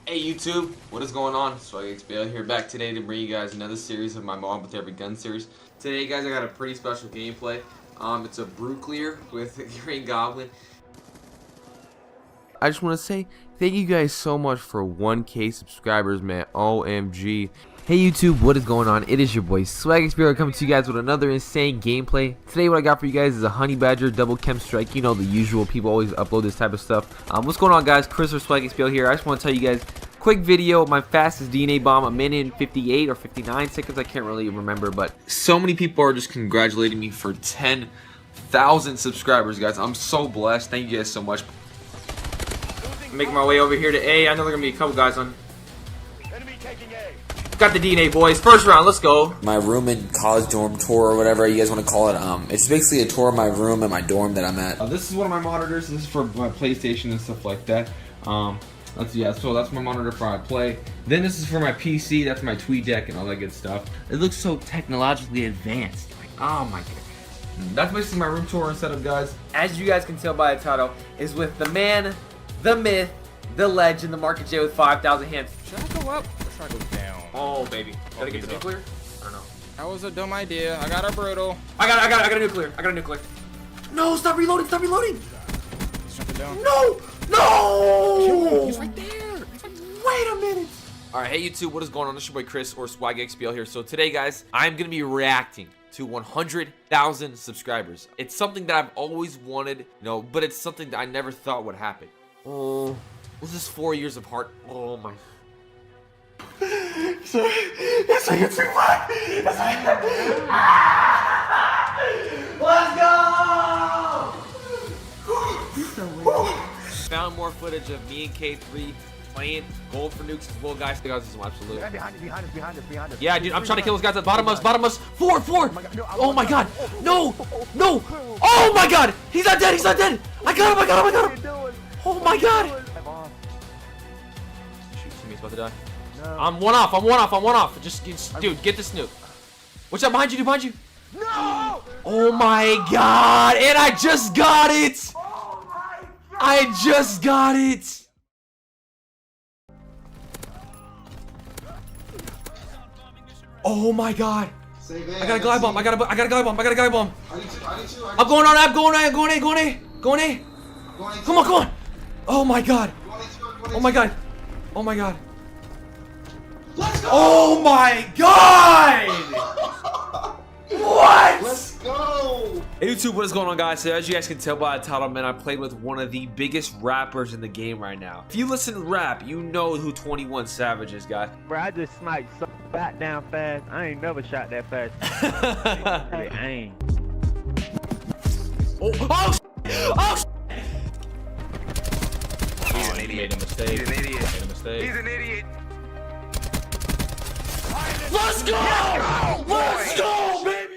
Hey YouTube, what is going on? swaggxblyt here, back today to bring you guys another series of my Mom with Every Gun series. Today guys I got a pretty special gameplay. It's a brew clear with Green Goblin. I just want to say thank you guys so much for 1K subscribers, man. OMG. Hey YouTube, what is going on? It is your boy swaggxblyt coming to you guys with another insane gameplay. Today what I got for you guys is a honey badger double chem strike. You know, the usual, people always upload this type of stuff. What's going on guys? Chris or swaggxblyt here. I just want to tell you guys, quick video, my fastest DNA bomb, 1 minute and 58 or 59 seconds, I can't really remember, but so many people are just congratulating me for 10,000 subscribers, guys. I'm so blessed. Thank you guys so much. I'm making my way over here to A. I know there are gonna be a couple guys on. Enemy taking A. Got the DNA, boys. First round, let's go. My room and college dorm tour, or whatever you guys want to call it. It's basically a tour of my room and my dorm that I'm at. This is one of my monitors. This is for my PlayStation and stuff like that. So that's my monitor for my play. Then this is for my PC. That's my tweet deck and all that good stuff. It looks so technologically advanced. Like, oh my god. That's basically my room tour and setup, guys. As you guys can tell by the title, is with the man, the myth, the legend, the Market J with 5,000 hands. Should I go up or should I go down? Oh baby, gotta get the nuclear. I don't know. That was a dumb idea. I got a brutal. I got a nuclear. I got a nuclear. No, stop reloading. Stop reloading. He's jumping down. No, no. He's right there. Wait a minute. All right, hey YouTube, what is going on? It's your boy Chris or swaggxblyt here. So today, guys, I'm gonna be reacting to 100,000 subscribers. It's something that I've always wanted, you know, but it's something that I never thought would happen. Oh, this is 4 years of heart. Oh my. It's like it's like let's go! Found more footage of me and K3 playing gold for nukes as well, guys. This is absolute. Behind us. Yeah, dude, I'm trying to kill those guys at bottom us. Four. Oh my god. No. Oh my god. He's not dead. I got him. Oh my god. Shoot, teammate's about to die. No. I'm one off. Just dude, get this nuke. Watch out behind you, No! Oh my god. And I just got it. I just got it. Oh my god. I got a glide bomb. I got a glide bomb. I'm going on. I'm going A. Come on. Oh my god. Let's go. Oh my god. What? Let's go. Hey YouTube, what is going on, guys? So as you guys can tell by the title, man, I played with one of the biggest rappers in the game right now. If you listen to rap, you know who 21 Savage is, guys. Bro, I just sniped so back down fast. I ain't never shot that fast. I ain't. Oh, He's an idiot. Made a mistake. He's an idiot. Let's go, baby.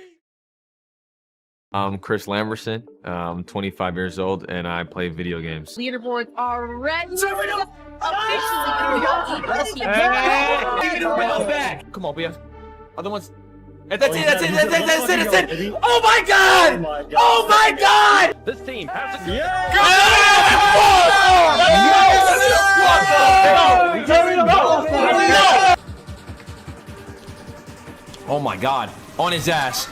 I'm Chris Lamberson. I'm 25 years old and I play video games. Leaderboards are ready. Come on, BF. Other ones. That's it. Oh my god! This team has a Oh my god. On his ass,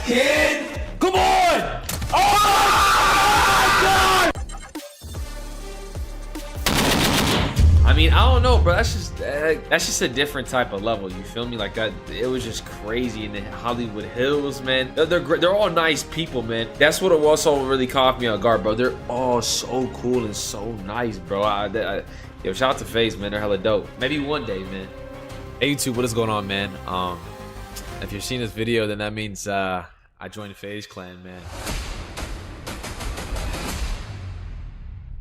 kid! Come on! Oh my god! I mean, I don't know, bro. That's just a different type of level. You feel me? Like that, it was just crazy in the Hollywood Hills, man. They're all nice people, man. That's what also really caught me on guard, bro. They're all so cool and so nice, bro. Yo, shout out to FaZe, man. They're hella dope. Maybe one day, man. Hey YouTube, what is going on, man? If you're seeing this video, then that means I joined FaZe Clan, man.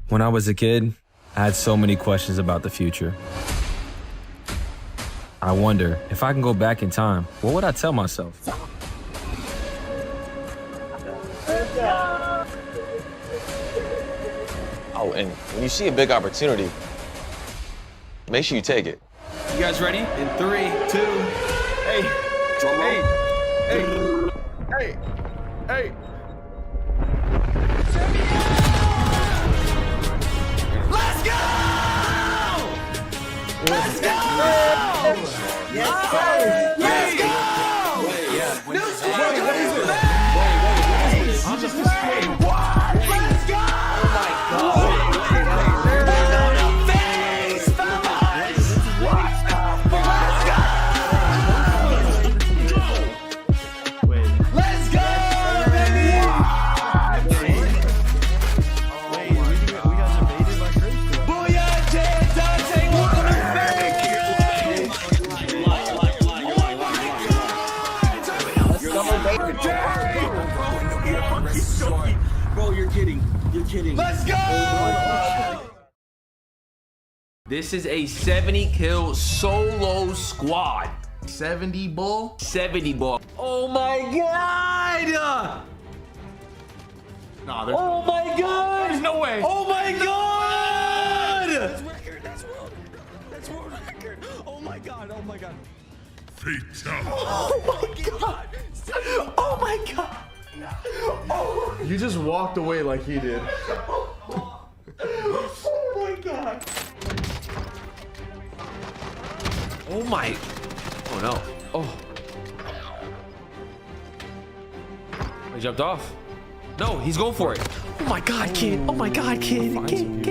When I was a kid, I had so many questions about the future. I wonder, if I can go back in time, what would I tell myself? Oh, and when you see a big opportunity, make sure you take it. You guys ready? In 3, 2, hey. Hey. Let's go! Let's go! This is a 70 kill solo squad. 70 bull. 70 ball. Oh my god! Nah, there's Oh my god! there's no way. Oh my god! That's record. That's world record. Oh my god. Oh my god. Oh my god! Oh my god! Oh, You just walked away like he did. oh my god! Oh my! Oh no! Oh! He jumped off. No, he's going for it. Oh my god, kid! Oh my god, kid! Kid!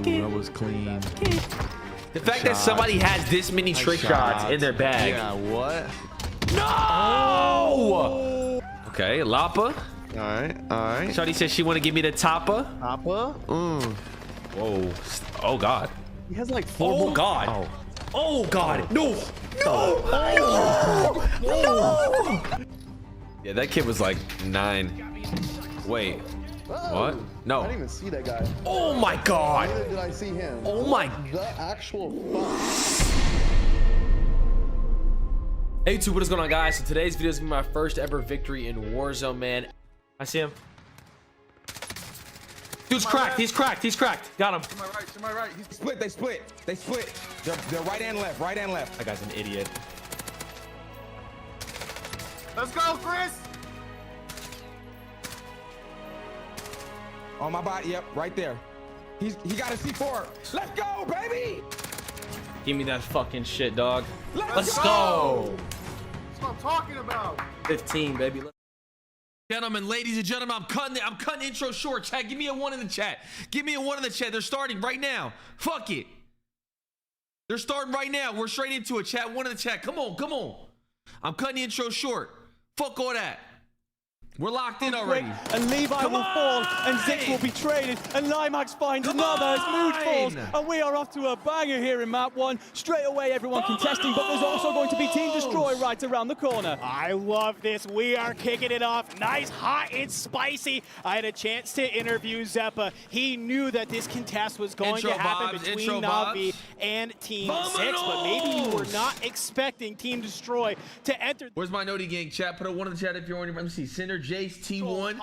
That was clean. The fact that somebody has this many trick shots in their bag. Yeah, what? No! Okay, Lapa. Alright, alright. Shawty says she want to give me the topper. Papa? Whoa. Oh god. He has like 4 Oh god. Oh god. No. No. No. Yeah, that kid was like 9. Wait. What? No. I didn't even see that guy. Oh my god. Neither did I see him. Oh my. The actual fuck. Hey YouTube, what is going on, guys? So today's video is gonna be my first ever victory in Warzone, man. I see him. Dude's cracked. He's cracked. He's cracked. Got him. To my right. He's Split, they split. They split. They're right and left, right and left. That guy's an idiot. Let's go, Chris! On my body, yep, right there. He got a C4. Let's go, baby! Give me that fucking shit, dog. Let's go! That's what I'm talking about. 15, baby. Gentlemen, ladies and gentlemen, I'm cutting the intro short. Chat, give me a 1 in the chat. Give me a 1 in the chat. They're starting right now. Fuck it. They're starting right now. We're straight into it. Chat, 1 in the chat. Come on, come on. I'm cutting the intro short. Fuck all that. We're locked in already. And Levi will fall, and Zix will be traded, and Limax finds another as Mood falls, and we are off to a banger here in map 1. Straight away, everyone contesting, but there's also going to be Team Destroy right around the corner. I love this. We are kicking it off. Nice, hot, and spicy. I had a chance to interview Zeppa. He knew that this contest was going to happen between Navi and Team 6, but maybe you were not expecting Team Destroy to enter. Where's my Noti gang? Chat, put a 1 in the chat if you're on your. Let me see. Cinder, Jace, T1,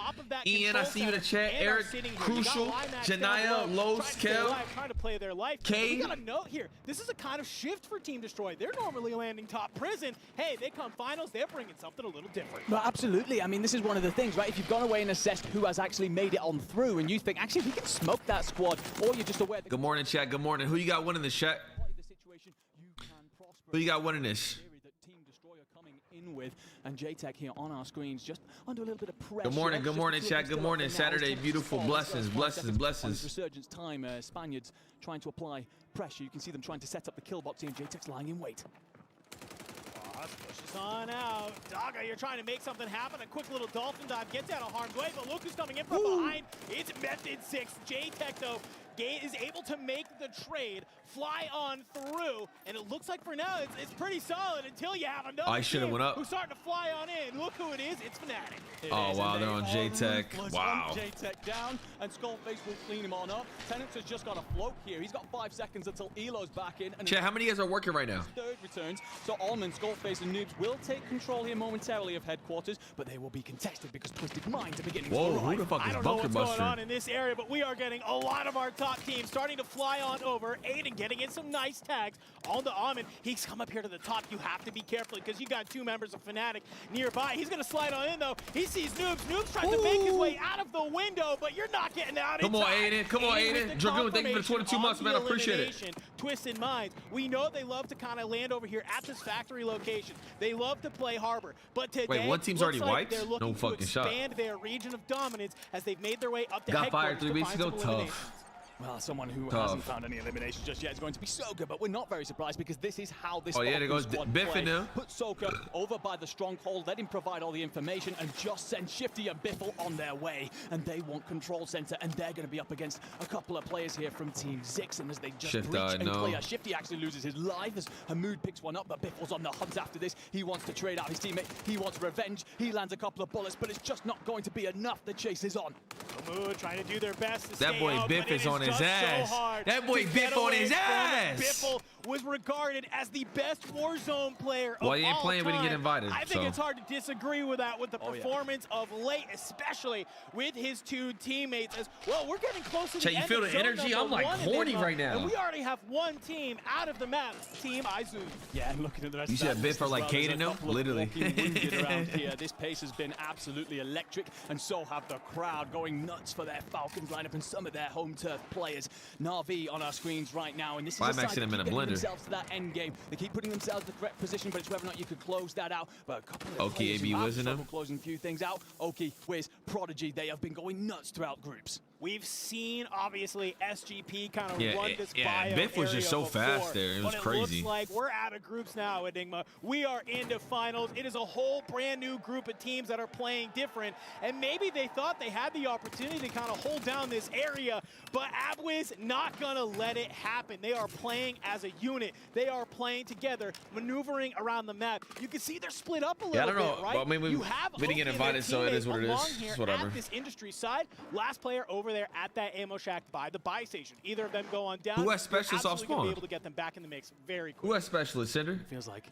Ian, I see you in the chat. Eric, Crucial, Janaya, Los, Kel, trying to play their life. K. We got a note here. This is a kind of shift for Team Destroy. They're normally landing top prison. Hey, they come finals. They're bringing something a little different. Well, absolutely. I mean, this is one of the things, right? If you've gone away and assessed who has actually made it on through, and you think, actually, we can smoke that squad, or you're just aware that... Good morning, chat. Good morning. Who you got 1 in the chat? Who you got 1 in this? With and JTech here on our screens, just under a little bit of pressure. Good morning, chat. Good morning. Saturday, beautiful. Blessings. Resurgence time. Spaniards trying to apply pressure. You can see them trying to set up the kill box here, and JTech's lying in wait. Pushes on out. Daga, you're trying to make something happen. A quick little dolphin dive gets out of harm's way, but look who's coming in from behind. It's Method 6. JTech, though, is able to make the trade, fly on through, and it looks like for now it's pretty solid until you have another I should have went up. who's starting to fly on in. Look who it is. It's Fnatic. Oh, wow. They're on JTech. Wow. JTech down, and Skullface will clean him on up. Tenix has just got a float here. He's got 5 seconds until Elo's back in. And Chat, how many of you guys are working right now? Third returns, so Allman, Skullface, and Noobs will take control here momentarily of headquarters, but they will be contested because Twisted Minds are beginning to arrive. Who the fuck I is don't know Bunker what's going Buster? on in this area, but we are getting a lot of our time. top team starting to fly on over. Aiden getting in some nice tags on the Almond. He's come up here to the top. You have to be careful because you got 2 members of Fnatic nearby. He's going to slide on in, though. He sees Noobs. Noobs tries to make his way out of the window, but you're not getting out in time. Come on, Aiden. Come on, Aiden. Dragoon, thank you for the 22 months, man. I appreciate it. Twisted Minds. We know they love to kind of land over here at this factory location. They love to play Harbor. But today, wait, one team's already wiped? They're looking No fucking to shot. expand their region of dominance as they've made their way up to Got fired headquarters 3 weeks ago. Tough. Well, someone who Tough. hasn't found any eliminations just yet is going to be Soka, but we're not very surprised because this is how this there goes squad Biff play. in there. Put Soka over by the stronghold, let him provide all the information, and just send Shifty and Biffle on their way. And they want control center, and they're going to be up against a couple of players here from Team Zix, and as they just breach and clear, Shifty actually loses his life as Hamoud picks one up, but Biffle's on the hunt after this. He wants to trade out his teammate. He wants revenge. He lands a couple of bullets, but it's just not going to be enough. The chase is on. Hamoud trying to do their best to That stay boy out, Biff but is it on his ass. So that boy Biff on his ass. Biffle was regarded as the best Warzone player of all time. Well, he ain't playing, we didn't get invited. I think it's hard to disagree with that with the performance of late, especially with his 2 teammates. As well, we're getting close to the end. You feel the energy? I'm like horny right now. And we already have 1 team out of the map, Team Aizu. Yeah, and looking at the rest you of that, Biff are like Caden him? Literally. around here. This pace has been absolutely electric, and so have the crowd going nuts for their Falcons lineup and some of their home turf players. Na'Vi on our screens right now, and this is a side that keep getting themselves to that end game. They keep putting themselves in the correct position, but it's whether or not you could close that out. But a couple of players who have struggled closing a few things out. Oki, Wiz, Prodigy, they have been going nuts throughout groups. We've seen, obviously, SGP kind of run this bio Biff was just so before, fast there. It was crazy. It looks like we're out of groups now, Enigma. We are into finals. It is a whole brand new group of teams that are playing different. And maybe they thought they had the opportunity to kind of hold down this area, but Abwiz not going to let it happen. They are playing as a unit. They are playing together, maneuvering around the map. You can see they're split up a little bit, right? Well, I mean, we didn't get invited, so it is what it is. It's whatever. At this industry side, last player over there at that ammo shack by the buy station. Either of them go on down. Who has specialists off spawn? Be able to get them back in the mix very quickly. Who has specialists, Cinder? Feels like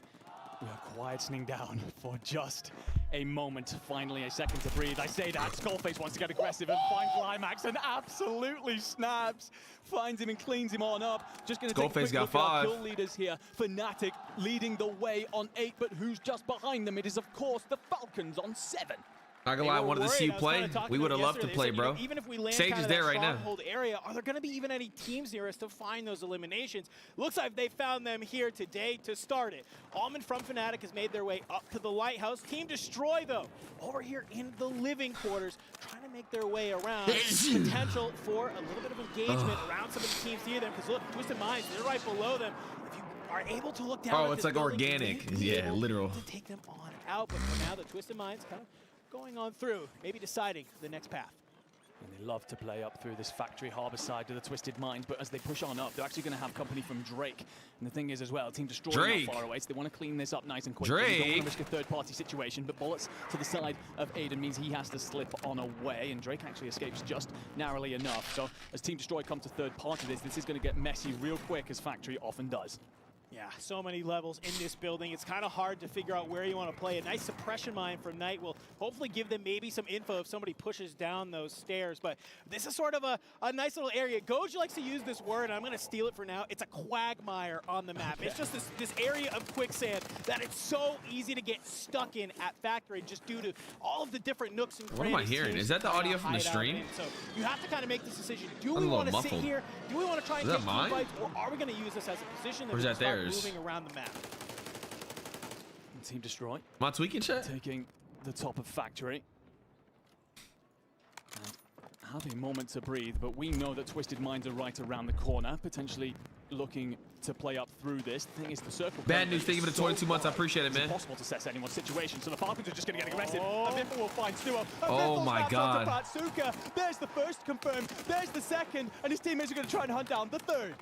we are quietening down for just a moment. Finally, a second to breathe. I say that. Skullface wants to get aggressive and find Climax and absolutely snaps. Finds him and cleans him on up. Just going to take a quick look at our kill leaders here. Fnatic leading the way on 8, but who's just behind them? It is, of course, the Falcons on 7. Not gonna lie, I wanted to see you play. We would have loved to play, bro. Even if we land Sage is there right now. Area, are there going to be even any teams near us to find those eliminations? Looks like they found them here today to start it. Almond from Fnatic has made their way up to the Lighthouse. Team Destroy, though, over here in the living quarters, trying to make their way around. Potential for a little bit of engagement around some of the teams near them, because look, Twisted Minds, they're right below them. If you are able to look down it's like organic. Yeah, literal. To take them on out, but for now, the Twisted Minds kind of going on through, maybe deciding the next path. And they love to play up through this factory harbor side to the Twisted Minds, but as they push on up, they're actually going to have company from Drake. And the thing is as well, Team Destroy not far away, so they want to clean this up nice and quick. They don't want to risk a third-party situation, but bullets to the side of Aiden means he has to slip on away, and Drake actually escapes just narrowly enough. So as Team Destroy come to third-party this is going to get messy real quick, as Factory often does. Yeah, so many levels in this building. It's kind of hard to figure out where you want to play. A nice suppression mine from Knight will hopefully give them maybe some info if somebody pushes down those stairs. But this is sort of a nice little area. Goji likes to use this word, and I'm going to steal it for now. It's a quagmire on the map. It's just this area of quicksand that it's so easy to get stuck in at Factory just due to all of the different nooks and crannies. What am I hearing? Is that the audio from the stream? So you have to kind of make this decision. Do we want to sit here? Do we want to try and take two fights? Or are we going to use this as a position that we can start moving around the map? Team Destroy. Am I tweaking shit? Taking the top of Factory. And have a moment to breathe, but we know that Twisted Minds are right around the corner, potentially looking to play up through this. The thing is, the circle... Bad news, thank you for the 22 months. I appreciate it, man. It's impossible to assess anyone's situation, so the Falcons are just going to get aggressive. And Biffle will find Stuart. Oh my God. There's the first confirmed. There's the second, and his teammates are going to try and hunt down the third.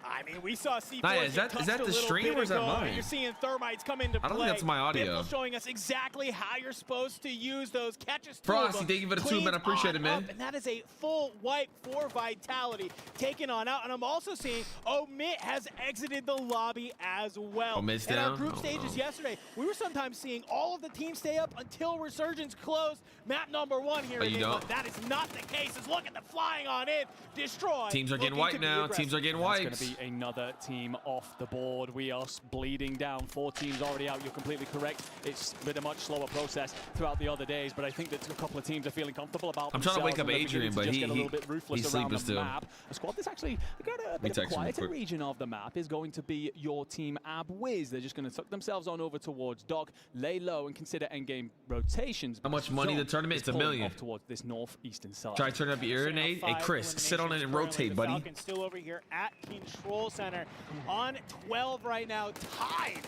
I mean, we saw C4 Naya, is that the stream or is that mine? You're seeing Thermites come into play. I don't think that's my audio. Biffle showing us exactly how you're supposed to use those catches. Frosty, thank you for the 2, man. I appreciate it, man. And that is a full wipe for Vitality taken on out. And I'm also seeing Omit has exited the lobby as well. Omit's in down? our group stages yesterday, we were sometimes seeing all of the teams stay up until Resurgence closed. Map number 1 here. But you don't. That is not the case. As look at the flying on in. Destroy. Teams are getting wiped now. Teams are getting wiped. It's going to be another team off the board. We are bleeding down. 4 teams already out. You're completely correct. It's been a much slower process throughout the other days, but I think that a couple of teams are feeling comfortable about I'm trying to wake up themselves, Adrian, but he's sleeping still. Map. A squad that's actually got a bit of a quieter region of the map is going to be your team Abwiz. They're just going to tuck themselves on over towards Doc, lay low, and consider endgame rotations. How much money the tournament? It's $1 million. Off towards this northeastern side. Try to turn up your ear, Nate. Hey, Chris, sit on it and rotate, buddy. Falcons still over here at Control Center on 12 right now, tied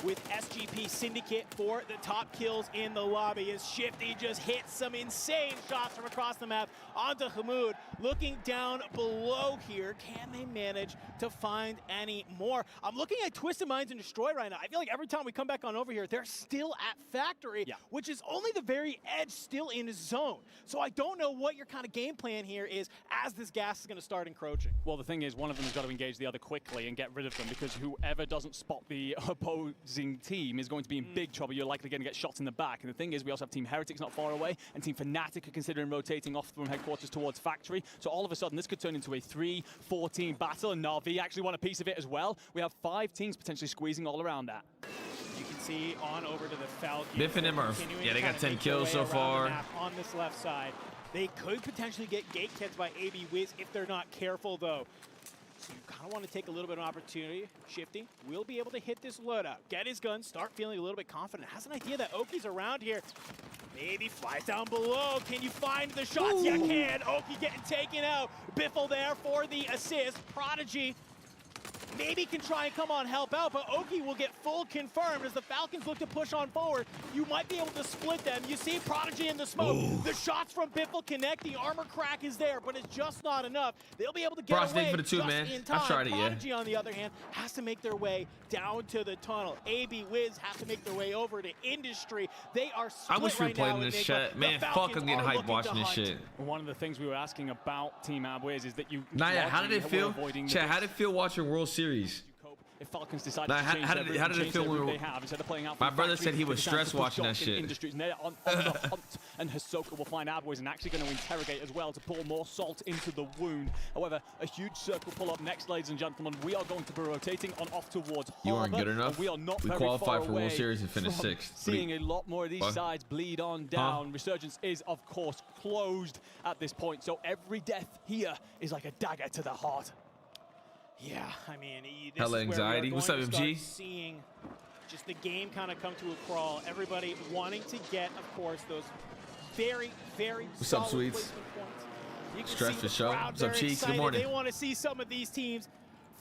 with SGP Syndicate for the top kills in the lobby as Shifty just hits some insane shots from across the map onto Hamoud. Looking down below here, can they manage to find any more? I'm looking at Twisted Minds and Destroy right now. I feel like every time we come back on over here, they're still at Factory, which is only the very edge still in zone. So I don't know what your kind of game plan here is as this gas is going to start encroaching. Well, the thing is, one of them has got to engage the other quickly and get rid of them, because whoever doesn't spot the opposing team is going to be in big trouble. You're likely going to get shots in the back. And the thing is, we also have Team Heretics not far away, and Team Fnatic are considering rotating off from headquarters towards Factory. So all of a sudden, this could turn into a 3-4 team battle, and Na'Vi actually want a piece of it as well. We have 5 teams potentially squeezing all around that. You can see on over to the Falcons. Biff and them are, yeah, they got 10 kills so far. On this left side, they could potentially get gate kits by AB Wiz if they're not careful, though. So you kind of want to take a little bit of opportunity. Shifty will be able to hit this loadout, get his gun, start feeling a little bit confident. Has an idea that Oki's around here. Maybe flies down below. Can you find the shots? You can. Oki getting taken out. Biffle there for the assist. Prodigy maybe can try and come on help out, but Oki will get full confirmed as the Falcons look to push on forward. You might be able to split them. You see Prodigy in the smoke. Ooh. The shots from Biffle connect. The armor crack is there, but it's just not enough. They'll be able to get away for the 2, man. in time. I tried it, Prodigy, on the other hand, has to make their way down to the tunnel. AB Wiz has to make their way over to Industry. They are split. I wish we right played now in this shit. Man, fuck, I'm getting hyped watching this shit. One of the things we were asking about Team Abwiz is that you... Naya, how did it feel? Chat, how did it feel watching World Series? If Falcons decide to change how did it feel when they have, instead of playing out my brother said he was stressed watching that shit. And they're on the hunt, and Hisoka will find Abwiz and actually going to interrogate as well to pour more salt into the wound. However, a huge circle pull up next, ladies and gentlemen. We are going to be rotating on off towards Harbor. You aren't good enough. We are not we very qualified far for World Series and finished 6th. Seeing a lot more of these sides bleed on down. Resurgence is, of course, closed at this point. So every death here is like a dagger to the heart. Yeah, I mean, this hella anxiety. What's up, MG? Seeing just the game kind of come to a crawl. Everybody wanting to get, of course, those very, very What's up, sweets? Stress for show. What's up, Cheeks? Good morning. They want to see some of these teams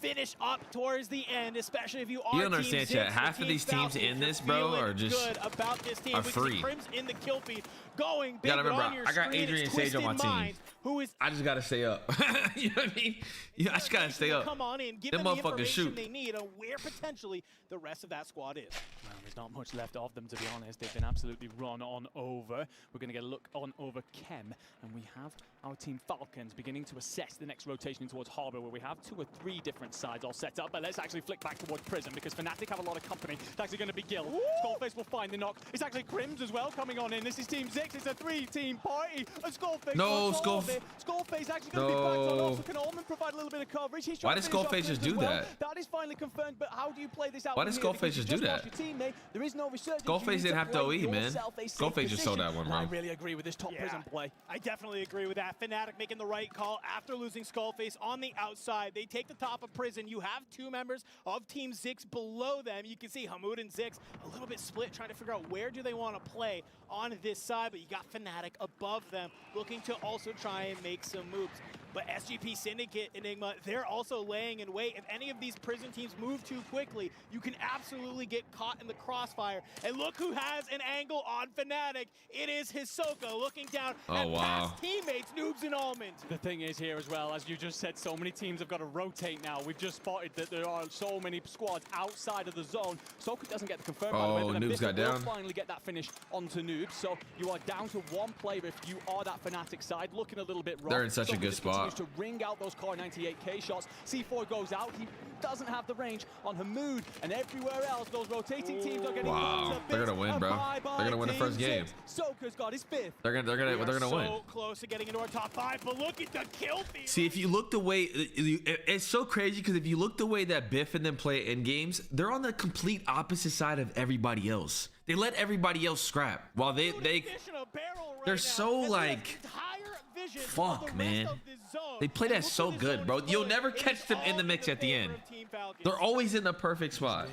finish up towards the end, especially if you are. You don't understand, chat. Half of these teams in this, bro, are just good about this team. are free. Crims in the kill feed going big. You gotta remember, I got Adrian Sage on my team. Who is? I just gotta stay up. You know what I mean? Yeah, I just gotta stay up. Come on in, give them the information they need on where potentially the rest of that squad is. Well, there's not much left of them, to be honest. They've been absolutely run on over. We're going to get a look on over Chem, and we have our team Falcons beginning to assess the next rotation towards Harbor, where we have 2 or 3 different sides all set up. But let's actually flick back towards Prism, because Fnatic have a lot of company. It's actually going to be Gil. Skullface will find the knock. It's actually Crims as well coming on in. This is Team 6. It's a 3-team party. And Skullface. No, Skullface actually going to be backed on off. So can Allman provide a little bit of coverage? He's why does Skullface just do that? That is finally confirmed, but how do you play this out? Why does Skullface just do that? There is no research. Skullface didn't have to OE, man. Skullface just saw that one, bro. I really agree with this top Prism play. I definitely agree with that. Fnatic making the right call after losing Skullface on the outside. They take the top of Prison. You have 2 members of Team Zix below them. You can see Hamoud and Zix a little bit split, trying to figure out where do they want to play on this side, but you got Fnatic above them, looking to also try and make some moves. but SGP, Syndicate, Enigma, they're also laying in wait. If any of these prison teams move too quickly, you can absolutely get caught in the crossfire. And look who has an angle on Fnatic. It is Hisoka looking down at past teammates, Noobs and Almond. The thing is here as well, as you just said, so many teams have got to rotate now. We've just spotted that there are so many squads outside of the zone. Soka doesn't get the confirm, by the way, but Noobs got down. finally get that finish onto Noobs. So you are down to one player if you are that Fnatic side, looking a little bit rough. They're in such a good spot. Continues to ring out those core 98k shots. C4 goes out. He doesn't have the range on Hamoud, and everywhere else, those rotating teams are getting they're gonna win, bro. They're gonna win the first game. Soka's got his 5th. They're gonna win. So close to getting into our top 5, but look at the kill feed. See, if you look the way, it's so crazy because if you look the way that Biff and them play in games, they're on the complete opposite side of everybody else. They let everybody else scrap while they're so like, fuck, man. They play that so good, bro. You'll never catch them in the mix at the end. They're always in the perfect spot.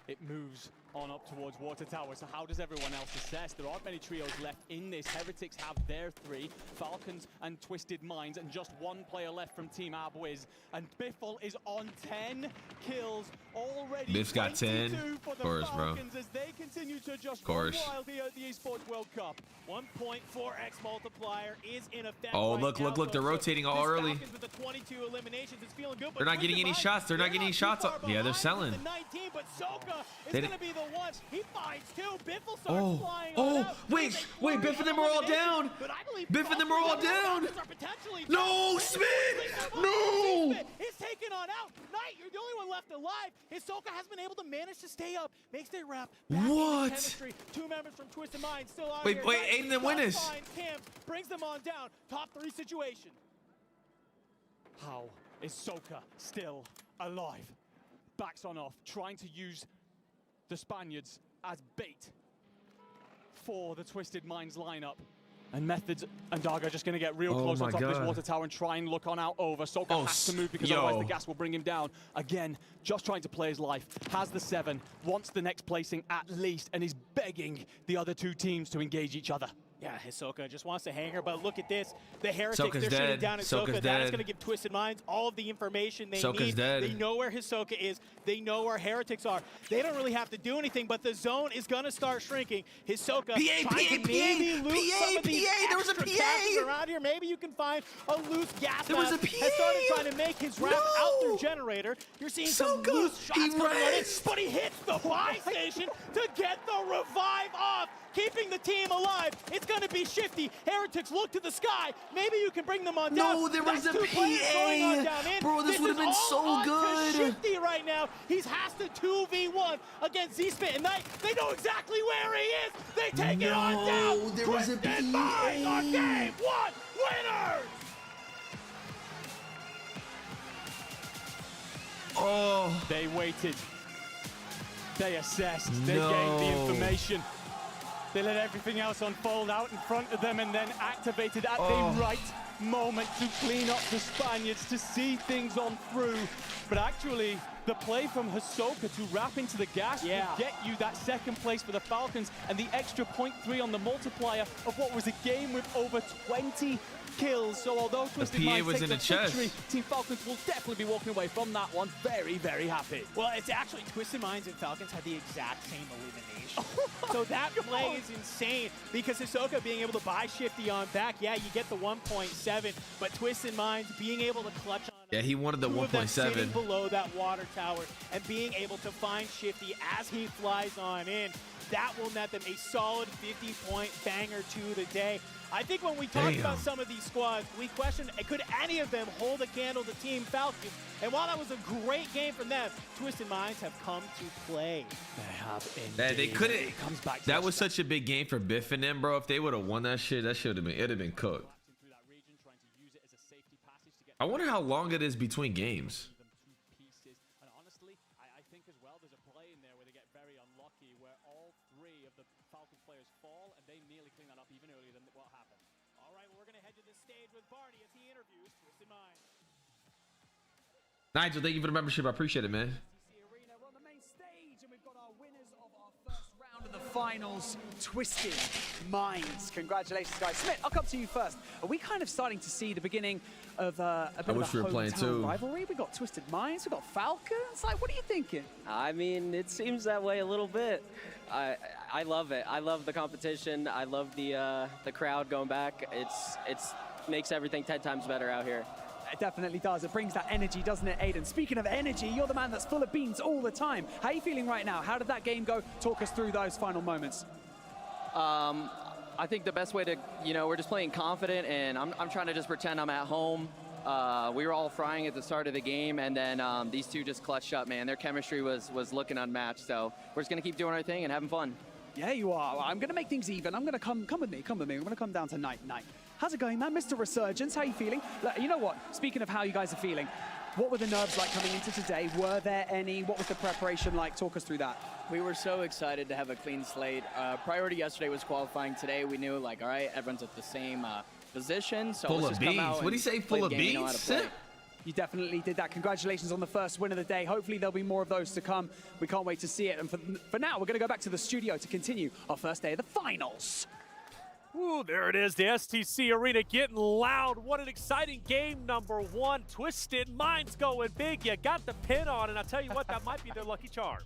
It moves on up towards Water Tower. So how does everyone else assess? There aren't many trios left in this. Heretics have their 3, Falcons and Twisted Minds, and just one player left from Team Abwiz. And Biffle is on 10 kills already. Biff's got 10. Of course, bro. As they continue to just run wild here at the Esports World Cup. 1.4x multiplier is in effect. Oh, look, they're rotating all early. With the 22 eliminations, it's feeling good, they're not getting any shots. They're not getting any shots. Yeah, they're selling. 19, but Soka is going to be the one. He finds 2. Biffle starts flying on out. Wait, Biff and them are all down. Biff and them are all down. No, Smith. No. He's taken on out. Knight, you're the only one left alive. Hisoka has been able to manage to stay up. Makes their wrap. What? 2 members from Twisted Mind still out Wait, here. Aiden and Winnis. Camps brings them on down. Top 3 situation. How is Soka still alive? Backs on off, trying to use the Spaniards as bait for the Twisted Minds lineup. And Methods and Darga just going to get real close on top of this water tower and try and look on out over. Soka has to move because otherwise the gas will bring him down. Again, just trying to play his life. Has the 7, wants the next placing at least, and is begging the other 2 teams to engage each other. Yeah, Hisoka just wants to hang her, but look at this. The Heretics, they're shooting down at Soka. That is going to give Twisted Minds all of the information they need. They know where Hisoka is. They know where Heretics are. They don't really have to do anything, but the zone is going to start shrinking. Hisoka trying to maybe loot some of these extra gases around here. Maybe you can find a loose gas mask. Has started trying to make his wrap out through generator. You're seeing some loose shots coming on in, but he hits the buy station to get the revive off, keeping the team alive. It's going to be shifty. Heretics look to the sky. Maybe you can bring them on down. No, there was a PA. Bro, this would have been so good. Shifty right now. He has to 2v1 against Z-Spit and Knight. They know exactly where he is. They take it on down. There was a PA. On game 1 winners. Oh. They waited. They assessed. They gained the information. They let everything else unfold out in front of them and then activated at the right moment to clean up the Spaniards, to see things on through. But actually, the play from Hisoka to wrap into the gas will get you that 2nd place for the Falcons and the extra 0.3 on the multiplier of what was a game with over 20 kills. So although Twisted Minds takes the victory, Team Falcons will definitely be walking away from that one very, very happy. Well, it's actually Twisted Minds and Falcons had the exact same elimination. So that play is insane because Hisoka being able to buy Shifty on back, yeah, you get the 1.7, but Twisted Minds being able to clutch on. Yeah, he wanted the 1.7 below that water tower and being able to find Shifty as he flies on in. That will net them a solid 50-point banger to the day. I think when we talked about some of these squads, we questioned, could any of them hold a candle to Team Falcons? And while that was a great game from them, Twisted Minds have come to play. They have indeed. They couldn't. That was such a big game for Biff and them, bro. If they would have won that shit, it'd have been cooked. I wonder how long it is between games. And honestly, I think as well, there's a play in there where they get very unlucky, where all 3 of the Falcons players fall, and they nearly clean that up even earlier than what happened. All right, well, we're going to head to the stage with Barney as he interviews Twisted Minds. Nigel, thank you for the membership. I appreciate it, man. We're on the main stage, and we've got our winners of our first round of the finals, Twisted Minds. Congratulations, guys. Smith, I'll come to you first. Are we kind of starting to see the beginning of a bit of a wish we were playing hometown too. rivalry. We got Twisted Minds, we got Falcons. Like, what are you thinking? I mean, it seems that way a little bit. I love it. I love the competition. I love the crowd going back. It's makes everything 10 times better out here. It definitely does. It brings that energy, doesn't it, Aiden? Speaking of energy, you're the man that's full of beans all the time. How are you feeling right now? How did that game go? Talk us through those final moments. I think the best way to, we're just playing confident, and I'm trying to just pretend I'm at home. We were all frying at the start of the game, and then these two just clutched up, man. Their chemistry was looking unmatched, so we're just going to keep doing our thing and having fun. Yeah, you are. I'm going to make things even. I'm going to come with me. I'm going to come down to night. How's it going, man? Mr. Resurgence, how are you feeling? You know what? Speaking of how you guys are feeling, what were the nerves like coming into today? Were there any? What was the preparation like? Talk us through that. We were so excited to have a clean slate. Priority yesterday was qualifying. Today we knew, like, all right, everyone's at the same position. So full of beans. What do you say? Full of beans? You definitely did that. Congratulations on the first win of the day. Hopefully there'll be more of those to come. We can't wait to see it. And for now, we're going to go back to the studio to continue our first day of the finals. Ooh, there it is, the STC Arena getting loud. What an exciting game, number one. Twisted Minds going big. You got the pin on, and I'll tell you what, that might be their lucky charm.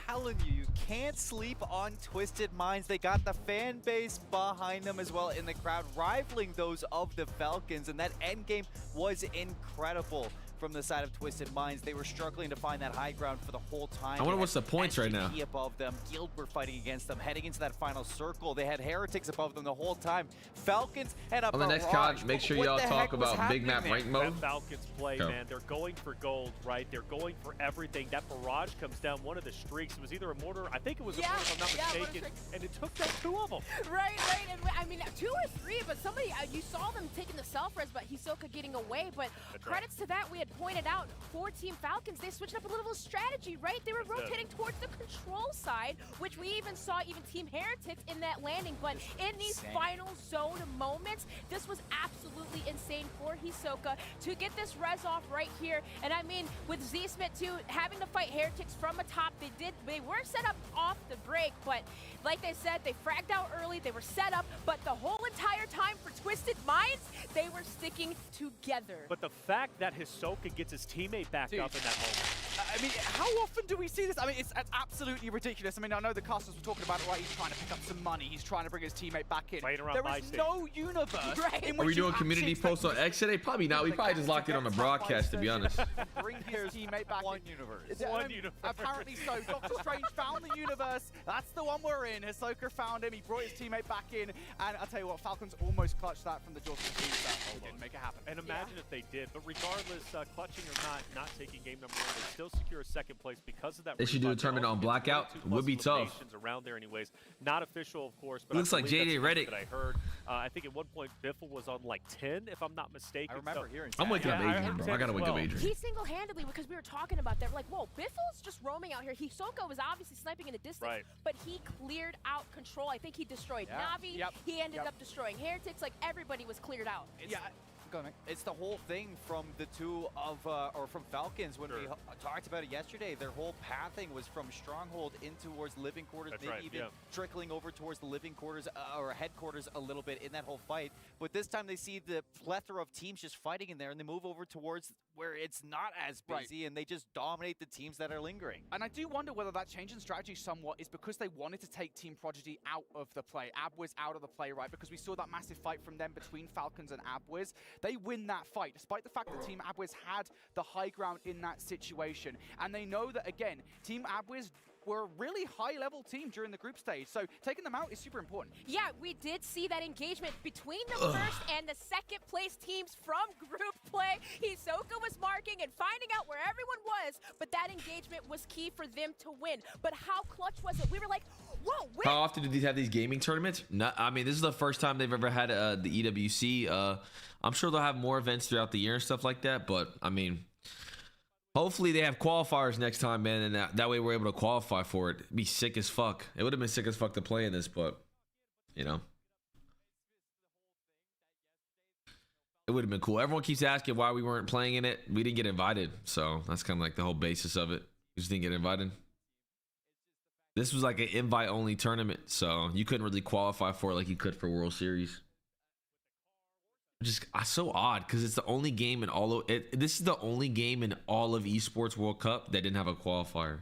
Telling you, you can't sleep on Twisted Minds. They got the fan base behind them as well in the crowd, rivaling those of the Falcons, and that end game was incredible. From the side of Twisted Minds, they were struggling to find that high ground for the whole time. I wonder what's the points right now. Above them, Guild were fighting against them, heading into that final circle. They had Heretics above them the whole time. Falcons and a on the next COD, make sure y'all talk about big map rank mode. That Falcons play, man, they're going for gold, right? They're going for everything. That barrage comes down one of the streaks. It was either a mortar, I think it was a mortar, if I'm not mistaken, and it took down two of them. Right, and I mean, 2 or 3, but somebody, you saw them taking the self-res, but Hisoka getting away, but credits to that, we had pointed out for Team Falcons, they switched up a little strategy, right? They were rotating towards the control side, which we even saw Team Heretics in that landing, but in these final zone moments, this was absolutely insane for Hisoka to get this res off right here. And I mean, with Z-Smith too, having to fight Heretics from atop, they were set up off the break, but like they said, they fragged out early, they were set up, but the whole entire time for Twisted Minds, they were sticking together. But the fact that Hisoka gets his teammate back up in that moment. I mean, how often do we see this? I mean, it's absolutely ridiculous. I mean, I know the casters were talking about it, right? He's trying to pick up some money. He's trying to bring his teammate back in. There is no universe in which Are we doing community posts on X today? Probably not. We probably just locked it on the broadcast, to be honest. Bring his teammate back one in. universe. One universe. Apparently so. Doctor Strange found the universe. That's the one we're in. Hisoka found him. He brought his teammate back in. And I'll tell you what, Falcons almost clutched that from the jaws of the team. They didn't make it happen. And imagine if they did. But regardless, clutching or not taking game number one, they still secure second place because of that. They should do a tournament on Blackout. It would be tough. Around there anyways. Not official, of course. But looks like JJ Reddick. That I heard. I think at one point Biffle was on like 10, if I'm not mistaken. I remember hearing I'm waking up Adrian, bro. I gotta wake up Adrian. He single-handedly, because we were talking about that, we're like, whoa, Biffle's just roaming out here. Hisoka was obviously sniping in the distance, but he cleared out control. I think he destroyed Navi. He ended up destroying Heretics. Like, everybody was cleared out. Go, Nick. It's the whole thing from the two of, or from Falcons when we talked about it yesterday. Their whole pathing was from Stronghold in towards living quarters, maybe even trickling over towards the living quarters or headquarters a little bit in that whole fight. But this time they see the plethora of teams just fighting in there, and they move over towards where it's not as busy, and they just dominate the teams that are lingering. And I do wonder whether that change in strategy somewhat is because they wanted to take Team Prodigy out of the play. Abwiz out of the play, right? Because we saw that massive fight from them between Falcons and Abwiz. They win that fight, despite the fact that Team Abwiz had the high ground in that situation. And they know that, again, Team Abwiz were a really high-level team during the group stage, so taking them out is super important. Yeah, we did see that engagement between the first and the second place teams from group play. Hisoka was marking and finding out where everyone was, but that engagement was key for them to win. But how clutch was it? We were like, whoa, win. How often do these have these gaming tournaments? No, I mean, this is the first time they've ever had the EWC. I'm sure they'll have more events throughout the year and stuff like that, but I mean, hopefully they have qualifiers next time, man, and that way we're able to qualify for it. It'd be sick as fuck. It would have been sick as fuck to play in this, but, you know. It would have been cool. Everyone keeps asking why we weren't playing in it. We didn't get invited, so that's kind of like the whole basis of it. We just didn't get invited. This was like an invite-only tournament, so you couldn't really qualify for it like you could for World Series. Just so odd because it's the only game in all of it. This is the only game in all of Esports World Cup that didn't have a qualifier.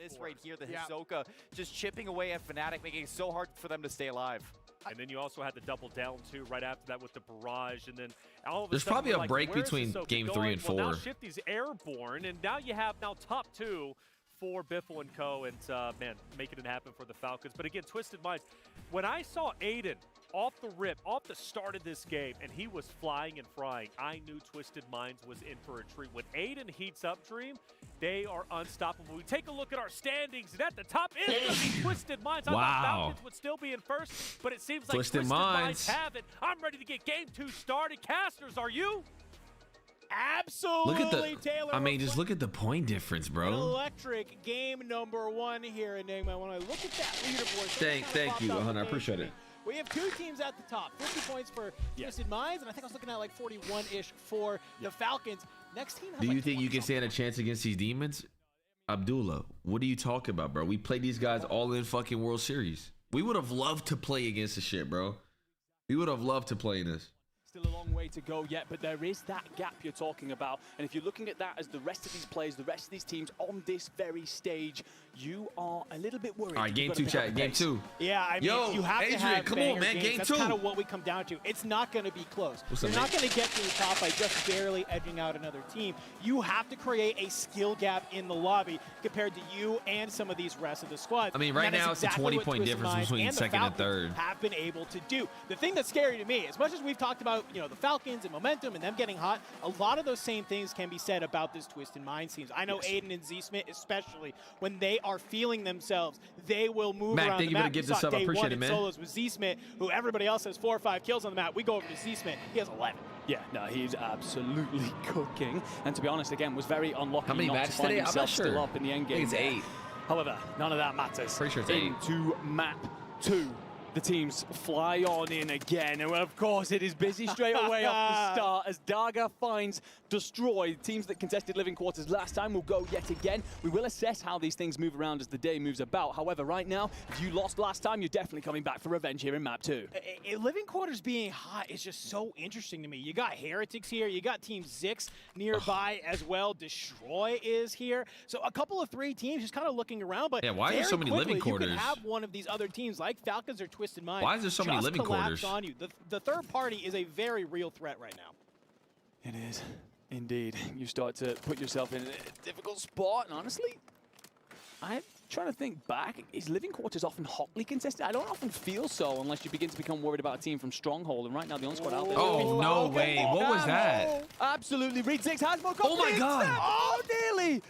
This right here, the Hisoka just chipping away at Fnatic, making it so hard for them to stay alive. And then you also had the double down too right after that with the barrage, and then all of a There's sudden probably a like, break where is between Hisoka game going? 3 and 4. Well, now Shifty's airborne, and now you have top 2 for Biffle and Co. And man, making it happen for the Falcons. But again, Twisted Minds. When I saw Aiden off the rip, off the start of this game, and he was flying and frying, I knew Twisted Minds was in for a treat. When Aiden heats up, Dream, they are unstoppable. We take a look at our standings, and at the top is going to be Twisted Minds. I thought Falcons would still be in first, but it seems like Twisted Minds have it. I'm ready to get game 2 started. Casters, are you? Absolutely, look at the, Taylor. I mean, just look at the point difference, bro. An electric game number 1 here, Enigma. When I look at that leaderboard, thank you, Hunter. I appreciate it. We have 2 teams at the top, 50 points for Twisted Minds, and I think I was looking at like 41-ish for the Falcons. Next team has Do you like think you can stand a chance against these demons? Abdullah, what are you talking about, bro? We played these guys all in fucking World Series. We would have loved to play against this shit, bro. We would have loved to play in this. Still a long way to go yet, but there is that gap you're talking about. And if you're looking at that as the rest of these players, the rest of these teams on this very stage, you are a little bit worried. All right, game 2, chat. Game 2. Yeah, I mean, you have Adrian, to have come on, man. games. Game 2. That's kind of what we come down to. It's not going to be close. What's You're up, not going to get to the top by just barely edging out another team. You have to create a skill gap in the lobby compared to you and some of these rest of the squads. I mean, right now it's a 20-point difference between second and third. Have been able to do. The thing that's scary to me, as much as we've talked about, you know, the Falcons and momentum and them getting hot, a lot of those same things can be said about this Twisted Minds teams. I know Aiden and Z-Smith, especially when they are feeling themselves, they will move around the map. Get this up. I appreciate it, man. Solos with Z-Smith, who everybody else has 4 or 5 kills on the map. We go over to Z-Smith. He has 11. Yeah, no, he's absolutely cooking. And to be honest, again, was very unlucky. How many not matches to find today? I'm himself not sure. Still up in the end game. I think it's 8. However, none of that matters. Pretty sure it's 8. Into map 2. The teams fly on in again, and of course it is busy straight away off the start as Daga finds Destroy. Teams that contested living quarters last time will go yet again. We will assess how these things move around as the day moves about. However, right now, if you lost last time, you're definitely coming back for revenge here in map 2. Living quarters being hot is just so interesting to me. You got Heretics here, you got Team Zix nearby as well. Destroy is here. So a couple of 3 teams just kind of looking around, but yeah, why are there so many living quarters? You could have one of these other teams like Falcons or Twisted Minds. Why is there so many living quarters on you? The third party is a very real threat right now. It is. Indeed. You start to put yourself in a difficult spot, and honestly, I'm trying to think back. Is living quarters often hotly contested? I don't often feel so unless you begin to become worried about a team from Stronghold, and right now the on-squad out there. Oh, no way. What was that? Absolutely. Reed Zix has more. Oh, my God. Oh, nearly.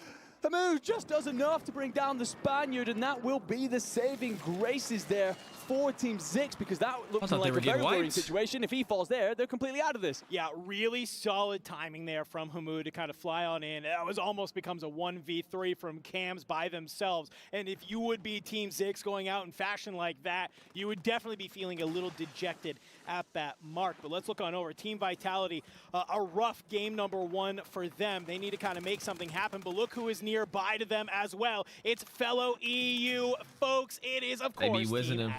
Hamu just does enough to bring down the Spaniard, and that will be the saving graces there for Team Zix, because that looks like a very worrying situation. If he falls there, they're completely out of this. Yeah, really solid timing there from Hamu to kind of fly on in. That was almost becomes a 1v3 from Cams by themselves. And if you would be Team Zix going out in fashion like that, you would definitely be feeling a little dejected at that mark. But let's look on over. Team Vitality, a rough game number 1 for them. They need to kind of make something happen, but look who is nearby to them as well. It's fellow EU folks. It is, of course, Team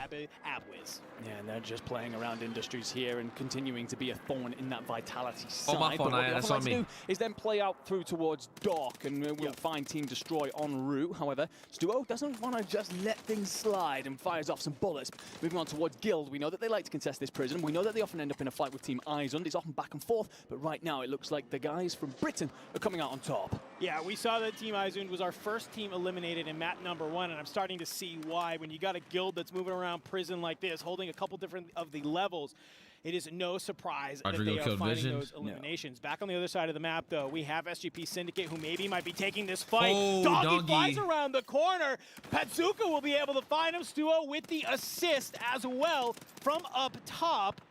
Abwiz. Yeah, and they're just playing around Industries here and continuing to be a thorn in that Vitality side. Oh, my phone, that's on me. Is then play out through towards Dock, and we'll find Team Destroy en route. However, Stuo doesn't want to just let things slide and fires off some bullets. Moving on towards Guild, we know that they like to contest this prison. We know that they often end up in a fight with Team Izund. It's often back and forth, but right now it looks like the guys from Britain are coming out on top. Yeah, we saw that Team Izund was our first team eliminated in map number 1, and I'm starting to see why. When you got a Guild that's moving around prison like this, holding a couple different of the levels, it is no surprise that they are finding those eliminations. Back on the other side of the map, though, we have SGP Syndicate, who maybe might be taking this fight. Oh, Doggy flies around the corner. Patsuka will be able to find him. Stuo with the assist as well from up top.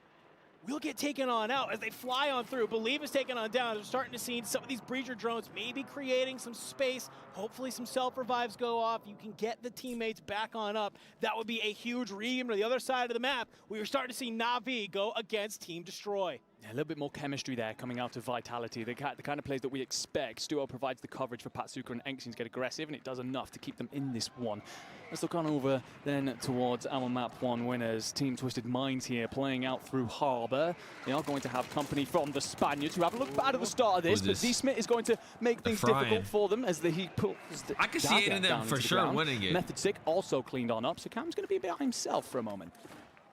Will get taken on out as they fly on through. Believe is taken on down. They're starting to see some of these breacher drones maybe creating some space. Hopefully some self-revives go off. You can get the teammates back on up. That would be a huge ream to the other side of the map. We were starting to see Na'Vi go against Team Destroy. A little bit more chemistry there coming out of Vitality. The kind of plays that we expect. Stuo provides the coverage for Patsuka and Enxin to get aggressive, and it does enough to keep them in this one. Let's look on over then towards our map 1 winners. Team Twisted Minds here playing out through Harbour. They are going to have company from the Spaniards, who have looked bad at the start of this, but Z-Smith is going to make things difficult for them as he pulls the I can see it in them for sure winning it. Method Sick also cleaned on up, so Cam's going to be by himself for a moment.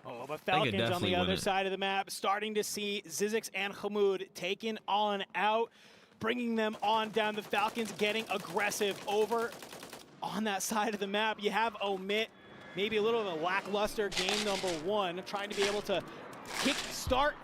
Oh, but Falcons on the other side of the map, starting to see Zizix and Hamoud taken on out, bringing them on down. The Falcons getting aggressive over on that side of the map. You have Omit, maybe a little of a lackluster game number 1, trying to be able to kick-start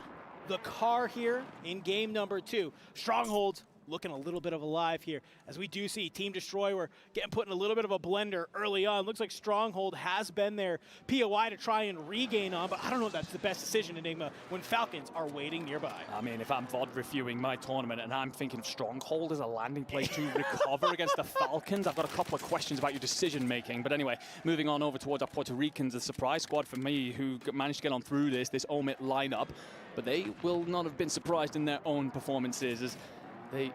the car here in game number 2. Strongholds looking a little bit of alive here, as we do see Team Destroy, we're getting put in a little bit of a blender early on. Looks like Stronghold has been their POI to try and regain on, but I don't know if that's the best decision, Enigma, when Falcons are waiting nearby. I mean, if I'm VOD reviewing my tournament and I'm thinking Stronghold as a landing place to recover against the Falcons, I've got a couple of questions about your decision making. But anyway, moving on over towards our Puerto Ricans, the surprise squad for me, who managed to get on through this Omit lineup, but they will not have been surprised in their own performances as they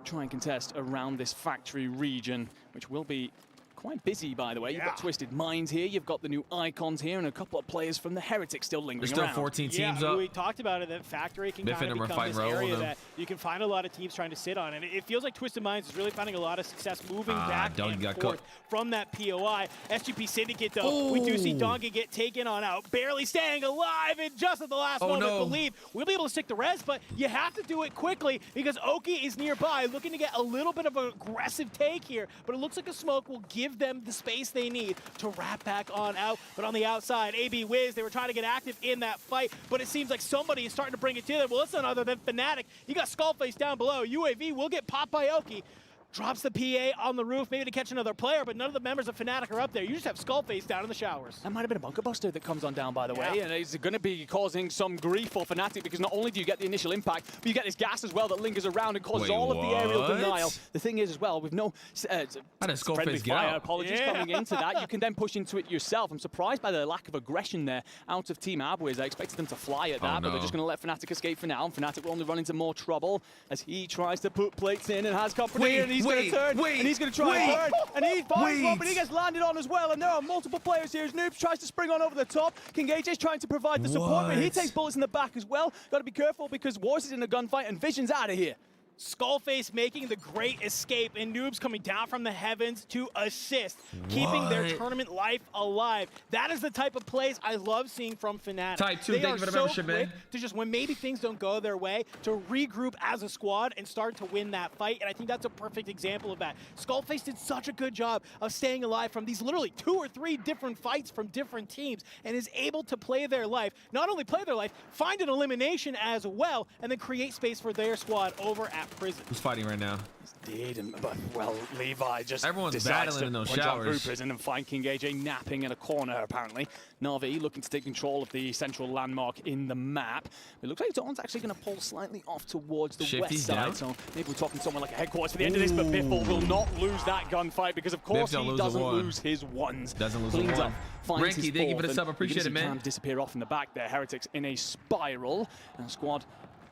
try and contest around this factory region, which will be quite busy, by the way. You've got Twisted Minds here, you've got the new Icons here, and a couple of players from the Heretics still lingering There's still around. 14 teams up. We talked about it, that Factory can kind of become this area that you can find a lot of teams trying to sit on, and it feels like Twisted Minds is really finding a lot of success moving back and forth from that POI. SGP Syndicate, though, we do see Donkey get taken on out, barely staying alive, and just at the last moment, believe we'll be able to stick the res, but you have to do it quickly because Oki is nearby, looking to get a little bit of an aggressive take here, but it looks like a smoke will give them the space they need to wrap back on out. But on the outside, AB Wiz, they were trying to get active in that fight, but it seems like somebody is starting to bring it to them. Well, it's none other than Fnatic. You got Skullface down below. UAV will get popped by Oki. Drops the PA on the roof, maybe to catch another player, but none of the members of Fnatic are up there. You just have Skullface down in the showers. That might have been a Bunker Buster that comes on down, by the way, and it's going to be causing some grief for Fnatic because not only do you get the initial impact, but you get this gas as well that lingers around and causes all of the aerial denial. The thing is, as well, with no friendly fire, apologies, coming into that, you can then push into it yourself. I'm surprised by the lack of aggression there out of Team Abwiz. I expected them to fly at that, but they're just going to let Fnatic escape for now, and Fnatic will only run into more trouble as he tries to put plates in and has company, and he's going to turn. And he's going to try and burn, and he finds one, but he gets landed on as well, and there are multiple players here as Noobs tries to spring on over the top. King AJ's trying to provide the support, but he takes bullets in the back as well. Got to be careful because Wars is in a gunfight, and Vision's out of here. Skullface making the great escape, and Noobs coming down from the heavens to assist, keeping their tournament life alive. That is the type of plays I love seeing from Fnatic. Type 2, thank you for the membership, man. To just, when maybe things don't go their way, to regroup as a squad and start to win that fight, and I think that's a perfect example of that. Skullface did such a good job of staying alive from these literally 2 or 3 different fights from different teams, and is able to play their life, not only play their life, find an elimination as well, and then create space for their squad over at Prison. Who's fighting right now? Indeed, but well, Levi just everyone's battling in those showers. Prison and find King AJ napping in a corner, apparently. Na'Vi looking to take control of the central landmark in the map. It looks like Dawn's actually going to pull slightly off towards the west side, so maybe we're talking somewhere like a headquarters for the end of this, but Biffle will not lose that gunfight because, of course, he doesn't lose his ones. Doesn't lose a one. Ranky, thank you for the sub. Appreciate it, man. Disappear off in the back there. Heretics in a spiral, and a squad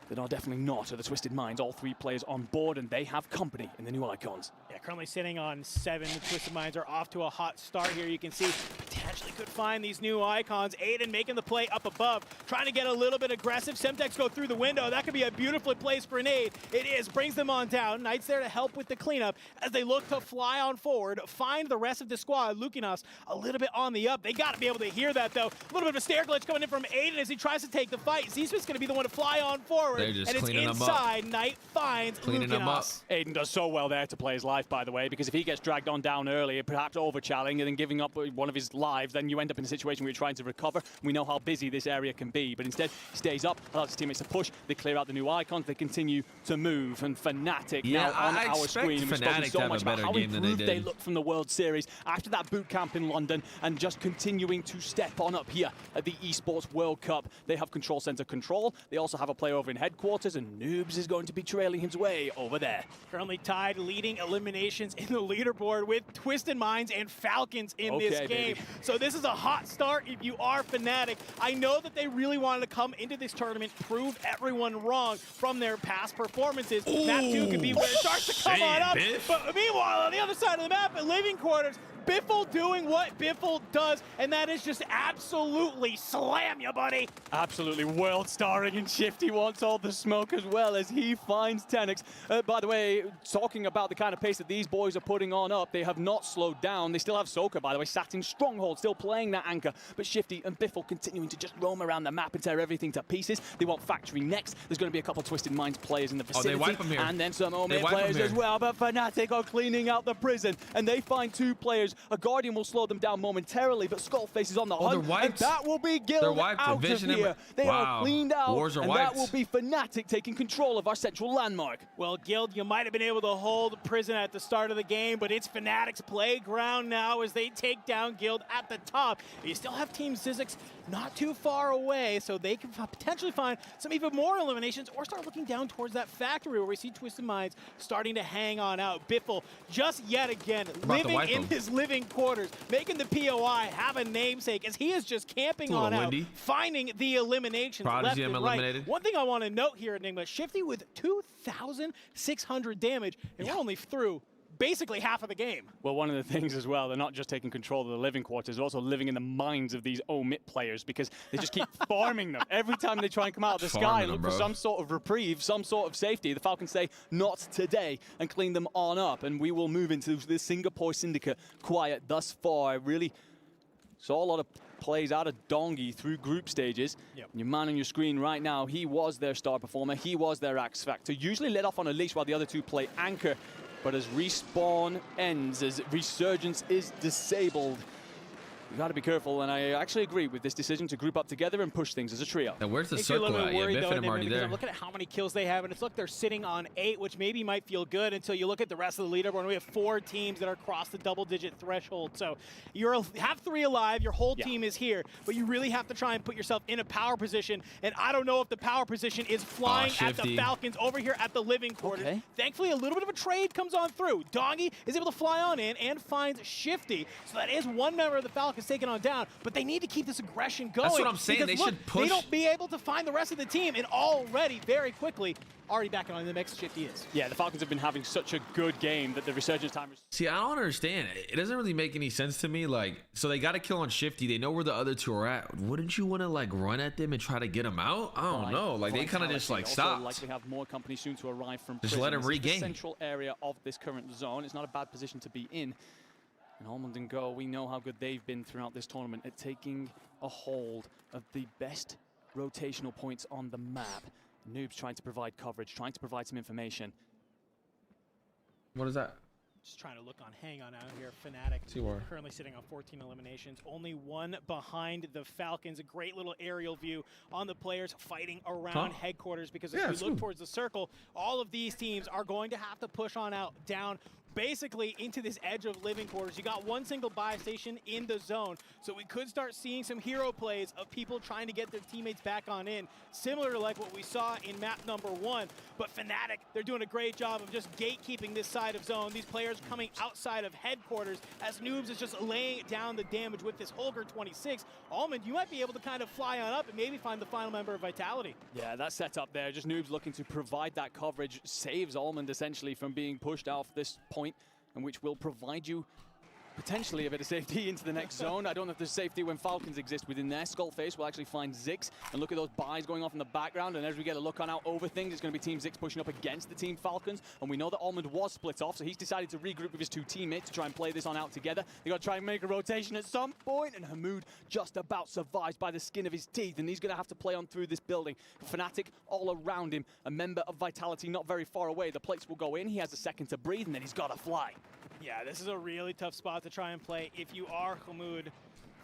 that are definitely not the Twisted Minds. All 3 players on board, and they have company in the new Icons. Yeah, currently sitting on 7. The Twisted Minds are off to a hot start here. You can see potentially could find these new Icons. Aiden making the play up above, trying to get a little bit aggressive. Semtex go through the window. That could be a beautifully placed grenade. It is, brings them on down. Knight's there to help with the cleanup as they look to fly on forward, find the rest of the squad. Lukinos a little bit on the up. They got to be able to hear that, though. A little bit of a stair glitch coming in from Aiden as he tries to take the fight. Z-Smith's going to be the one to fly on forward. They're just and it's inside. Knight finds cleaning them up. Aiden does so well there to play his life, by the way, because if he gets dragged on down early, perhaps overchalling and then giving up one of his lives, then you end up in a situation where you're trying to recover. We know how busy this area can be, but instead he stays up, allows his teammates to push, they clear out the new Icons, they continue to move, and Fnatic now on our screen. We've spoken so much about how improved they look from the World Series after that boot camp in London, and just continuing to step on up here at the Esports World Cup. They have control center control. They also have a player over in headquarters, and Noobs is going to be trailing his way over there. Currently tied, leading eliminations in the leaderboard with Twisted Minds and Falcons in this game. Baby. So So this is a hot start if you are Fnatic. I know that they really wanted to come into this tournament, prove everyone wrong from their past performances. Map 2 could be where it starts to come on up. Biff. But meanwhile, on the other side of the map, at Living Quarters, Biffle doing what Biffle does, and that is just absolutely slam you, buddy. Absolutely world starring, and Shifty wants all the smoke as well as he finds Tenix. By the way, talking about the kind of pace that these boys are putting on up, they have not slowed down. They still have Soka, by the way, sat in Stronghold, still playing that anchor. But Shifty and Biffle continuing to just roam around the map and tear everything to pieces. They want Factory next. There's going to be a couple Twisted Minds players in the vicinity. Oh, they wipe them here. And then some Omid players as well. But Fnatic are cleaning out the prison, and they find 2 players. A Guardian will slow them down momentarily, but Skullface is on the hunt. They're wiped. And that will be Guild They're wiped. out Vision of here. They are cleaned out, Wars are and wiped. that will be Fnatic taking control of our central landmark. Well, Guild, you might have been able to hold prison at the start of the game, but it's Fnatic's playground now as they take down Guild at the top. You still have Team Zizix not too far away, so they can potentially find some even more eliminations or start looking down towards that factory where we see Twisted Minds starting to hang on out. Biffle, just yet again, living in his living quarters, making the POI have a namesake as he is just camping on out, finding the eliminations left and right. One thing I want to note here, Enigma, Shifty with 2,600 damage, and we're only through basically half of the game. Well, one of the things as well, they're not just taking control of the living quarters, they're also living in the minds of these Omid players because they just keep farming them. Every time they try and come out of the sky and look for some sort of reprieve, some sort of safety, the Falcons say, not today, and clean them on up. And we will move into the Singapore Syndicate quiet thus far. I really saw a lot of plays out of Dongi through group stages. Your man on your screen right now, he was their star performer, he was their X Factor. Usually let off on a leash while the other 2 play anchor. But as respawn ends, as resurgence is disabled, you got to be careful, and I actually agree with this decision to group up together and push things as a trio. Now, where's the Makes you a circle little at? bit worried, Yeah, Biff though, and him already there. I'm looking at how many kills they have, and it's look, they're sitting on 8, which maybe might feel good until you look at the rest of the leaderboard. We have 4 teams that are across the double-digit threshold. So you have 3 alive, your whole team is here, but you really have to try and put yourself in a power position, and I don't know if the power position is flying at the Falcons over here at the living quarters. Thankfully, a little bit of a trade comes on through. Dongi is able to fly on in and finds Shifty, so that is one member of the Falcons taken on down. But they need to keep this aggression going. That's what I'm saying. They should push. They don't be able to find the rest of the team, and already, very quickly, already back on the mix, Shifty is. Yeah, the Falcons have been having such a good game that the resurgence time is... See, I don't understand. It doesn't really make any sense to me. Like, so they got a kill on Shifty. They know where the other 2 are at. Wouldn't you want to, like, run at them and try to get them out? I don't know. Like, they kind of just, like, stopped. Like we have more company soon to arrive from just prison. let them regain. The central area of this current zone. It's not a bad position to be in. And Almond and Go, we know how good they've been throughout this tournament at taking a hold of the best rotational points on the map. Noob's trying to provide coverage, trying to provide some information. What is that? Just trying to look on, hang on out here. Fnatic currently sitting on 14 eliminations, only 1 behind the Falcons. A great little aerial view on the players fighting around headquarters, because if we look towards the circle, all of these teams are going to have to push on out, down, basically into this edge of living quarters. You got 1 single buy station in the zone, so we could start seeing some hero plays of people trying to get their teammates back on in, similar to like what we saw in map number 1. But Fnatic, they're doing a great job of just gatekeeping this side of zone. These players coming outside of headquarters as Noobs is just laying down the damage with this Holger 26. Almond, you might be able to kind of fly on up and maybe find the final member of Vitality. Yeah, that setup there, just Noobs looking to provide that coverage, saves Almond essentially from being pushed off this point, and which will provide you potentially a bit of safety into the next zone. I don't know if there's safety when Falcons exist within there. Skullface will actually find Zix, and look at those buys going off in the background, and as we get a look on out over things, it's going to be Team Zix pushing up against the Team Falcons, and we know that Almond was split off, so he's decided to regroup with his 2 teammates to try and play this on out together. They got to try and make a rotation at some point, and Hamoud just about survives by the skin of his teeth, and he's going to have to play on through this building. Fnatic all around him, a member of Vitality not very far away. The plates will go in, he has a second to breathe, and then he's got to fly. Yeah, this is a really tough spot to try and play if you are Hamoud.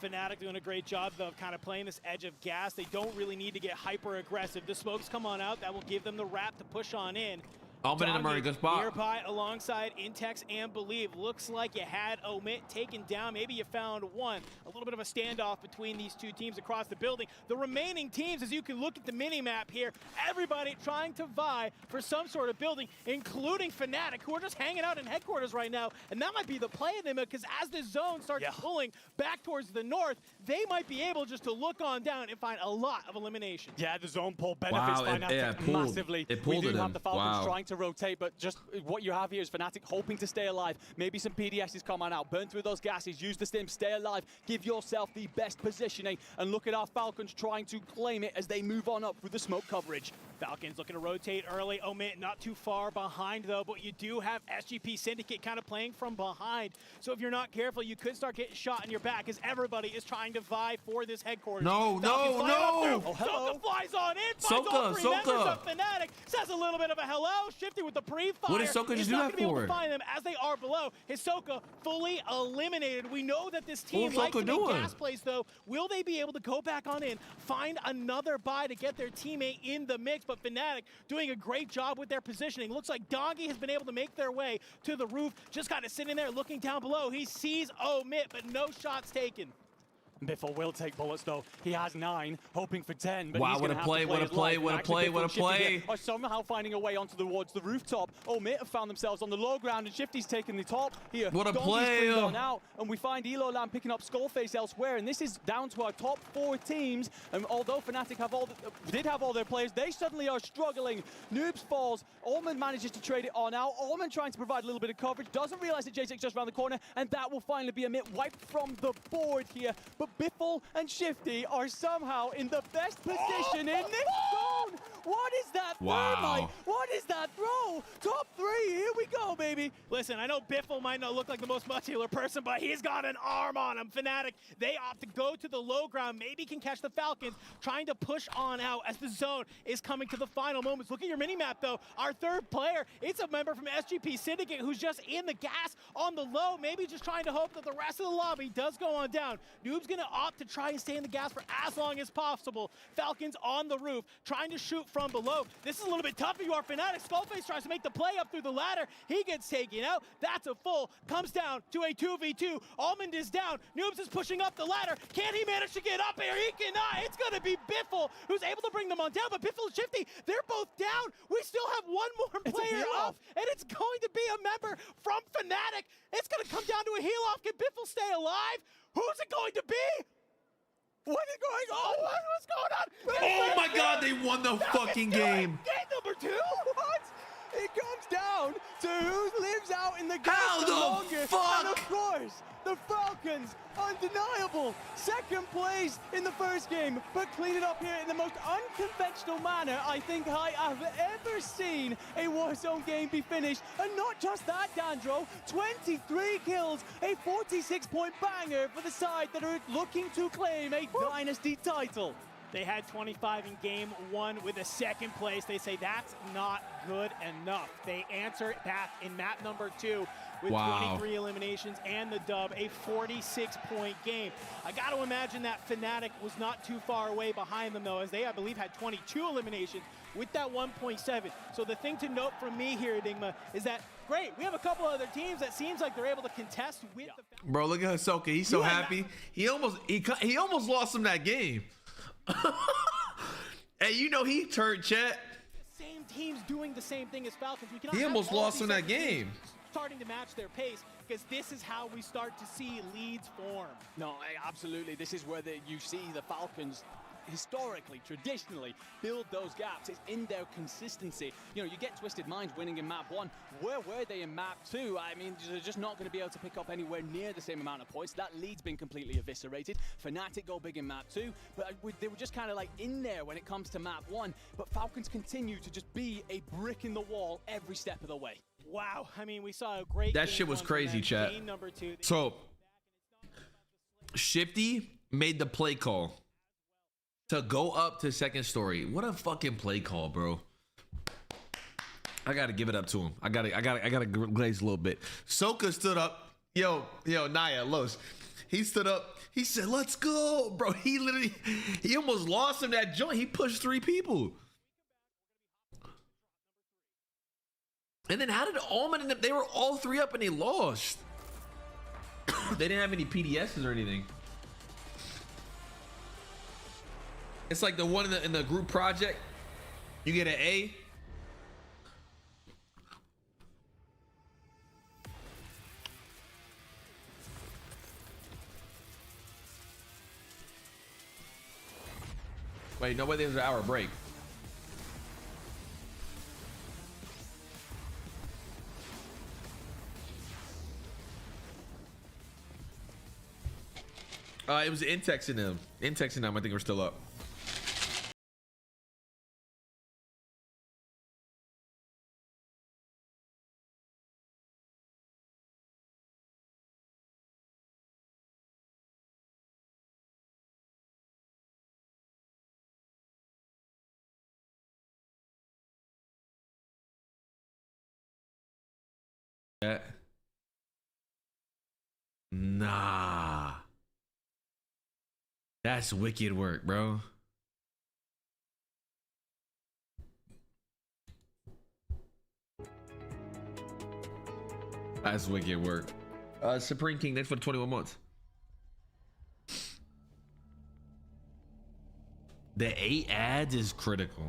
Fnatic doing a great job of kind of playing this edge of gas. They don't really need to get hyper aggressive. The smokes come on out, that will give them the wrap to push on in. Almond in a very good spot. Nearby alongside Intex and Believe. Looks like you had Omit taken down. Maybe you found one. A little bit of a standoff between these two teams across the building. The remaining teams, as you can look at the mini-map here, everybody trying to vie for some sort of building, including Fnatic, who are just hanging out in headquarters right now. And that might be the play of them, because as the zone starts pulling back towards the north, they might be able just to look on down and find a lot of elimination. Yeah, the zone pull benefits Fnatic massively. We do have the Falcons trying to rotate, but just what you have here is Fnatic hoping to stay alive. Maybe some PDSs come on out, burn through those gases, use the stim, stay alive, give yourself the best positioning, and look at our Falcons trying to claim it as they move on up through the smoke coverage. Falcons looking to rotate early. Omit not too far behind, though, but you do have SGP Syndicate kind of playing from behind. So if you're not careful, you could start getting shot in your back, as everybody is trying to vie for this headquarters. No. Oh, Soka flies on in, finds all three members of Fnatic, says a little bit of a hello. Shifty with the pre-fire. What did Soka just do that for? He's not going to be able to find them as they are below. Hisoka fully eliminated. We know that this team likes to make gas plays, though. Will they be able to go back on in, find another buy to get their teammate in the mix? But Fnatic doing a great job with their positioning. Looks like Dongi has been able to make their way to the roof, just kind of sitting there looking down below. He sees Omit, but no shots taken. Biffle will take bullets, though. He has 9, hoping for 10. But wow, what a play, what a play, what a play, what a play. Are somehow finding a way onto towards the rooftop. Omit have found themselves on the low ground, and Shifty's taking the top here. What a play. On out, and we find Elolan picking up Skullface elsewhere, and this is down to our top 4 teams. And although Fnatic did have all their players, they suddenly are struggling. Noobs falls. Almond manages to trade it on out. Almond trying to provide a little bit of coverage. Doesn't realize that J6 just around the corner, and that will finally be Omit wiped from the board here. But Biffle and Shifty are somehow in the best position in this zone. What is that thermite? What is that throw? Top 3, here we go, baby. Listen, I know Biffle might not look like the most muscular person, but he's got an arm on him. Fnatic, they opt to go to the low ground, maybe can catch the Falcons, trying to push on out as the zone is coming to the final moments. Look at your mini-map, though. Our third player, it's a member from SGP Syndicate who's just in the gas on the low, maybe just trying to hope that the rest of the lobby does go on down. Noob's gonna opt to try and stay in the gas for as long as possible. Falcons on the roof, trying to shoot from below. This is a little bit tough for you, our Fnatic. Skullface tries to make the play up through the ladder. He gets taken out. That's a full. Comes down to a 2v2. Almond is down. Noobs is pushing up the ladder. Can he manage to get up here? He cannot. It's going to be Biffle who's able to bring them on down, but Biffle and Shifty, they're both down. We still have one more player up, and it's going to be a member from Fnatic. It's going to come down to a heel off. Can Biffle stay alive? Who's it going to be? What is going on? What's going on? Oh my God, they won the fucking game. Game number 2? What? It comes down to who lives out in the gas How the longest. fuck? And of course, the Falcons, undeniable. Second place in the first game, but clean it up here in the most unconventional manner I think I have ever seen a Warzone game be finished. And not just that, Dandro, 23 kills, a 46-point banger for the side that are looking to claim a Dynasty title. They had 25 in game 1 with a second place. They say that's not good enough. They answer back in map number 2 with 23 eliminations and the dub, a 46-point game. I got to imagine that Fnatic was not too far away behind them, though, as they, I believe, had 22 eliminations with that 1.7. So the thing to note from me here, Enigma, is that, great, we have a couple other teams that seems like they're able to contest with the... Bro, look at Hisoka. He's so happy. He almost lost him that game. Hey, you know he turned chat. Same teams doing the same thing as Falcons. We He almost lost in that game. Starting to match their pace, because this is how we start to see leads form. No, absolutely. This is where you see the Falcons historically, traditionally, build those gaps. It's in their consistency. You know, you get Twisted Minds winning in map 1. Where were they in map 2? I mean, they're just not going to be able to pick up anywhere near the same amount of points. That lead's been completely eviscerated. Fnatic go big in map 2, but they were just kind of like in there when it comes to map 1. But Falcons continue to just be a brick in the wall every step of the way. Wow, I mean, we saw a great That shit was crazy, chat. Game number 2. So, Shifty made the play call to go up to second story. What a fucking play call, bro. I gotta give it up to him. I gotta glaze a little bit. Soka stood up. Yo, Naya, Los. He stood up. He said, "Let's go, bro." He almost lost him that joint. He pushed 3 people. And then how did Almond and them, they were all 3 up and they lost. They didn't have any PDSs or anything. It's like the one in the group project. You get an A. Wait, no way there's an hour break. It was Intex in them. Intex in them, I think we're still up. Nah. That's wicked work, bro. That's wicked work. Supreme King, thanks for the 21 months. The 8 ads is critical.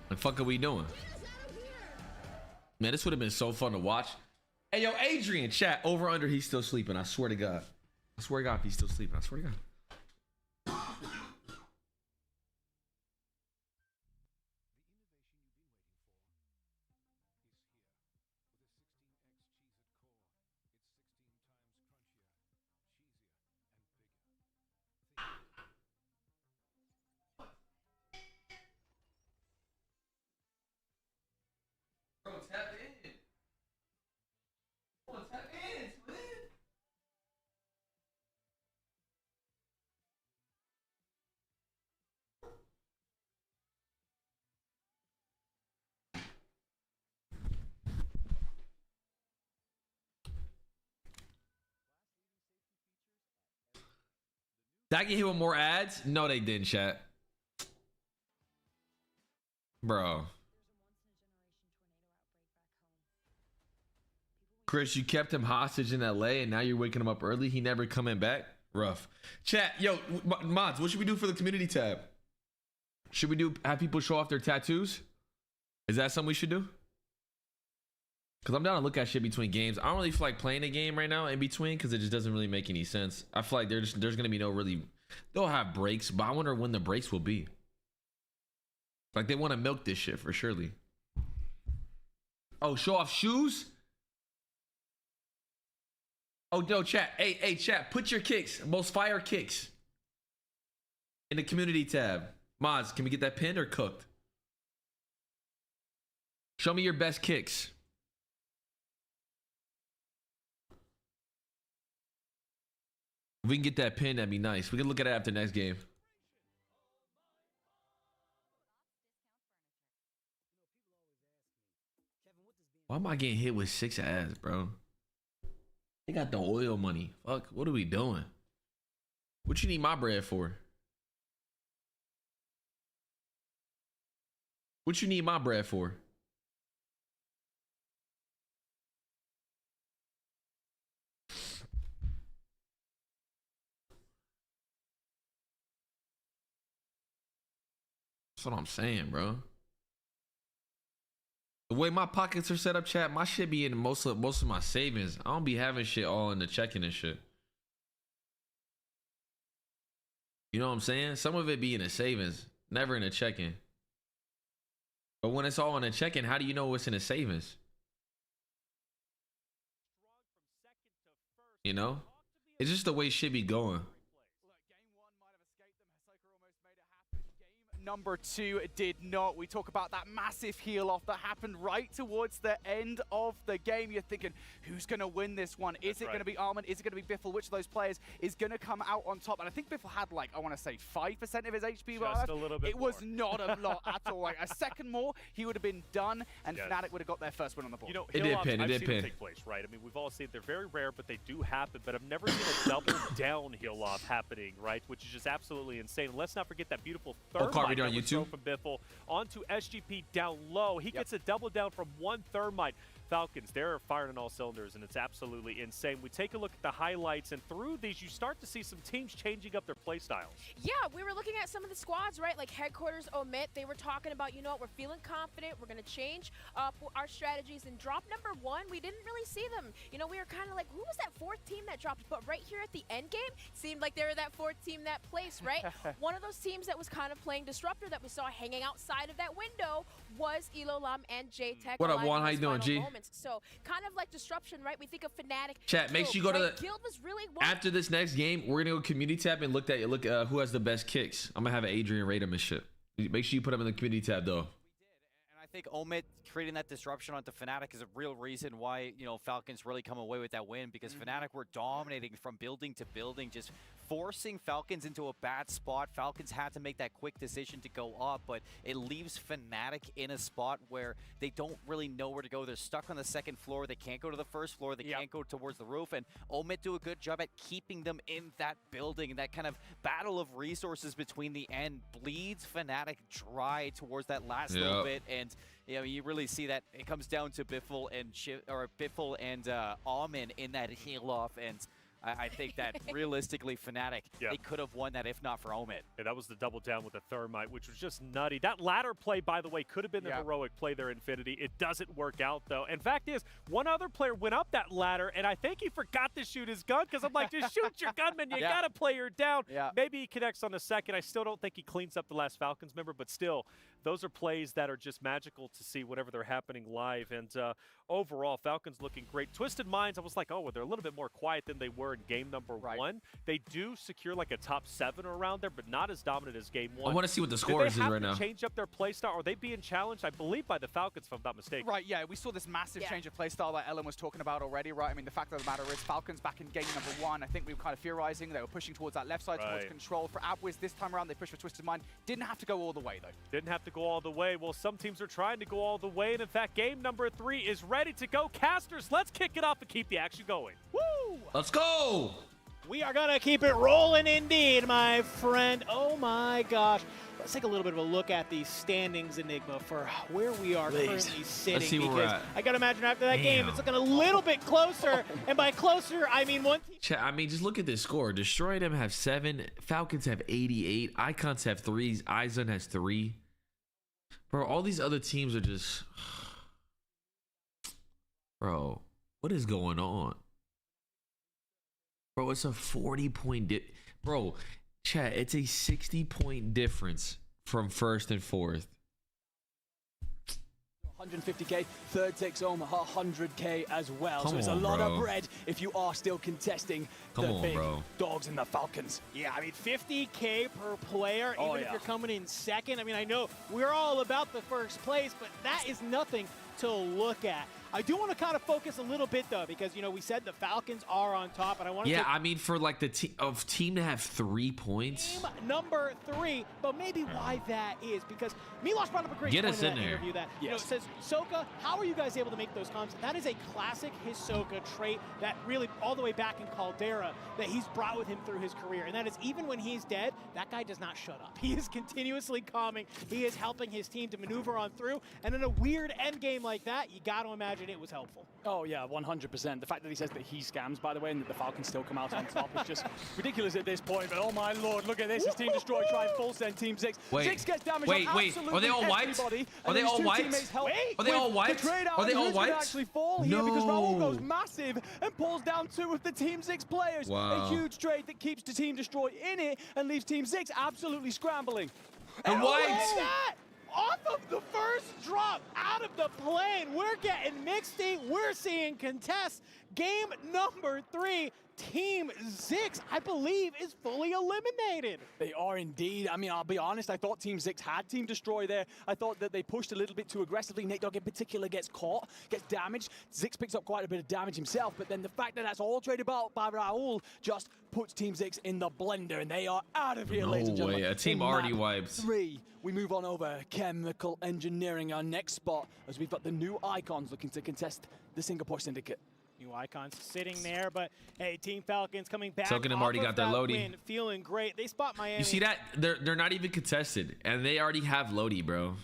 What the fuck are we doing? Man, this would have been so fun to watch. Hey, yo, Adrian, chat, over under, he's still sleeping. I swear to God. I swear to God, he's still sleeping. I swear to God. Bro, tap in. Come on, tap in, man. Did I get hit with more ads? No, they didn't, chat. Bro. Chris, you kept him hostage in LA and now you're waking him up early. He never coming back. Rough. Chat, yo, mods, what should we do for the community tab? Should we have people show off their tattoos? Is that something we should do? Because I'm down to look at shit between games. I don't really feel like playing a game right now in between because it just doesn't really make any sense. I feel like there's going to be no really... They'll have breaks, but I wonder when the breaks will be. Like, they want to milk this shit for surely. Oh, show off shoes? Oh, no, chat. Hey, chat, put your kicks, most fire kicks in the community tab. Mods, can we get that pinned or cooked? Show me your best kicks. If we can get that pin, that'd be nice. We can look at it after next game. Why am I getting hit with 6 ads, bro? They got the oil money. Fuck, what are we doing? What you need my bread for? What you need my bread for? That's what I'm saying, bro. The way my pockets are set up, chat, my shit be in most of my savings. I don't be having shit all in the checking and shit. You know what I'm saying? Some of it be in the savings, never in the checking. But when it's all in the checking, how do you know what's in the savings? You know? It's just the way shit be going. number 2 did not. We talk about that massive heal off that happened right towards the end of the game. You're thinking, who's going to win this one? Is it going to be Armin? Is it going to be Biffle? Which of those players is going to come out on top? And I think Biffle had, like, I want to say 5% of his HP. Just a little bit It was not a lot at all. Like, a second more, he would have been done, and Fnatic would have got their first win on the board. You know, It did pin. It I've did seen pin. them take place, right? I mean, we've all seen they're very rare, but they do happen. But I've never seen a double down heal off happening, right? Which is just absolutely insane. And let's not forget that beautiful third Carvey on on YouTube from Biffle onto SGP down low. He gets a double down from one thermite. Falcons, they're firing on all cylinders, and it's absolutely insane. We take a look at the highlights, and through these, you start to see some teams changing up their play styles. Yeah, we were looking at some of the squads, right? Like Headquarters, Omit, they were talking about, you know what, we're feeling confident, we're going to change up our strategies. And drop number 1, we didn't really see them. You know, we were kind of like, who was that 4th team that dropped? But right here at the end game, seemed like they were that 4th team that placed, right? One of those teams that was kind of playing Disruptor that we saw hanging outside of that window was Elolam and JTech. What up, Juan? How you doing, G? So kind of like disruption, right? We think of Fnatic. Chat, make sure you go to the Guild was really after this next game. We're gonna go community tab and look who has the best kicks. I'm gonna have Adrian rate him and shit. Make sure you put him in the community tab though. I think Omit creating that disruption onto Fnatic is a real reason why, you know, Falcons really come away with that win, because Fnatic were dominating from building to building, just forcing Falcons into a bad spot. Falcons had to make that quick decision to go up, but it leaves Fnatic in a spot where they don't really know where to go. They're stuck on the second floor. They can't go to the first floor. They can't go towards the roof, and Omit do a good job at keeping them in that building, and that kind of battle of resources between the end bleeds Fnatic dry towards that last little bit, and you know, you really see that it comes down to Biffle and Almin in that heal off, and I think that realistically Fnatic, they could have won that if not for Omit. Yeah, that was the double down with the thermite, which was just nutty. That ladder play, by the way, could have been the heroic play there, Infinity. It doesn't work out, though. And fact is, one other player went up that ladder, and I think he forgot to shoot his gun, because I'm like, just shoot your gunman. You got a player down. Maybe he connects on the second. I still don't think he cleans up the last Falcons member, but still, those are plays that are just magical to see whenever they're happening live. And overall, Falcons looking great. Twisted Minds, I was like, oh, well, they're a little bit more quiet than they were in game number 1. They do secure like a top 7 around there, but not as dominant as game 1. I want to see what the score is right now. Do they have to change up their play style? Are they being challenged, I believe, by the Falcons, if I'm not mistaken? Right, yeah, we saw this massive change of play style that Ellen was talking about already, right? I mean, the fact of the matter is, Falcons back in game number 1, I think we were kind of theorizing. They were pushing towards that left side, towards control. For Abwiz this time around, they pushed for Twisted Mind. Didn't have to go all the way, though. Didn't have to go all the way. Well, some teams are trying to go all the way, and in fact, game number 3 is ready to go. Casters, let's kick it off and keep the action going. Woo! Let's go! We are gonna keep it rolling indeed, my friend. Oh my gosh. Let's take a little bit of a look at the standings, Enigma, for where we are currently sitting. Let's see where we're at. I gotta imagine after that game, it's looking a little bit closer. And by closer, I mean one team. Chat, I mean, just look at this score. Destroy them have 7. Falcons have 88. Icons have 3. Izon has 3. Bro, all these other teams are just... Bro, what is going on? Bro, it's a 40-point Bro, chat, it's a 60-point difference from 1st and 4th. 150k, third takes home 100k as well. Come so it's on, a lot bro. of bread if you are still contesting the big dogs and the Falcons. Yeah, I mean, 50k per player, even if you're coming in second. I mean, I know we're all about the first place, but that is nothing to look at. I do want to kind of focus a little bit, though, because, you know, we said the Falcons are on top, and I want to I mean, for like the team to have 3 points. Game number 3, but maybe why that is, because Milos brought up a great Get point us in in that there. interview that, you know, it says, Hisoka, how are you guys able to make those comments? That is a classic Hisoka trait that really, all the way back in Caldera, that he's brought with him through his career, and that is even when he's dead, that guy does not shut up. He is continuously calming. He is helping his team to maneuver on through, and in a weird end game like that, you got to imagine it was helpful. Oh yeah, 100%. The fact that he says that he scams, by the way, and that the Falcons still come out on top is just ridiculous at this point. But oh my lord, look at this. It's Team Destroy trying full send Team 6. Wait, 6 gets damage wait, on wait. absolutely Are they all wiped? everybody, Are they all wiped? Are they all wiped? Are they all wiped? Actually fall here because Raul goes massive and pulls down 2 of the Team 6 players. Wow. A huge trade that keeps the Team Destroy in it and leaves Team 6 absolutely scrambling. And look wiped. at that! Off of the first drop out of the plane, we're getting mixed. We're seeing contest. Game number 3. Team Zix, I believe, is fully eliminated. They are indeed. I mean, I'll be honest, I thought Team Zix had Team Destroy there. I thought that they pushed a little bit too aggressively. Nate Dogg in particular gets caught, gets damaged. Zix picks up quite a bit of damage himself, but then the fact that that's all traded out by Raul just puts Team Zix in the blender, and they are out of here, ladies and No gentlemen. way, a team In already map wiped. 3, we move on over Chemical Engineering, our next spot, as we've got the new Icons looking to contest the Singapore Syndicate. New Icons sitting there, but hey, Team Falcons coming back. Token them already off got of their that Lodi. win, feeling great. They spot Miami. You see that? They're not even contested, and they already have Lodi, bro.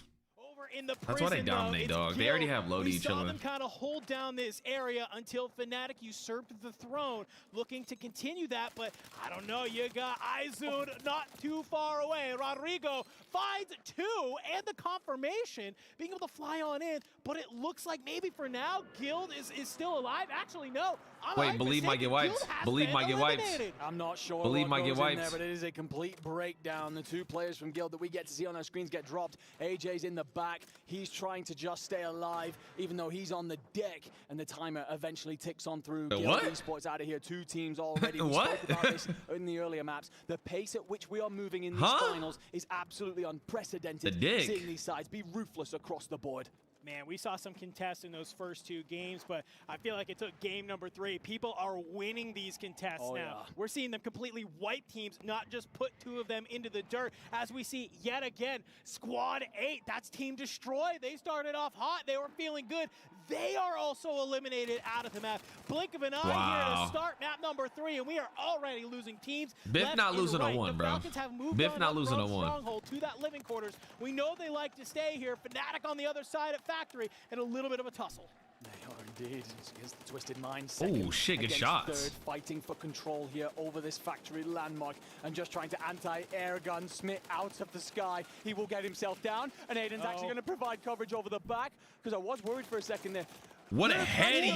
In the That's why they prison, though, dominate, it's dog. They Gil. already have Lodi We saw chilling. them kind of hold down this area until Fnatic usurped the throne, looking to continue that, but I don't know. You got Izun not too far away. Rodrigo finds 2 and the confirmation, being able to fly on in, but it looks like maybe for now, Guild is still alive. Actually, no. Wait, believe might get wiped. Believe might get wiped. I'm not sure Believe what might get goes in wiped. there, but it is a complete breakdown. The 2 players from Guild that we get to see on our screens get dropped. AJ's in the back. He's trying to just stay alive, even though he's on the deck, and the timer eventually ticks on through. Guild What? Esports out of here. 2 teams already. We What? spoke about this in the earlier maps. The pace at which we are moving in these finals is absolutely unprecedented. The dick. Seeing these sides be ruthless across the board. Man, we saw some contests in those first 2 games, but I feel like it took game number 3. People are winning these contests now. Yeah. We're seeing them completely wipe teams, not just put 2 of them into the dirt, as we see yet again, Squad 8, that's Team Destroy. They started off hot. They were feeling good. They are also eliminated out of the map. Blink of an eye here to start map number 3, and we are already losing teams. Biff left not and losing right. on 1, the bro. Falcons have moved Biff on not up losing from on 1. Stronghold to that living quarters. We know they like to stay here. Fnatic on the other side at Factory, and a little bit of a tussle. They are indeed. It's the Twisted Mind. Oh, shit, good against shots. Third, fighting for control here over this Factory landmark and just trying to anti-air gun Smith out of the sky. He will get himself down, and Aiden's actually going to provide coverage over the back, because I was worried for a second there. What a heady!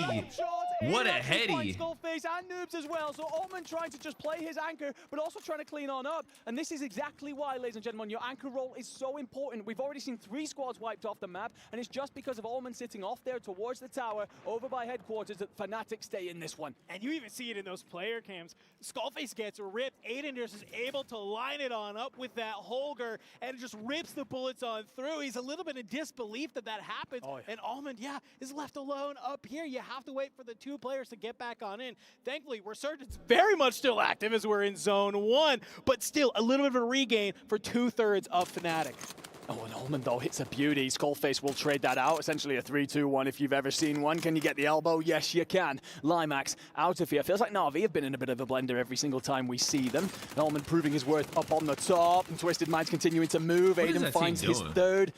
What a heady! Skullface and Noobs as well. So Omen trying to just play his anchor, but also trying to clean on up. And this is exactly why, ladies and gentlemen, your anchor role is so important. We've already seen 3 squads wiped off the map, and it's just because of Omen sitting off there towards the tower, over by headquarters, that Fnatic stay in this one. And you even see it in those player cams. Skullface gets ripped. Aiden just is able to line it on up with that Holger, and just rips the bullets on through. He's a little bit in disbelief that happens. Oh, yeah. And Almond, is left alone up here. You have to wait for the 2 players to get back on in. Thankfully, Resurgence very much still active as we're in zone 1, but still a little bit of a regain for 2/3 of Fnatic. Oh, and Omen, though, hits a beauty. Skullface will trade that out. Essentially a 3-2-1 if you've ever seen one. Can you get the elbow? Yes, you can. Limax out of here. Feels like Na'Vi have been in a bit of a blender every single time we see them. Omen proving his worth up on the top, and Twisted Mind's continuing to move. What is Aiden that finds team his doing? 3rd.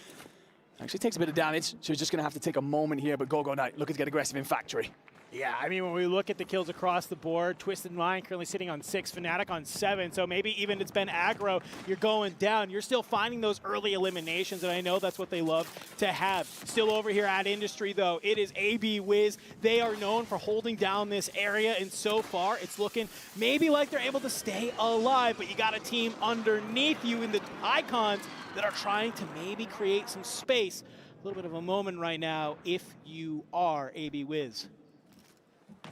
Actually takes a bit of damage, so he's just going to have to take a moment here, but Go Knight looking to get aggressive in Factory. Yeah, I mean, when we look at the kills across the board, Twisted Mind currently sitting on 6, Fnatic on 7, so maybe even it's been aggro, you're going down. You're still finding those early eliminations, and I know that's what they love to have. Still over here at Industry, though, it is AB Wiz. They are known for holding down this area, and so far, it's looking maybe like they're able to stay alive, but you got a team underneath you in the Icons that are trying to maybe create some space. A little bit of a moment right now if you are AB Wiz.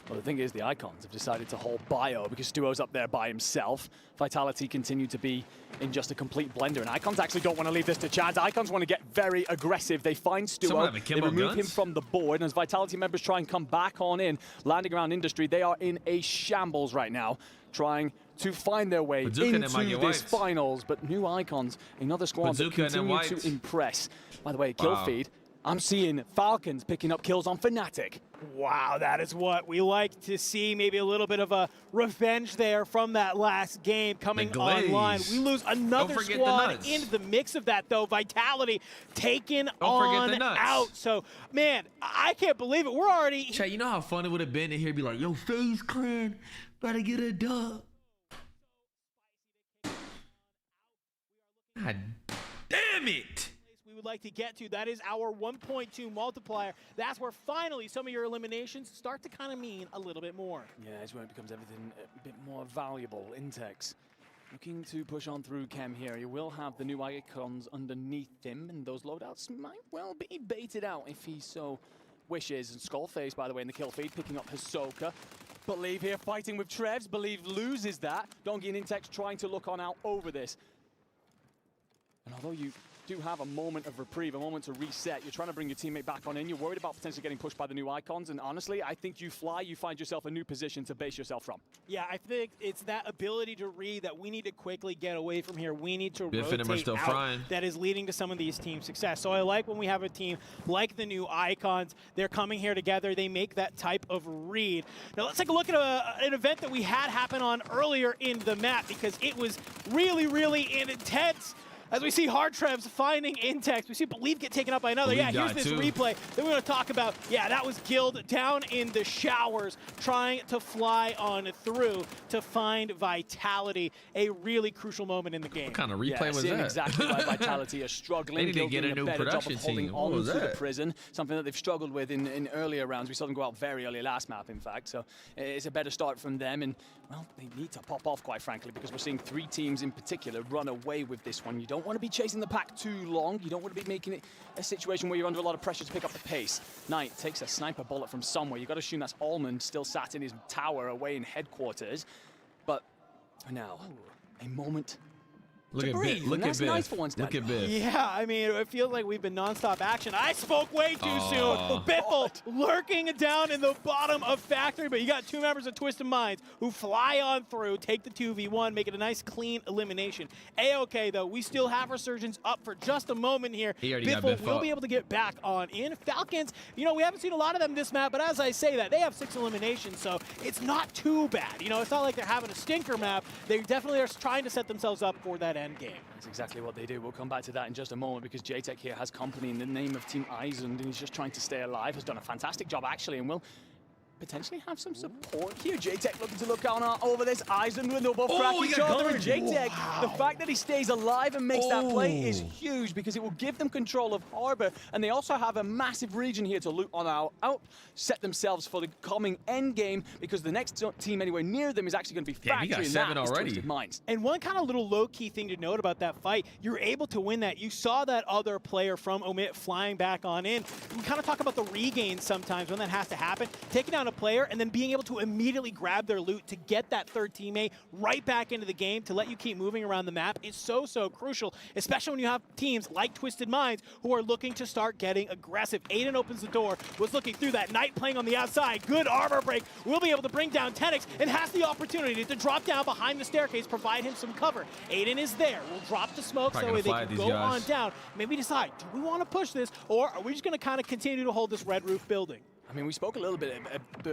Well, the thing is, the Icons have decided to hold Bio because Stuo's up there by himself. Vitality continue to be in just a complete blender, and Icons actually don't want to leave this to chance. Icons want to get very aggressive. They find Stuo, they remove him from the board, and as Vitality members try and come back on in, landing around Industry, they are in a shambles right now, trying to find their way into this finals. But new Icons, another squad that continue to impress. By the way, kill feed. I'm seeing Falcons picking up kills on Fnatic. Wow, that is what we like to see. Maybe a little bit of a revenge there from that last game coming online. We lose another squad into the mix of that, though. Vitality taken on out. So, man, I can't believe it. We're already... Chat, you know how fun it would have been to hear be like, yo, FaZe Clan, better get a dub. God damn it. We would like to get to. That is our 1.2 multiplier. That's where finally some of your eliminations start to kind of mean a little bit more. Yeah, it's where it becomes everything a bit more valuable. Intex looking to push on through Chem here. You will have the new Icons underneath him, and those loadouts might well be baited out if he so wishes. And Skullface, by the way, in the kill feed, picking up Hisoka. Believe here fighting with Trevs. Believe loses that. Donkey and Intex trying to look on out over this. And although you do have a moment of reprieve, a moment to reset, you're trying to bring your teammate back on in. You're worried about potentially getting pushed by the new icons. And honestly, I think you fly, you find yourself a new position to base yourself from. Yeah, I think it's that ability to read that we need to quickly get away from here. We need to Biff rotate still out. frying. That is leading to some of these team success. So I like when we have a team like the new icons. They're coming here together. They make that type of read. Now let's take a look at an event that we had happen on earlier in the map because it was really, really intense. As we see Hard Trevs finding Intex, we see Believe get taken up by another. Believe here's this replay that we're going to talk about. Yeah, that was Guild down in the showers trying to fly on through to find Vitality. A really crucial moment in the game. What kind of replay was that? Exactly why Vitality are struggling. They need to Guild get doing a new better job production of holding team. What on was to the that? prison, something that they've struggled with in earlier rounds. We saw them go out very early last map, in fact. So it's a better start from them. And, well, they need to pop off, quite frankly, because we're seeing 3 teams in particular run away with this one. You don't want to be chasing the pack too long. You don't want to be making it a situation where you're under a lot of pressure to pick up the pace. Knight takes a sniper bullet from somewhere. You've got to assume that's Almond still sat in his tower away in headquarters. But for now, a moment Look at Biff. Look at Biff. Look at Biff. Yeah, I mean, it feels like we've been nonstop action. I spoke way too soon. Biffle lurking down in the bottom of Factory, but you got 2 members of Twisted Minds who fly on through, take the 2v1, make it a nice clean elimination. A-okay, though, we still have Resurgence up for just a moment here. Biffle will be able to get back on in. Falcons, you know, we haven't seen a lot of them this map, but as I say that, they have 6 eliminations, so it's not too bad. You know, it's not like they're having a stinker map. They definitely are trying to set themselves up for that end game. That's exactly what they do. We'll come back to that in just a moment because JTech here has company in the name of Team Eisund and he's just trying to stay alive. Has done a fantastic job actually and will potentially have some support here. JTech looking to look down over this. Eisund and they'll both crack each other. And JTech, the fact that he stays alive and makes that play is huge because it will give them control of Harbor. And they also have a massive region here to loot on out, set themselves for the coming end game because the next team anywhere near them is actually going to be Factory. Yeah, he got 7 already. And one kind of little low-key thing to note about that fight, you're able to win that. You saw that other player from Omit flying back on in. We kind of talk about the regain sometimes when that has to happen. Taking down a player and then being able to immediately grab their loot to get that third teammate right back into the game to let you keep moving around the map is so crucial, especially when you have teams like Twisted Minds who are looking to start getting aggressive. Aiden opens the door, was looking through that. Knight playing on the outside, good armor break, will be able to bring down Tenix and has the opportunity to drop down behind the staircase, provide him some cover. Aiden is there, we'll drop the smoke so they can go on down. Maybe decide, do we want to push this or are we just going to kind of continue to hold this red roof building? I mean, we spoke a little bit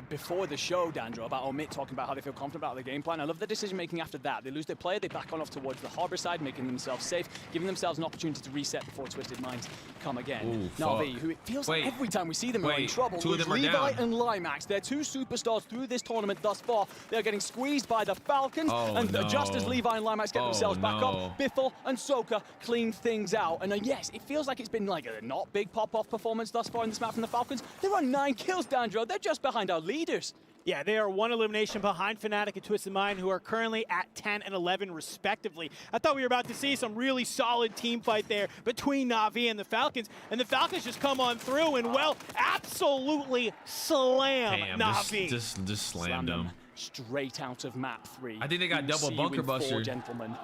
before the show, Dandro, about Omit talking about how they feel confident about the game plan. I love the decision-making after that. They lose their player, they back on off towards the Harbor side, making themselves safe, giving themselves an opportunity to reset before Twisted Minds come again. Na'Vi, who it feels like every time we see them are in trouble. 2 of them are Levi down. and Limax, they're 2 superstars through this tournament thus far. They're getting squeezed by the Falcons, just as Levi and Limax get themselves back up, Biffle and Soka clean things out. And yes, it feels like it's been like a not big pop-off performance thus far in this map from the Falcons. They're on 9 kills, Dandro. They're just behind our leaders. Yeah, they are 1 elimination behind Fnatic and Twisted Mind, who are currently at 10 and 11 respectively. I thought we were about to see some really solid team fight there between Na'Vi and the Falcons, and the Falcons just come on through and, well, absolutely slam Na'Vi. Just slammed them. Straight out of map 3. I think they got double bunker buster. Gentlemen,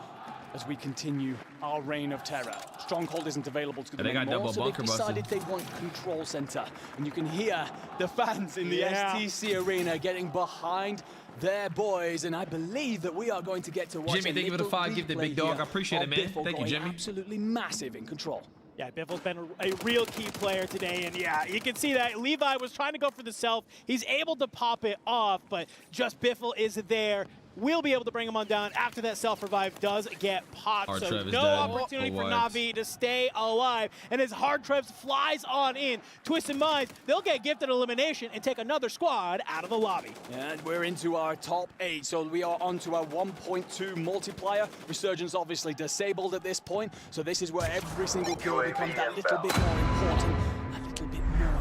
as we continue our reign of terror. Stronghold isn't available to them anymore, so they've decided they want control center. And you can hear the fans in the STC arena getting behind their boys, and I believe that we are going to get to watch Jimmy, thank you for the 5 gift, big dog. I appreciate it, man. Thank you, Jimmy. Absolutely massive in control. Yeah, Biffle's been a real key player today, and yeah, you can see that Levi was trying to go for the self. He's able to pop it off, but just Biffle is there. We'll be able to bring him on down after that self-revive does get popped. So no opportunity for Na'Vi to stay alive. And as Hard Trevs flies on in, Twisted Minds, they'll get gifted elimination and take another squad out of the lobby. And we're into our top 8, so we are onto our 1.2 multiplier. Resurgence obviously disabled at this point, so this is where every single kill becomes that little bit more important, a little bit more.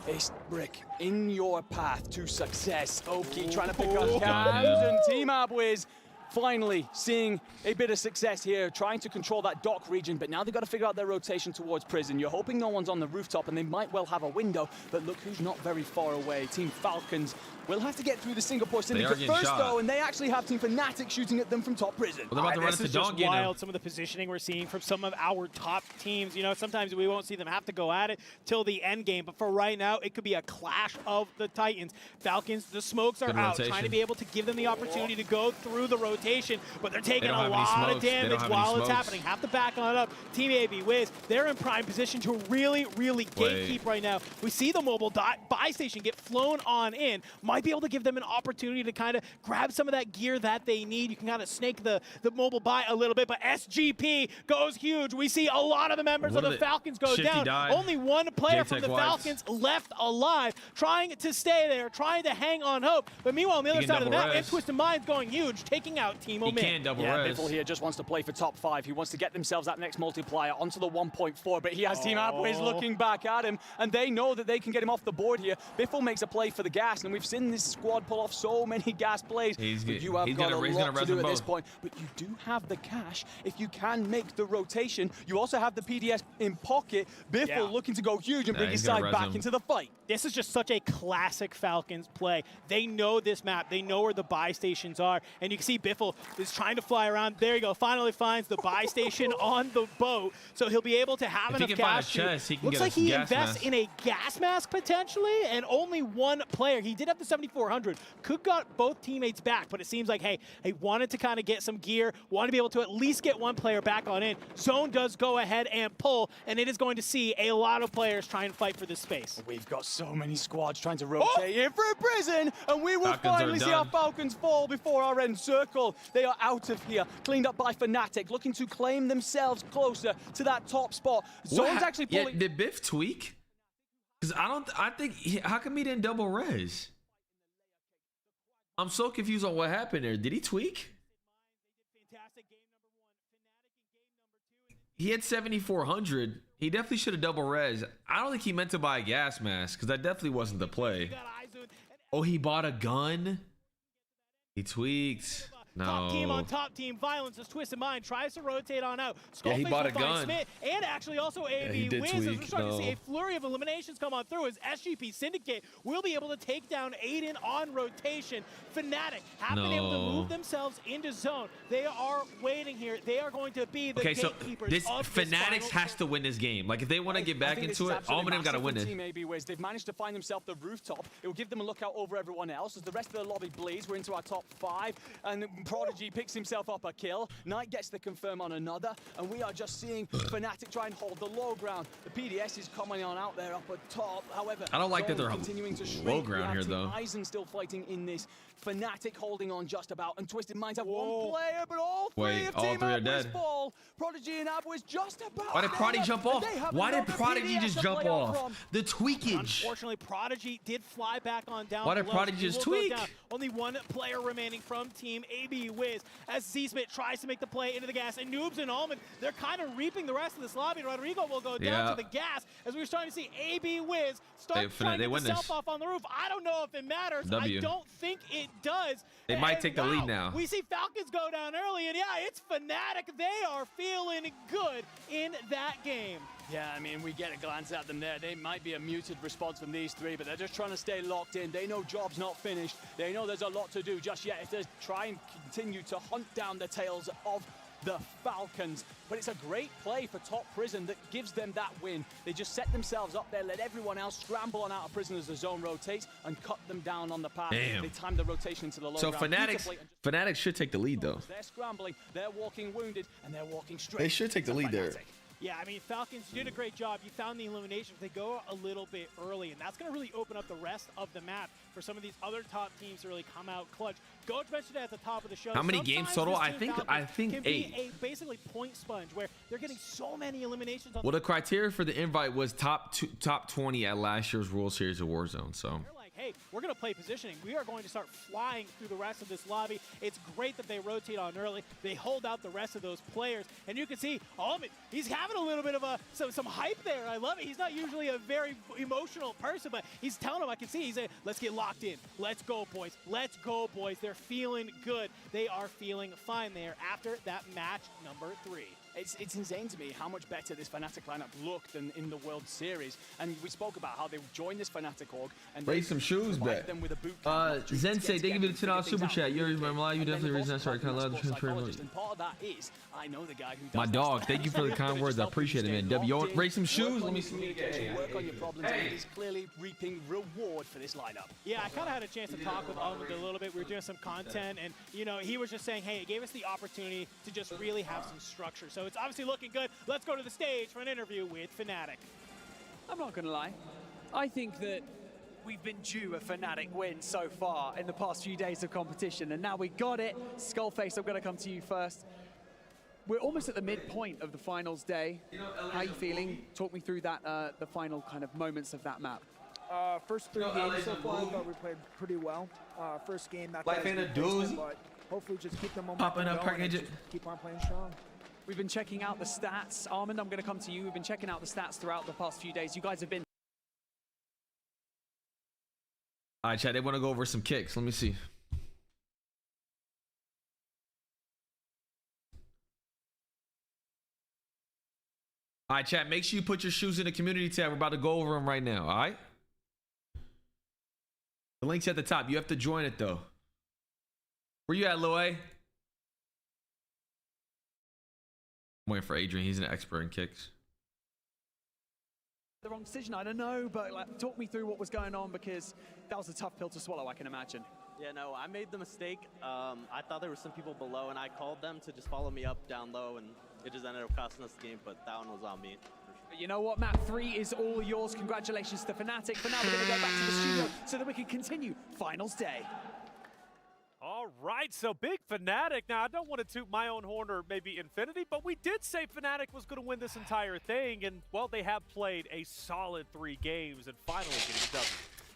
Ace Brick in your path to success. Oki trying to pick up cams and Team Abwiz finally seeing a bit of success here, trying to control that dock region, but now they've got to figure out their rotation towards prison. You're hoping no one's on the rooftop, and they might well have a window, but look who's not very far away. Team Falcons will have to get through the Singapore Syndicate first, though, and they actually have Team Fnatic shooting at them from top prison. Well, this is just wild, some of the positioning we're seeing from some of our top teams. You know, sometimes we won't see them have to go at it till the end game, but for right now, it could be a clash of the Titans. Falcons, the smokes are out, trying to be able to give them the opportunity to go through the rotation, but they're taking a lot of damage while it's happening. Have to back on it up. Team AB Wiz, they're in prime position to really gatekeep right now. We see the mobile buy station get flown on in. Might be able to give them an opportunity to kind of grab some of that gear that they need. You can kind of snake the mobile buy a little bit, but SGP goes huge. We see a lot of the members of the Falcons go down. Only one player from the Falcons left alive, trying to stay there, trying to hang on hope. But meanwhile, on the other side of the map, and Twisted Mind's going huge, taking out Team Omin. He can double res. Biffle here just wants to play for top 5. He wants to get themselves that next multiplier onto the 1.4, but he has Team Abways looking back at him, and they know that they can get him off the board here. Biffle makes a play for the gas, and we've seen this squad pull off so many gas plays. You have got a lot to do at this point, but you do have the cash if you can make the rotation. You also have the PDS in pocket. Biffle looking to go huge and bring his side back into the fight. This is just such a classic Falcons play. They know this map. They know where the buy stations are. And you can see Biffle is trying to fly around. There you go. Finally finds the buy station on the boat. So he'll be able to have enough cash. Looks like he invests in a gas mask potentially, and only one player. He did have the 7,400. Could got both teammates back, but it seems like, hey, he wanted to kind of get some gear, wanted to be able to at least get one player back on in. Zone does go ahead and pull, and it is going to see a lot of players try and fight for this space. We've got so many squads trying to rotate in for a prison, and we will finally see our Falcons fall before our end circle. They are out of here, cleaned up by Fnatic, looking to claim themselves closer to that top spot. Zone's actually pulling. Did Biff tweak? Because I think, how come he didn't double res? I'm so confused on what happened there. Did he tweak? He had 7,400. He definitely should have double res. I don't think he meant to buy a gas mask, because that definitely wasn't the play. Oh, he bought a gun? He tweaked. No. Top team on top team. Violence as Twisted Mind tries to rotate on out. Yeah, he bought a gun. Smith, and actually also AB wins as we're starting to see a flurry of eliminations come on through as SGP Syndicate will be able to take down Aiden on rotation. Fnatic have been able to move themselves into zone. They are waiting here. They are going to be the gatekeepers. This Fnatic has to win this game. Like, if they want to get back into it, all of them got to win it. Team AB Wiz, they've managed to find themselves the rooftop. It will give them a lookout over everyone else as the rest of the lobby bleeds. We're into our top 5, and Prodigy picks himself up a kill. Knight gets the confirm on another, and we are just seeing Fnatic try and hold the low ground. The PDS is coming on out there up at top. However, I don't like that they're continuing to shrink. low ground here, though. Eisen still fighting in this. Fnatic holding on just about, and Twisted Minds have one player, but all three of Team Abways fall. Prodigy and Abways just about. Why did Prodigy jump off? Why did Prodigy just jump off? The tweakage. Unfortunately, Prodigy did fly back on down. Why did Prodigy just tweak? Only one player remaining from Team AB Wiz as Z-Smith tries to make the play into the gas, and Noobs and Almond, they're kind of reaping the rest of this lobby. Rodrigo will go down to the gas as we're starting to see AB Wiz start trying to get himself off on the roof. I don't know if it matters. I don't think it does. They might take the lead now. We see Falcons go down early, and yeah, it's Fnatic. They are feeling good in that game. Yeah, I mean, we get a glance at them there. They might be a muted response from these three, but they're just trying to stay locked in. They know job's not finished. They know there's a lot to do just yet if they try and continue to hunt down the tails of the Falcons. But it's a great play for top prison that gives them that win. They just set themselves up there, let everyone else scramble on out of prison as the zone rotates and cut them down on the path. Damn. They time the rotation to the low So ground. Fnatic should take the lead, though. They're scrambling, they're walking wounded, and they're walking straight. They should take the lead there. Yeah, I mean, Falcons did a great job. You found the eliminations. They go a little bit early, and that's going to really open up the rest of the map for some of these other top teams to really come out clutch. Coach mentioned it at the top of the show. How many games total? I think 8. Be a basically point sponge where they're getting so many eliminations. Well, the criteria for the invite was top 20 at last year's World Series of Warzone. So. hey, we're going to play positioning. We are going to start flying through the rest of this lobby. It's great that they rotate on early. They hold out the rest of those players. And you can see Almond, he's having a little bit of some hype there. I love it. He's not usually a very emotional person, but he's telling them, I can see, he's saying, let's get locked in. Let's go, boys. Let's go, boys. They're feeling good. They are feeling fine there after that match number 3. It's insane to me how much better this Fnatic lineup looked than in the World Series. And we spoke about how they joined this Fnatic org and raise some shoes back. Them with a boot Zensei, thank you for the $10 super chat. You're my you definitely reason I started kind of loud. And part of that is, I know the guy who does my dog, thank you for the kind words. I appreciate it, man. W, raise some shoes. Let me see. Work on your problems, and he's clearly reaping reward for this lineup. Yeah, I kind of had a chance to talk with Almond a little bit. We were doing some content, and you know, he was just saying, hey, it gave us the opportunity to just really have some structure. So it's obviously looking good. Let's go to the stage for an interview with Fnatic. I'm not going to lie. I think that we've been due a Fnatic win so far in the past few days of competition, and now we got it. Skullface, I'm going to come to you first. We're almost at the midpoint of the finals day. How are you feeling? Talk me through that, the final kind of moments of that map. First 3 games so far, I thought we played pretty well. First game, not like that good, but hopefully just keep the momentum popping up, going and just keep on playing strong. We've been checking out the stats. Armand, I'm going to come to you. We've been checking out the stats throughout the past few days. You guys have been... All right, chat, they want to go over some kicks. Let me see. All right, chat, make sure you put your shoes in the community tab. We're about to go over them right now, all right? The link's at the top. You have to join it, though. Where you at, Lil A? I'm waiting for Adrian. He's an expert in kicks. The wrong decision, I don't know, but like, talk me through what was going on, because that was a tough pill to swallow, I can imagine. Yeah, no, I made the mistake. I thought there were some people below, and I called them to just follow me up down low, and it just ended up costing us the game, but that one was on me. But you know what, map 3 is all yours. Congratulations to Fnatic. For now, we're going to go back to the studio so that we can continue finals day. All right, so big Fnatic. Now, I don't want to toot my own horn or maybe Infinity, but we did say Fnatic was going to win this entire thing, and, well, they have played a solid 3 games and finally getting a W.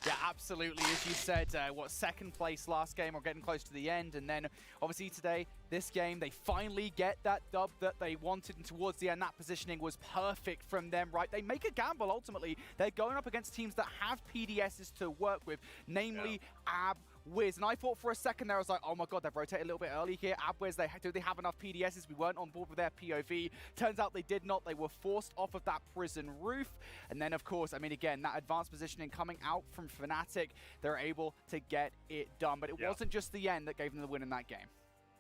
Yeah, absolutely. As you said, second place last game or getting close to the end. And then, obviously, today, this game, they finally get that dub that they wanted. And towards the end, that positioning was perfect from them, right? They make a gamble, ultimately. They're going up against teams that have PDSs to work with, namely AB, Wiz. And I thought for a second there, I was like, oh my god, they've rotated a little bit early here. Abwiz, do they have enough PDSs? We weren't on board with their POV. Turns out they did not. They were forced off of that prison roof. And then, of course, I mean, again, that advanced positioning coming out from Fnatic, they're able to get it done. But it wasn't just the end that gave them the win in that game.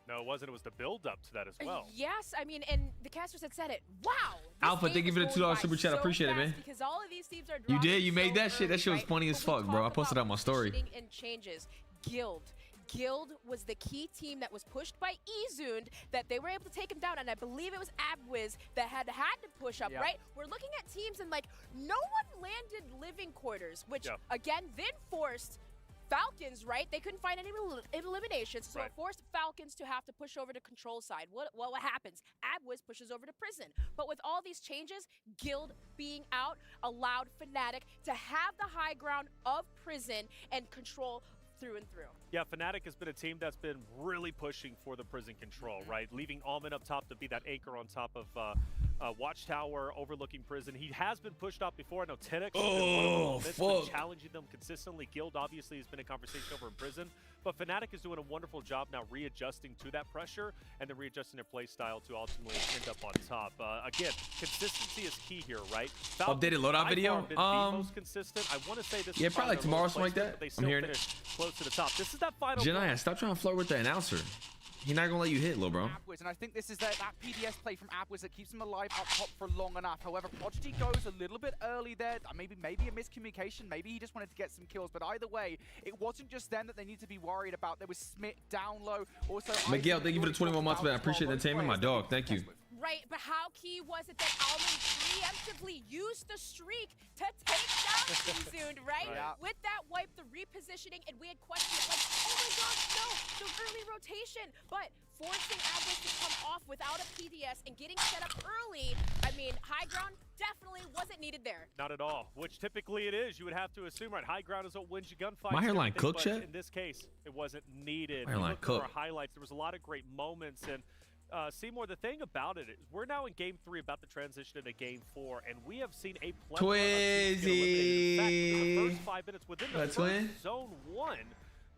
No, it wasn't. It was the build-up to that as well. Yes, I mean, and the casters had said it. Wow! Alpha, thank you for the $2 super chat. I appreciate it, man. Because all of these teams are you did? You made that shit? That shit was funny as fuck, bro. I posted it on my story. And changes. Guild was the key team that was pushed by Ezund, that they were able to take him down, and I believe it was Abwiz that had to push up, right? We're looking at teams and, like, no one landed living quarters, which, again, then forced Falcons, right? They couldn't find any eliminations, so it forced Falcons to have to push over to control side. What happens? Abwiz pushes over to prison. But with all these changes, Guild being out allowed Fnatic to have the high ground of prison and control through and through. Yeah, Fnatic has been a team that's been really pushing for the prison control, right? Leaving Almond up top to be that anchor on top of Watchtower overlooking prison. He has been pushed off before. I know Tenex has been challenging them consistently. Guild obviously has been a conversation over in prison, but Fnatic is doing a wonderful job now readjusting to that pressure and then readjusting their play style to ultimately end up on top. Again, consistency is key here, right? Updated loadout video. Been the most consistent. I want to say this. Yeah, probably like tomorrow, something like that. They still I'm hearing it. Close to the top. This is that final. Janaya, stop trying to flirt with the announcer. He's not gonna let you hit, little bro. Abwiz, and I think this is that PDS play from Abwiz that keeps him alive up top for long enough. However, Prodigy goes a little bit early there. Maybe a miscommunication. Maybe he just wanted to get some kills. But either way, it wasn't just them that they need to be worried about. There was Smith down low. Also, Miguel, thank you for the 21 months, man. I appreciate the entertainment. My dog, thank you. Right, but how key was it that Almond preemptively used the streak to take down Ezund, right? With that wipe, the repositioning, and we had questions like, oh my gosh, no, the early rotation. But forcing Abwiz to come off without a PDS and getting set up early, I mean, high ground definitely wasn't needed there. not at all. Which typically it is. You would have to assume, right? High ground is what wins you gunfights. My hairline cooked, but chat? in this case, it wasn't needed. My hairline Look at our cooked. highlights. There was a lot of great moments. And Seymour, the thing about it is we're now in Game 3, about to transition into Game 4, and we have seen a plethora of teams get eliminated. In fact, in the first 5 minutes, within the first Zone 1,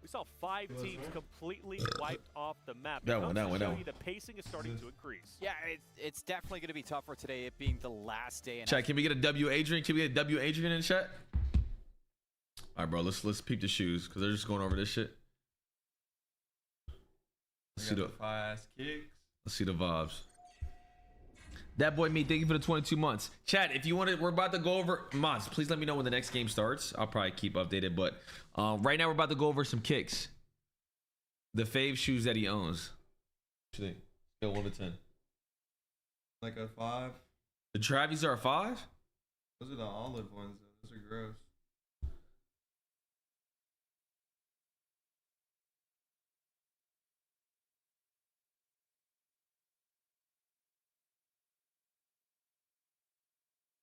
we saw 5 teams completely wiped off the map. That one. The pacing is starting to increase. Yeah, it's definitely going to be tougher today, it being the last day. And Chat, can we get a W Adrian? Can we get a W Adrian in chat? All right, bro. Let's peep the shoes because they're just going over this shit. Let's see the fast kicks. Let's see the vibes. That boy me, thank you for the 22 months. Chat, if you want to, we're about to go over mods. Please let me know when the next game starts. I'll probably keep updated, but right now we're about to go over some kicks. The fave shoes that he owns. What you think? Scale 1 to 10. Like a 5. The Travis are a 5? Those are the olive ones. Those are gross.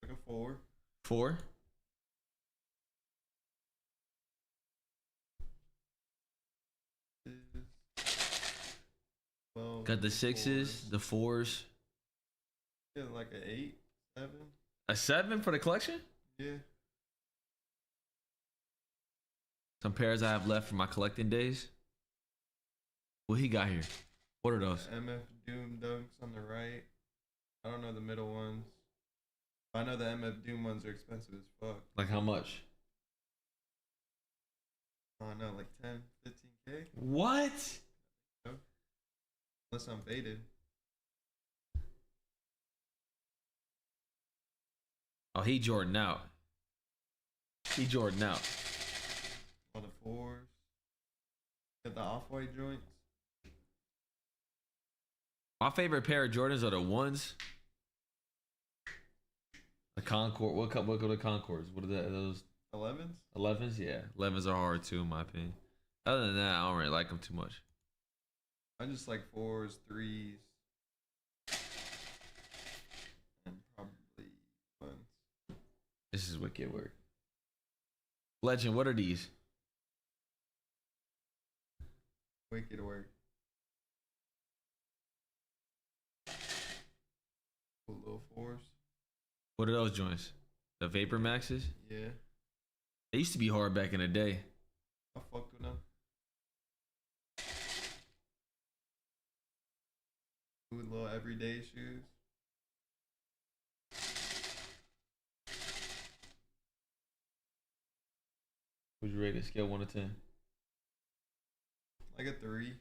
Like a 4. 4? Well, Got the 6s, the 4s. Yeah, like an 8, 7. A 7 for the collection? Yeah. Some pairs I have left from my collecting days. What he got here? What are those? MF Doom dunks on the right. I don't know the middle ones. I know the MF Doom ones are expensive as fuck. Like how much? I don't know, like 10, 15K? What? Unless I'm faded. Oh, he Jordan out. He Jordan out. All the 4s. Got the off-white joints. My favorite pair of Jordans are the 1s. The Concord. What go to Concords? What are those? 11s? 11s? Yeah. 11s are hard too, in my opinion. Other than that, I don't really like them too much. I just like 4s, 3s. And probably 1s. This is wicked work. Legend, what are these? Wicked work. Cool little 4s. What are those joints? The Vapor Maxes? Yeah. They used to be hard back in the day. I fucked with them. Good little everyday shoes. Would you rate it scale 1 to 10? Like a 3.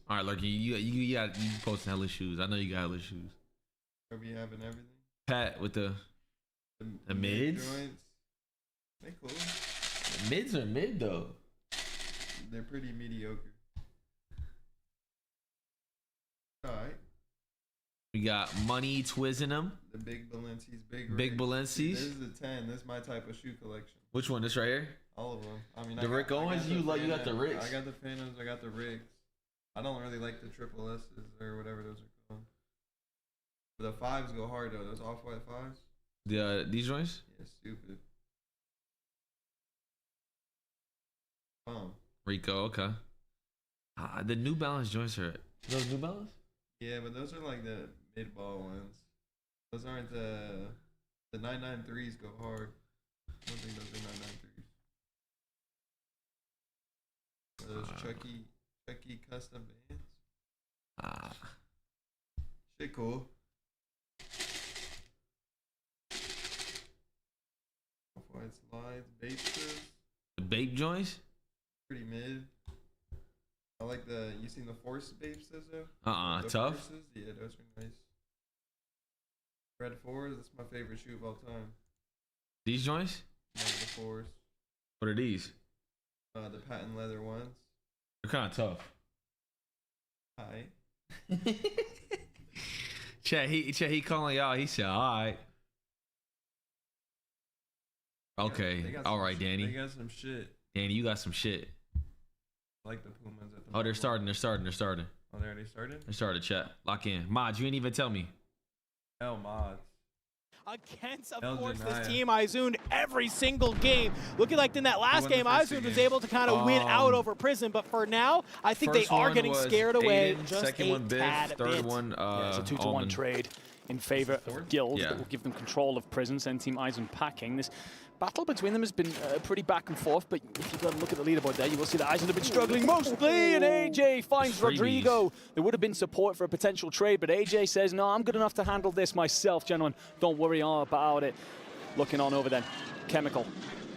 All right, Lurky, you posting hella shoes. I know you got hella shoes. Are we having everything? Pat with the mids. Joints. They cool. The mids are mid though. They're pretty mediocre. Alright. We got money twizzing them. The big Balencis, Big rigs. Balencis. This is a 10. This is my type of shoe collection. Which one? This right here? All of them. I mean, The Rick Owens? You got the Ricks. I got the Phantoms. I got the Ricks. I don't really like the triple S's or whatever those are called. But the 5s go hard though. Those off-white 5s. These joints? Yeah, stupid. Rico, okay. The New Balance joints are those New Balance? Yeah, but those are like the mid-ball ones. Those aren't the 993s go hard. I don't think those are 993s. Are those Chucky custom bands? Shit cool. Off-white slides, Bapes. The Bape joints? Pretty mid. I like you seen the Force Bapes though? The tough. Forces? Yeah, those are nice. Red 4s, that's my favorite shoe of all time. These joints? One of the 4s. What are these? The patent leather ones. They're kind of tough. Alright. Chat, he calling y'all. He said, all right. Okay. All right, Danny. They got some shit. Danny, you got some shit. I like the Pumas at the Oh, they're starting. Oh, they already started? They started, chat. Lock in. Mod, you ain't even tell me. Hell, mods. against, of They'll course, deny this it. team Izun every single game. Looking like in that last game, Izun was able to kind of win out over Prison, but for now, I think they are getting scared away just second a one Biff, tad third bit. one It's a 2-to-1 Almond. trade in favor of Guild Yeah. that will give them control of Prison, send Team Izun packing. This battle between them has been pretty back and forth, but if you go and look at the leaderboard there, you will see that Izun have been struggling mostly, and AJ finds Rodrigo. There would have been support for a potential trade, but AJ says, no, I'm good enough to handle this myself, gentlemen. Don't worry all about it. Looking on over then, Chemical.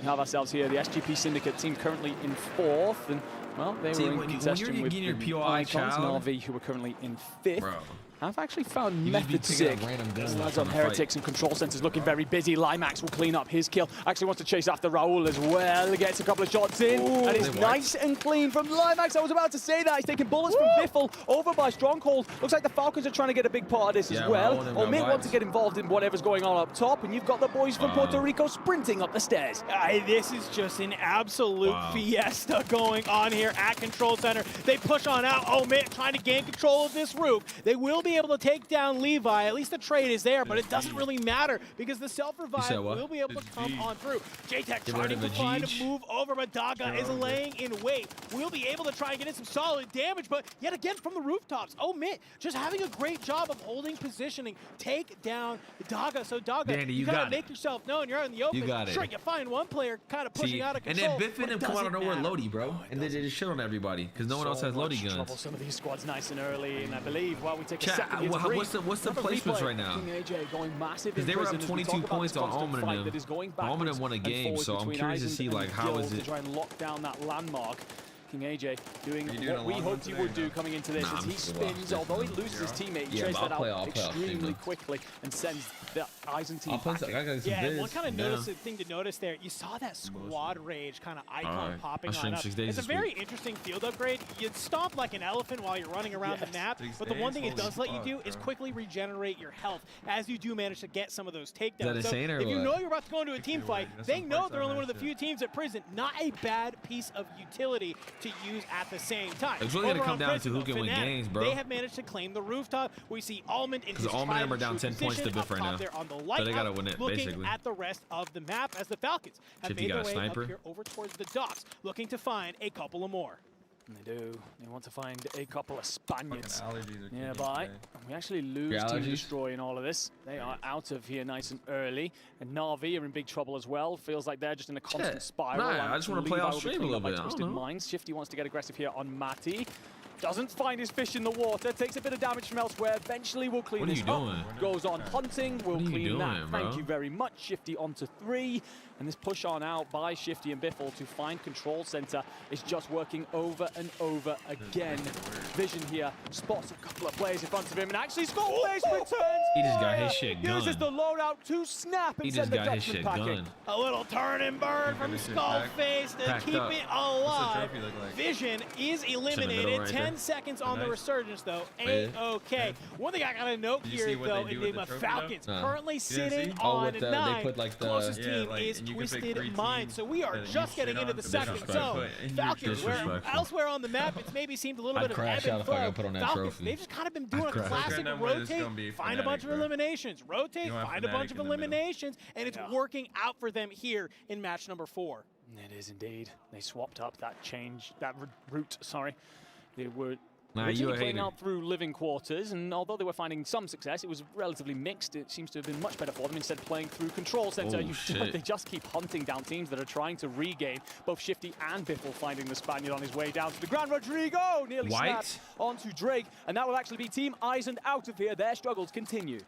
We have ourselves here the SGP Syndicate team currently in 4th, and well, they were in contention with your the POI Icons and child. RV, who were currently in 5th. Bro. I've actually found You just be Method picking up Sick. random guns Lads trying on to Heretics fight. and Control Centers looking very busy. Limax will clean up his kill. Actually wants to chase after Raul as well. Gets a couple of shots in. And it's nice and clean from Limax. I was about to say that. He's taking bullets from Biffle over by Stronghold. Looks like the Falcons are trying to get a big part of this as well. Or may want to get involved in whatever's going on up top. And you've got the boys from Puerto Rico sprinting up the stairs. This is just an absolute fiesta going on here at Control Center. They push on out. Oh, man, trying to gain control of this roof. They will be able to take down Levi. At least the trade is there, but it doesn't really matter because the self-revive will be able to come on through. JTech trying to find a move over, but Daga is laying in wait. We'll be able to try and get in some solid damage, but yet again from the rooftops. Oh, man, just having a great job of holding positioning. Take down Daga. So Daga, Danny, you gotta make yourself known. You're out in the open. You got it. Sure, you find one player kind of pushing out of And control. then Biff and him come out of nowhere Lodi, bro. And they just shit on everybody because no one else has Lodi Trouble. guns. Some of these squads nice and early, and I believe while we take a Chat, second here to what's the placements right now? King AJ going massive Because in they were up Prison as we 22 talk about points this on constant Almond fight and that is going them. Almond backwards won a and game, forwards so I'm between curious to Eisen see and like how Guild is to it. try and lock down that landmark. King AJ doing you doing what a we long one hoped he today, would do no? coming into this Nah, as I'm he just gonna watch spins, this, although he man. loses his teammate, he Yeah, traces but that I'll play out off extremely stream, though. quickly and sends the Eisen team I'll play back. some- I got some Yeah, and vids. one kind of Yeah. thing to notice there, you saw that squad rage kind of icon Alright, popping I'll stream on up. 6 days It's a this very week. interesting field upgrade. You stomp like an elephant while you're running around the map, 6 but the one thing days? it does let you Holy do fuck, is bro. quickly regenerate your health as you do manage to get some of those takedowns. that So insane or if you what? know you're about to go into a team fight, There's they some know parts they're on only one that of the few teams at Prison. Not a bad piece of utility to use at the same time. It's really gonna Over come on down to Prison, who though, can win Fnatic, games, bro. They have managed to claim the rooftop. We see Almond in his Because Almond and them are down 10 points to position Biff up right top now. there on the So they lighthouse, gotta win it, looking basically. at the rest of the map as the Falcons have Shifty made got their a way sniper. up here over towards the docks, looking to find a couple of more. And they do. They want to find a couple of Spaniards Fucking allergies are kicking nearby. today. And we actually lose Your Team allergies? Destroy in all of this. They are out of here nice and early. And Na'Vi are in big trouble as well. Feels like they're just in a constant Shit. spiral. Nah, and I just wanna play Levi off will be stream a cleaned little up by bit. I don't Twisted know. Minds. Shifty wants to get aggressive here on Matty. Doesn't find his fish in the water. Takes a bit of damage from elsewhere. Eventually will clean What are this you up. doing? Goes on hunting. Will What are you clean that. doing, bro? Thank you very much. Shifty onto 3. And this push on out by Shifty and Biffle to find control center is just working over and over again. Vision here spots a couple of players in front of him and actually Skullface returns. He just got fire. his shit Uses the gunned. loadout to snap and He send just the got his Dutchman shit packing. gunned. A little turn and burn from this shit Skullface to packed keep up. it What's the alive. trophy look like? Vision is middle eliminated. right 10 there. seconds on the Nice. resurgence, though. Wait. A-okay. One thing I gotta note Did you here, see what though, they do with Enigma the trophy, though? Falcons No. currently You didn't sitting see? Oh, on with the- they 9. put, like, the- Closest Yeah, team like, is and you can pick Twisted 3 Mind. teams So we are that you just shit getting on into the for second disrespect. zone. Put in your Falcons, where disrespectful. elsewhere on the map, it's maybe seemed a little I'd bit of crash ebb out and if I flow. got put on that Falcons, trophy. they've just kind of been doing a crash. classic Couldn't have won, it's rotate, gonna be find a Fnatic, bunch of bro. eliminations, rotate, You don't have find a bunch Fnatic of in the middle. eliminations, and it's working out for them here in match number 4. It is indeed. They swapped up that route, sorry. They were Nah, you originally a playing hater. out through living quarters, and although they were finding some success, it was relatively mixed. It seems to have been much better for them instead playing through control center. Oh, shit. They just keep hunting down teams that are trying to regain. Both Shifty and Biffle finding the Spaniard on his way down to the ground. Rodrigo nearly White. snapped onto Drake, and that will actually be Team Eisen out of here. Their struggles continue.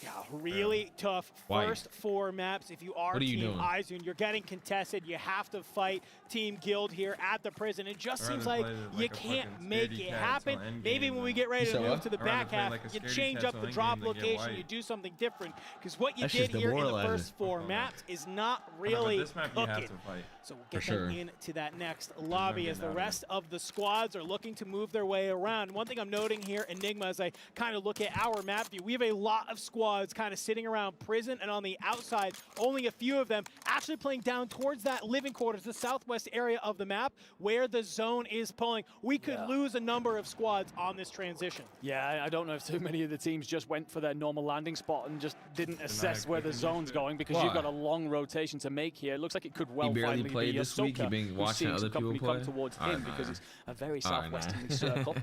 Yeah, really tough White. first 4 maps. If you are What are you Team doing? Izun, you're getting contested. You have to fight Team Guild here at the prison. It just I'd seems rather like play you like a can't fucking make scaredy it cat happen. till end Maybe game, when we though. get ready You to said move what? to the I'd rather back play half, like a you scaredy change cat up till the end drop game than get location. white. You do something different. Because what you That's did just here in the demoralizing. first 4 maps is not But really this map you have cooking. to fight. So we'll For get sure. them into that next lobby getting as the out of rest of the squads are looking to move their way around. One thing I'm noting here, Enigma, as I kind of look at our map view, we have a lot of squads kind of sitting around prison, and on the outside, only a few of them actually playing down towards that living quarters, the southwest area of the map, where the zone is pulling. We could lose a number of squads on this transition. Yeah, I don't know if too many of the teams just went for their normal landing spot and just didn't assess where the zone's going, because you've got a long rotation to make here. It looks like it could well barely finally played be this week. You've been watching other people play. Come towards him because it's a very southwesterly circle.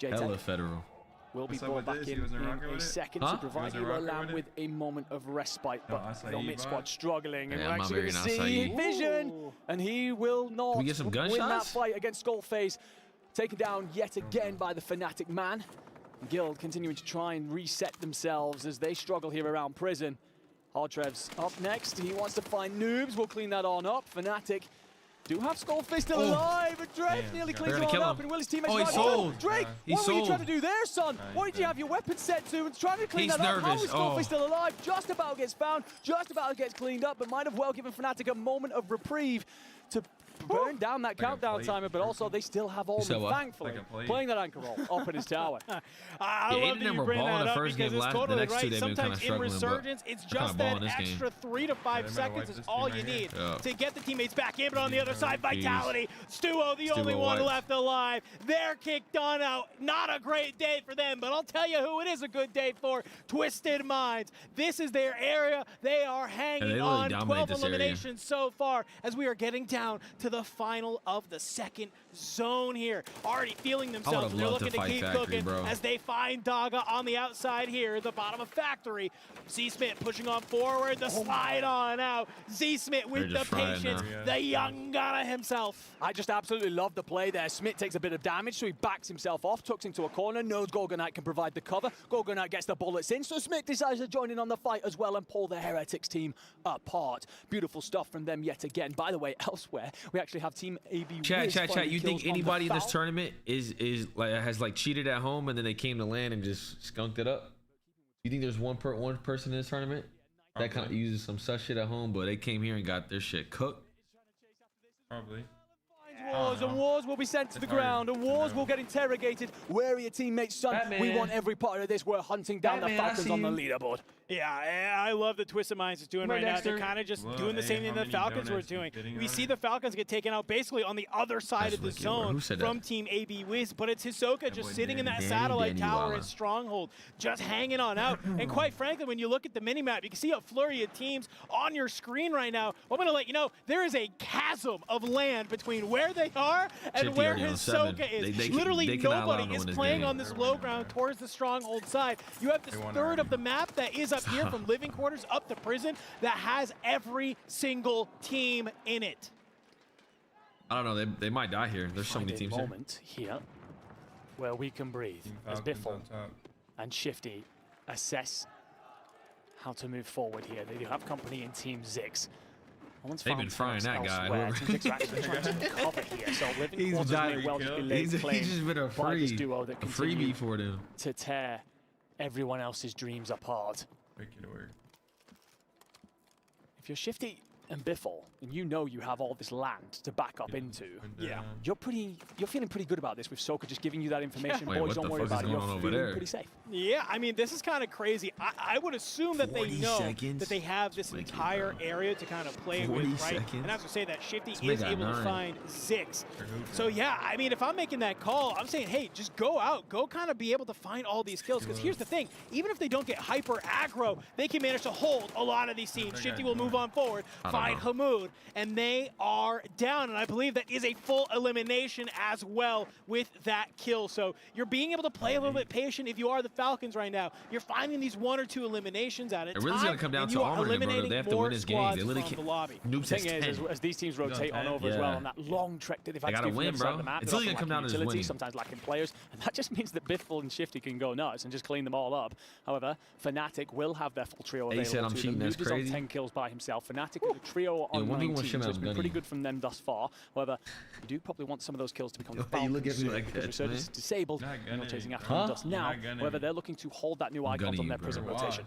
Hella federal. Will be brought back in a second to provide you Lamb with a moment of respite, but the mid squad struggling, and we're actually going to see Vision, and he will not we get some win that fight against Skullface, taken down yet again by the Fnatic man. Guild continuing to try and reset themselves as they struggle here around prison. Hardtrev's up next. He wants to find Noobs. We'll clean that on up. Fnatic do have Skullface still alive, but Drake nearly cleans it all up, and Will's teammates he sold. Drake, what were you trying to do there, son? What did you have your weapon set to and trying to clean that up? How is Skullface still alive? Just about gets found, just about gets cleaned up, but might have well given Fnatic a moment of reprieve to burn down that countdown timer, but also they still have Allman, thankfully, playing that anchor roll up in his tower. I love that you bring that up because it's totally right. Sometimes in Resurgence, it's just that extra 3 to 5 seconds is all you need to get the teammates back in, but on the other side, Vitality, Stuo, the only one left alive. They're kicked on out. Not a great day for them, but I'll tell you who it is a good day for. Twisted Minds. This is their area. They are hanging on. 12 eliminations so far as we are getting down to the final of the second zone here. Already feeling themselves, and they're looking to keep cooking as they find Daga on the outside here at the bottom of Factory. Z-Smith pushing on forward, the slide on out. Z-Smith with the patience, the young gunner himself. I just absolutely love the play there. Smith takes a bit of damage, so he backs himself off, tucks into a corner, knows Gorgonite can provide the cover. Gorgonite gets the bullets in, so Smith decides to join in on the fight as well and pull the Heretics team apart. Beautiful stuff from them yet again. By the way, elsewhere, we actually have Team AB. Chat. You think anybody in this tournament is like has like cheated at home and then they came to land and just skunked it up? You think there's one person in this tournament that kind of uses some such shit at home, but they came here and got their shit cooked? Probably. Wars and Wars will be sent to the ground, and Wars will get interrogated. Where are your teammates, son? We want every part of this. We're hunting down the Falcons on the leaderboard. Yeah, I love the Twisted Minds is doing right now. They're kind of just doing the same thing the Falcons were doing. We see the Falcons get taken out basically on the other side of the zone from Team AB Wiz, but it's Hisoka just sitting in that satellite tower in Stronghold, just hanging on out. And quite frankly, when you look at the minimap, you can see a flurry of teams on your screen right now. I'm going to let you know, there is a chasm of land between where they are and where Hisoka is. Literally nobody is playing on this low ground towards the Stronghold side. You have this third of the map that is up here from living quarters up to prison that has every single team in it. I don't know. They might die here. There's so many teams here. Moment here where we can breathe as Biffle and Shifty assess how to move forward here. They do have company in Team Zix. They've been frying that guy. Team Zix are actually trying to cover here, so living quarters may well just be laid claim. He's just been a freebie for them to tear everyone else's dreams apart. If you're Shifty and Biffle, and you know you have all this land to back up into, you're feeling pretty good about this with Soka just giving you that information. Boys, don't worry about it. You're feeling pretty safe. Yeah, I mean, this is kind of crazy. I would assume that they know that they have this entire area to kind of play with, right? And I have to say that Shifty is able to find Zix. So yeah, I mean, if I'm making that call, I'm saying, hey, just go out, go kind of be able to find all these kills. Because here's the thing, even if they don't get hyper aggro, they can manage to hold a lot of these teams. Shifty will move on forward, find Hamoud, and they are down. And I believe that is a full elimination as well with that kill. So you're being able to play a little bit patient if you are the Falcons right now. You're finding these 1 or 2 eliminations at a time. It really going to come down to Auburn, bro. They have to win this game. They literally can't. The thing is, as these teams rotate on over as well on that long trek that they've had to do from the other side of the map, it's really going to come down to utility, sometimes lacking players, and that just means that Biffle and Shifty can go nuts and just clean them all up. However, Fnatic will have their full trio available. He said I'm cheating. That's crazy. He's on 10 kills by himself. Fnatic with a trio on 19, so it's been pretty good from them thus far. However, you do probably want some of those kills to become the Falcons soon, because Resurgence is disabled, and you're chasing after them just now. However, they're looking to hold that new icon on their prison rotation.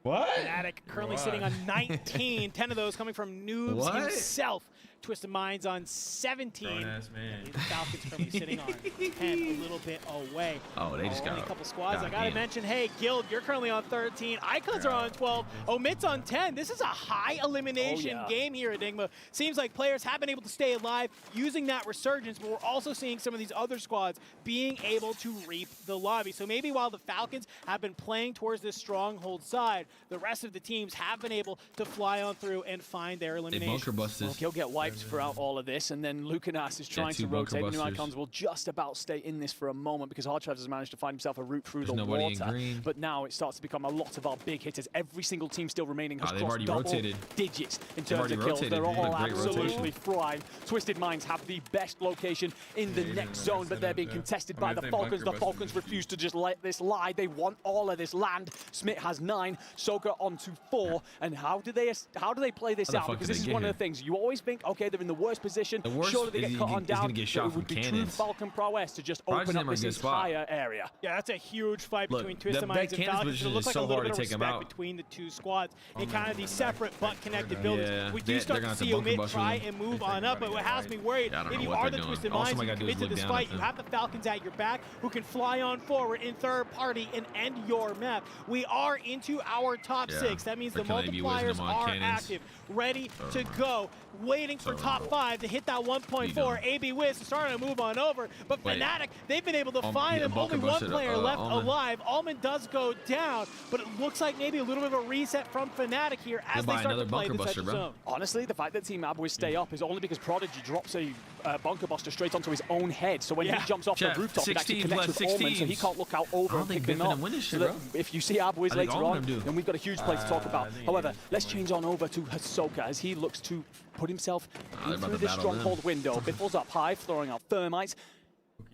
Fnatic currently sitting on 19, 10 of those coming from Noobs himself. Twisted Minds on 17. Grown-ass man. The Falcons currently sitting on 10, a little bit away. Oh, they just got a couple squads. I gotta goddamn. mention, hey, Guild, you're currently on 13. Icons are on 12. Omit's on 10. This is a high elimination game here, Enigma. Seems like players have been able to stay alive using that resurgence, but we're also seeing some of these other squads being able to reap the lobby. So maybe while the Falcons have been playing towards this stronghold side, the rest of the teams have been able to fly on through and find their elimination. bunker busters. Well, he'll get wiped throughout all of this, and then Lucanas is trying to two bunker rotate. The new busters. Icons will just about stay in this for a moment because Hardtrav has managed to find himself a route through There's the nobody in water. green. But now it starts to become a lot of our big hitters. Every single team still remaining has they've crossed already double rotated. digits in They've terms already of kills. rotated. They're all Great absolutely rotation. fried. Twisted Minds have the best location in the next zone, but they're being contested by the Falcons. The Falcons refuse to just let this lie. They want all of this land. Smith has 9, Soka onto 4. And how do they play this How the out? fuck Because did this they is get one of here? the things you always think, okay, they're in the worst position. The worst Surely they is get cut he- on he's down. gonna get shot But it from would be true cannons. Falcon prowess to just Probably open him up in a this good spot. entire area. Yeah, that's a huge fight Look, between Twisted that Minds and cannons Falcons. position It looks is like so a little hard bit to of take 'em respect out. between the two squads in kind of these separate but connected buildings. Yeah, We do they're start gonna to have to see bunker Omid bust try them. and move on up, but what has me worried, Yeah, I don't if know you what are they're the doing. Twisted All Minds, somebody you gotta do commit is to look this down fight, at you them. have the Falcons at your back who can fly on forward in third party and end your map. We are into our top 6. That means the They're killing AB Wiz and multipliers them on are cannons. active, ready to go, waiting for top 5 to hit that 1.4. AB Wiz is starting to move on over, but Fnatic, they've been able to find him. Only one player left alive. Allman does go down, but it looks like maybe a little bit of a reset from Fnatic here as they start to play this edge zone. Honestly, the fact that Team Abwiz stay up is only because Prodigy drops a bunker buster straight onto his own head. So when he jumps off the rooftop, it actually connects with Allman, so he can't look out over and pick him up. So that if you see Abwiz later on, then we've got a huge play to talk about. However, let's change on over to Hisoka as he looks to put himself through this stronghold window. Biffle's up high, throwing out thermites.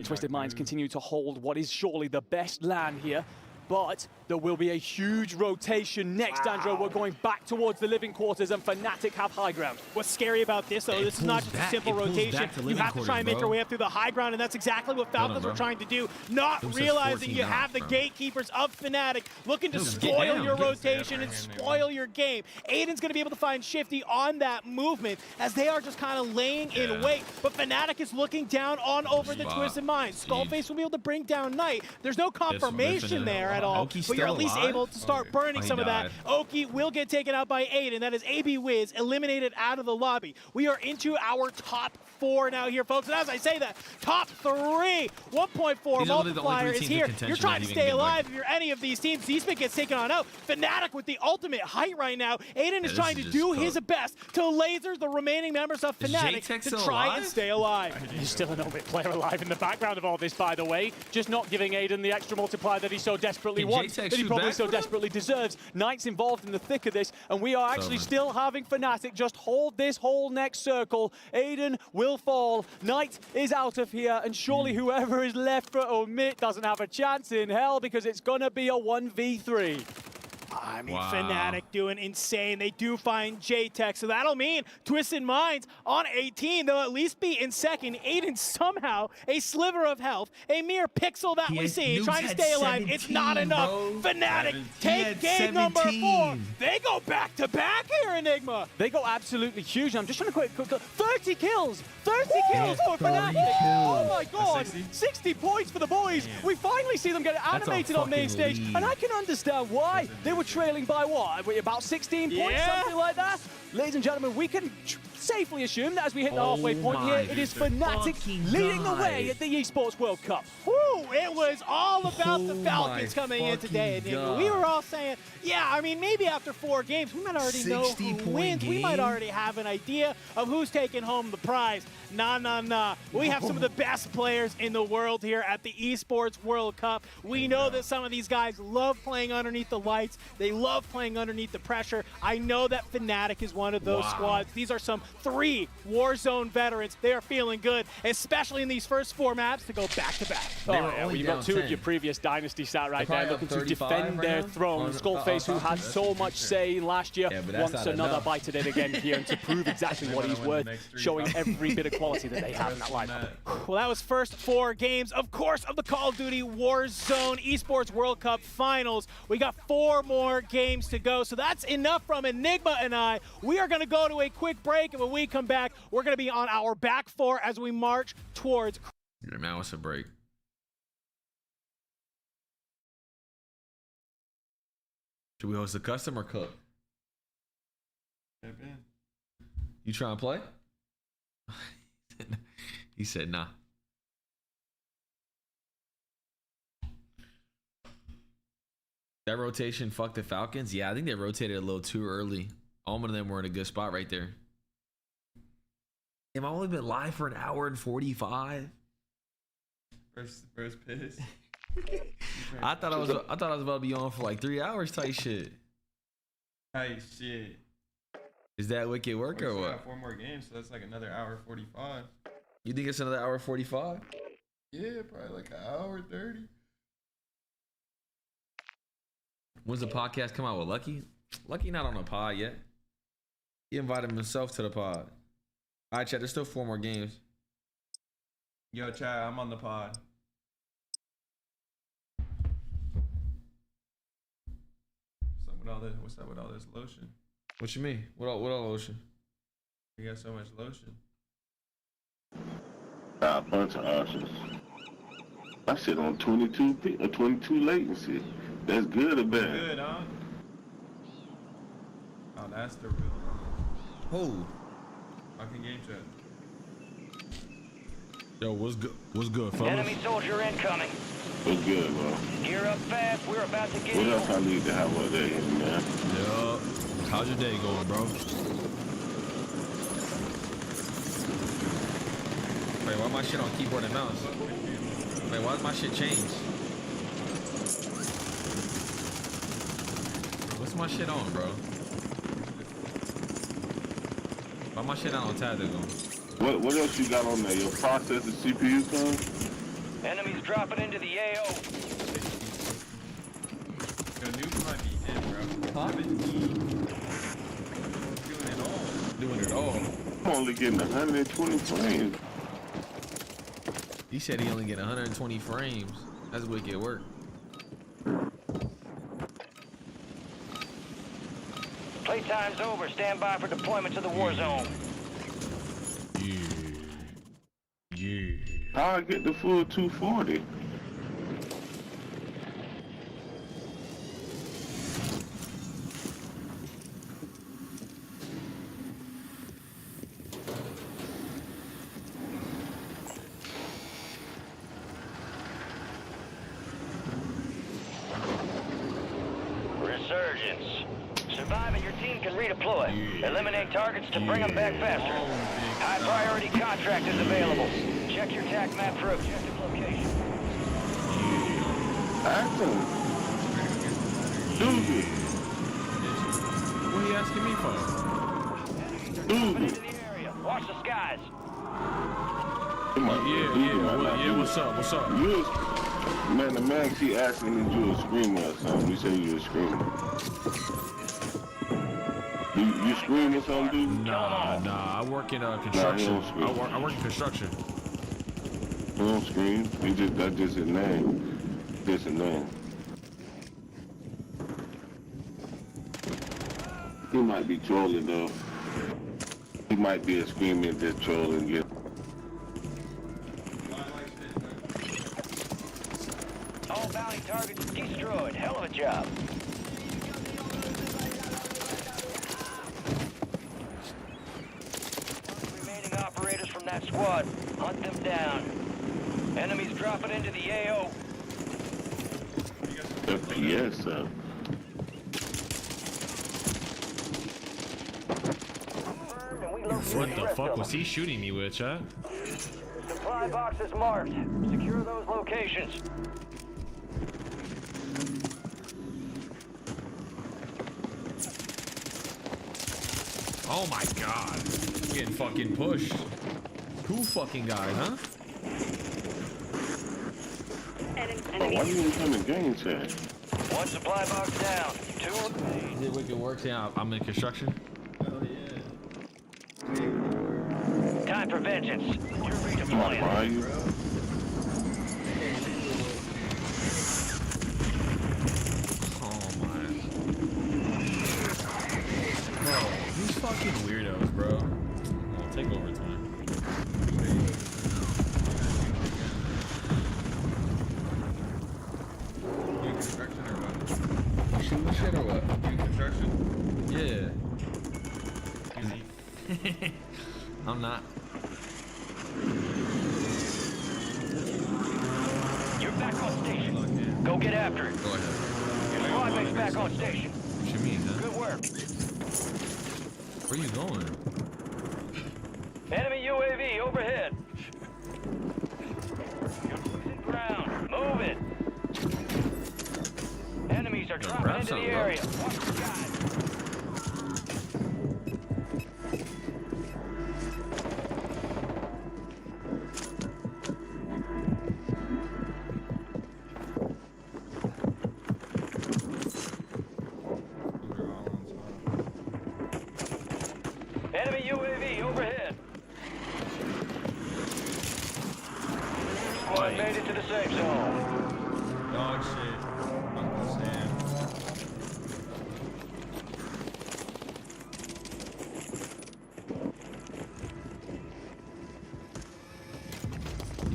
Twisted Minds continue to hold what is surely the best land here. But there will be a huge rotation next, Andrew. We're going back towards the living quarters, and Fnatic have high ground. What's scary about this, though, this is not just a simple rotation. You have to try and make your way up through the high ground, and that's exactly what Falcons were trying to do. Not realizing you have the gatekeepers of Fnatic looking to spoil your rotation and spoil your game. Aiden's going to be able to find Shifty on that movement as they are just kind of laying in wait. But Fnatic is looking down on over the Twisted Minds. Skullface will be able to bring down Knight. There's no confirmation there at all, Oki's but you're at still least alive? able to start burning some of that. Oki will get taken out by Aiden. That is AB Wiz eliminated out of the lobby. We are into our top 4 now here, folks. And as I say that, top 3, 1.4 multiplier is here. You're trying to stay alive if you're any of these teams. Z-Spin gets taken on out. Fnatic with the ultimate height right now. Aiden is trying to do his best to laser the remaining members of Fnatic to try and stay alive. There's still an Omid player alive in the background of all this, by the way. Just not giving Aiden the extra multiplier that he so desperately wants, that he probably so desperately deserves. Knight's involved in the thick of this, and we are actually still having Fnatic just hold this whole next circle. Aiden will fall. Knight is out of here, and surely whoever is left for Omid doesn't have a chance in hell because it's gonna be a 1v3. I mean, Fnatic doing insane. They do find J-Tech, so that'll mean Twisted Minds on 18. They'll at least be in second. Aiden somehow, a sliver of health, a mere pixel that we see, trying to stay alive. It's not enough. Fnatic take game number 4. They go back-to-back here, Enigma. They go absolutely huge. I'm just trying to quick 30 kills! 30 kills for Fnatic! Oh my god! 60 points for the boys! We finally see them get animated on main stage, and I can understand why. They were trailing by what? About 16 points, something like that? Ladies and gentlemen, we can safely assume that as we hit the halfway point here, it is Fnatic leading the way at the Esports World Cup. Whew, it was all about the Falcons coming in today, Enigma. We were all saying, yeah, I mean, maybe after 4 games, we might already know who wins. We might already have an idea of who's taking home the prize. Nah. We have some of the best players in the world here at the Esports World Cup. We know that some of these guys love playing underneath the lights. They love playing underneath the pressure. I know that Fnatic is one of those squads. These are some 3 Warzone veterans. They are feeling good, especially in these first 4 maps to go back-to-back. Well, you've got 2 of your previous Dynasty sat right there looking to defend their throne. Skullface, who had so much say last year, wants another bite at it again here and to prove exactly what he's worth, showing every bit of quality that they have in that lineup. Well, that was first 4 games, of course, of the Call of Duty Warzone Esports World Cup Finals. We got 4 more more games to go. So that's enough from Enigma and I. We are going to go to a quick break, and when we come back, we're going to be on our back four as we march towards... Now it's a break. Should we host a custom or cook? You trying to play? He said nah. That rotation fucked the Falcons? Yeah, I think they rotated a little too early. All of them were in a good spot right there. Am I only been live for an hour and 45? First piss. I thought I was about to be on for like 3 hours type shit. Hey, shit. Is that wicked work or what? Got 4 more games, so that's like another hour 45. You think it's another hour 45? Yeah, probably like an hour 30. When's the podcast come out with Lucky? Lucky not on the pod yet. He invited himself to the pod. All right, chat. There's still 4 more games. Yo, chat. I'm on the pod. What's up with all this lotion? What you mean? What all lotion? You got so much lotion. A bunch of options. I sit on 22 latency. That's good or bad? Good, huh? Oh, that's the real. Oh. Fucking game chat. Yo, what's good? What's good, fellas? Enemy soldier incoming. What's good, bro? Gear up fast. We're about to get What you. else I need to have all day, man? Yo, how's your day going, bro? Wait, why my shit on keyboard and mouse? Wait, why did my shit change? What's my shit on, bro? Why my shit not on tab going? What else you got on there? Your processor, CPU card? Enemies dropping into the AO. Yo, nuke might be in, bro. Huh? Doing it all. Doing it all. I'm only getting 120 frames. He said he only get 120 frames. That's wicked work. Playtime's over. Stand by for deployment to the war zone. Yeah. How I get the full 240? Resurgence. Survive and your team can redeploy. Eliminate targets to bring them back faster. High priority contract is available. Check your TAC map for objective location. Awesome. Dude. What are you asking me for? Into the area. Watch the skies. Yeah, what's up? What's up? Man, the man, he asking if you a screamer or something. You say you a screamer. You scream or something, dude? Nah. I work in construction. Nah, I work in construction. He don't scream. That's just his name. Just a name. He might be trolling though. He might be a screaming just trolling. Yeah. All bounty targets destroyed. Hell of a job. Remaining operators from that squad. Hunt them down. Enemies dropping into the AO. Yes, sir. What the fuck was he shooting me with, chat? Supply boxes marked. Secure those locations. Oh my god. I'm getting fucking pushed. Two fucking guys, huh? Why you even come in game chat? One supply box down. 2 remain. Is it wicked work? Yeah, I'm in construction. Time for vengeance. You're Why redeploying. you? Oh my. fucking weirdos, bro. Oh, take over, Twin. You construction or what? You shooting shit or what? You construction? Yeah. I'm not. You're back on station. Go get after it. Go ahead. Your squad mate's back on station. What you mean, huh? Good work. Where you going? Enemy UAV overhead. You're losing ground. Move it. Enemies are dropping into the area. Watch the skies. Enemy UAV overhead. Squad made it to the safe zone. Dog shit. Uncle Sam.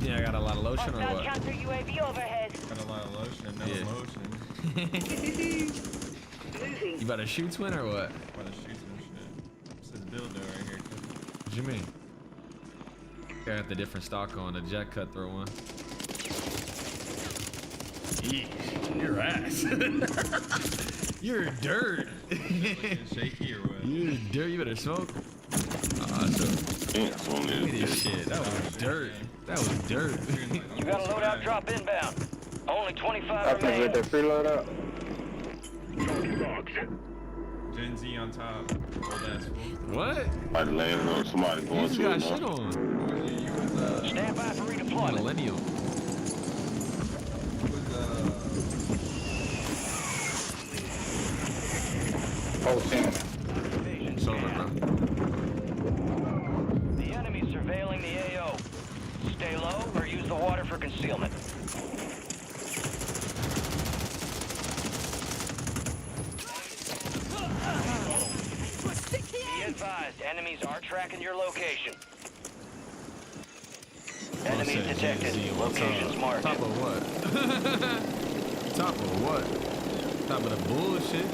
Yeah, I got a lot of lotion or what? Counter UAV overhead. Got a lot of lotion, no emotion. You about to shoot, Twin, or what? About to shoot some shit. This is dildo right here. What you mean? Got the different stock on, the jet cutthroat one. Eesh, your ass. You're dirt. Shaky or what? You're dirt. You better smoke. Awesome. Look at this shit. That was dirt. That was dirt. You got a loadout drop inbound. Only 25 I think remain. with the free loadout. Gen Z on top. Old ass fool. What? Somebody landing on somebody You going just to got it. shit on. Stand by for redeployment. Millennial. Oh, damn. It's over, bro. The enemy's surveilling the AO. Stay low or use the water for concealment. Be advised, enemies are tracking your location. Enemies detected. Locations marked. Top of what? Top of what? Top of the bullshit.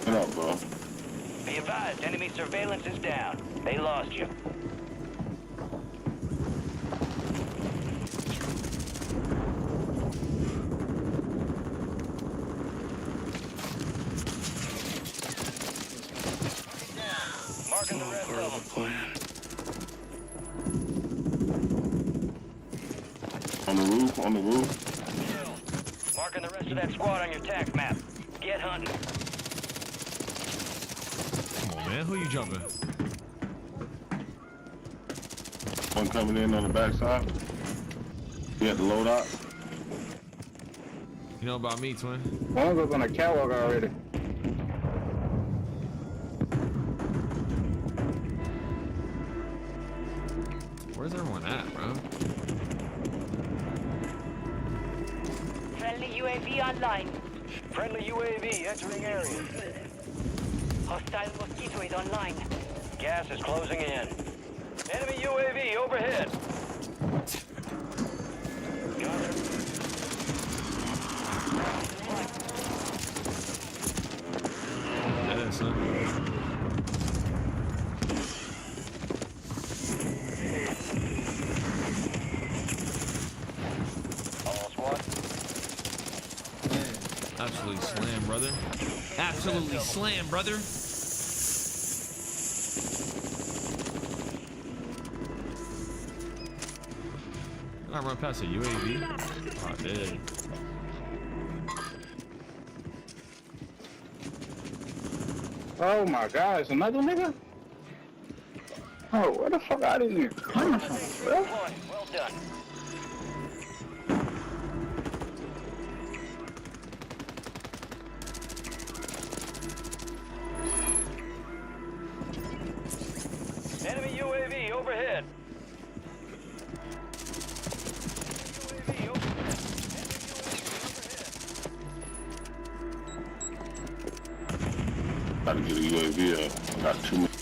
What up, bro? Be advised, enemy surveillance is down. They lost you. Marking the rest of them. On the roof, on the roof. Marking the rest of that squad on your tac map. Get hunting. Come on, man. Who you jumping? One coming in on the backside. You had the loadout. You know about me, Twin? One was on a catwalk already. Where's everyone at, bro? Friendly UAV online. Friendly UAV entering area. Hostile Mosquito is online. Gas is closing in. Enemy UAV overhead. Yeah, son. All squad. Absolutely slam, brother. Absolutely slam, brother. I run past a UAV. Oh, I did. Oh my gosh, another nigga? Oh, where the fuck are these niggas coming from, bro? Well done. Enemy UAV overhead. about to get a UAV up. Got 2 minutes.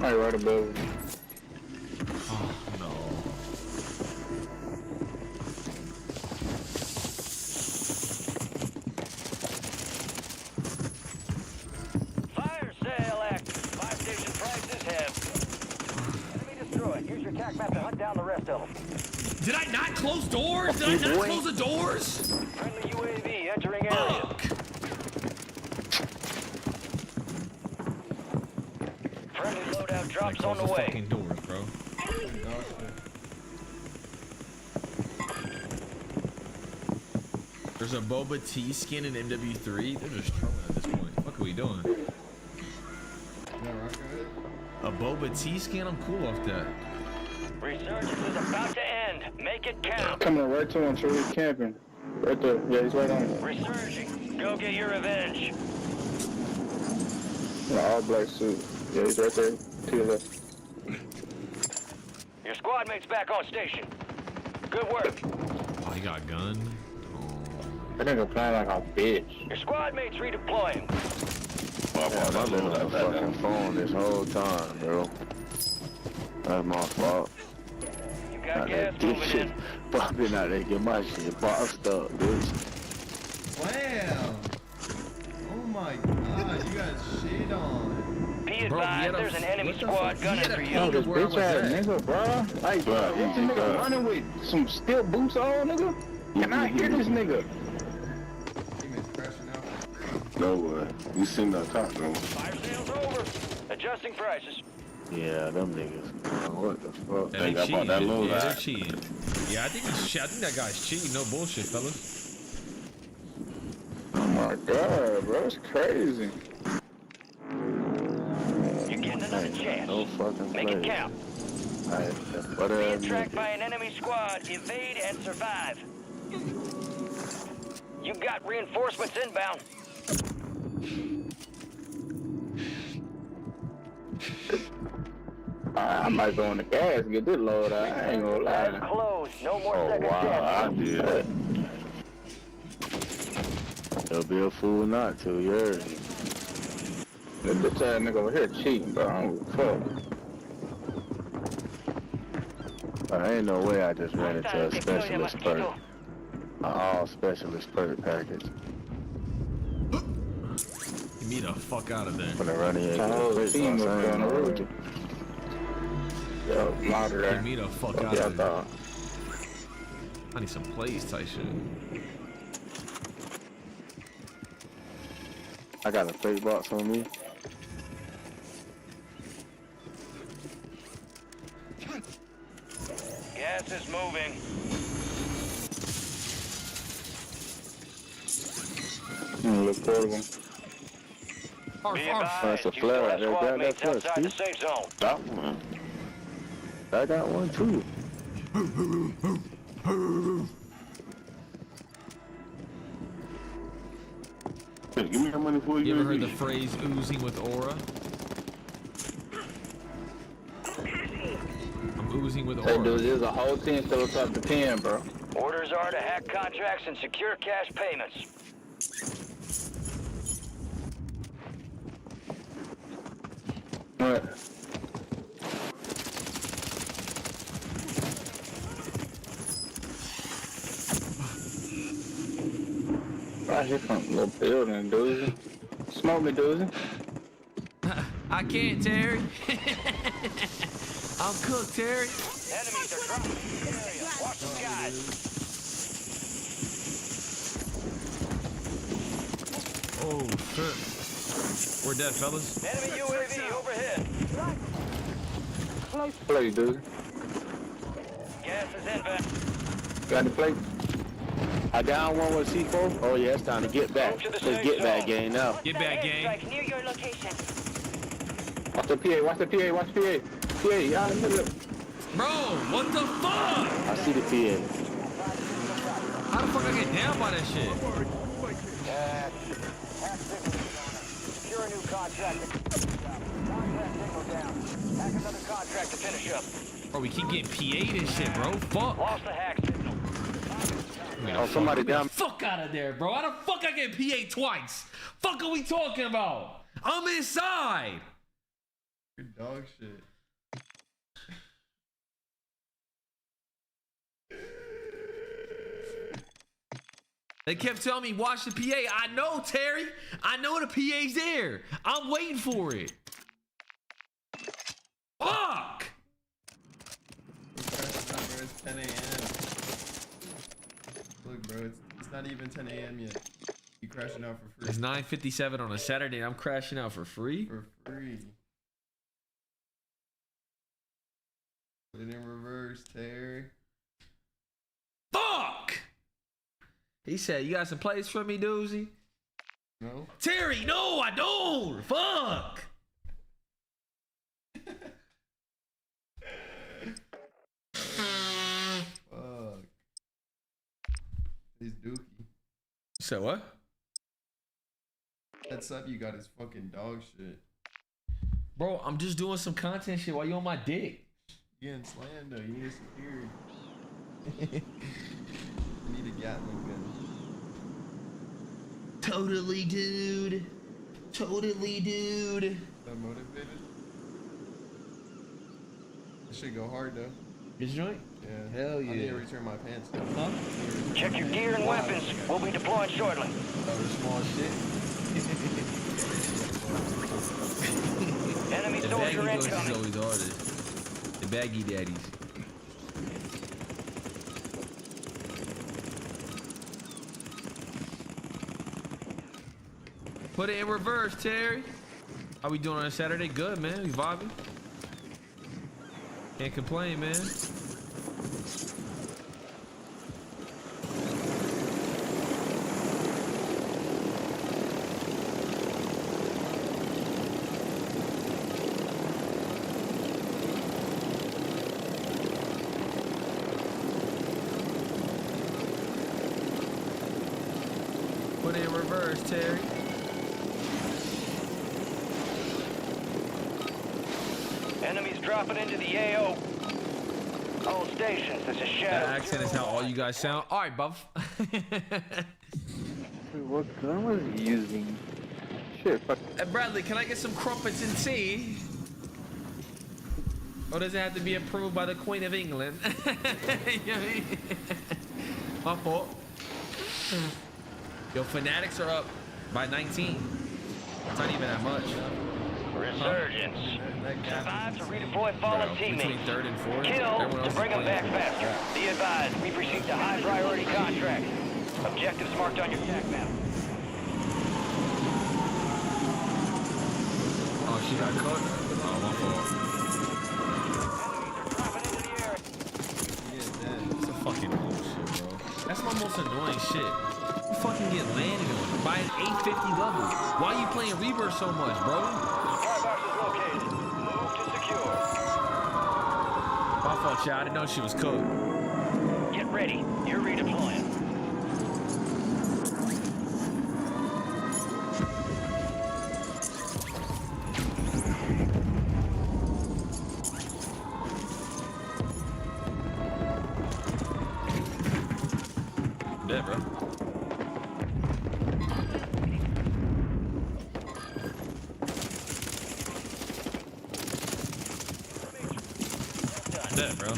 Right above. Oh, no. Fire sale active. 5 station prices have. Enemy destroyed. Use your tac map to hunt down the rest of them. Did I not close doors? Did I not close the doors? Friendly UAV entering area. Friendly loadout drops on the way. Fucking doors, bro. There's a Boba T skin in MW3. They're just trolling at this point. What are we doing? A Boba T skin? I'm cool off that. Resurgence is about to end. Make it count. Coming right to him, so he's camping. Right there. Yeah, he's right on it. Resurging. Go get your revenge. Yeah, all black suit. Yeah, he's right there. To your left. Your squad mate's back on station. Good work. Oh, he got a gun. That nigga playing like a bitch. Your squad mate's redeploying. I've been on that fucking phone this whole time, bro. That's my fault. You got gas moving in. Popping out there, get my shit boxed up, bitch. Wow. Oh my god, you got shit on. Be advised, there's an enemy squad gunning for you. Oh, this bitch ass nigga, bro. Like, bro, this nigga running with some steel boots on, nigga? Can I hear this nigga? No way. You sitting on top, bro. Fire sale's over. Adjusting prices. Yeah, them niggas. What the fuck? They They got cheating. that low Yeah, they're ride. cheating. Yeah, I think that guy's cheating. No bullshit, fellas. Oh my god, bro, it's crazy. You're getting another chance. No fucking Make it count. What Being tracked by an enemy squad, evade and survive. You got reinforcements inbound. I might go on the gas and get this load out. I ain't gonna lie. Close. No more Oh, second wow, I chances. did. They'll be a fool not to, yeah. This bitch ass nigga over here cheating, bro. I don't give a fuck. Ain't no way I just ran into a specialist perk. An all specialist perk package. Get me the fuck out of there. When I run in, The whole team was down the road. Yo, louder there. Get me the fuck out of there. I need some plays type shit. I got a fake box on me. Gas is moving. Look portable. Be advised, That's a you flare still right have there. squad Grab that mates flare, outside the Steve. safe zone. That one. I got one too. Hey, give me that money for You ever heard the phrase oozing with aura? I'm oozing with Hey, aura. dude, there's a whole team still up to 10, bro. Orders are to hack contracts and secure cash payments. What? Right here from a little building, Doozy. Smoke me, Doozy. I can't, Terry. I'm cooked, Terry. Enemies are dropping in the area. Watch the skies. Oh, shit. We're dead, fellas. Enemy UAV overhead. Play, Doozy. Gas is inbound. Got the plate? I down one with C4. Oh yeah, it's time to get back. Move to the Let's safe get back zone. game now. Get back, gang. Near your location. Watch the PA, watch the PA, watch the PA. PA, y'all look. Bro, what the fuck? I see the PA. How the fuck I get down by that shit? Secure a new contract. Contract signal down. Hack another contract to finish up. Bro, we keep getting PA'd and shit, bro. Fuck. Lost the hack signal. Oh, somebody down. Fuck out of there, bro. How the fuck I get PA twice? Fuck are we talking about? I'm inside. Good dog shit. They kept telling me, watch the PA. I know, Terry. I know the PA's there. I'm waiting for it. Fuck! It's 10 a.m. Look, bro, it's not even 10 a.m. yet. You crashing out for free. It's 9:57 on a Saturday and I'm crashing out for free? For free. Put it in reverse, Terry. Fuck! He said, you got some plays for me, Doozy? No. Terry, no, I don't. Fuck. Fuck. He's dookie. So what? That sub you got is fucking dog shit. Bro, I'm just doing some content shit while you on my dick. You getting slammed though. You need a security. You need a Gatling gun. Totally, dude. Totally, dude. That motivated? That shit go hard though. This joint? Yeah. Hell yeah. I need to return my pants though. Huh? Check your gear and weapons. We'll be deploying shortly. Oh, the small shit. Enemy The soldier baggy joints incoming. is always hardest. The baggy daddies. Put it in reverse, Terry. How we doing on a Saturday? Good, man. We vibing. Can't complain, man. Put it in reverse, Terry. Enemies dropping into the AO. All stations, this is Shadow. That accent is how all you guys sound. All right, buff. What gun was he using? Shit, fuck. Bradley, can I get some crumpets and tea? Or does it have to be approved by the Queen of England? My fault. Yo, Fanatics are up by 19. It's not even that much. Resurgence. Survive to redeploy fallen teammates. Between third and fourth. Kill to bring them back faster. Be advised, we've received a high priority contract. Objectives marked on your attack map. Oh, she got cooked? Oh, my fault. It's a fucking bullshit, bro. That's my most annoying shit. You fucking get landed on by an 850 level. Why are you playing Rebirth so much, bro? Skybox is located. Move to secure. My fault, child. I didn't know she was cooked. Get ready. You're redeploying. Dead, bro. Dead, bro.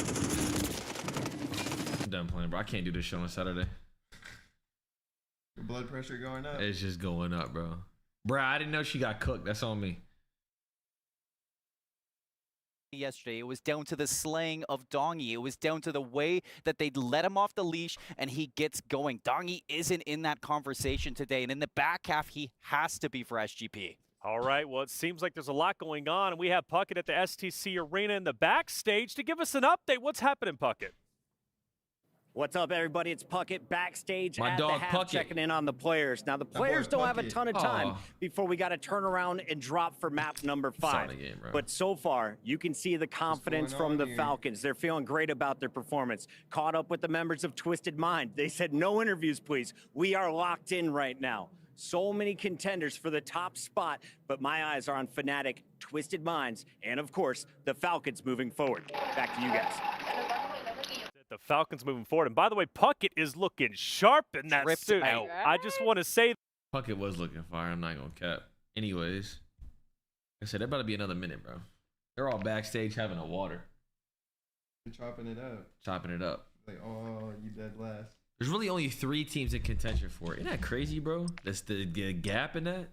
I'm done playing, bro. I can't do this shit on a Saturday. Your blood pressure going up. It's just going up, bro. Bro, I didn't know she got cooked. That's on me. Yesterday, it was down to the slaying of Dongy. It was down to the way that they let him off the leash and he gets going. Dongy isn't in that conversation today, and in the back half, he has to be for SGP. All right, well, it seems like there's a lot going on, and we have Puckett at the STC Arena in the backstage to give us an update. What's happening, Puckett? What's up, everybody? It's Puckett backstage My at dog, the half, Puckett. checking in on the players. Now, the players don't have a ton of time before we got to turn around and drop for map number 5. Game, bro. But so far, you can see the confidence from the Falcons. They're feeling great about their performance. Caught up with the members of Twisted Mind. They said, no interviews, please. We are locked in right now. So many contenders for the top spot, but my eyes are on Fnatic, Twisted Minds, and of course, the Falcons moving forward. Back to you guys. The Falcons moving forward. And by the way, Puckett is looking sharp in that suit. out. I just want to say, Puckett was looking fire. I'm not gonna cap. Anyways, like I said, there better be another minute, bro. They're all backstage having a water. You're chopping it up. Chopping it up. Like, oh, you dead last. There's really only 3 teams in contention for it. Isn't that crazy, bro? That's the gap in that.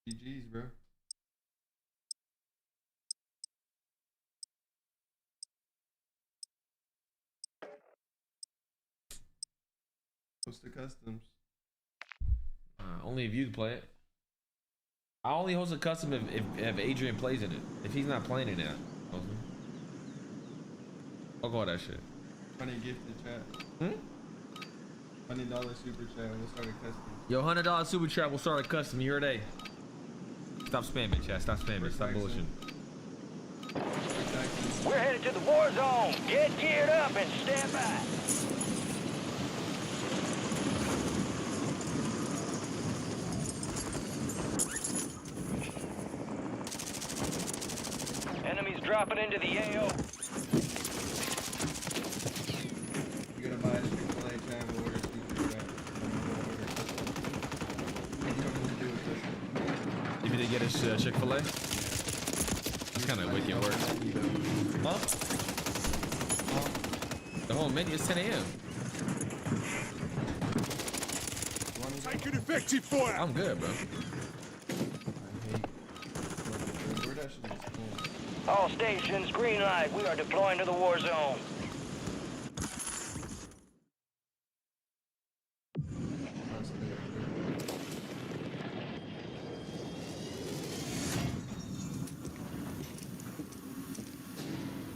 GG's, bro. What's the customs? Only if you play it. I only host a custom if Adrian plays in it. If he's not playing in it, I'll go that shit. Funny gifted chat. $100 super chat. We'll start a custom. Yo, $100 super chat. We'll start a custom. You heard? Stop spamming, chat. Stop spamming. Stop bullshitting. We're headed to the war zone. Get geared up and stand by. Enemies dropping into the AO. You're gonna buy a Chick-fil-A time to order super chat. If you did get us Chick-fil-A? It's kind of wicked work. Huh? The whole menu is 10 a.m. Take an effective fire. I'm good, bro. All stations, green light. We are deploying to the war zone.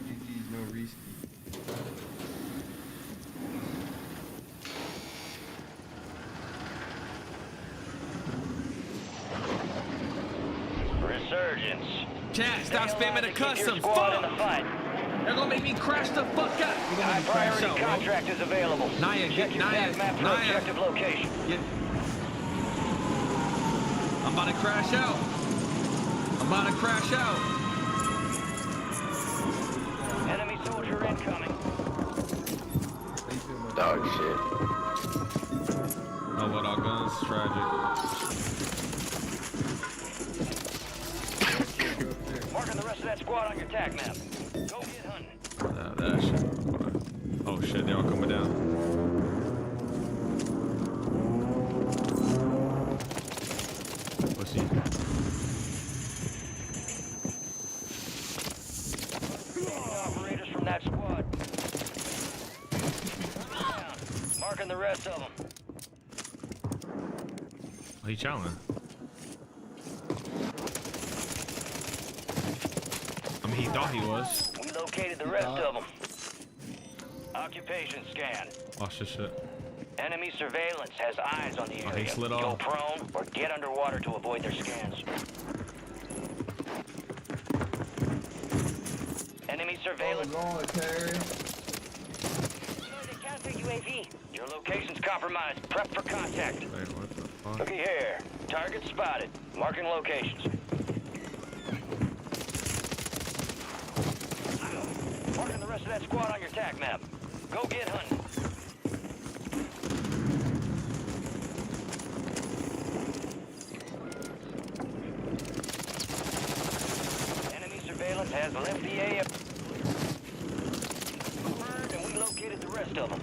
GG's no risky. Resurgence. Chat, stop spamming the custom. Fuck! They're gonna make me crash the fuck out. High priority contract is available. Naya, Check your map for objective location. I'm about to crash out. I'm about to crash out. Enemy soldier incoming. Dog shit. Oh, what our guns? Tragic. Marking the rest of that squad on your tac map. Go get hunting. That shit. Oh shit, they're all coming down. Pussy. Operators from that squad. Marking the rest of them. Oh, he challenging. I mean, he thought he was. We located the rest of them. Occupation scan. Watch this shit. Enemy surveillance has eyes on the Oh, area. he slid Go off. prone or get underwater to avoid their scans. Enemy surveillance. UAV. Your location's compromised. Prep for contact. Wait, what the fuck? Looky here. Target spotted. Marking locations. Marking the rest of that squad on your tac map. Go get hunting. Enemy surveillance has left the area. Confirmed, and we located the rest of them.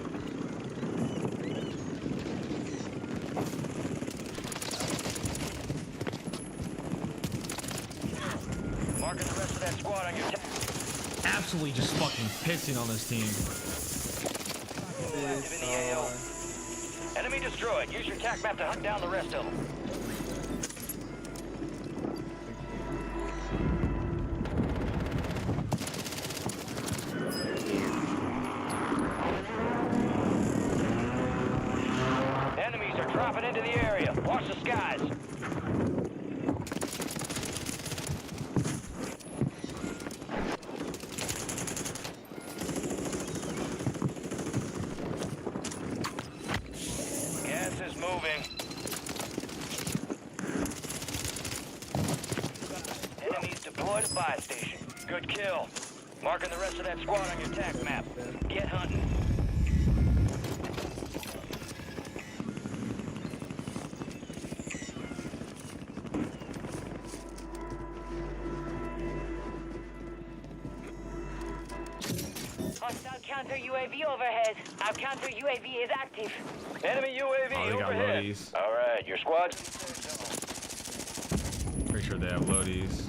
Marking the rest of that squad on your tac. Absolutely just fucking pissing on this team. Active in the AO. Enemy destroyed. Use your tac map to hunt down the rest of them. Enemies are dropping into the area. Watch the skies. Gas is moving. Enemies deployed to buy station. Good kill. Marking the rest of that squad on your attack map. Get hunting. Hostile counter UAV overhead. Our counter UAV is active. Enemy UAV Oh, they got overhead. loadies. All right, your squad. Pretty sure they have loadies.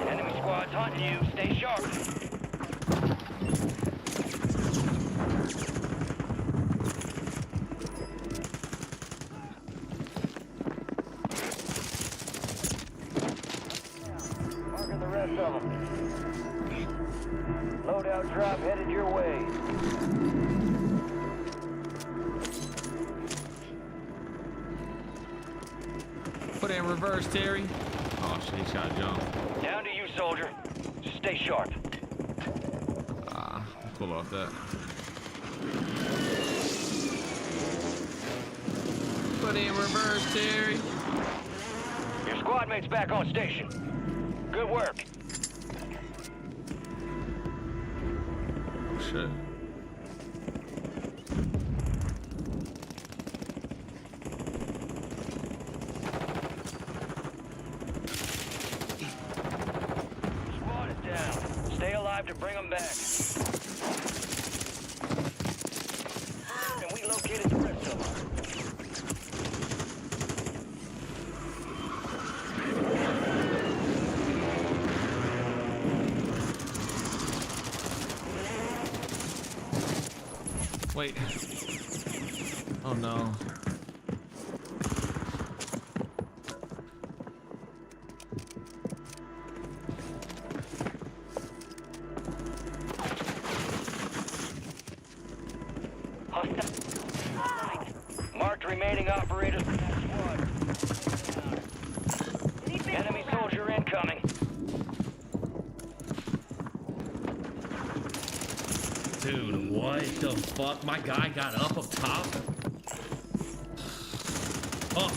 Enemy squad's hunting you. Stay sharp. Marking the rest of them. Loadout drop headed your way. Put it in reverse, Terry. Oh shit, he's got to jump. Down to you, soldier. Stay sharp. I'll pull off that. Put it in reverse, Terry. Your squad mate's back on station. Good work. Oh shit. Squad is down. Stay alive to bring them back. And we located the rest of them. Wait. Oh no. Marked remaining operators for that squad. Enemy soldier incoming. Dude, what the fuck? My guy got up top? Fuck.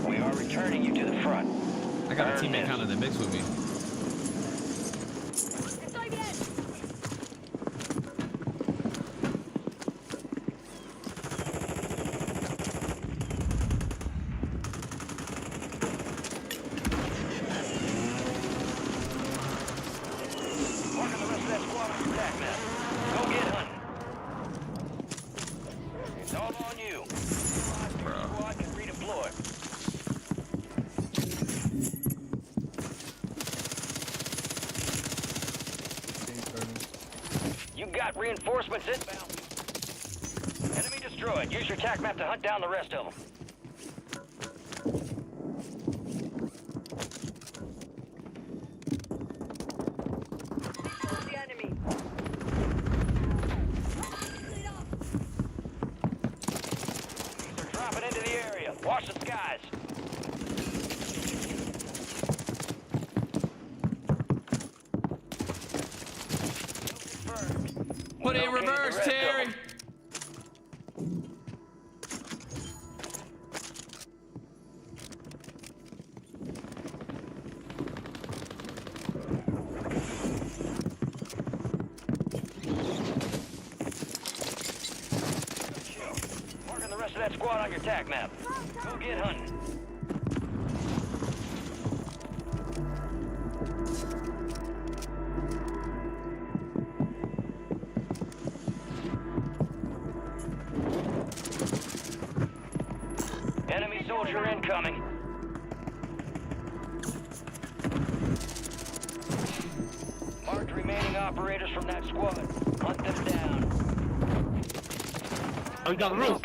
We are returning you to the front. I got a teammate kind of in the mix with me. Marking the rest of that squad on your attack map. Go get hunting. It's all on you. Squad can redeploy. You got reinforcements inbound. Enemy destroyed. Use your attack map to hunt down the rest of them. They're dropping into the area. Watch the skies. Put it in reverse, Terry. Marking the rest of that squad on your attack map. Go get hunting. Enemy soldier incoming. Marked remaining operators from that squad. Hunt them down. Oh, you got the roof.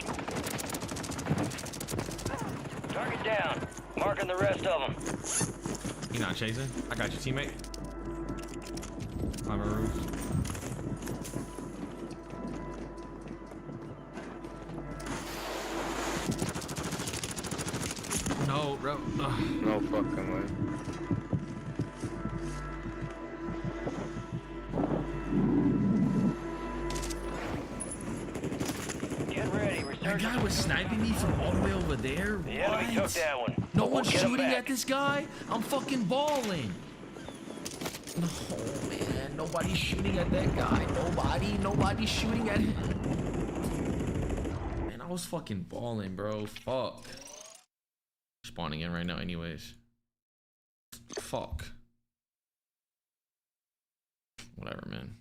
Target down. Marking the rest of them. You not chasing? I got your teammate. Climb a roof. bro. No fucking way. Get ready. That guy was sniping me from all the way over there? The enemy took that one. No but we'll one's get 'em shooting back. at this guy? I'm fucking balling. No, man. Nobody's shooting at that guy. Nobody's shooting at him. Man, I was fucking balling, bro. Fuck. Spawning in right now anyways. Fuck. Whatever, man.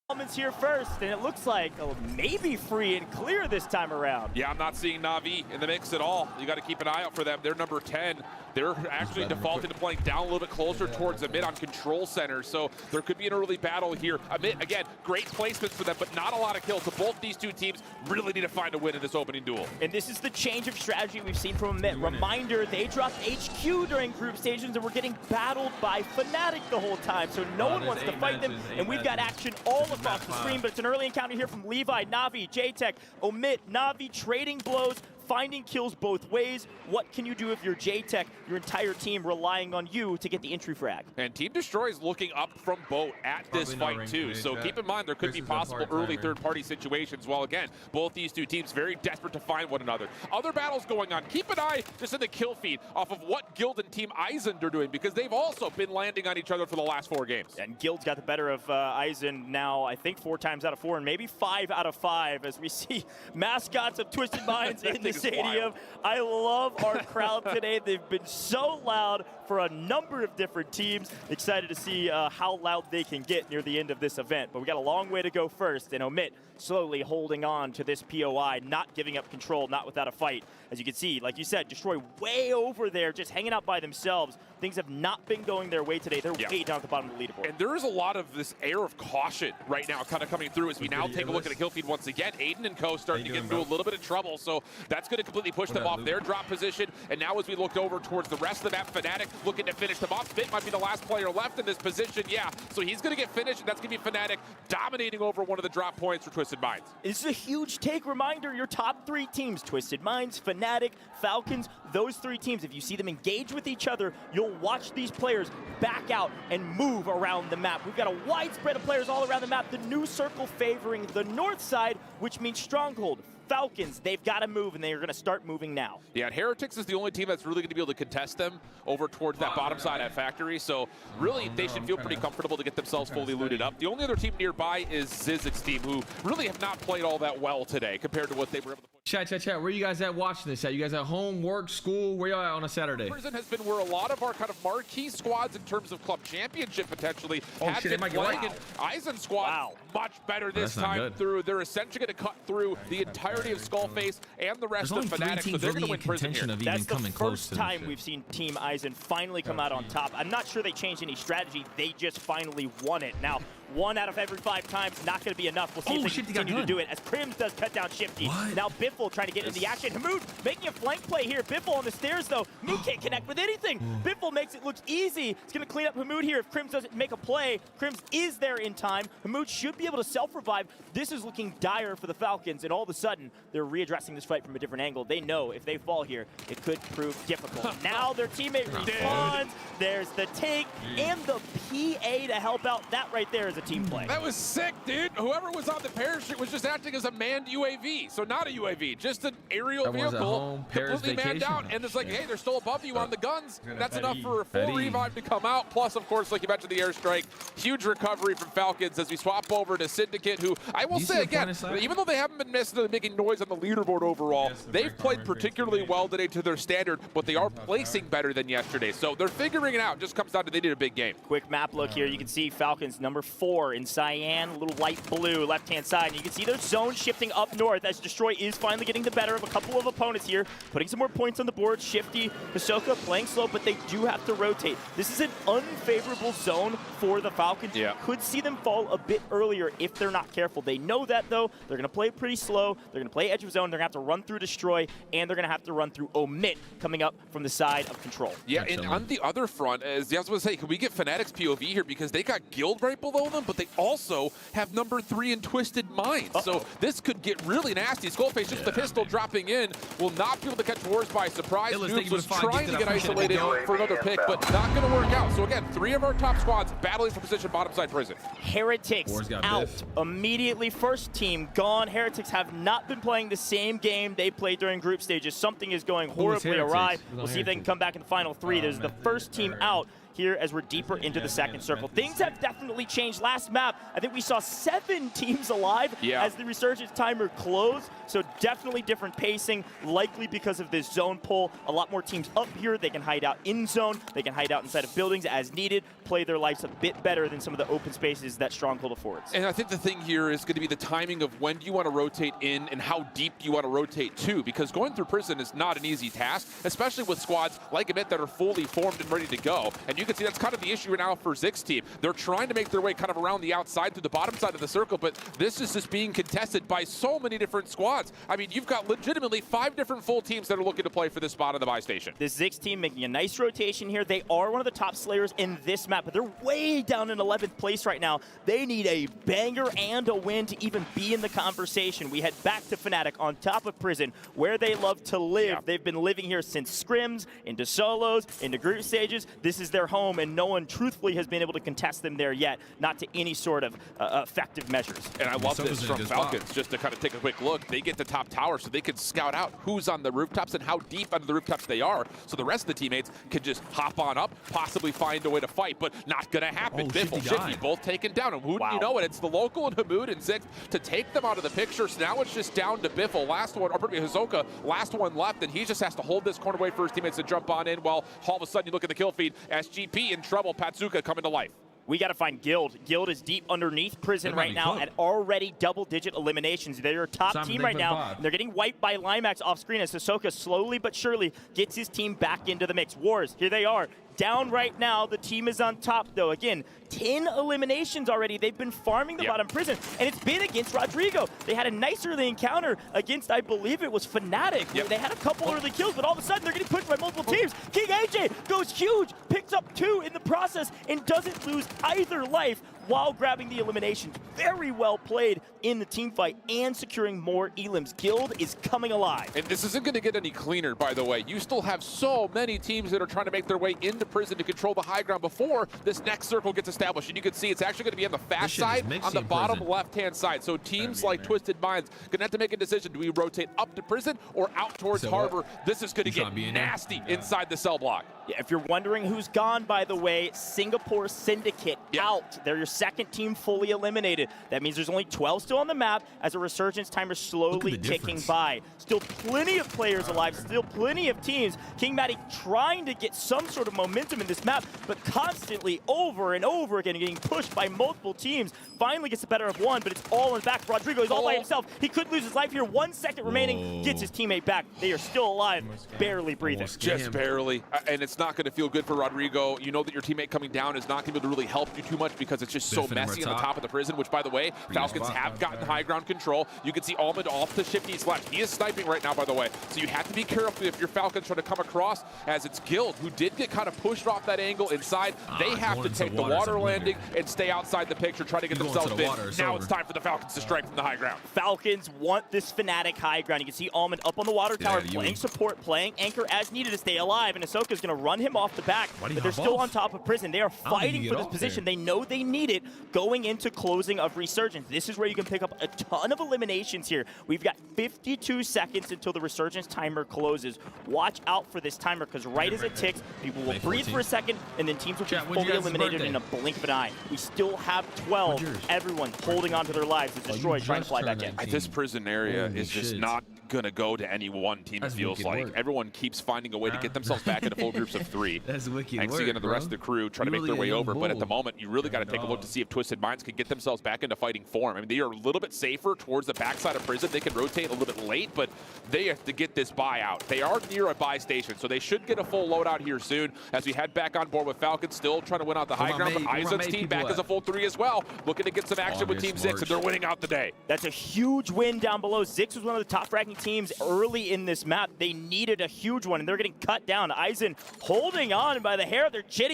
Elements here first, and it looks like maybe free and clear this time around. Yeah, I'm not seeing Na'Vi in the mix at all. You got to keep an eye out for them. They're number 10. They're actually defaulting to playing down a little bit closer towards the mid on control center, so there could be an early battle here. Again, great placements for them, but not a lot of kills. So both these two teams really need to find a win in this opening duel. And this is the change of strategy we've seen from Amit. Reminder, they dropped HQ during group stages and were getting battled by Fnatic the whole time, so no one wants to fight them, and we've got action all across the screen, but it's an early encounter here from Levi, Na'Vi, JTech, Omit, Na'Vi trading blows, finding kills both ways. What can you do if you're JTech, your entire team relying on you to get the entry frag? And Team Destroy is looking up from boat at this fight too, so keep in mind there could be possible early third-party situations. While again, both these two teams very desperate to find one another. Other battles going on. Keep an eye just in the kill feed off of what Guild and Team Eisen are doing, because they've also been landing on each other for the last 4 games. And Guild's got the better of Eisen now, I think 4 times out of 4, and maybe 5 out of 5, as we see mascots of Twisted Minds in the stadium. I love our crowd today. They've been so loud for a number of different teams. Excited to see how loud they can get near the end of this event. But we got a long way to go first, and Omit slowly holding on to this POI, not giving up control, not without a fight. As you can see, like you said, Destroy way over there, just hanging out by themselves. Things have not been going their way today. They're way down at the bottom of the leaderboard. And there is a lot of this air of caution right now kind of coming through as we now take a look at the kill feed once again. Aiden and co starting to get into a little bit of trouble, so that's going to completely push them off their drop position. And now as we look over towards the rest of the map, Fnatic looking to finish them off. Spit might be the last player left in this position, yeah. So he's going to get finished, and that's going to be Fnatic dominating over one of the drop points for Twisted Minds. This is a huge take. Reminder, your top 3 teams, Twisted Minds, Fnatic, Falcons, those 3 teams, if you see them engage with each other, you'll watch these players back out and move around the map. We've got a wide spread of players all around the map. The new circle favoring the north side, which means Stronghold. Falcons, they've got to move, and they are going to start moving now. Yeah, and Heretics is the only team that's really going to be able to contest them over towards that bottom side at Factory, so really they should feel pretty comfortable to get themselves fully looted up. The only other team nearby is Zizik's team, who really have not played all that well today compared to what they were able to put. Chat. Where you guys at watching this at? You guys at home, work, school? Where y'all at on a Saturday? Prison has been where a lot of our kind of marquee squads in terms of club championship potentially have been playing. And Eisen squad much better this time through. They're essentially going to cut through the entirety of Skullface and the rest of Fnatic, so they're going to win Prison here. That's the first time we've seen Team Eisen finally come out on top. I'm not sure they changed any strategy. They just finally won it. Now, 1 out of every 5 times, not going to be enough. We'll see if they continue to do it as Crims does cut down Shifty. Now Biffle trying to get into the action. Hamoud making a flank play here. Biffle on the stairs, though. Hamoud can't connect with anything. Biffle makes it look easy. It's going to clean up Hamoud here if Crims doesn't make a play. Crims is there in time. Hamoud should be able to self-revive. This is looking dire for the Falcons, and all of a sudden, they're readdressing this fight from a different angle. They know if they fall here, it could prove difficult. Now their teammate responds. There's the take and the PA to help out. That right there is a team play. That was sick, dude. Whoever was on the parachute was just acting as a manned UAV. So not a UAV, just an aerial vehicle, completely manned out. And it's like, hey, they're still above you on the guns. That's enough for a full revive to come out. Plus, of course, like you mentioned, the airstrike. Huge recovery from Falcons as we swap over to Syndicate, who I will say again, even though they haven't been necessarily making noise on the leaderboard overall, they've played particularly well today to their standard, but they are placing better than yesterday. So they're figuring it out. Just comes down to they need a big game. Quick map look here. You can see Falcons number 4 in cyan, a little light blue left-hand side. And you can see their zone shifting up north as Destroy is finally getting the better of a couple of opponents here, putting some more points on the board. Shifty, Hisoka playing slow, but they do have to rotate. This is an unfavorable zone for the Falcons. You could see them fall a bit earlier if they're not careful. They know that, though. They're going to play pretty slow. They're going to play edge of zone. They're going to have to run through Destroy, and they're going to have to run through Omit coming up from the side of Control. Yeah, and on the other front, as I was going to say, can we get Fnatic's POV here? Because they got Guild right below them. down, but they also have number 3 in Twisted Minds. So this could get really nasty. Skullface, just the pistol dropping in, will not be able to catch Wars by surprise. Noobs was trying to get isolated for another pick, but not going to work out. So again, 3 of our top squads battling for position bottom side prison. Heretics out immediately. First team gone. Heretics have not been playing the same game they played during group stages. Something is going horribly awry. We'll see if they can come back in the final 3. There's the first team out here as we're deeper into the second circle. Things have definitely changed. Last map, I think we saw 7 teams alive as the resurgence timer closed. So definitely different pacing, likely because of this zone pull. A lot more teams up here. They can hide out in zone. They can hide out inside of buildings as needed, play their lives a bit better than some of the open spaces that Stronghold affords. And I think the thing here is going to be the timing of when do you want to rotate in and how deep do you want to rotate to, because going through prison is not an easy task, especially with squads like Emit that are fully formed and ready to go. And you can see that's kind of the issue right now for Zig's team. They're trying to make their way kind of around the outside through the bottom side of the circle, but this is just being contested by so many different squads. I mean, you've got legitimately 5 different full teams that are looking to play for this spot on the buy station. The Zig's team making a nice rotation here. They are one of the top slayers in this map, but they're way down in 11th place right now. They need a banger and a win to even be in the conversation. We head back to Fnatic on top of prison, where they love to live. They've been living here since scrims, into solos, into group stages. This is their home, and no one truthfully has been able to contest them there yet, not to any sort of effective measures. And I love this from Falcons, just to kind of take a quick look. They get the top tower so they can scout out who's on the rooftops and how deep under the rooftops they are, so the rest of the teammates can just hop on up, possibly find a way to fight, but not going to happen. Biffle, Shifty, both taken down, and wouldn't you know it, it's the local and Hamoud and Zix to take them out of the picture. So now it's just down to Biffle, last one, or probably Hizoka, last one left, and he just has to hold this corner away for his teammates to jump on in, while all of a sudden you look at the kill feed, SGP in trouble, Patsuka coming to life. We got to find Guild. Guild is deep underneath prison right now at already double-digit eliminations. They're top team right now. And they're getting wiped by Limax off screen as Hisoka slowly but surely gets his team back into the mix. Wars, here they are. Down right now. The team is on top, though. Again, 10 eliminations already. They've been farming the bottom prison, and it's been against Rodrigo. They had a nice early encounter against, I believe it was Fnatic. They had a couple early kills, but all of a sudden they're getting pushed by multiple teams. King AJ goes huge, picks up 2 in the process, and doesn't lose either life while grabbing the eliminations. Very well played in the team fight and securing more elims. Guild is coming alive. And this isn't going to get any cleaner, by the way. You still have so many teams that are trying to make their way into prison to control the high ground before this next circle gets established. And you can see it's actually going to be on the fast side, on the bottom left-hand side. So teams like Twisted Minds going to have to make a decision. Do we rotate up to prison or out towards Harbor? This is going to get nasty inside the cell block. Yeah, if you're wondering who's gone, by the way, Singapore Syndicate out. They're your second team fully eliminated. That means there's only 12 still on the map as a resurgence timer slowly ticking by. Still plenty of players alive, still plenty of teams. King Matty trying to get some sort of momentum in this map, but constantly over and over again getting pushed by multiple teams. Finally gets the better of one, but it's all in back. Rodrigo is all by himself. He could lose his life here. 1 second remaining, gets his teammate back. They are still alive, barely breathing. Just barely, and it's not going to feel good for Rodrigo. You know that your teammate coming down is not going to be able to really help you too much because it's just so messy on the top of the prison, which, by the way, Falcons have gotten high ground control. You can see Almond off to Shifty's left. He is sniping right now, by the way, so you have to be careful if your Falcons try to come across, as it's Guild, who did get kind of pushed off that angle inside. They have to take the water landing and stay outside the picture, try to get themselves in. Now it's time for the Falcons to strike from the high ground. Falcons want this Fnatic high ground. You can see Almond up on the water tower, playing support, playing anchor as needed to stay alive, and Ahsoka's going to run him off the back, but they're still on top of prison. They are fighting for this position. They know they need it going into closing of Resurgence. This is where you can pick up a ton of eliminations here. We've got 52 seconds until the Resurgence timer closes. Watch out for this timer, because right as it ticks, people will breathe for a second, and then teams will be fully eliminated in a blink of an eye. We still have 12. Everyone holding on to their lives as Destroy trying to fly back in. This prison area is just not going to go to any one team, it feels like. Everyone keeps finding a way to get themselves back into full groups of 3. That's wicked and seeing the rest of the crew try to make their way over, but at the moment, you really got to take a look to see if Twisted Minds can get themselves back into fighting form. I mean, they are a little bit safer towards the backside of prison. They can rotate a little bit late, but they have to get this buy out. They are near a buy station, so they should get a full loadout here soon as we head back on board with Falcons, still trying to win out the high ground, but Izon's team back as a full 3 as well, looking to get some action with Team Zix, and they're winning out the day. That's a huge win down below. Zix was one of the top ranking teams early in this map. They needed a huge one, and they're getting cut down. Izon holding on by the hair of their chin,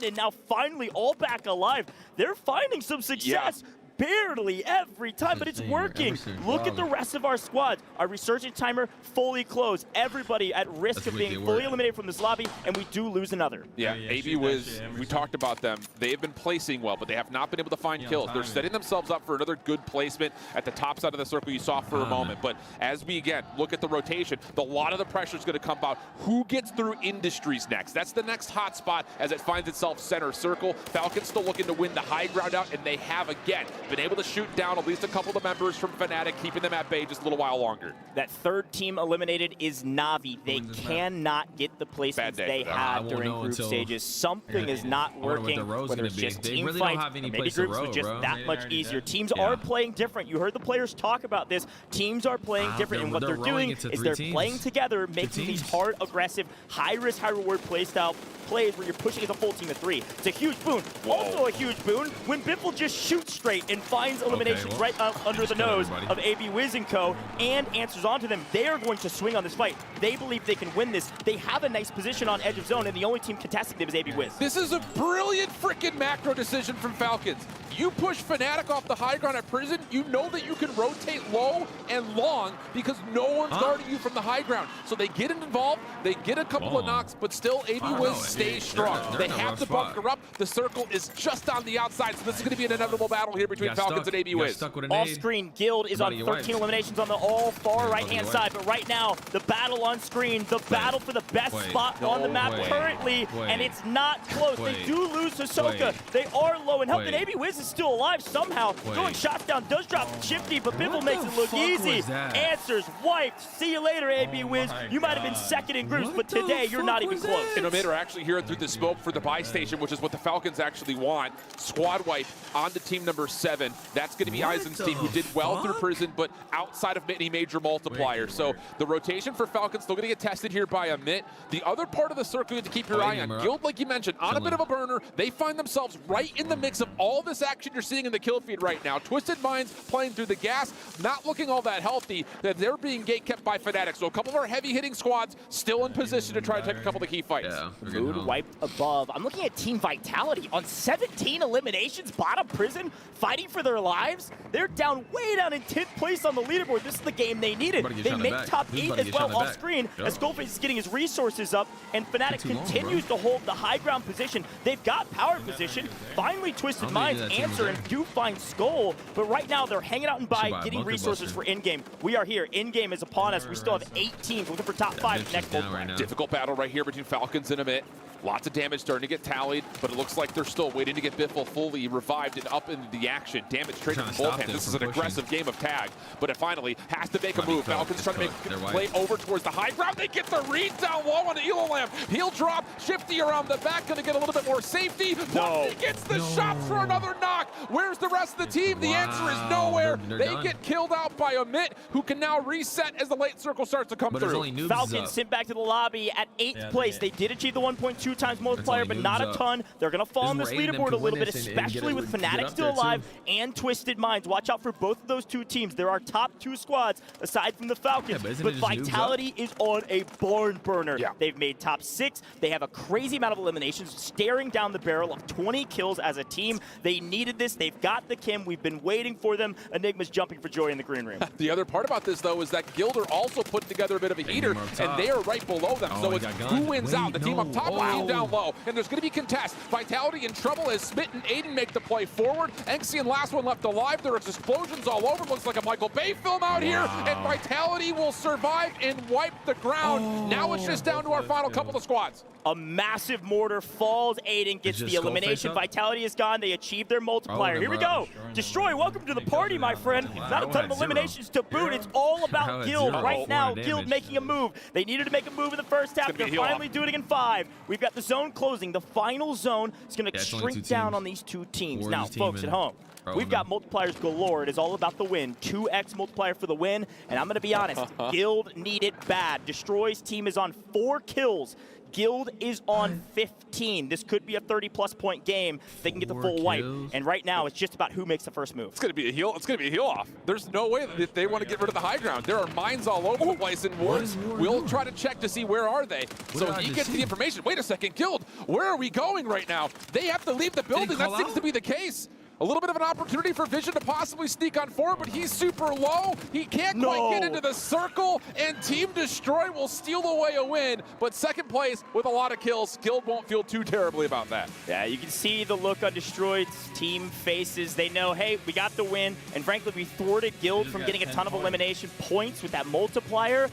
and now finally all back back alive. They're finding some success. Barely every time, but it's working. Look at the rest of our squad. Our resurgent timer fully closed. Everybody at risk of being fully eliminated from this lobby, and we do lose another. Yeah, AB Wiz, we talked about them. They have been placing well, but they have not been able to find kills. They're setting themselves up for another good placement at the top side of the circle you saw for a moment. But as we, again, look at the rotation, a lot of the pressure is going to come about who gets through Industries next. That's the next hot spot as it finds itself center circle. Falcons still looking to win the high ground out, and they have again been able to shoot down at least a couple of the members from Fnatic, keeping them at bay just a little while longer. That third team eliminated is Na'Vi. They cannot get the placements they had during group stages. Something is not working, whether it's just team fights, or maybe groups were just that much easier. Teams are playing different. You heard the players talk about this. Teams are playing different, and what they're doing is they're playing together, making these hard, aggressive, high-risk, high-reward playstyle plays where you're pushing as a full team of 3. It's a huge boon. Also a huge boon when Biffle just shoots straight and finds elimination right up under the nose of AB Wiz and Co. and answers onto them. They are going to swing on this fight. They believe they can win this. They have a nice position on edge of zone, and the only team contesting them is AB Wiz. This is a brilliant freaking macro decision from Falcons. You push Fnatic off the high ground at Prison, you know that you can rotate low and long because no one's guarding you from the high ground. So they get involved, they get a couple of knocks, but still AB Wiz stays strong. They have to bunker up. The circle is just on the outside, so this is going to be an inevitable battle here between Falcons and AB Wiz. Off-screen, Guild is on 13 eliminations on the all far right-hand side, but right now, the battle on screen, the battle for the best spot on the map currently, and it's not close. They do lose Hisoka. They are low in health, and AB Wiz is still alive somehow. Throwing shots down does drop Shifty, but Biffle makes it look easy. Answers wiped. See you later, AB Wiz. You might have been second in groups, but today you're not even close. And Omid are actually here through the smoke for the buy station, which is what the Falcons actually want. Squad wipe on to team number 7. That's going to be Eisenstein, who did well through Prison, but outside of any major multiplier. So the rotation for Falcons still going to get tested here by Amit. The other part of the circle you have to keep your eye on. Guild, like you mentioned, on a bit of a burner. They find themselves right in the mix of all this action you're seeing in the kill feed right now. Twisted Minds playing through the gas, not looking all that healthy. They're being gate-kept by Fnatic. So a couple of our heavy-hitting squads still in position to try to take a couple of the key fights. Mood wiped above. I'm looking at Team Vitality on 17 eliminations, bottom Prison, fighting for their lives. They're down, way down in 10th place on the leaderboard. This is the game they needed. They make top 8 as well off screen as Skullface is getting his resources up, and Fnatic continues to hold the high ground position. They've got power position. Finally, Twisted Minds answer and do find Skull, but right now they're hanging out and by getting resources for in-game. We are here. In-game is upon us. We still have 8 teams looking for top 5 next multiplier. Difficult battle right here between Falcons and Amit. Lots of damage starting to get tallied, but it looks like they're still waiting to get Biffle fully revived and up into the action. Damage traded from both hands. This is an aggressive game of tag, but it finally has to make a move. Falcons trying to make a play over towards the high ground. They get the read down low on the Elolam. He'll drop. Shifty around the back, going to get a little bit more safety. No. He gets the shots for another knock. Where's the rest of the team? The answer is nowhere. They get killed out by Amit, who can now reset as the late circle starts to come through. Falcons sent back to the lobby at 8th place. They did achieve the 1.2 times multiplier, but not a ton. They're going to fall on this leaderboard a little bit, especially with Fnatic still alive and Twisted Minds. Watch out for both of those 2 teams. There are top 2 squads aside from the Falcons, but Vitality is on a barn burner. They've made top 6. They have a crazy amount of eliminations, staring down the barrel of 20 kills as a team. They needed this. They've got the Kim. We've been waiting for them. Enigma's jumping for joy in the green room. The other part about this, though, is that Guild are also putting together a bit of a heater, and they are right below them. So it's who wins out, the team up top or the team down low. And there's going to be contest. Vitality in trouble as Smith and Aiden make the play forward. Enxian, last one left alive. There is explosions all over. Looks like a Michael Bay film out here. And Vitality will survive and wipe the ground. Now it's just down to our final couple of squads. A massive mortar falls. Aiden gets the elimination. Vitality is gone. They achieve their multiplier. Here we go. Destroy, welcome to the party, my friend. Not a ton of eliminations to boot. It's all about Guild right now. Guild making a move. They needed to make a move in the first half. They're finally doing it in 5. We've got the zone closing. The final zone is going to shrink down on these 2 teams. Now, folks at home, We've got multipliers galore. It is all about the win. 2x multiplier for the win. And I'm going to be honest, Guild need it bad. Destroy's team is on 4 kills. Guild is on 15. This could be a 30-plus point game. They can get the full wipe. And right now, it's just about who makes the first move. It's going to be a heal. It's going to be a heal off. There's no way that they want to get rid of the high ground. There are mines all over the place, and wards. We'll try to check to see where are they. So he gets the information. Wait a second, Guild. Where are we going right now? They have to leave the building. That seems to be the case. A little bit of an opportunity for Vision to possibly sneak on forward, but he's super low. He can't quite get into the circle, and Team Destroy will steal away a win. But second place with a lot of kills. Guild won't feel too terribly about that. Yeah, you can see the look on Destroy's team faces. They know, hey, we got the win, and frankly, we thwarted Guild from getting a ton of elimination points with that multiplier.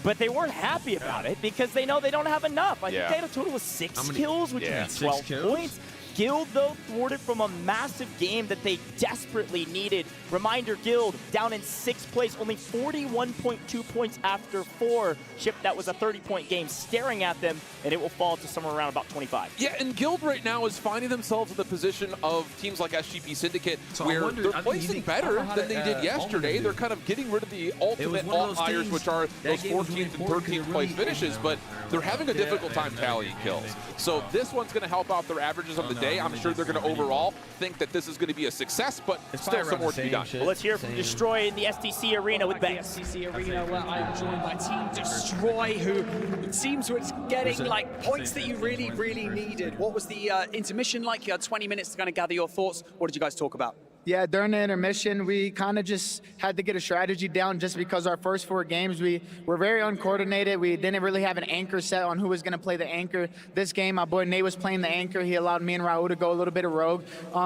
But they weren't happy about it because they know they don't have enough. I think they had a total of 6 kills, which is 12 points. Guild, though, thwarted from a massive game that they desperately needed. Reminder, Guild down in 6th place, only 41.2 points after 4. Chip, that was a 30-point game staring at them, and it will fall to somewhere around about 25. Yeah, and Guild right now is finding themselves in the position of teams like SGP Syndicate, where they're placing better than they did yesterday. They're kind of getting rid of the ultimate alt-hires, which are those 14th and 13th place finishes, but they're having a difficult time tallying kills. So this one's going to help out their averages of the day. I'm sure they're going to overall think that this is going to be a success, but still some more to be done. Well, let's hear from Destroy in the STC Arena with Ben. The STC Arena, where I'm joined by Team Destroy, who it seems was getting like points that you really, really needed. What was the intermission like? You had 20 minutes to kind of gather your thoughts. What did you guys talk about? Yeah, during the intermission, we kind of just had to get a strategy down just because our first 4 games, we were very uncoordinated. We didn't really have an anchor set on who was going to play the anchor. This game, my boy Nate was playing the anchor. He allowed me and Raul to go a little bit of rogue.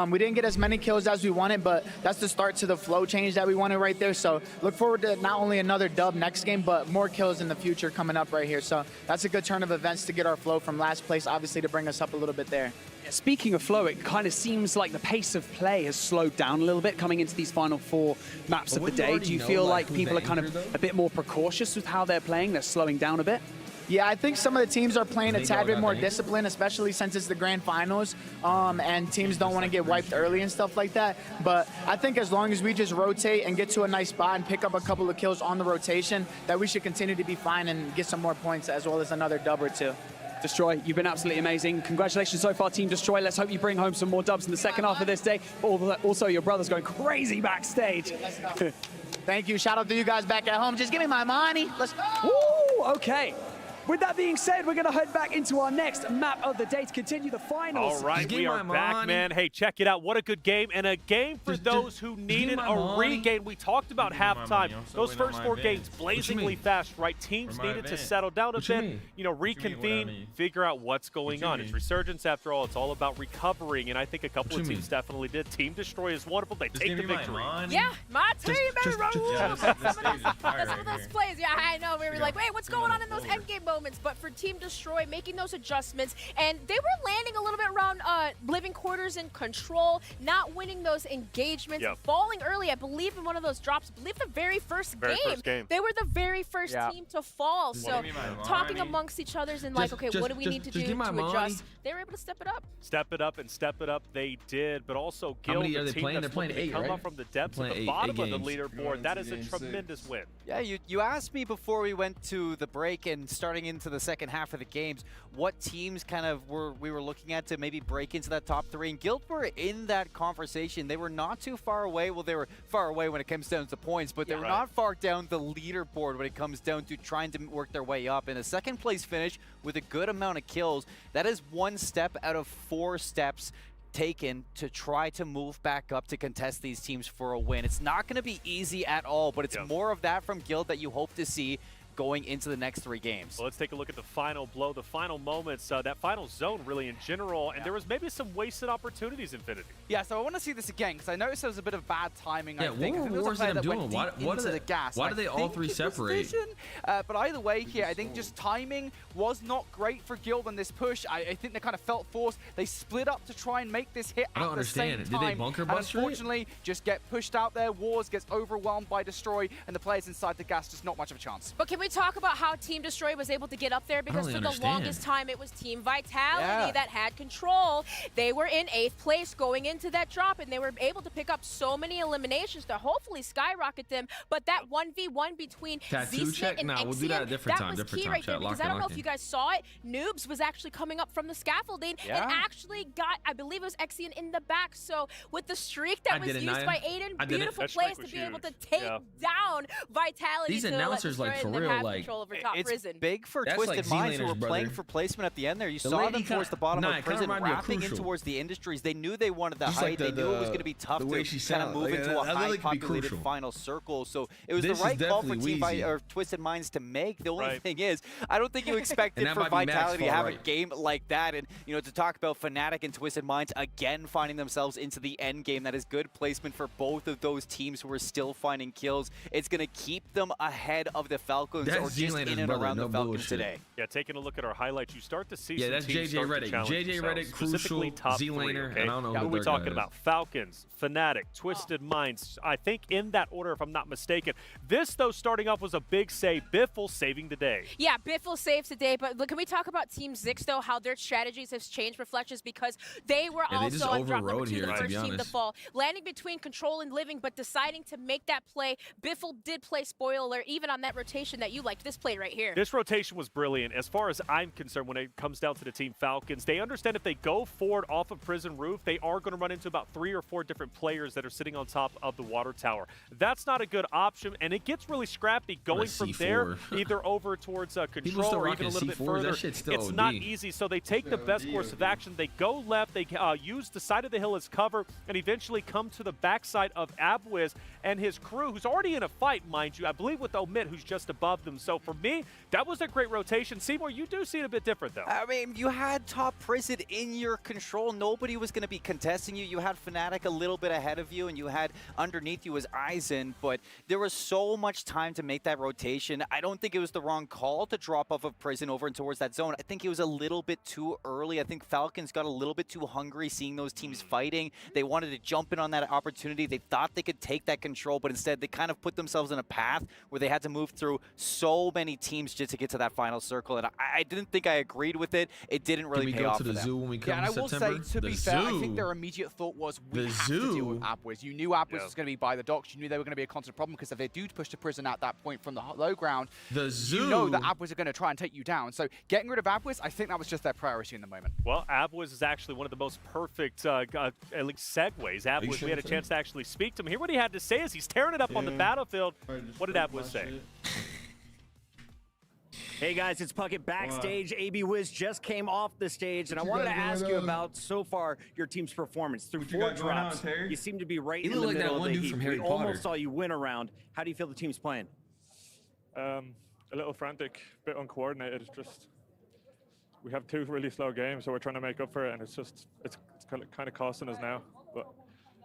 We didn't get as many kills as we wanted, but that's the start to the flow change that we wanted right there. So look forward to not only another dub next game, but more kills in the future coming up right here. So that's a good turn of events to get our flow from last place, obviously to bring us up a little bit there. Speaking of flow, it kind of seems like the pace of play has slowed down a little bit coming into these final 4 maps of the day. Do you feel like people are kind of a bit more precautious with how they're playing? They're slowing down a bit? Yeah, I think some of the teams are playing a tad bit more disciplined, especially since it's the grand finals, and teams don't want to get wiped early and stuff like that. But I think as long as we just rotate and get to a nice spot and pick up a couple of kills on the rotation, that we should continue to be fine and get some more points as well as another dub or 2. Destroy, you've been absolutely amazing. Congratulations so far, Team Destroy. Let's hope you bring home some more dubs in the second half of this day. Also, your brother's going crazy backstage. Thank you. Shout out to you guys back at home. Just give me my money. Let's go. Woo, okay. With that being said, we're going to head back into our next map of the day to continue the finals. All right, we are back, man. Hey, check it out. What a good game, and a game for those who needed a regain. We talked about halftime. Those first 4 games blazingly fast, right? Teams needed to settle down a bit, you know, reconvene, figure out what's going on. It's Resurgence, after all. It's all about recovering, and I think a couple of teams definitely did. Team Destroy is wonderful. They take the victory. Yeah, my team, baby. Some of those plays, yeah, I know. We were like, wait, what's going on in those endgame moments? But for Team Destroy, making those adjustments, and they were landing a little bit around living quarters and control, not winning those engagements, falling early, I believe, in one of those drops. I believe the very first game. They were the very first team to fall. So talking amongst each other's and like, okay, what do we need to do to adjust? They were able to step it up. Step it up and step it up they did, but also Guild, the team that's looking to come up from the depths of the bottom of the leaderboard. That is a tremendous win. Yeah, you asked me before we went to the break and starting into the second half of the games, what teams kind of we were looking at to maybe break into that top 3, and Guild were in that conversation. They were not too far away. Well, they were far away when it comes down to points, but they were not far down the leaderboard when it comes down to trying to work their way up. And a second place finish with a good amount of kills, that is 1 step out of 4 steps taken to try to move back up to contest these teams for a win. It's not going to be easy at all, but it's more of that from Guild that you hope to see going into the next 3 games. Well, let's take a look at the final blow, the final moments, that final zone really in general, and there was maybe some wasted opportunities, Infinity. Yeah, so I want to see this again, because I noticed there was a bit of bad timing, I think. What were Warzone doing? Why do they all 3 separate? But either way here, I think just timing was not great for Guild on this push. I think they kind of felt forced. They split up to try and make this hit at the same time. Did they bunker bust? Unfortunately, just get pushed out there. Wars gets overwhelmed by Destroy, and the players inside the gas, just not much of a chance. But can we talk about how Team Destroy was able to get up there? Because for the longest time, it was Team Vitality that had control. They were in 8th place going into that drop, and they were able to pick up so many eliminations to hopefully skyrocket them. But that 1v1 between Z-Snit and Nah, we'll do that a different time. was key right there, because I don't know if you guys saw it. Noobs was actually coming up from the scaffolding and actually got, I believe it was Exian in the back. So with the streak that was used by Aiden, beautiful place to be able to take down Vitality. These announcers, like, for real, like, it's big for Twisted Minds who were playing for placement at the end there. You saw them towards the bottom of Prison, wrapping in towards the Industries. They knew they wanted the height. They knew it was going to be tough to kind of move into a high-populated final circle. So it was the right call for Team Twisted Minds to make. The only thing is, I don't think you expected for Vitality to have a game like that. And, you know, to talk about Fnatic and Twisted Minds again finding themselves into the end game, that is good placement for both of those teams who are still finding kills. It's going to keep them ahead of the Falcons or just in and around the Falcons today. Yeah, taking a look at our highlights, you start to see some that's teams JJ Redick. JJ Redick, Crucial, Z-Laner, and I don't know who we're talking about. Falcons, Fnatic, Twisted Minds, I think in that order if I'm not mistaken. This, though, starting off was a big save. Biffle saving the day. Yeah, Biffle saves the day, but look, can we talk about Team Zix, though, how their strategies have changed Reflections, because they were also on drop number 2, the first team to fall. Landing between Control and Living, but deciding to make that play. Biffle did play spoiler, even on that rotation that you liked. This play right here. This rotation was brilliant. As far as I'm concerned, when it comes down to the Team Falcons, they understand if they go forward off of Prison Roof, they are going to run into about 3 or 4 different players that are sitting on top of the water tower. That's not a good option, and it gets really scrappy going from there, either over towards Control or even a little bit further. It's not easy, so they take the best course of action. They go left, they use the side of the hill as cover, and eventually come to the backside of Abwiz and his crew, who's already in a fight, mind you, I believe with Omit, who's just above them. So for me, that was a great rotation. Seymour, you do see it a bit different, though. I mean, you had top Prison in your control. Nobody was going to be contesting you. You had Fnatic a little bit ahead of you, and you had underneath you was Eisen, but there was so much time to make that rotation. I don't think it was the wrong call to drop off of Prison over and towards that zone. I think it was a little bit too early. I think Falcons got a little bit too hungry seeing those teams fighting. They wanted to jump in on that opportunity. They thought they could take that control, but instead they kind of put themselves in a path where they had to move through so many teams just to get to that final circle, and I didn't think I agreed with it. It didn't really pay off for them. Zoo when we come and I will say, to be fair, I think their immediate thought was, we have to deal with Abwiz. You knew Abwiz was going to be by the docks. You knew they were going to be a constant problem, because if they do push to Prison at that point from the low ground, you know that Abwiz are going to try and take you down. So getting rid of Abwiz, I think that was just their priority in the moment. Well, Abwiz is actually one of the most perfect at least segues. Abwiz, we had a chance to actually speak to him. Hear what he had to say as he's tearing it up on the battlefield. What did Abwiz say? Hey guys, it's Puckett backstage. AB Wiz just came off the stage, and I wanted to ask you about so far your team's performance through 4 drops. You seem to be right in the middle of the heat. We almost saw you win a round. How do you feel the team's playing? A little frantic, a bit uncoordinated. Just we have 2 really slow games, so we're trying to make up for it, and it's kind of costing us now. But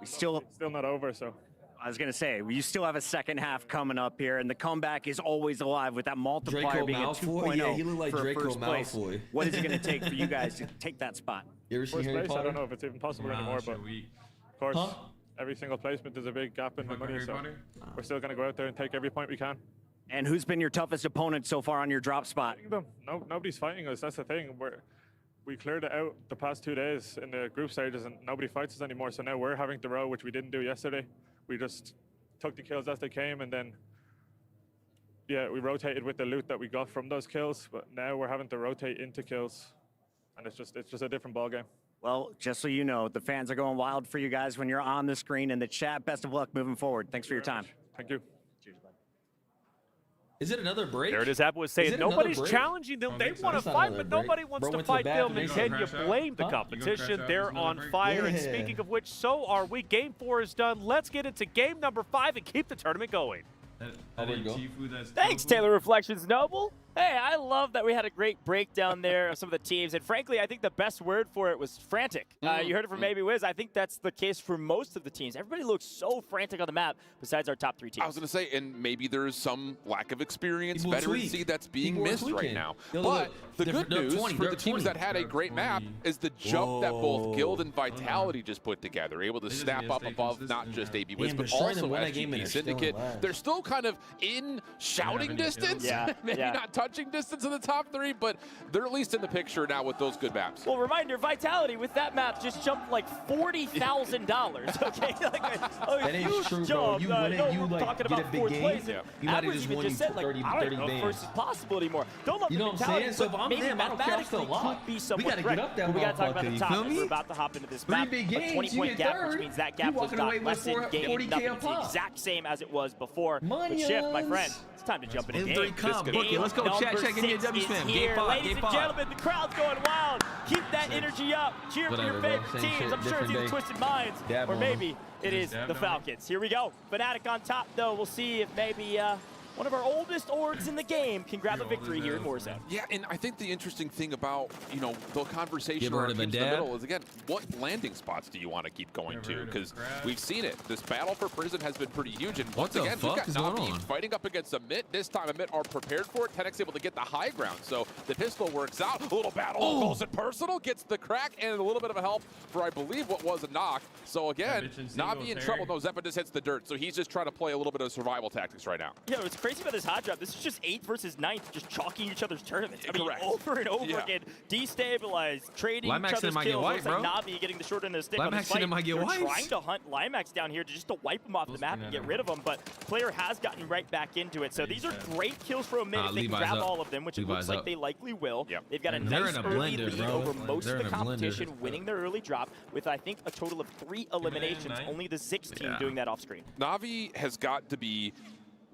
it's still not over, so. I was going to say, you still have a second half coming up here, and the comeback is always alive with that multiplier Draco being Malfoy? a 2.0 Yeah, he looked like for Draco first place. Malfoy. What is it going to take for you guys to take that spot? You ever seen First Harry place, Potter? I don't know if it's even possible anymore, but of course, every single placement is a big gap in the money, so we're still going to go out there and take every point we can. And who's been your toughest opponent so far on your drop spot? Nobody's fighting us. That's the thing. We cleared it out the past 2 days in the group stages, and nobody fights us anymore. So now we're having to row, which we didn't do yesterday. We just took the kills as they came, and then we rotated with the loot that we got from those kills. But now we're having to rotate into kills, and it's just a different ball game. Well, just so you know, the fans are going wild for you guys when you're on the screen in the chat. Best of luck moving forward. Thanks for your time. Thank you. Is it another break? There it is. Abwiz saying nobody's challenging them. They want to fight, but nobody wants to fight them. And can you blame the competition? They're on fire. And speaking of which, so are we. Game 4 is done. Let's get into game number 5 and keep the tournament going. Thanks, Taylor Reflections Noble. Hey, I love that we had a great breakdown there of some of the teams, and frankly, I think the best word for it was frantic. You heard it from Maybe Wiz. I think that's the case for most of the teams. Everybody looks so frantic on the map besides our top 3 teams. I was going to say, and maybe there's some lack of experience, veterancy that's being missed right now. But the good news for the teams that had a great map is the jump that both Guild and Vitality just put together, able to snap up above not just AB Wiz, but also SGP Syndicate. They're still kind of in shouting distance, maybe not touching distance in the top 3, but they're at least in the picture now with those good maps. Well, reminder, Vitality with that map just jumped like $40,000. Okay, like a huge true, jump. You win it, you like, talking about get a big game. You might have just won 30 bands. First is possible anymore. Don't love you know what I'm saying? So if I'm them, I don't care. I'm still alive. We got to get up that. We got to talk about the top. We're about to hop into this map. 20-point gap, which means that gap was not lessened, gained nothing. It's the exact same as it was before. But Shift, my friend, it's time to jump into game. Let's go. Check in your W spam. Game 5. Ladies and gentlemen, the crowd's going wild. Keep that energy up. Cheer for your favorite teams. I'm sure it's either Twisted Minds or maybe it is the Falcons. Here we go. Fnatic on top, though. We'll see if maybe one of our oldest orgs in the game can grab a victory here in Warzone. Yeah, and I think the interesting thing about, the conversation around in the middle is, again, what landing spots do you want to keep going to? Because we've seen it. This battle for Prison has been pretty huge. And once again, we've got Navi fighting up against Amit. This time, Amit are prepared for it. 10x able to get the high ground. So the pistol works out. A little battle calls it personal. Gets the crack and a little bit of a help for, I believe, what was a knock. So again, Navi in trouble. No, Zeppa just hits the dirt. So he's just trying to play a little bit of survival tactics right now. Yeah, it's crazy about this hot drop. This is just 8th versus 9th, just chalking each other's tournaments. I mean, over and over again, destabilized, trading each other's kills. Looks like Navi getting the short end of the stick on this fight. They're trying to hunt Limax down here just to wipe him off the map and get rid of him, but player has gotten right back into it. So these are great kills for Omid if they can grab all of them, which it looks like they likely will. They've got a nice early lead over most of the competition, winning their early drop with, I think, a total of 3 eliminations. Only the Zix team doing that off screen. Navi has got to be,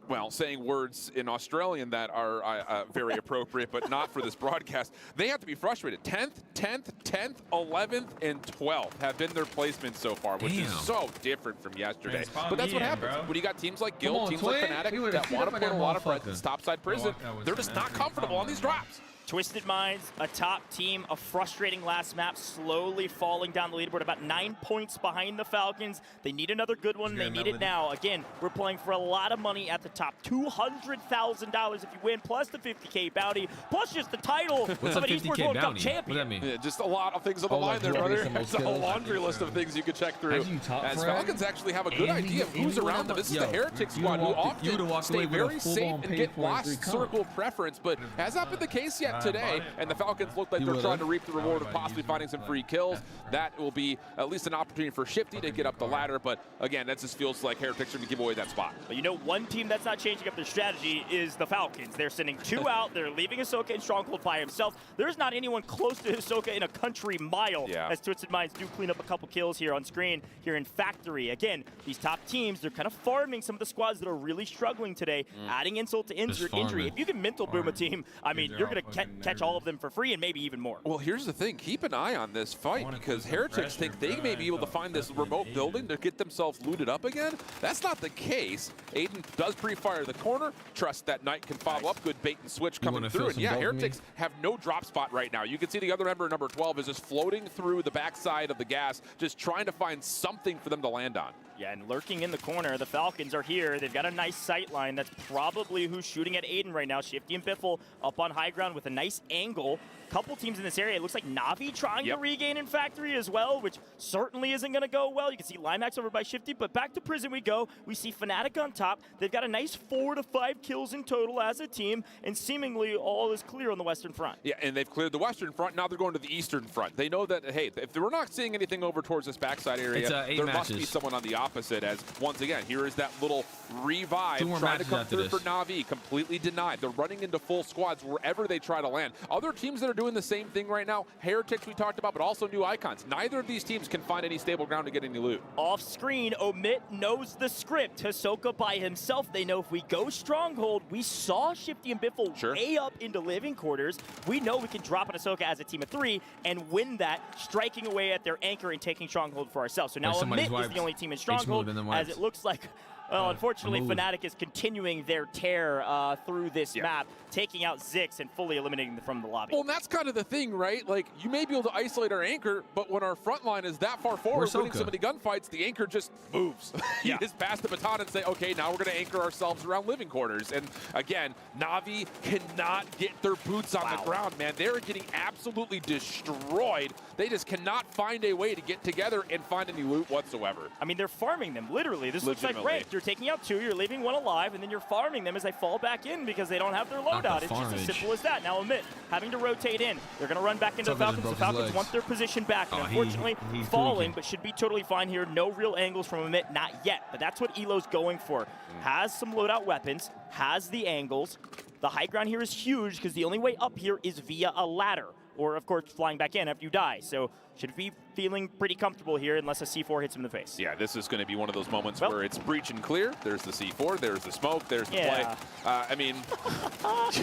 well, saying words in Australian that are very appropriate, but not for this broadcast. They have to be frustrated. 10th, 10th, 11th, and 12th have been their placements so far, which is so different from yesterday. But that's what happens when you got teams like Guild, teams like Fnatic that want to put a lot of presence topside Prison. They're just not comfortable on these drops. Twisted Minds, a top team, a frustrating last map, slowly falling down the leaderboard, about 9 points behind the Falcons. They need another good one, and they need it now. Again, we're playing for a lot of money at the top. $200,000 if you win, plus the 50K bounty, plus just the title of an Esports World Cup champion. What does that mean? Yeah, just a lot of things on the line there, brother. It's a laundry list of things you could check through. As Falcons actually have a good idea of who's around them. This is the Heretic squad who often stay very safe and get last circle preference, but has not been the case yet today, and the Falcons look like they're trying to reap the reward of possibly finding some free kills. That will be at least an opportunity for Shifty to get up the ladder, but again, that just feels like Heretics are going to give away that spot. But you know, one team that's not changing up their strategy is the Falcons. They're sending 2 out. They're leaving Hisoka in Stronghold by himself. There's not anyone close to Hisoka in a country mile, as Twisted Minds do clean up a couple kills here on screen, here in Factory. Again, these top teams, they're kind of farming some of the squads that are really struggling today, adding insult to injury. If you can mental boom a team, I mean, you're going to catch all of them for free and maybe even more. Well, here's the thing. Keep an eye on this fight because Heretics think they may be able to find this remote building to get themselves looted up again. That's not the case. Aiden does pre-fire the corner. Trust that Knight can follow up. Good bait and switch coming through. And yeah, Heretics have no drop spot right now. You can see the other member, number 12, is just floating through the backside of the gas, just trying to find something for them to land on. Yeah, and lurking in the corner, the Falcons are here. They've got a nice sight line. That's probably who's shooting at Aiden right now. Shifty and Biffle up on high ground with a nice angle. Couple teams in this area. It looks like Navi trying to regain in Factory as well, which certainly isn't going to go well. You can see Limax over by Shifty, but back to Prison we go. We see Fnatic on top. They've got a nice 4 to 5 kills in total as a team, and seemingly all is clear on the Western front. Yeah, and they've cleared the Western front. Now they're going to the Eastern front. They know that, hey, if we're not seeing anything over towards this backside area, there must be someone on the opposite, as once again, here is that little revive trying to come through for Navi. Completely denied. They're running into full squads wherever they try to land. Other teams that are doing the same thing right now, Heretics we talked about, but also New Icons. Neither of these teams can find any stable ground to get any loot. Off screen, Omit knows the script. Hisoka by himself. They know if we go Stronghold, we saw Shifty and Biffle way up into living quarters. We know we can drop on Hisoka as a team of 3 and win that, striking away at their anchor and taking Stronghold for ourselves. So now Omit is the only team in Stronghold, as it looks like Well, unfortunately, Fnatic is continuing their tear through this map, taking out Zix and fully eliminating them from the lobby. Well, and that's kind of the thing, right? Like, you may be able to isolate our anchor, but when our front line is that far forward, winning so many gunfights, the anchor just moves. You just pass the baton and say, okay, now we're going to anchor ourselves around living quarters. And again, Na'Vi cannot get their boots on the ground, man. They're getting absolutely destroyed. They just cannot find a way to get together and find any loot whatsoever. I mean, they're farming them, literally. This looks like ranked. You're taking out 2, you're leaving 1 alive, and then you're farming them as they fall back in because they don't have their loadout. It's just as simple as that. Now, Omit having to rotate in. They're going to run back into the Falcons. The Falcons want their position back. And unfortunately, falling, but should be totally fine here. No real angles from Omit, not yet. But that's what Elo's going for. Has some loadout weapons, has the angles. The high ground here is huge because the only way up here is via a ladder. Or, of course, flying back in after you die. So should be feeling pretty comfortable here unless a C4 hits him in the face. Yeah, this is going to be one of those moments where it's breach and clear. There's the C4, there's the smoke, there's the play. I mean,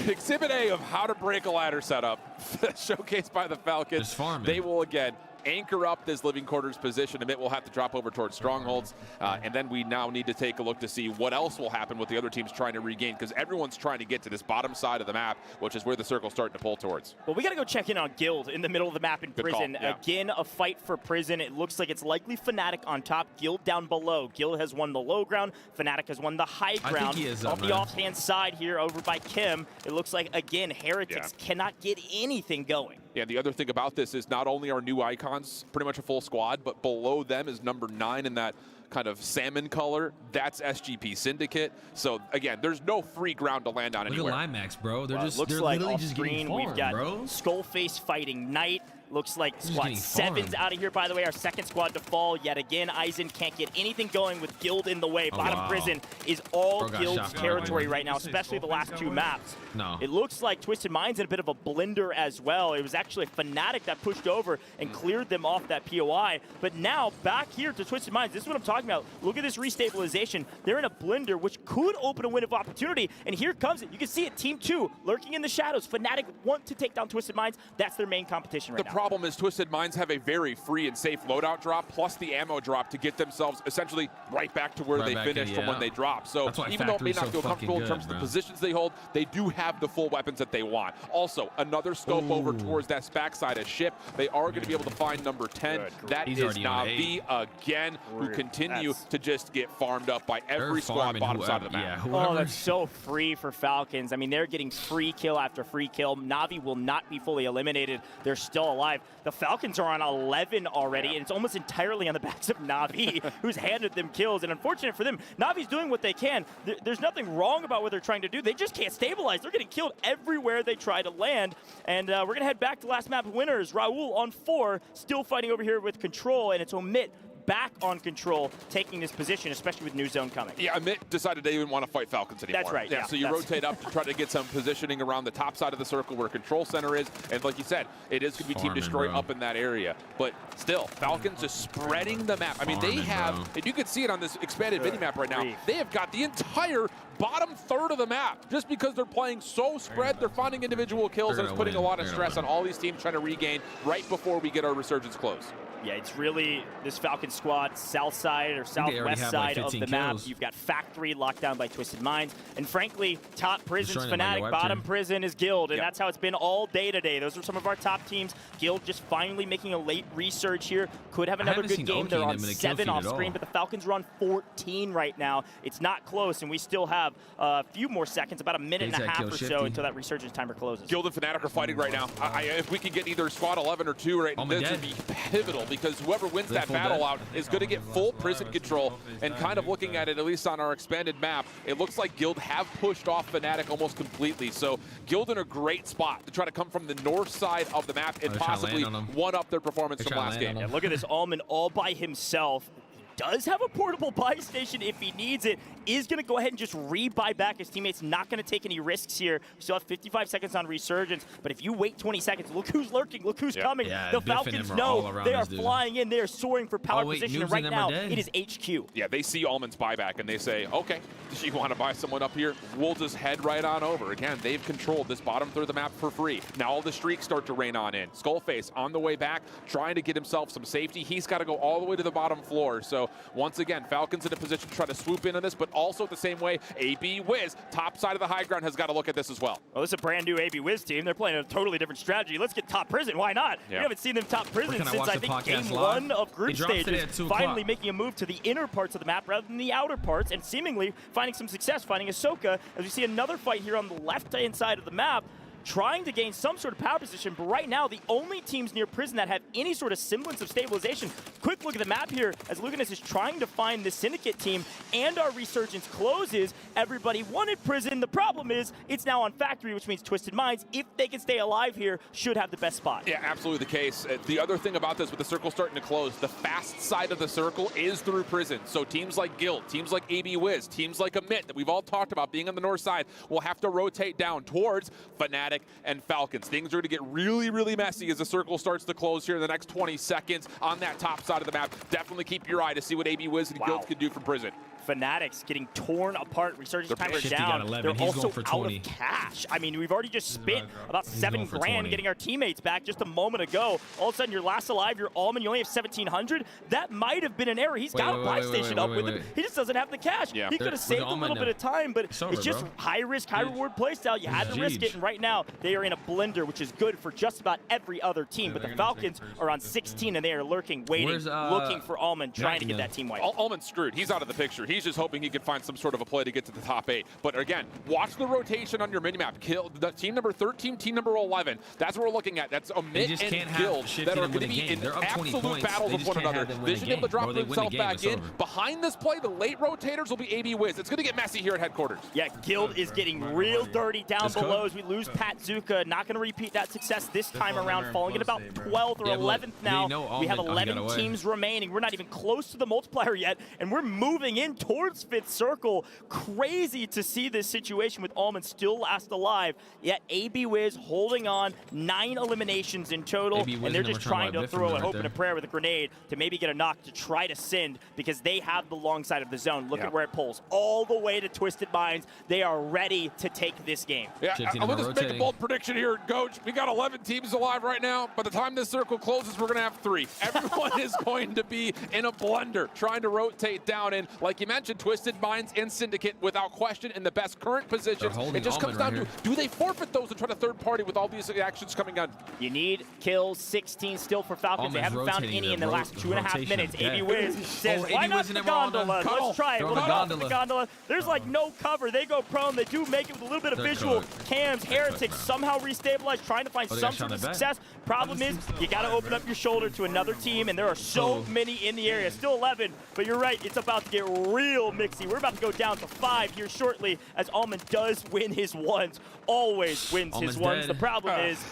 Exhibit A of how to break a ladder setup, showcased by the Falcons. They will, again, anchor up this living quarters position. Amit will have to drop over towards strongholds. And then we now need to take a look to see what else will happen with the other teams trying to regain, because everyone's trying to get to this bottom side of the map, which is where the circle's starting to pull towards. Well, we got to go check in on Guild in the middle of the map in Prison. Again, a fight for Prison. It looks like it's likely Fnatic on top, Guild down below. Guild has won the low ground. Fnatic has won the high ground. On the offhand side here over by Kim, it looks like, again, Heretics cannot get anything going. Yeah, the other thing about this is not only are new icons pretty much a full squad, but below them is number 9 in that kind of salmon color. That's SGP Syndicate. So again, there's no free ground to land on anywhere. Look at Limax, bro. They're just looks they're like literally just screen, getting farmed, we've got bro. Skullface fighting Knight. Looks like squad 7's out of here, by the way. Our second squad to fall yet again. Aizen can't get anything going with Guild in the way. Bottom Prison is all Guild's territory right now, especially the last 2 maps. It looks like Twisted Mind's in a bit of a blender as well. It was actually Fnatic that pushed over and cleared them off that POI. But now, back here to Twisted Minds, this is what I'm talking about. Look at this restabilization. They're in a blender, which could open a window of opportunity. And here comes it. You can see it, Team 2 lurking in the shadows. Fnatic want to take down Twisted Minds. That's their main competition right now. The problem is Twisted Minds have a very free and safe loadout drop, plus the ammo drop to get themselves essentially right back to where they finished from when they dropped. So even though it may not feel comfortable in terms of the positions they hold, they do have the full weapons that they want. Also, another scope over towards that backside of ship. They are going to be able to find number 10. That is Na'Vi again, who continue to just get farmed up by every squad bottom side of the map. Oh, that's so free for Falcons. I mean, they're getting free kill after free kill. Na'Vi will not be fully eliminated. They're still alive. The Falcons are on 11 already, and it's almost entirely on the backs of Na'Vi, who's handed them kills. And unfortunate for them, Navi's doing what they can. There's nothing wrong about what they're trying to do. They just can't stabilize. They're getting killed everywhere they try to land. And we're going to head back to last map winners. Raul on 4, still fighting over here with Control, and it's Omit back on Control, taking this position, especially with new zone coming. Yeah, Amit decided they didn't want to fight Falcons anymore. That's right. Yeah, so you rotate up to try to get some positioning around the top side of the circle where Control Center is. And like you said, it is going to be Team Destroy up in that area. But still, Falcons just spreading the map. I mean, they have, and you can see it on this expanded mini-map right now, they have got the entire bottom third of the map. Just because they're playing so spread, they're finding individual kills, and it's putting a lot of stress on all these teams trying to regain right before we get our resurgence close. Yeah, it's really this Falcon squad, south side or southwest side of the map. You've got Factory locked down by Twisted Minds. And frankly, top Prison's Fnatic, bottom Prison is Guild. And that's how it's been all day today. Those are some of our top teams. Guild just finally making a late resurge here. Could have another good game. They're on 7 off screen, but the Falcons are on 14 right now. It's not close, and we still have a few more seconds, about a minute and a half or so until that resurgence timer closes. Guild and Fnatic are fighting right now. If we can get either squad 11 or 2 right now, this would be pivotal, because whoever wins that battle out is going to get full prison control. And kind of looking at it, at least on our expanded map, it looks like Guild have pushed off Fnatic almost completely. So Guild in a great spot to try to come from the north side of the map and possibly one-up their performance from last game. Yeah, look at this Almond all by himself. Does have a portable buy station if he needs it. Is going to go ahead and just rebuy back his teammates. Not going to take any risks here. We still have 55 seconds on Resurgence, but if you wait 20 seconds, look who's lurking, look who's coming. The Falcons know they are flying in. They are soaring for power position, and right now it is HQ. Yeah, they see Almond's buyback, and they say, okay, does she want to buy someone up here? We'll just head right on over. Again, they've controlled this bottom third of the map for free. Now all the streaks start to rain on in. Skullface on the way back, trying to get himself some safety. He's got to go all the way to the bottom floor. So once again, Falcons in a position to try to swoop in on this, but also the same way AB Wiz, top side of the high ground, has got to look at this as well. Well, this is a brand new AB Wiz team. They're playing a totally different strategy. Let's get top prison. Why not? Yeah. We haven't seen them top prison since, I think, game live? 1 of group stages. Finally making a move to the inner parts of the map rather than the outer parts, and seemingly finding some success, finding Ahsoka, as we see another fight here on the left-hand side of the map, trying to gain some sort of power position, but right now the only teams near prison that have any sort of semblance of stabilization. Quick look at the map here as Luganis is trying to find the Syndicate team, and our resurgence closes. Everybody wanted prison. The problem is it's now on factory, which means Twisted Minds, if they can stay alive here, should have the best spot. Yeah, absolutely the case. The other thing about this, with the circle starting to close, the fast side of the circle is through prison. So teams like Guild, teams like AB Wiz, teams like Amit that we've all talked about being on the north side will have to rotate down towards Fnatic and Falcons. Things are going to get really, really messy as the circle starts to close here in the next 20 seconds on that top side of the map. Definitely keep your eye to see what AB Wiz and Guild can do from prison. Fanatics getting torn apart, resurgence timer down. They're also out of cash. I mean, we've already just spent about $7 grand getting our teammates back just a moment ago. All of a sudden, you're last alive, you're Allman, you only have 1,700. That might have been an error. He's got a buy station up with him. He just doesn't have the cash. Yeah. He could have saved a little bit of time, but it's just high risk, high reward playstyle. You had to risk it, and right now, they are in a blender, which is good for just about every other team. But the Falcons are on 16, and they are lurking, waiting, looking for Allman, trying to get that team wiped. Allman's screwed. He's out of the picture. He's just hoping he can find some sort of a play to get to the top 8. But again, watch the rotation on your minimap. Kill the team number 13, team number 11. That's what we're looking at. That's Amit and Guild that are going to be in absolute battles with one another. Vision able to drop himself back in. Behind this play, the late rotators will be AB Wiz. It's going to get messy here at headquarters. Yeah, Guild is getting real dirty down below as we lose Pat Zuka. Not going to repeat that success this time around, falling at about 12th or 11th now. We have 11 teams remaining. We're not even close to the multiplier yet, and we're moving in towards 5th circle. Crazy to see this situation with Allman still last alive, yet AB Wiz holding on. 9 eliminations in total, and they're just trying to throw a hope and a prayer with a grenade to maybe get a knock to try to send, because they have the long side of the zone. Look at where it pulls all the way to Twisted Minds. They are ready to take this game. Yeah, I'm going to make a bold prediction here, Coach. We got 11 teams alive right now. By the time this circle closes, we're going to have 3. Everyone is going to be in a blender trying to rotate down in, like you mentioned, Twisted Minds and Syndicate without question in the best current positions. It just comes down to, do they forfeit those and try to third party with all these actions coming on? You need kills, 16 still for Falcons. They haven't found any in the last 2.5 minutes. AB Wiz says, why not the gondola? Let's try it. We'll go the gondola. There's like no cover. They go prone. They do make it with a little bit of visual. Cams, Heretics somehow restabilize, trying to find some sort of success. Problem is, you got to open up your shoulder to another team, and there are so many in the area. Still 11, but you're right. It's about to get real mixy. We're about to go down to 5 here shortly as Allman does win his ones. Always wins his ones. The problem is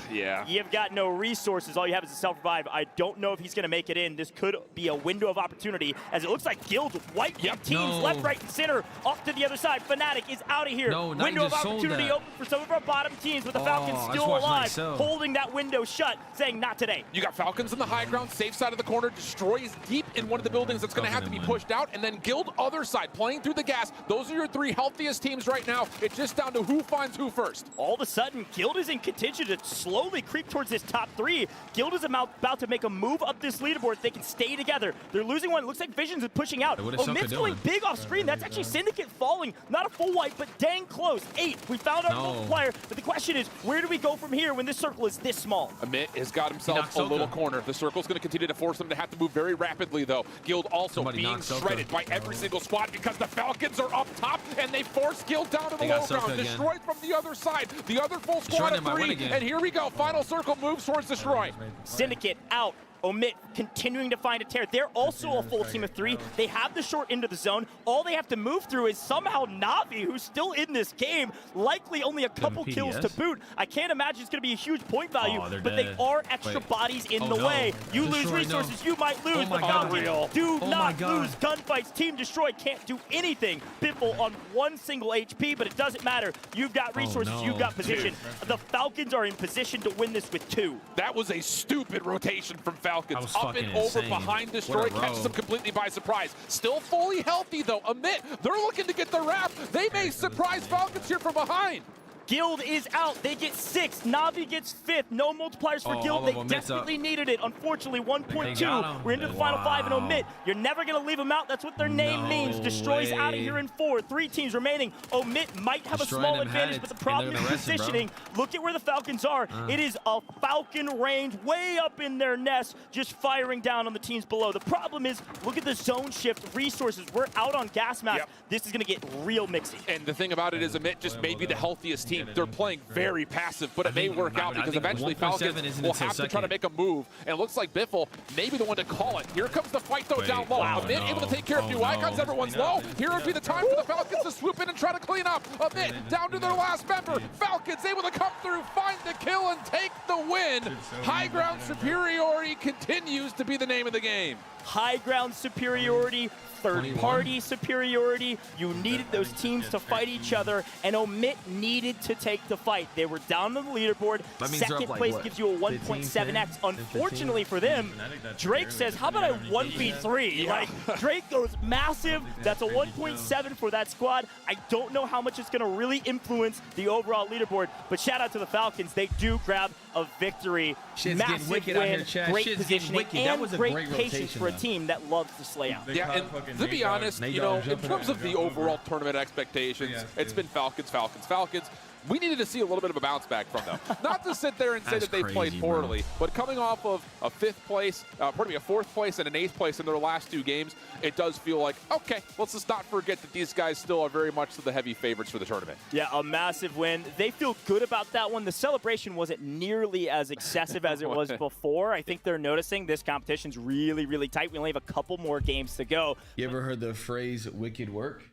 you've got no resources. All you have is a self-revive. I don't know if he's going to make it in. This could be a window of opportunity as it looks like Guild wiped teams left, right, and center off to the other side. Fnatic is out of here. Window of opportunity open for some of our bottom teams with the Falcons still alive, holding that window shut, saying not today. You got Falcons in the high ground, safe side of the corner, destroys deep in one of the buildings that's going to have to be pushed out, and then Guild other side, playing through the gas. Those are your 3 healthiest teams right now. It's just down to who finds who first. All of a sudden, Guild is in contention to slowly creep towards this top 3. Guild is about to make a move up this leaderboard. They can stay together. They're losing one. It looks like Visions is pushing out. Omit's going big off screen. That's actually Syndicate falling. Not a full wipe, but dang close. 8. We found our multiplier, but the question is, where do we go from here when this circle is this small? Amit has got himself a little corner. The circle's going to continue to force them to have to move very rapidly, though. Guild also being shredded by every single squad because the Falcons are up top, and they force Guild down to the low ground. Destroyed from the other side. The other full squad of 3, and here we go. Final circle moves towards Destroy. Syndicate out. Omit continuing to find a tear. They're also a full team of 3. They have the short into the zone. All they have to move through is somehow Navi, who's still in this game, likely only a couple kills to boot. I can't imagine it's going to be a huge point value, but they are extra bodies in the way. You lose resources, you might lose. The Falcons do not lose gunfights. Team Destroy can't do anything. Biffle on 1 single HP, but it doesn't matter. You've got resources, you've got position. The Falcons are in position to win this with 2. That was a stupid rotation from Falcons. Up and over behind Destroy, catches them completely by surprise. Still fully healthy though. Amit, they're looking to get the wrap. They may surprise Falcons here from behind. Guild is out. They get 6th. Na'Vi gets 5th. No multipliers for Guild. They desperately needed it. Unfortunately, 1.2. We're into the final 5 and Omit. You're never going to leave them out. That's what their name means. Destroy's out of here in 4. 3 teams remaining. Omit might have a small advantage, but the problem is positioning. Look at where the Falcons are. It is a Falcon range way up in their nest, just firing down on the teams below. The problem is, look at the zone shift resources. We're out on gas mask. This is going to get real mixy. And the thing about it is, Omit just may be the healthiest team. They're playing very passive, but it may work out because eventually Falcons will have to try to make a move. And it looks like Biffle may be the one to call it. Here comes the fight, though, down low. Omit able to take care of few icons. Everyone's low. Here would be the time for the Falcons to swoop in and try to clean up. Omit down to their last member. Falcons able to come through, find the kill, and take the win. High ground superiority continues to be the name of the game. High ground superiority, third-party superiority. You needed those teams to fight each other, and Omit needed to take the fight. They were down on the leaderboard. Second place gives you a 1.7x. Unfortunately for them, Drake says, how about I 1v3? Like, Drake goes massive. That's a 1.7 for that squad. I don't know how much it's going to really influence the overall leaderboard, but shout out to the Falcons. They do grab a victory. Massive win, great positioning, and great patience for a team that loves to slay out. Yeah, and to be honest, you know, in terms of the overall tournament expectations, it's been Falcons, Falcons, Falcons. We needed to see a little bit of a bounce back from them. Not to sit there and say that they played poorly, but coming off of a 5th place, pardon me, a 4th place and an 8th place in their last 2 games, it does feel like, okay, let's just not forget that these guys still are very much the heavy favorites for the tournament. Yeah, a massive win. They feel good about that one. The celebration wasn't nearly as excessive as it was before. I think they're noticing this competition's really, really tight. We only have a couple more games to go. You ever heard the phrase wicked work?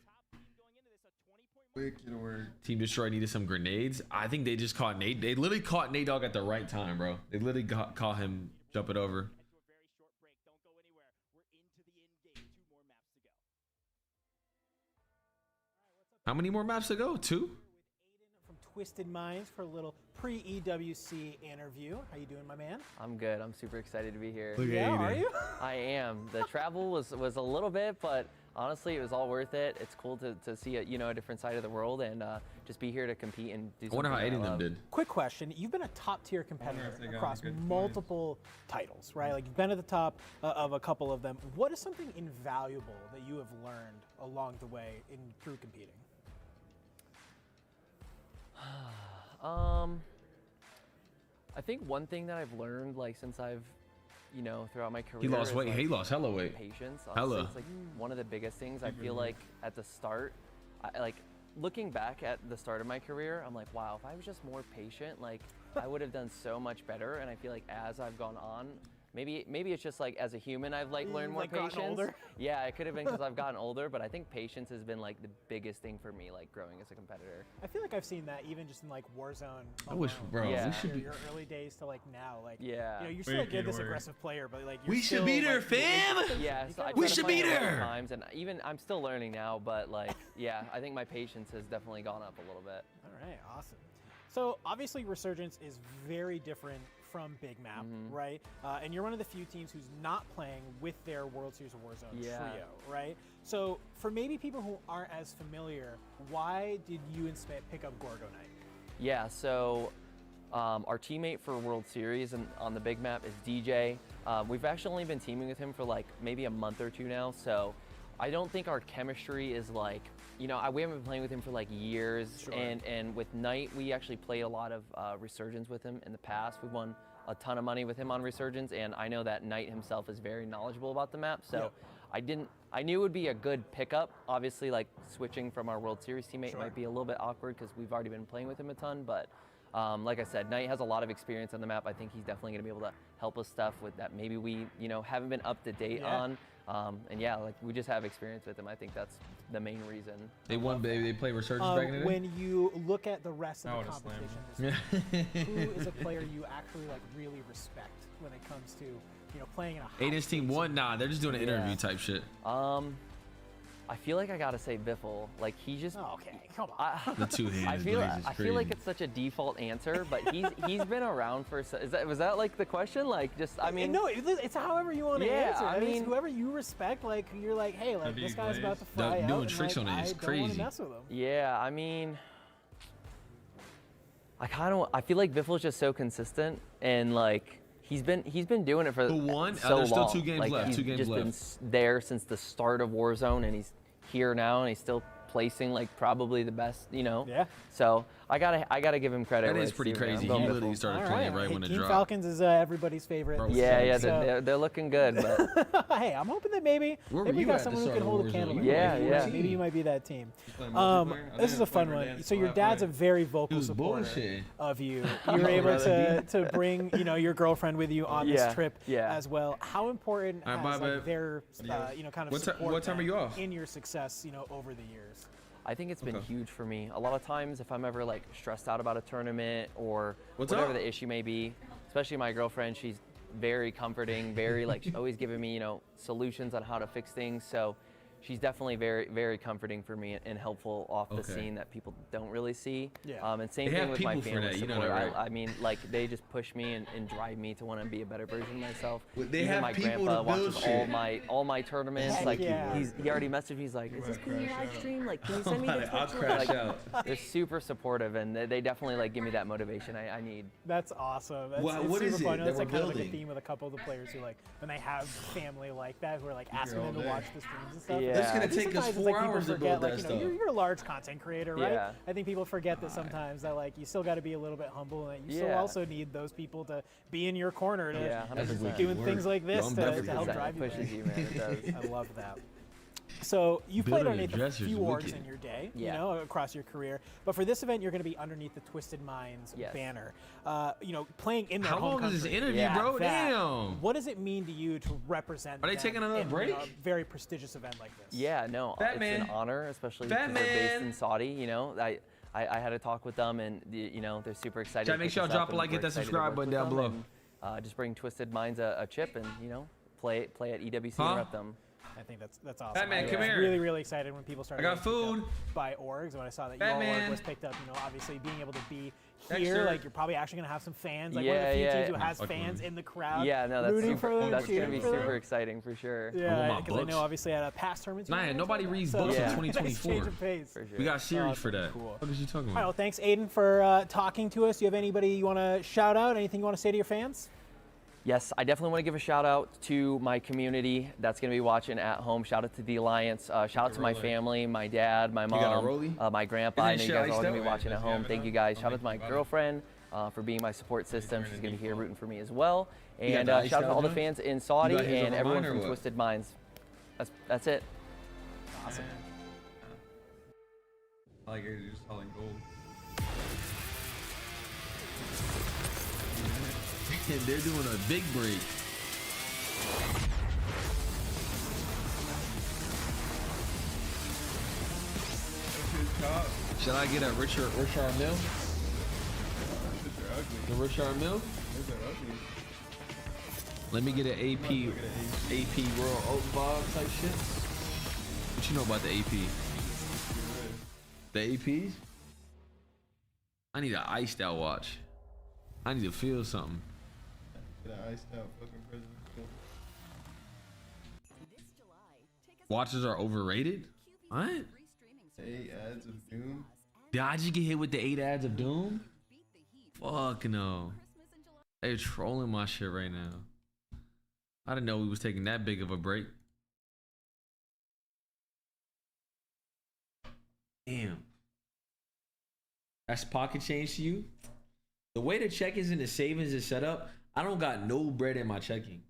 Wicked work. Team Destroy needed some grenades. I think they just caught Nate. They literally caught Nate Dogg at the right time, bro. They literally caught him jump it over. How many more maps to go? 2? From Twisted Minds for a little pre-EWC interview. How you doing, my man? I'm good. I'm super excited to be here. Are you? I am. The travel was a little bit, but honestly, it was all worth it. It's cool to see a different side of the world and just be here to compete and do something. I wonder how Aiden them did. Quick question. You've been a top-tier competitor across multiple titles, right? Like, you've been at the top of a couple of them. What is something invaluable that you have learned along the way through competing? I think one thing that I've learned, like, since I've, throughout my career. He lost weight. Like, he lost hella weight. Patience. Hella. It's like one of the biggest things. I feel like at the start, looking back at the start of my career, I'm like, wow, if I was just more patient, like, I would have done so much better. And I feel like as I've gone on, maybe it's just like as a human I've learned more patience. Older? Yeah, it could have been because I've gotten older, but I think patience has been like the biggest thing for me, like growing as a competitor. I feel like I've seen that even just in like Warzone. I wish, bro. Yeah. We should be your early days to like now, like you're still still this aggressive player, but like we should beat her, fam. Yeah, so we should beat her. Times, and even I'm still learning now, but like yeah, I think my patience has definitely gone up a little bit. All right, awesome. So obviously Resurgence is very different from Big Map, right? And you're one of the few teams who's not playing with their World Series of Warzone trio, right? So for maybe people who aren't as familiar, why did you and Smith pick up Gorgo Knight? Yeah, so our teammate for World Series and on the Big Map is DJ. We've actually only been teaming with him for like maybe a month or 2 now, so I don't think our chemistry is like, we haven't been playing with him for like years. Sure. And with Knight, we actually played a lot of Resurgence with him in the past. We won a ton of money with him on Resurgence, and I know that Knight himself is very knowledgeable about the map. So I knew it would be a good pickup. Obviously, like switching from our World Series teammate might be a little bit awkward because we've already been playing with him a ton. But like I said, Knight has a lot of experience on the map. I think he's definitely going to be able to help us stuff with that maybe we haven't been up to date on. And yeah, like we just have experience with him. I think that's the main reason. They play Resurgence back in the day? When you look at the rest of the competition, who is a player you actually like really respect when it comes to playing in a hot Aiden's team won? Nah, they're just doing an interview type shit. I feel like I gotta say Biffle. Like he just. Oh, okay, come on. The two-handed I feel like it's such a default answer, but he's been around for. Was that like the question? Like just I mean. No, it's however you want to answer. I mean, whoever you respect, like you're like, hey, like this guy's about to fly out. Doing tricks on it is crazy. I don't want to mess with him. Yeah, I mean. I feel like Biffle's just so consistent, and like he's been doing it for so long. There's still 2 games like, left. He's 2 games just left. been there since the start of Warzone, and he's here now, and he's still placing like probably the best, you know. Yeah. So I gotta give him credit. That where is it's pretty due, man. crazy. I'm He going literally Biffle. started playing right when it Team dropped. Falcons is everybody's favorite. Yeah, they're looking good. But Hey, I'm hoping that maybe we got someone who can hold a candle. to Yeah, it. yeah. Maybe you might be that team. multiplayer? I This is a didn't play fun one. Verdansk, So your so I dad's a played. very vocal was supporter bullshitting. of you. You're able to bring your girlfriend with you on this trip yeah. as well. How important All right, has bye, like, babe. their kind of support What time are you off? in your success over the years? I think it's been huge for me. A lot of times, if I'm ever like stressed out about a tournament or whatever the issue may be, especially my girlfriend, she's very comforting, very like always giving me solutions on how to fix things. So she's definitely very, very comforting for me and helpful off the scene that people don't really see. Yeah. And same They thing have with my people for family that, you know support. that, right? I mean, like they just push me and drive me to want to be a better version of myself. Well, they Even have my people grandpa to build watches shit. all my tournaments. Heck Like yeah. he already messaged me. He's like, "Is this being live stream? Like, can you send me the I'll Twitch crash link?" out. They're super supportive, and they definitely like give me that motivation I need. That's awesome. That's, What it's is super it fun. that That's we're like kind of like a building? theme with a couple of the players who like when they have family like that who are like asking all them to day. watch the streams and stuff. Yeah. It's gonna I think take us sometimes it's 4 like people hours to forget, build like, that stuff. You're a large content creator, right? Yeah. I think people forget that sometimes that like you still got to be a little bit humble and that you still Yeah. also need those people to be in your corner to Yeah, 100%. doing things like this I'm to definitely help that. drive you. Pushes there. you, man. It does. I love that. So you've played Building a underneath a dresser's few orgs wicked. in your day, Yeah. across your career. But for this event, you're going to be underneath the Twisted Minds Yes. banner. Playing in their How home long is this country. interview, Yeah. bro? That, Damn. What does it mean to you to represent? Are they them taking another in, break? a very prestigious event like this. Yeah, no, Batman. it's an honor, especially because they're based in Saudi. I had a talk with them, and they're super excited. Chat, to make pick sure y'all us drop up, a and like, we're hit that excited to subscribe work button with down them, below. and just bring Twisted Minds a chip, and play at EWC Huh? and rep them. I think that's awesome. Batman, I come was here. really, really excited when people started. I got getting picked food. up by orgs. When I saw that Batman. your org was picked up, obviously being able to be here, Dexter. like you're probably actually gonna have some fans. Like one of the few teams who has fans in the crowd. Yeah, no, that's rooting for them, that's gonna cheering be for them. super exciting for sure. Yeah, my because I books. know obviously at a past tournament. Nah, nobody reads books in 2024. Change of pace. For sure. We got series for Awesome. that. Cool. What is you talking All right, about? well, thanks, Aiden, for talking to us. Do you have anybody you want to shout out? Anything you want to say to your fans? Yes, I definitely want to give a shout out to my community that's going to be watching at home. Shout out to the Alliance. Shout out to my family, my dad, my got a mom, rollie? my grandpa. I Isn't know it you guys shit are all going to iced be out? watching at home. Thank you guys. Shout out to my girlfriend for being my support system. She's going to be here rooting for me as well. You got And the iced shout out to out all the joint? fans in Saudi You got his and over everyone mine or from what? Twisted Minds. That's it. Awesome. I like you're just selling gold. They're doing a big break. Should I get a Richard Mill? The Richard Mill? Let me get an AP Royal Oak Bob type shit. What you know about the AP? The APs? I need an iced out watch. I need to feel something. Get an iced out fucking prison. Watches are overrated? What? 8 ads of Doom. Did I just get hit with the 8 ads of Doom? Fuck no. They're trolling my shit right now. I didn't know we was taking that big of a break. Damn. That's pocket change to you? The way the check-ins and the savings is set up, I don't got no bread in my checking.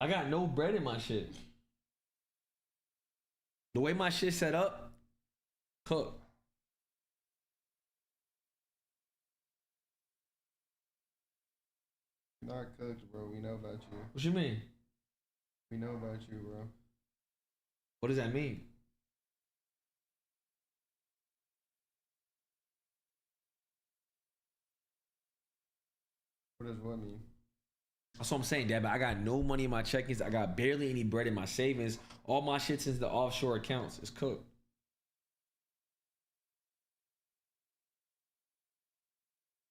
I got no bread in my shit. The way my shit set up, cook. You're not cooked, bro. We know about you. What you mean? We know about you, bro. What does that mean? What does what mean? That's what I'm saying, Dad. But I got no money in my check-ins. I got barely any bread in my savings. All my shit's in the offshore accounts. It's cooked.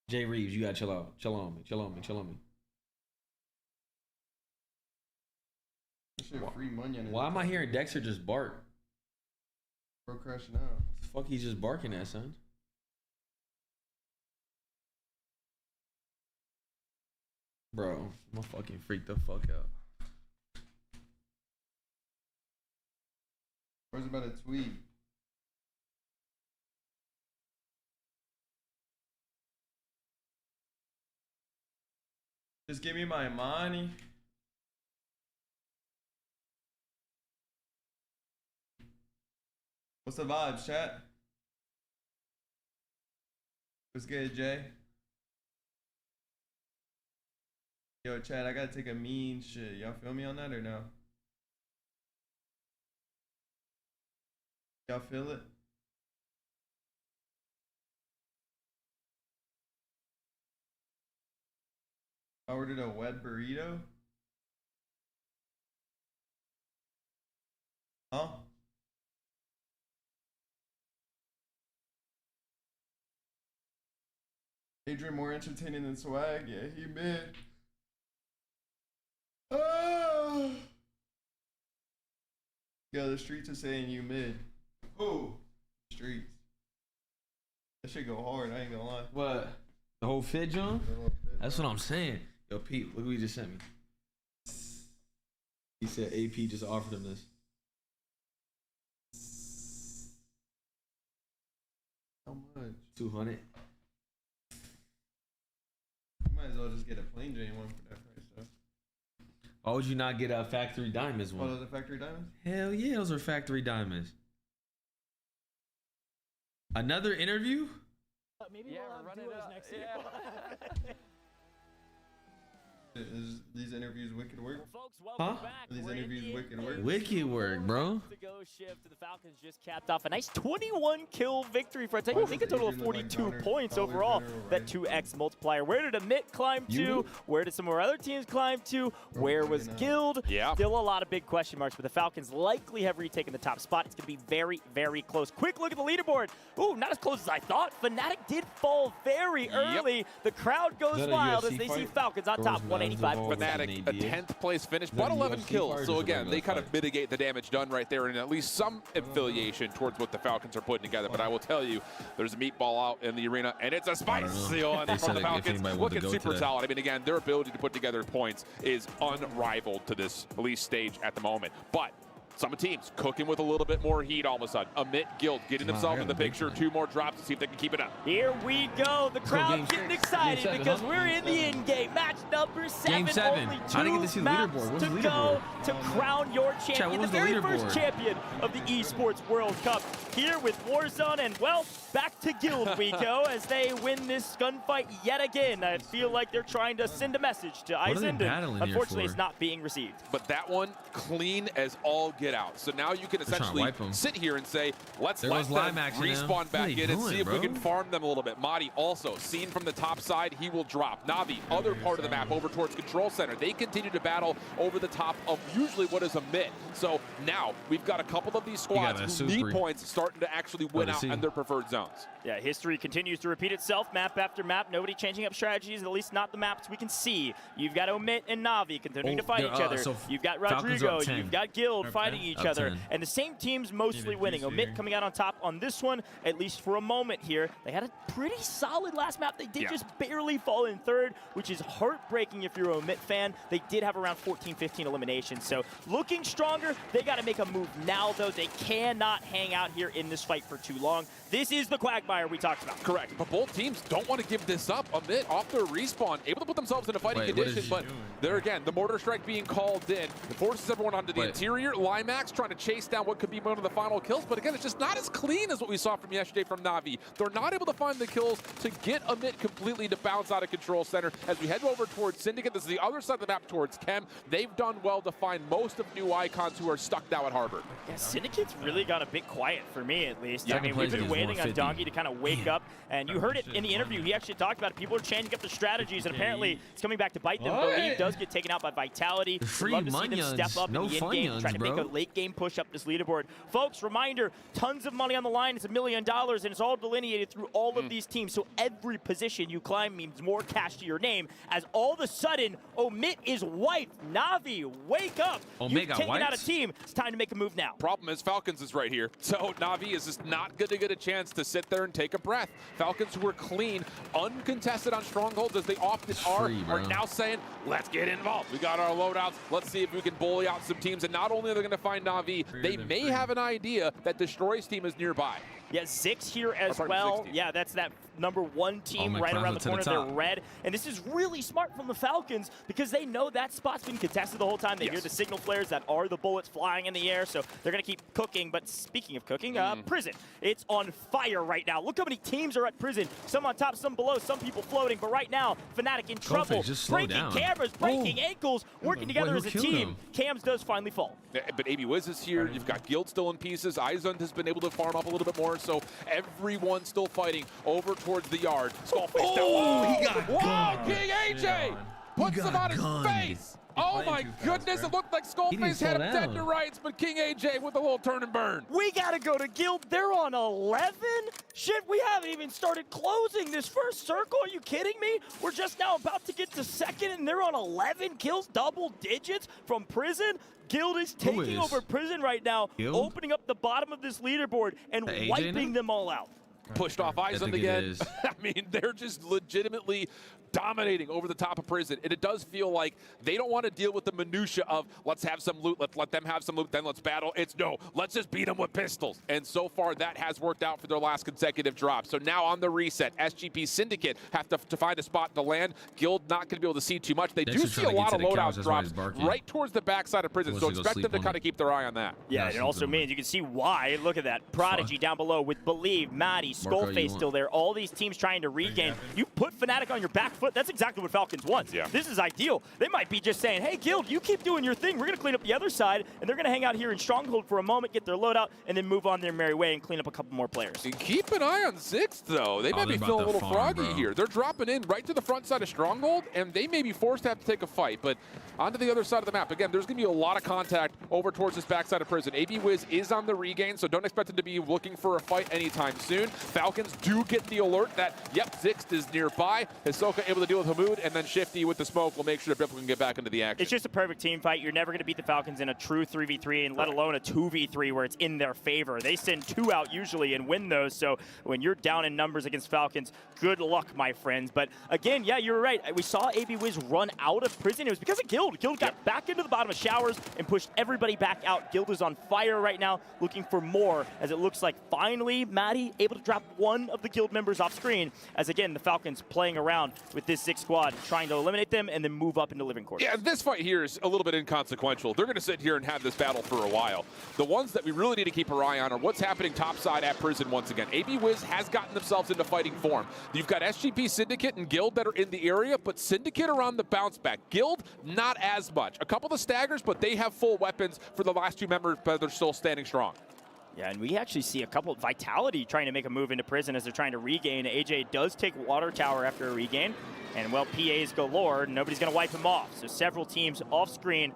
Jay Reeves, you gotta chill out. Chill on me. Chill on me. Chill on me. That shit free money. Why am I hearing Dexter just bark? Bro crashing out. The fuck he's just barking at, son? Bro, I'm gonna fucking freak the fuck out. Where's about a tweet? Just give me my money. What's the vibes, chat? What's good, Jay? Yo, chat, I gotta take a mean shit. Y'all feel me on that or no? Y'all feel it? I ordered a wet burrito. Huh? Adrian more entertaining than Swagg? Yeah, he mid. Oh! Yo, the streets are saying you mid. Who? Streets. That shit go hard, I ain't gonna lie. What? The whole fit, John? That's what I'm saying. Yo, Pete, look what he just sent me. He said AP just offered him this. How much? 200. You might as well just get a plain Jane one for that price, though. Why would you not get a factory diamonds one? Oh, those are factory diamonds? Hell yeah, those are factory diamonds. Another interview? Maybe we'll have duos next year. Is these interviews wicked work? Folks, Huh? back. These interviews wicked work? Wicked work, bro. To go shift. The Falcons just capped off a nice 21 kill victory for I think a total of 42 points overall. That 2x multiplier. Where did Amit climb to? Where did some of our other teams climb to? Where was Guild? Yeah. Still a lot of big question marks, but the Falcons likely have retaken the top spot. It's going to be very, very close. Quick look at the leaderboard. Ooh, not as close as I thought. Fnatic did fall very early. The crowd goes wild as they see Falcons on top, 185. Fnatic, a 10th place finish, but 11 kills. So again, they kind of mitigate the damage done right there, and at least some affiliation towards what the Falcons are putting together. But I will tell you, there's a meatball out in the arena, and it's a spicy one from the Falcons. Looking super solid. I mean, again, their ability to put together points is unrivaled to this elite stage at the moment. But some teams cooking with a little bit more heat all of a sudden. Amit Guild getting himself in the picture. 2 more drops to see if they can keep it up. Here we go. The crowd getting excited because we're in the in-game. Match number 7. Game 7. Only I didn't get to see the maps leaderboard. What's to the leaderboard? go to crown your champion. What was the the very leaderboard? first champion of the Esports World Cup. Here with Warzone, and well, back to Guild we go as they win this gunfight yet again. I feel like they're trying to send a message to Eisenden. Unfortunately, it's not being received. But that one, clean as all get out. So now you can essentially sit here and say, let's let them respawn back in and see if we can farm them a little bit. Madi also, seen from the top side, he will drop. Navi, other part of the map, over towards Control Center. They continue to battle over the top of usually what is a mid. So now we've got a couple of these squads who need points starting to actually win out in their preferred zones. Yeah, history continues to repeat itself, map after map. Nobody changing up strategies, at least not the maps we can see. You've got Omit and Navi continuing to fight each other. You've got Rodrigo, you've got Guild fighting each other. And the same team's mostly winning. Omit coming out on top on this one, at least for a moment here. They had a pretty solid last map. They did just barely fall in third, which is heartbreaking if you're an Omit fan. They did have around 14, 15 eliminations. So looking stronger, they got to make a move now, though. They cannot hang out here in this fight for too long. This is the quagmire we talked about. Correct, but both teams don't want to give this up. Amit off their respawn, able to put themselves in a fighting condition, but there again, the mortar strike being called in. It forces everyone onto the interior. Limax trying to chase down what could be one of the final kills, but again, it's just not as clean as what we saw from yesterday from Navi. They're not able to find the kills to get Amit completely to bounce out of Control Center. As we head over towards Syndicate, this is the other side of the map towards Chem. They've done well to find most of new icons who are stuck now at Harbor. Yeah, Syndicate's really got a bit quiet for me, at least. I mean, we've been waiting on Donkey to kind of wake up, and you heard it in the interview. He actually talked about it. People are changing up their strategies, and apparently it's coming back to bite them. Believe does get taken out by Vitality. Free Love to see them step up in the in-game, trying to make a late game push up this leaderboard. Folks, reminder, tons of money on the line. It's $1 million, and it's all delineated through all of these teams. So every position you climb means more cash to your name. As all of a sudden, Omit is wiped. Navi, wake up. You've taken out a team. It's time to make a move now. Problem is Falcons is right here. So Navi is just not going to get a chance to sit there and take a breath. Falcons, who were clean, uncontested on strongholds as they often are now saying, let's get involved. We got our loadouts. Let's see if we can bully out some teams. And not only are they going to find Navi, they may have an idea that Destroy's team is nearby. Yeah, Zix here as well. Yeah, that's that #1 team right around the corner. They're red. And this is really smart from the Falcons because they know that spot's been contested the whole time. They hear the signal flares that are the bullets flying in the air, so they're going to keep cooking. But speaking of cooking, Prison. It's on fire right now. Look how many teams are at Prison. Some on top, some below, some people floating. But right now, Fnatic in trouble. Breaking cameras, breaking ankles, working together as a team. Cams does finally fall. Yeah, but AB Wiz is here. You've got Guild still in pieces. Izund has been able to farm up a little bit more. So everyone's still fighting over towards the yard. Skullface down. He got wow, King AJ puts him on his face. Oh my goodness, it looked like Skullface had him dead to rights, but King AJ with a little turn and burn. We gotta go to Guild. They're on 11? Shit, we haven't even started closing this first circle. Are you kidding me? We're just now about to get to second, and they're on 11 kills, double digits from Prison. Guild is taking over Prison right now, opening up the bottom of this leaderboard and wiping them all out. Pushed off Izund again. I mean, they're just legitimately dominating over the top of Prison. And it does feel like they don't want to deal with the minutia of let's have some loot, let's let them have some loot, then let's battle. It's no, let's just beat them with pistols. And so far, that has worked out for their last consecutive drop. So now on the reset, SGP Syndicate have to find a spot to land. Guild not going to be able to see too much. They do see a lot of loadout drops right towards the backside of Prison. So expect them to kind of keep their eye on that. Yeah, it also means you can see why. Look at that. Prodigy down below with Believe, Maddie, Skullface still there. All these teams trying to regain. You put Fnatic on your back foot. That's exactly what Falcons want. This is ideal. They might be just saying, hey, Guild, you keep doing your thing. We're going to clean up the other side, and they're going to hang out here in Stronghold for a moment, get their loadout, and then move on their merry way and clean up a couple more players. And keep an eye on Zix, though. They might be feeling a little froggy here. They're dropping in right to the front side of Stronghold, and they may be forced to have to take a fight. But onto the other side of the map. Again, there's going to be a lot of contact over towards this backside of Prison. AB Wiz is on the regain, so don't expect them to be looking for a fight anytime soon. Falcons do get the alert that, yep, Zix is nearby. Hisoka able to deal with Hamoud, and then Shifty with the smoke will make sure that Biffle can get back into the action. It's just a perfect team fight. You're never going to beat the Falcons in a true 3v3, and let alone a 2v3 where it's in their favor. They send 2 out usually and win those, so when you're down in numbers against Falcons, good luck, my friends. But again, yeah, you're right. We saw AB Wiz run out of Prison. It was because of Guild. Guild got back into the bottom of Showers and pushed everybody back out. Guild is on fire right now, looking for more, as it looks like finally Maddie able to drop one of the Guild members off screen, as again, the Falcons playing around with this Zix squad, trying to eliminate them and then move up into living quarters. Yeah, this fight here is a little bit inconsequential. They're going to sit here and have this battle for a while. The ones that we really need to keep our eye on are what's happening topside at Prison once again. AB Wiz has gotten themselves into fighting form. You've got SGP Syndicate and Guild that are in the area, but Syndicate are on the bounce back. Guild, not as much. A couple of staggers, but they have full weapons for the last 2 members, but they're still standing strong. Yeah, and we actually see a couple of Vitality trying to make a move into Prison as they're trying to regain. AJ does take Water Tower after a regain. And, well, PAs galore. Nobody's going to wipe him off. So several teams off screen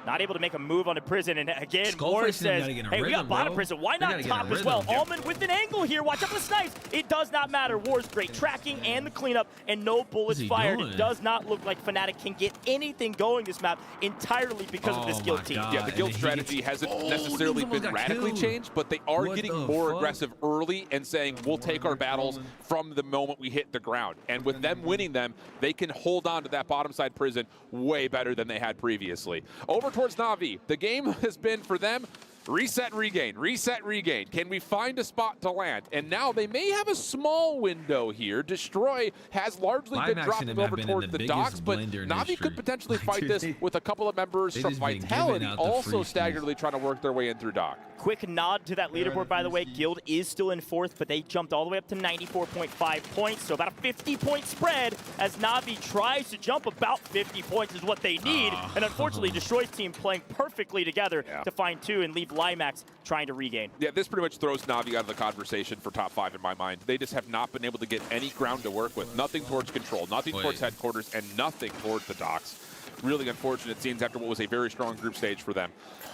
not able to make a move onto Prison. And again, Moore says, hey, we got bottom Prison. Why not top as well? Almond with an angle here. Watch out for the snipes. It does not matter. War's great tracking and the cleanup, and no bullets fired. It does not look like Fnatic can get anything going this map entirely because of this Guild team. Yeah, the Guild strategy hasn't necessarily been radically changed, but they are getting more aggressive early and saying, we'll take our battles from the moment we hit the ground. And with them winning them, they can hold on to that bottom side Prison way better than they had previously. Over towards Navi, the game has been for them reset, regain, reset, regain. Can we find a spot to land? And now they may have a small window here. Destroy has largely been dropping over towards the docks, but Navi could potentially fight this with a couple of members from Vitality also staggeredly trying to work their way in through dock. Quick nod to that leaderboard, by the way. Guild is still in 4th, but they jumped all the way up to 94.5 points, so about a 50-point spread as Navi tries to jump. About 50 points is what they need, and unfortunately, Destroy's team playing perfectly together to find 2 and leave Limax trying to regain. Yeah, this pretty much throws Navi out of the conversation for top 5 in my mind. They just have not been able to get any ground to work with. Nothing towards control, nothing towards headquarters, and nothing towards the docks. really unfortunate scenes after what was a very strong group stage for them.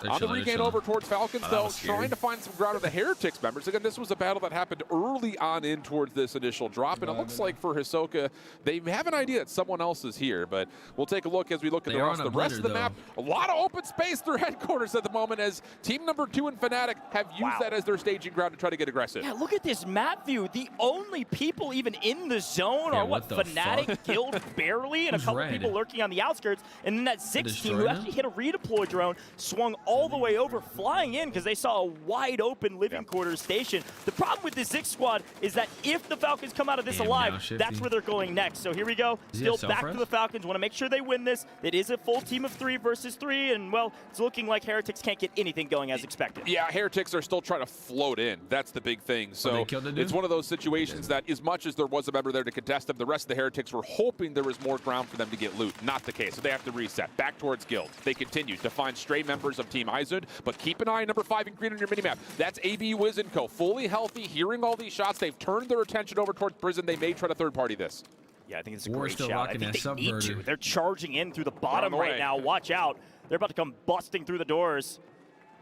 On the regain over towards Falcons, though, trying to find some ground of the Heretics members. Again, this was a battle that happened early on in towards this initial drop, and it looks like for Hisoka, they have an idea that someone else is here, but we'll take a look as we look at the rest of the map. A lot of open space through headquarters at the moment as team number 2 and Fnatic have used that as their staging ground to try to get aggressive. Yeah, look at this map view. The only people even in the zone are what Fnatic, Guild barely, and a couple people lurking on the outskirts, and then that 6 team who actually hit a redeploy drone, swung all the way over, flying in because they saw a wide open living quarters station. The problem with this 6 squad is that if the Falcons come out of this alive, that's where they're going next. So here we go. Still back to the Falcons. Want to make sure they win this. It is a full team of 3 versus 3, and well, it's looking like Heretics can't get anything going as expected. Yeah, Heretics are still trying to float in. That's the big thing. So it's one of those situations that as much as there was a member there to contest them, the rest of the Heretics were hoping there was more ground for them to get loot. Not the case. So they have to reset back towards Guild. They continue to find stray members of Team Izund, but keep an eye on number 5 in green on your minimap. That's AB Wiz & Co. Fully healthy, hearing all these shots. They've turned their attention over towards Prison. They may try to third party this. Yeah, I think it's a great shot. I think they need to. They're charging in through the bottom right now. Watch out. They're about to come busting through the doors.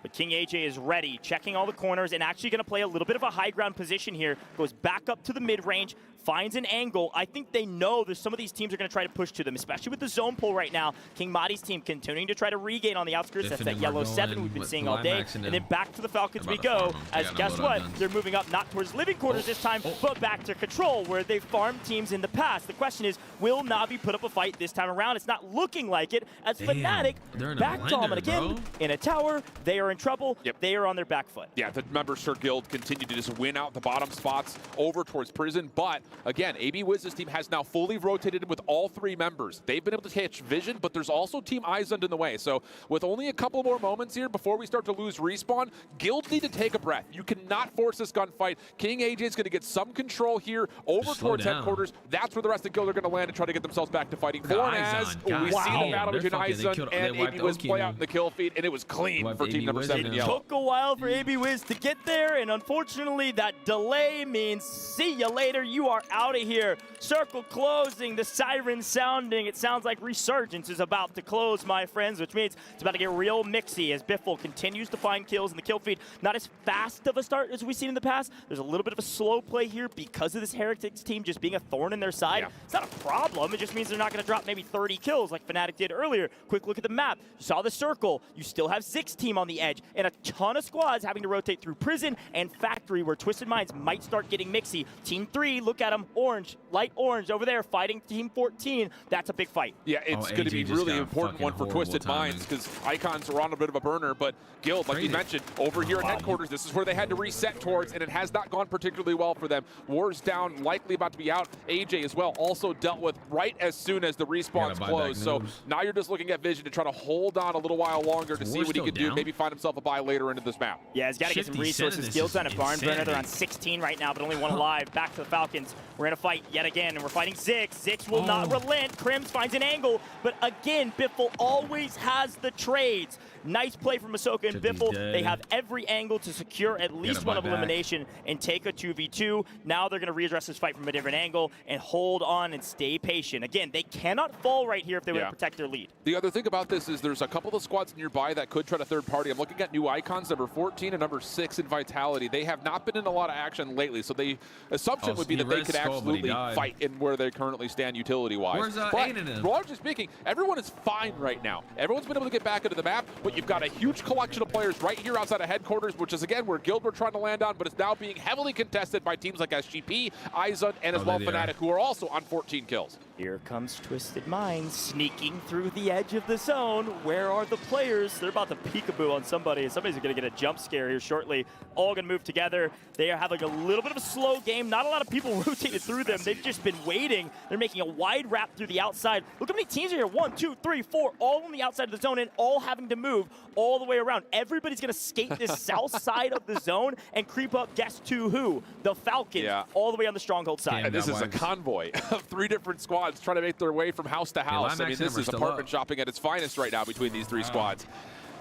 But King AJ is ready, checking all the corners, and actually going to play a little bit of a high ground position here. Goes back up to the mid-range, finds an angle. I think they know that some of these teams are going to try to push to them, especially with the zone pull right now. King Mahdi's team continuing to try to regain on the outskirts. That's that yellow 7 we've been seeing all day. And then back to the Falcons we go, as guess what? They're moving up not towards living quarters this time, but back to control, where they've farmed teams in the past. The question is, will Na'Vi put up a fight this time around? It's not looking like it, as Fnatic back dominant again in a tower. They are in trouble. They are on their back foot. Yeah, the members for Guild continue to just win out the bottom spots over towards Prison, but again, AB Wiz's team has now fully rotated with all 3 members. They've been able to catch vision, but there's also Team Izund in the way. So with only a couple more moments here before we start to lose respawn, Guild need to take a breath. You cannot force this gunfight. King AJ is going to get some control here over towards headquarters. That's where the rest of Guild are going to land and try to get themselves back to fighting. For as we see the battle between Izund and AB Wiz play out in the kill feed, and it was clean for team number 7 in yellow. Took a while for AB Wiz to get there, and unfortunately that delay means see ya later. You are out of here. Circle closing, the siren sounding. It sounds like Resurgence is about to close, my friends, which means it's about to get real mixy as Biffle continues to find kills in the kill feed. Not as fast of a start as we've seen in the past. There's a little bit of a slow play here because of this Heretics team just being a thorn in their side. It's not a problem. It just means they're not going to drop maybe 30 kills like Fnatic did earlier. Quick look at the map. You saw the circle. You still have 6 team on the edge and a ton of squads having to rotate through Prison and Factory, where Twisted Minds might start getting mixy. Team 3, look at them, orange, light orange over there fighting Team 14. That's a big fight. Yeah, it's going to be really important one for Twisted Minds because Icons are on a bit of a burner, but Guild, like we mentioned, over here at headquarters, this is where they had to reset towards, and it has not gone particularly well for them. War's down, likely about to be out. AJ as well, also dealt with right as soon as the respawns closed. So now you're just looking at Vision to try to hold on a little while longer to see what he can do, maybe find himself a buy later into this map. Yeah, he's got to get some resources. Guild's on a barn burner. They're on 16 right now, but only 1 alive. Back to the Falcons. We're in a fight yet again, and we're fighting Ziggs. Ziggs will not relent. Crims finds an angle, but again, Biffle always has the trades. Nice play from Ahsoka and Biffle. They have every angle to secure at least one of elimination and take a 2v2. Now they're going to readdress this fight from a different angle and hold on and stay patient. Again, they cannot fall right here if they want to protect their lead. The other thing about this is there's a couple of squads nearby that could try to third party. I'm looking at new Icons, number 14 and number 6 in Vitality. They have not been in a lot of action lately, so the assumption would be that they could absolutely fight in where they currently stand utility-wise. Where's but largely speaking, everyone is fine right now. Everyone's been able to get back into the map, but you've got a huge collection of players right here outside of headquarters, which is, again, where Guild were trying to land on, but it's now being heavily contested by teams like SGP, Izund, and as well Fnatic, who are also on 14 kills. Here comes Twisted Minds sneaking through the edge of the zone. Where are the players? They're about to peekaboo on somebody. Somebody's going to get a jump scare here shortly. All going to move together. They are having a little bit of a slow game. Not a lot of people rotated through them. They've just been waiting. They're making a wide wrap through the outside. Look how many teams are here. 1, 2, 3, 4, all on the outside of the zone and all having to move all the way around. Everybody's going to skate this south side of the zone and creep up. Guess to who? The Falcons, all the way on the stronghold side. And this is a convoy of 3 different squads trying to make their way from house to house. I mean, this is apartment shopping at its finest right now between these 3 squads.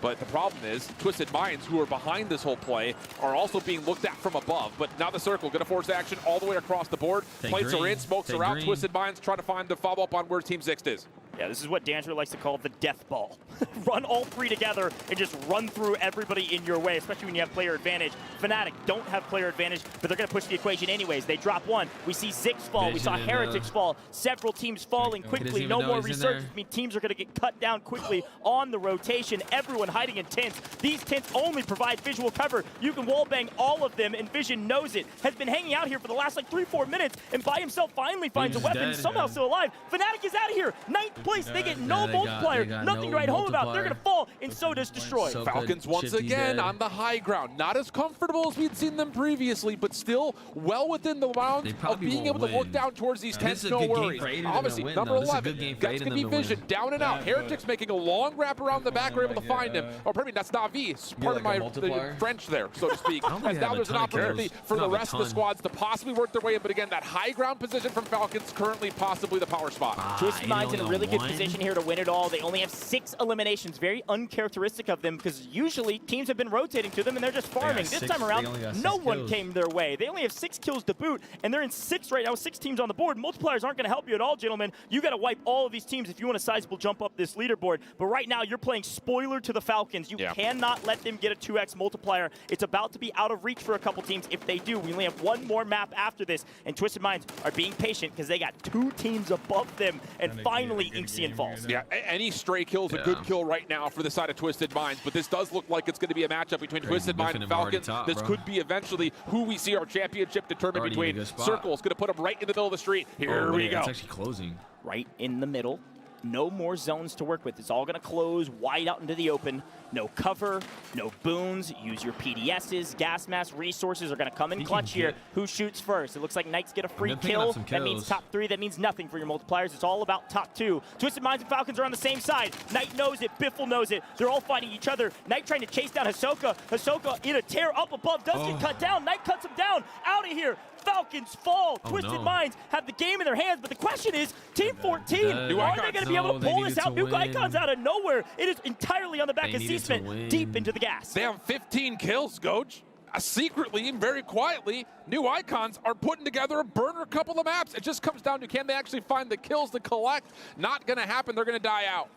But the problem is, Twisted Minds, who are behind this whole play, are also being looked at from above. But now the circle, going to force action all the way across the board. Plates are in, smokes are out. Twisted Minds trying to find the follow-up on where Team Ziggs is. Yeah, this is what Danger likes to call the death ball. Run all three together and just run through everybody in your way, especially when you have player advantage. Fnatic don't have player advantage, but they're going to push the equation anyways. They drop one. We see Ziggs fall. We saw Heretics fall. Several teams falling quickly. No more resurgence. I mean, teams are going to get cut down quickly on the rotation. Everyone hiding in tents. These tents only provide visual cover. You can wallbang all of them, and Vision knows it. Has been hanging out here for the last like 3-4 minutes, and by himself finally finds a weapon. Somehow still alive. Fnatic is out of here. 9th place. They get no multiplier. Nothing to write home about. They're going to fall, and so does Destroy. Falcons once again on the high ground. Not as comfortable as we'd seen them previously, but still well within the bounds of being able to look down towards these tents. No worries. Obviously, number 11. That's going to be Vision down and out. Heretics making a long wrap around the back. We're able to find him. Oh, pardon me, that's Navi. Part of my French there, so to speak. As now there's an opportunity for the rest of the squads to possibly work their way in. But again, that high ground position from Falcons currently possibly the power spot. Twisted Mind's in a really good position here to win it all. They only have 6 eliminations, very uncharacteristic of them because usually teams have been rotating to them and they're just farming. This time around, no one came their way. They only have 6 kills to boot, and they're in 6 right now, 6 teams on the board. Multipliers aren't going to help you at all, gentlemen. You got to wipe all of these teams if you want a sizable jump up this leaderboard. But right now, you're playing spoiler to the Falcons. You cannot let them get a 2x multiplier. It's about to be out of reach for a couple teams. If they do, we only have 1 more map after this, and Twisted Minds are being patient because they got 2 teams above them, and finally Ixion falls. Yeah, any stray kill is a good kill right now for the side of Twisted Minds, but this does look like it's going to be a matchup between Twisted Mind and Falcons. This could be eventually who we see our championship determined between. Circle's going to put them right in the middle of the street. Here we go. It's actually closing. Right in the middle. No more zones to work with. It's all going to close wide out into the open. No cover, no boons. Use your PDSs. Gas mask resources are going to come in clutch here. Who shoots first? It looks like Knights get a free kill. That means top 3. That means nothing for your multipliers. It's all about top 2. Twisted Minds and Falcons are on the same side. Knight knows it. Biffle knows it. They're all fighting each other. Knight trying to chase down Hisoka. Hisoka in a tear up above. Does get cut down. Knight cuts him down. Out of here. Falcons fall. Twisted Minds have the game in their hands, but the question is, Team 14, are they going to be able to pull this out? New Icons out of nowhere. It is entirely on the back of Seasmith, deep into the gas. They have 15 kills, Coach. Secretly and very quietly, New Icons are putting together a burner couple of maps. It just comes down to, can they actually find the kills to collect? Not going to happen. They're going to die out.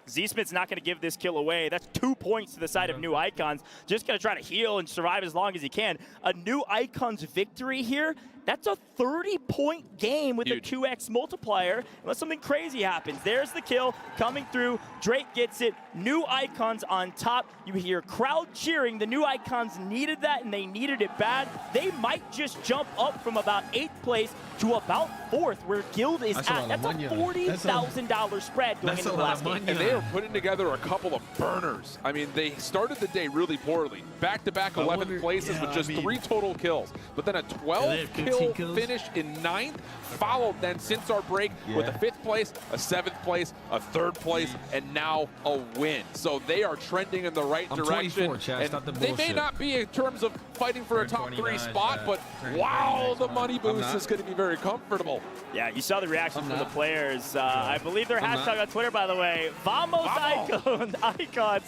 Z-Smith's not going to give this kill away. That's 2 points to the side of New Icons. Just going to try to heal and survive as long as he can. A New Icons victory here, that's a 30-point game with a 2x multiplier, unless something crazy happens. There's the kill coming through. Drake gets it. New Icons on top. You hear crowd cheering. The New Icons needed that, and they needed it bad. They might just jump up from about 8th place to about 4th, where Guild is at. That's a $40,000 spread going into the last game. And they are putting together a couple of burners. I mean, they started the day really poorly. Back-to-back 11th places with just 3 total kills. But then a 12-kill finish in 9th, followed then since our break with a 5th place, a 7th place, a 3rd place, and now a win. So they are trending in the right direction. And they may not be in terms of fighting for a top 3 spot, but wow, the money boost is going to be very comfortable. Yeah, you saw the reaction from the players. I believe their hashtag on Twitter, by the way, Vamos Icons.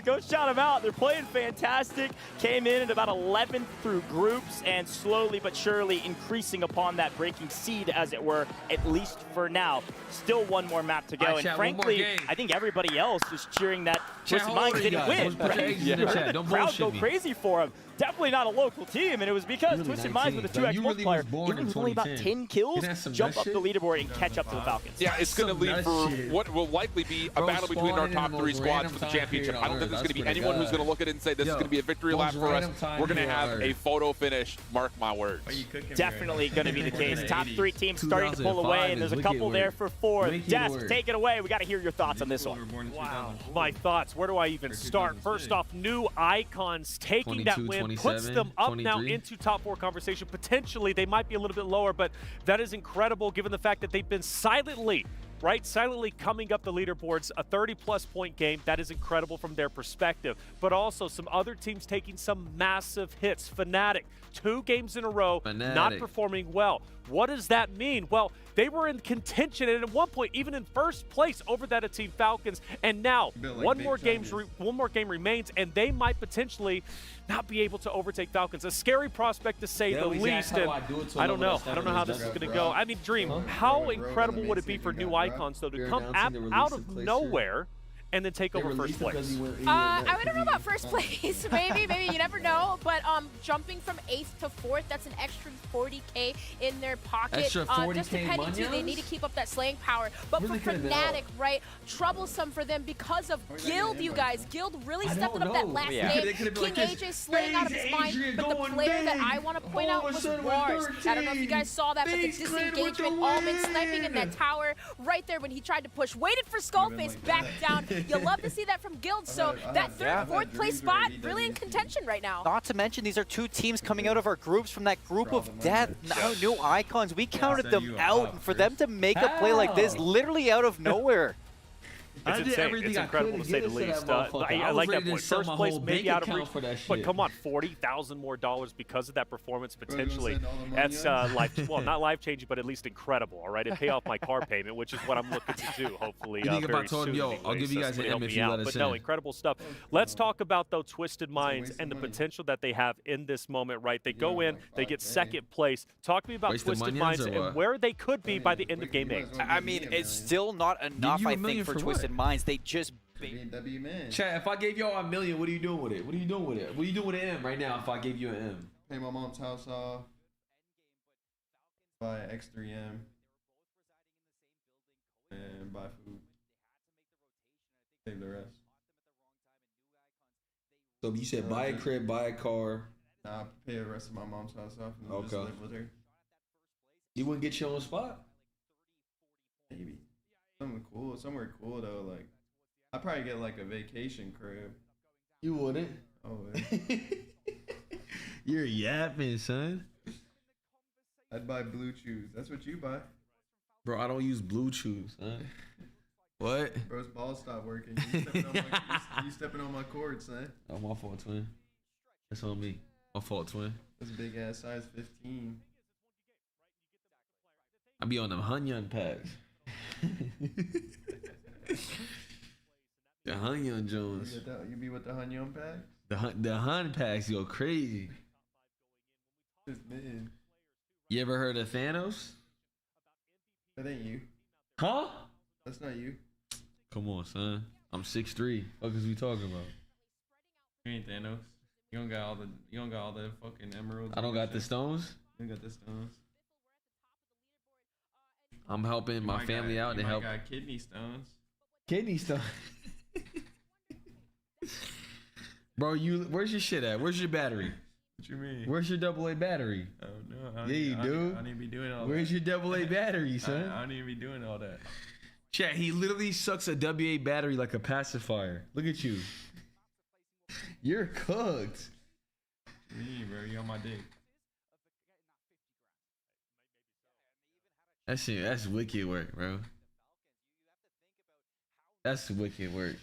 Go shout them out. They're playing fantastic. Came in at about 11th through groups, and slowly but surely increasing upon that breaking seed, as it were, at least for now. Still 1 more map to go, and frankly, I think everybody else is cheering that Twisted Minds didn't win. Right? You heard the crowd go crazy for him. Definitely not a local team, and it was because Twisted Minds with a 2x multiplier, even with only about 10 kills, jump up the leaderboard and catch up to the Falcons. Yeah, it's going to lead for what will likely be a battle between our top 3 squads for the championship. I don't think there's going to be anyone who's going to look at it and say this is going to be a victory lap for us. We're going to have a photo finish, mark my words. Definitely going to be the case. Top 3 teams starting to pull away, and there's a couple there for 4. Desk, take it away. We got to hear your thoughts on this one. Wow, my thoughts. Where do I even start? First off, New Icons taking that win puts them up now into top 4 conversation. Potentially, they might be a little bit lower, but that is incredible given the fact that they've been silently coming up the leaderboards. A 30-plus point game, that is incredible from their perspective. But also some other teams taking some massive hits. Fnatic, 2 games in a row, not performing well. What does that mean? Well, they were in contention and at one point even in first place over that of Team Falcons, and now one more game remains, and they might potentially not be able to overtake Falcons. A scary prospect to say the least, and I don't know how this is going to go. I mean, Dream, how incredible would it be for New Icons, though, to come out of nowhere and then take over first place? I don't know about first place. maybe you never know. But jumping from 8th to 4th, that's an extra 40K in their pocket. Extra 40K just depending too, they need to keep up that slaying power. But for Fnatic, right, troublesome for them because of Guild, you guys. Guild really stepping up that last game. King AJ slaying out of his mind. But the player that I want to point out was Wars. I don't know if you guys saw that, but the disengagement, Allman sniping in that tower right there when he tried to push. Waited for Skullface, back down. You'll love to see that from Guild. So that third, fourth place spot really in contention right now. Not to mention, these are two teams coming out of our groups from that group of death. Now, new Icons, we counted them out. And for them to make a play like this, literally out of nowhere. It's insane. It's incredible to say the least. I like that point. First place, maybe out of reach, but come on, $40,000 more because of that performance potentially. That's well, not life-changing, but at least incredible. All right, it pay off my car payment, which is what I'm looking to do. Hopefully, very soon. Yo, I'll give you guys an M if you let us in. But no, incredible stuff. Let's talk about though Twisted Minds and the potential that they have in this moment. Right, they go in, they get second place. Talk to me about Twisted Minds and where they could be by the end of game 8. I mean, it's still not enough, I think, for Twisted Minds. They just Chat, if I gave y'all $1 million, what are you doing with it? What are you doing with it? What are you doing with an M right now if I gave you an M? Pay my mom's house off. Buy X3M. And buy food. Save the rest. So you said buy a crib, buy a car. Nah, pay the rest of my mom's house off and just live with her. You wouldn't get your own spot? Maybe. Somewhere cool though. Like, I'd probably get like a vacation crib. You wouldn't? Oh, You're yapping, son. I'd buy Blue Chews. That's what you buy. Bro, I don't use Blue Chews, son. What? Bro's balls stopped working. You stepping on my cord, son. Oh, my fault, twin. That's on me. My fault, twin. That's a big ass size 15. I be on them Hunyun packs. The Hunyun Jones. You be with the Hunyun packs? The Hun packs go crazy. Man. You ever heard of Thanos? That ain't you. Huh? That's not you. Come on, son. I'm 6'3". What is we talking about? You ain't Thanos. You don't got all the fucking emeralds. I don't got the stones. You don't got the stones. I'm helping my family out and help. I got kidney stones. Kidney stones. Bro, where's your shit at? Where's your battery? What you mean? Where's your AA battery? Oh no. Yeah, you do. I don't even be doing all Where's that. your AA battery, son? I don't even be doing all that. Chat, he literally sucks a WA battery like a pacifier. Look at you. You're cooked. What do you mean, bro? You on my dick. That's wicked work, bro. That's wicked work.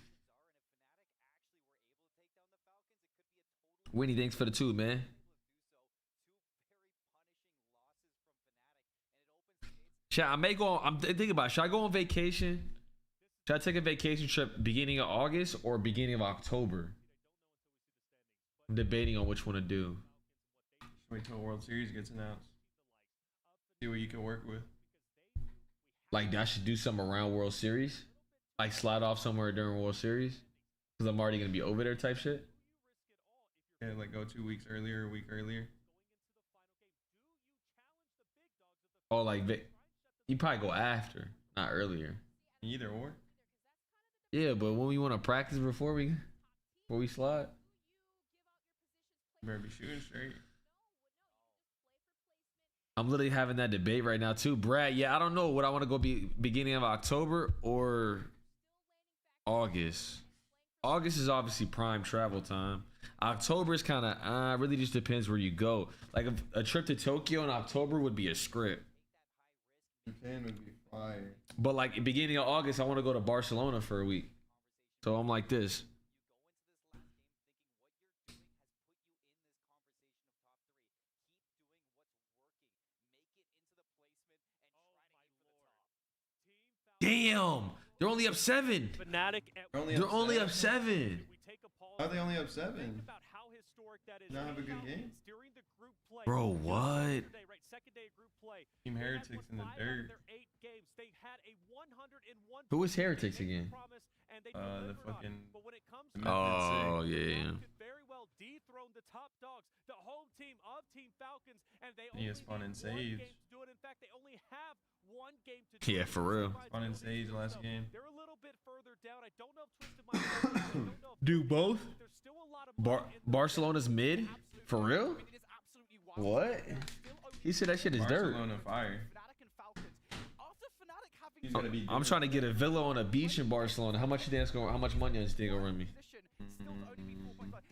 Winnie, thanks for the 2, man. I'm thinking about it. Should I go on vacation? Should I take a vacation trip beginning of August or beginning of October? I'm debating on which one to do. Wait till World Series gets announced. See what you can work with. Like, I should do something around World Series? Like, slide off somewhere during World Series? Because I'm already going to be over there type shit? Yeah, like go 2 weeks earlier, a week earlier. Oh, like, you probably go after, not earlier. Either or. Yeah, but when we want to practice before we slide? You better be shooting straight. I'm literally having that debate right now too. Brad, yeah, I don't know what I want to go beginning of October or August. August is obviously prime travel time. October is kind of, really just depends where you go. Like a trip to Tokyo in October would be a script. Japan would be fire. But like beginning of August, I want to go to Barcelona for a week. So I'm like this. Damn, they're only up 7. Fnatic. They're only up 7. How are they only up 7? Not have a good game. Bro, what? Team Heretics in the dirt. games. They had a 101. Who was Heretics again? The fucking. Oh yeah. Could very well dethrone the top dogs, the home team of Team Falcons, and they only Yeah, Spawn and Sage. game to do it. In fact, they only have one game to do Yeah, it. for real. Spawn and Sage last game. They're a little bit further down. I don't know if Twisted Mind Do both? Barcelona's mid? For real? What? He said that shit is dirt. Barcelona fire. I'm trying to get a villa on a beach in Barcelona. How much you think that's going? How much money you think over me?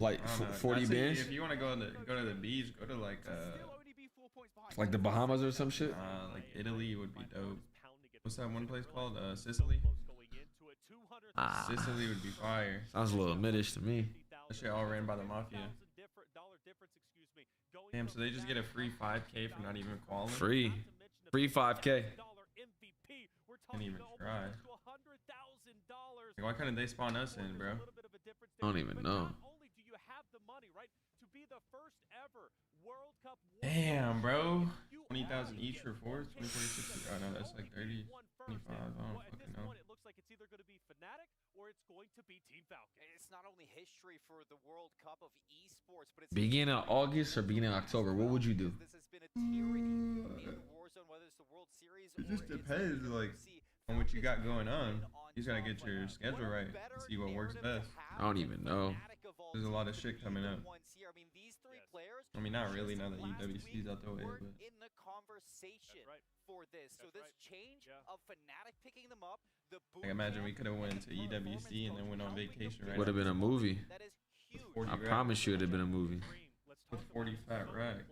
Like 40 bands? If you want to go to the beach, go to like the Bahamas or some shit. Like Italy would be dope. What's that one place called? Sicily. Sicily would be fire. Sounds a little mid-ish to me. That shit all ran by the mafia. Damn, so they just get a free 5K for not even calling. Free 5K. Can't even try. Like, why couldn't they spawn us in, bro? I don't even know. Damn, bro. 20,000 each for fours. 2046. Oh no, that's like 30, 25. I don't fucking know. It looks like it's either going to be Fnatic or it's going to be Team Falcons. It's not only history for the World Cup of Esports, but it's Beginning of August or beginning of October, what would you do? This has been a tyranny in Warzone, whether it's the World Series It just depends, like, on what you got going on. You just gotta get your schedule right and see what works best. I don't even know. There's a lot of shit coming up. I mean, not really now that UWC's out the way, but in the conversation for this. So this change of Fnatic picking them up, the like, imagine we could have went to EWC and then went on vacation right Would have been a movie. I promise you it'd have been a movie. With 40 fat racks.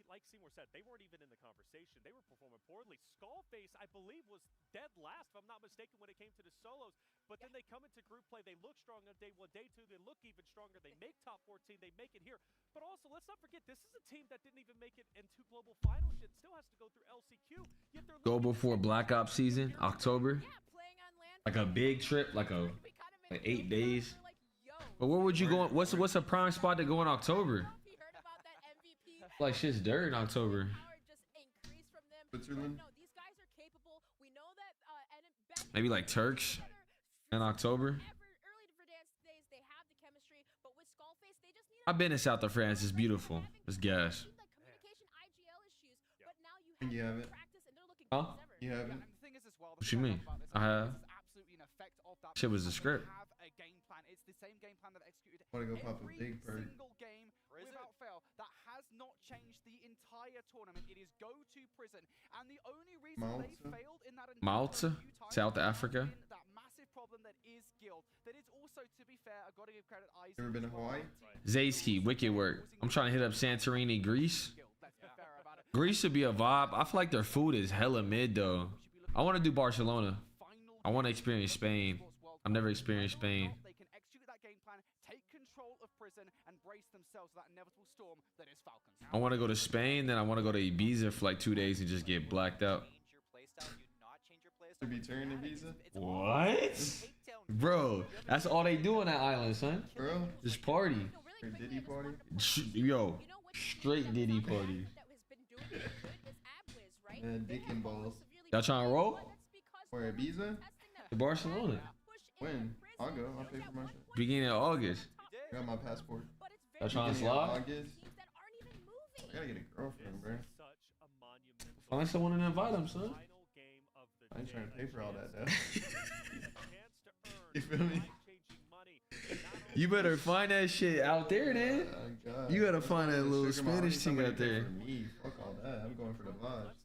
Like Seymour said, they weren't even in the conversation. They were performing poorly. Skullface, I believe, was dead last, if I'm not mistaken, when it came to the solos. But then they come into group play. They look strong on day one. Day two, they look even stronger. They make top 14. They make it here. But also, let's not forget, this is a team that didn't even make it into global finals yet. Still has to go through LCQ. Yet they're Go before Black Ops season, October. Like a big trip, like 8 days. But where would you go? What's a prime spot to go in October? Like shit's dirt in October. Switzerland. Maybe like Turks in October. I've been in South of France. It's beautiful. It's gas. You haven't? Huh? You haven't? What you mean? I have. Shit was the script. It's the same game plan that executed Want to go pop a big perk? single game without fail. That has not changed the entire tournament. It is go to prison, and the only reason they failed in that Malta, South Africa. That massive problem that is Guild. That is also, to be fair, I gotta give credit. Ever been to Hawaii? Zaysky, wicked work. I'm trying to hit up Santorini, Greece. Greece should be a vibe. I feel like their food is hella mid though. I want to do Barcelona. I want to experience Spain. I've never experienced Spain. They can execute that game plan, take control of prison, and brace themselves for that inevitable storm that is Falcons. I want to go to Spain, then I want to go to Ibiza for like 2 days and just get blacked out. To be turned in Ibiza? What? Bro, that's all they do on that island, son. Bro, just party. Diddy party? Yo, straight Diddy party. And dick and balls. Y'all trying to roll? Where, Ibiza? To Barcelona. When? I'll go. I'll pay for my shit. Beginning of August. I got my passport. Y'all trying to slide? August. I gotta get a girlfriend, bro. Find someone and invite them, son. I ain't trying to pay for all that, though. You feel me? You better find that shit out there, then. God. You gotta find that little Spanish thing out there. For me, fuck all that. I'm going for the vibes.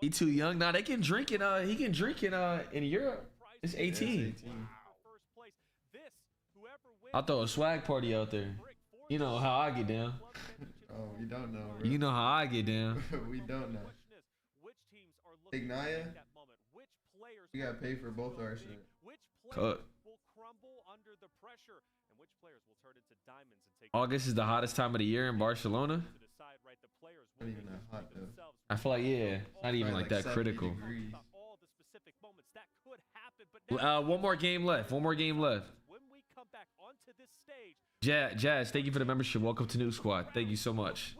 He too young. Nah, they can drink it. He can drink it in Europe. It's 18. Yeah, it's 18. I'll throw a swag party out there. You know how I get down. Oh, we don't know, bro. You know how I get down. We don't know. Ignaya, we gotta pay for both our shit. Cut. And August is the hottest time of the year in Barcelona. Not even that hot though. I feel like, yeah, not even like that critical. Degrees. One more game left. One more game left. Jazz, thank you for the membership. Welcome to New Squad. Thank you so much.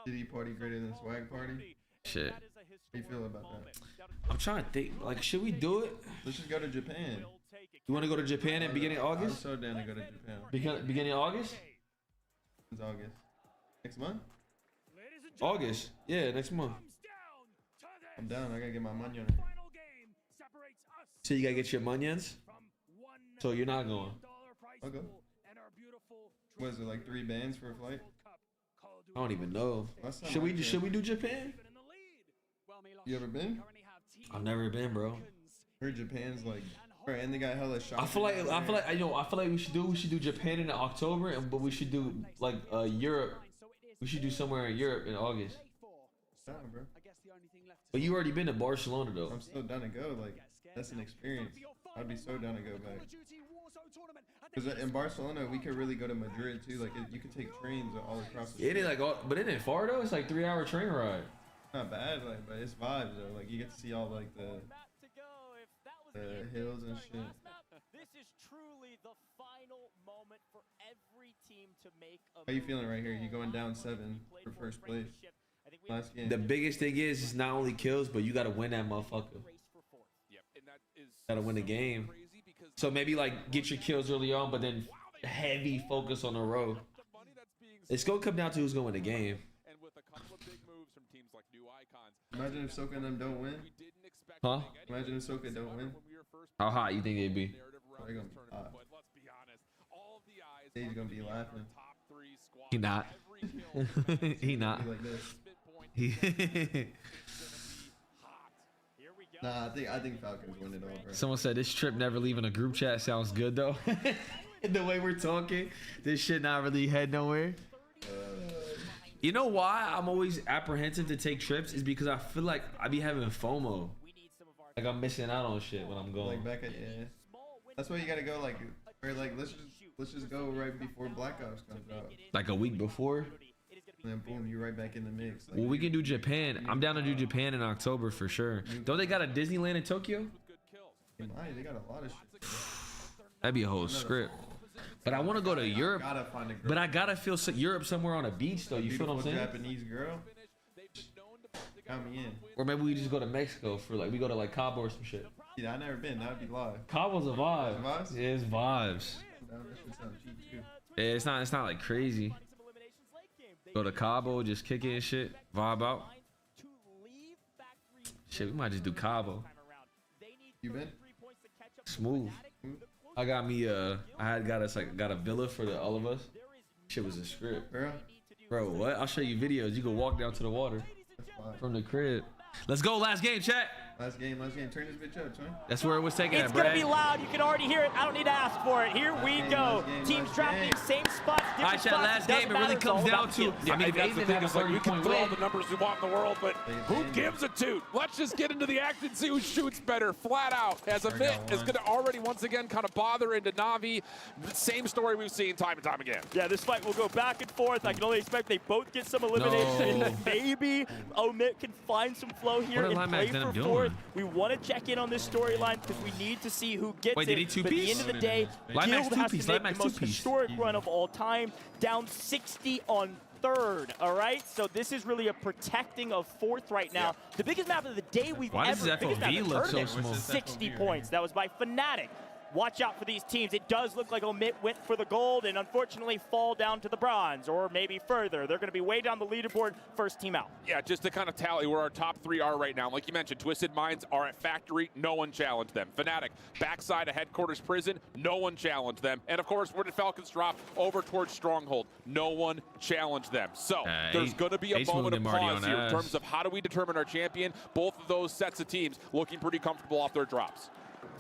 Diddy party greater than swag party? Shit. How you feel about that? I'm trying to think. Like, should we do it? Let's just go to Japan. You want to go to Japan in beginning of I'm August? so down to go to Japan. Beginning of August? It's August. Next month? August. Yeah, next month. I'm down. I gotta get my money on it. So you gotta get your munions? So you're not going? I'll go. What is it, like 3 bands for a flight? I don't even know. Should we do Japan? You ever been? I've never been, bro. Heard Japan's like, and they got hella shopping. I feel like we should do Japan in October, but we should do like Europe. We should do somewhere in Europe in August. Nah, bro. But you already been to Barcelona though. I'm so down to go. Like, that's an experience. I'd be so down to go back. Because in Barcelona, we could really go to Madrid too. Like, you could take trains all across the It ain't like, but it ain't far though. It's like 3-hour train ride. Not bad, like, but it's vibes though. Like, you get to see all like the hills and shit. This is truly the final moment for every team to make a How you feeling right here? You going down 7 for first place. Last game. The biggest thing is not only kills, but you gotta win that motherfucker. Gotta win the game. So maybe like get your kills early on, but then heavy focus on the road. It's gonna come down to who's gonna win the game. Imagine if Soka and them don't win. Huh? Imagine if Soka don't win. How hot you think they'd be? They're gonna be hot. He's gonna be laughing. He not. He not. Like this. He Nah, I think Falcons win it all, bro. Someone said this trip never leaving a group chat sounds good though. The way we're talking, this shit not really head nowhere. You know why I'm always apprehensive to take trips is because I feel like I be having FOMO. Like I'm missing out on shit when I'm going. Like back at That's why you gotta go like, or like let's just go right before Black Ops comes out. Like a week before. And then boom, you're right back in the mix. Like, Well, we can do Japan. I'm down to do Japan in October for sure. Don't they got a Disneyland in Tokyo? They got a lot of shit. That'd be a whole script. But I want to go to Europe. But I gotta feel Europe somewhere on a beach though. You feel what I'm saying? Japanese girl. Count me in. Or maybe we just go to Mexico for like we go to like Cabo or some shit. Yeah, I never been. That'd be live. Cabo's a vibe. Vibes? Yeah, it's vibes. That shit sounds cheap too. Yeah, it's not like crazy. Go to Cabo, just kick it and shit. Vibe out. Shit, we might just do Cabo. You been? Smooth. I got me I got a villa for all of us. Shit was a script. Bro, what? I'll show you videos. You can walk down to the water from the crib. Let's go, last game, chat. Last game. Turn this bitch up, son. That's where it was taken It's at, going Brad. to be loud. You can already hear it. I don't need to ask for it. Here we go. Teams trapping, same spots, different All right, chat, spots. last Doesn't game, it matter. really It's all comes down about to, kills. Yeah, I mean, that's the thing. It's like we can throw all the numbers we want in the world, but who gives a toot? Let's just get into the action, see who shoots better, flat out. As a Mitt is going to already once again kind of bother into Na'Vi. The same story we've seen time and time again. Yeah, this fight will go back and forth. I can only expect they both get some elimination. No. Maybe Omit can find some flow here What are and play Limax for Venom fourth. doing? We want to check in on this storyline because we need to see who gets Wait, did he it. two But at the piece? end of the day, Limax Guild has to two-piece, make Limax the most two-piece. historic run of all time, down 60 on third, all right? So this is really a protecting of fourth right now. The biggest map of the day we've Why does ever, this biggest map FOV of the look so tournament, small? 60 points. That was by Fnatic. Watch out for these teams. It does look like Omit went for the gold and unfortunately fall down to the bronze or maybe further. They're going to be way down the leaderboard, first team out. Yeah, just to kind of tally where our top 3 are right now. Like you mentioned, Twisted Minds are at Factory. No one challenged them. Fnatic, backside of Headquarters Prison. No one challenged them. And of course, where did Falcons drop? Over towards Stronghold. No one challenged them. So there's going to be a moment of pause here in terms of how do we determine our champion. Both of those sets of teams looking pretty comfortable off their drops.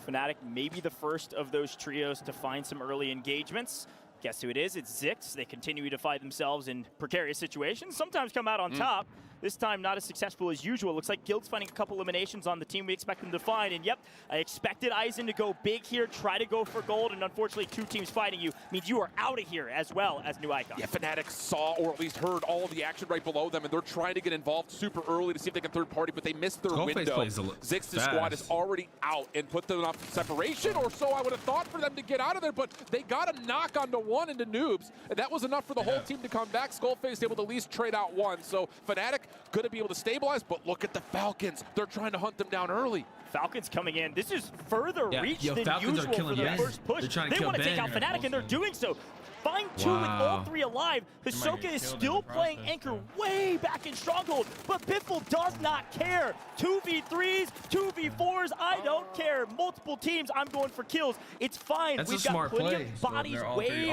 Fnatic may be the first of those trios to find some early engagements. Guess who it is? It's Zix. They continue to find themselves in precarious situations, sometimes come out on top. This time, not as successful as usual. Looks like Guild's finding a couple eliminations on the team we expect them to find. And yep, I expected Aizen to go big here, try to go for gold, and unfortunately 2 teams fighting you means you are out of here as well as New Icon. Yeah, Fnatic saw or at least heard all of the action right below them, and they're trying to get involved super early to see if they can third party, but they missed their window. Zix's squad is already out and put them off separation, or so I would have thought for them to get out of there, but they got a knock onto one into Noobs, and that was enough for the whole team to come back. Skullface able to at least trade out one, so Fnatic going to be able to stabilize, but look at the Falcons. They're trying to hunt them down early. Falcons coming in. This is further reach than Falcons usual are killing for their you. first push. They're They want to take out Fnatic, and they're doing so. Find two with all three alive. Hisoka is still playing anchor way back in Stronghold, but Biffle does not care. 2v3s, 2v4s, I don't care. Multiple teams, I'm going for kills. It's fine. That's We've a got smart plenty play. of bodies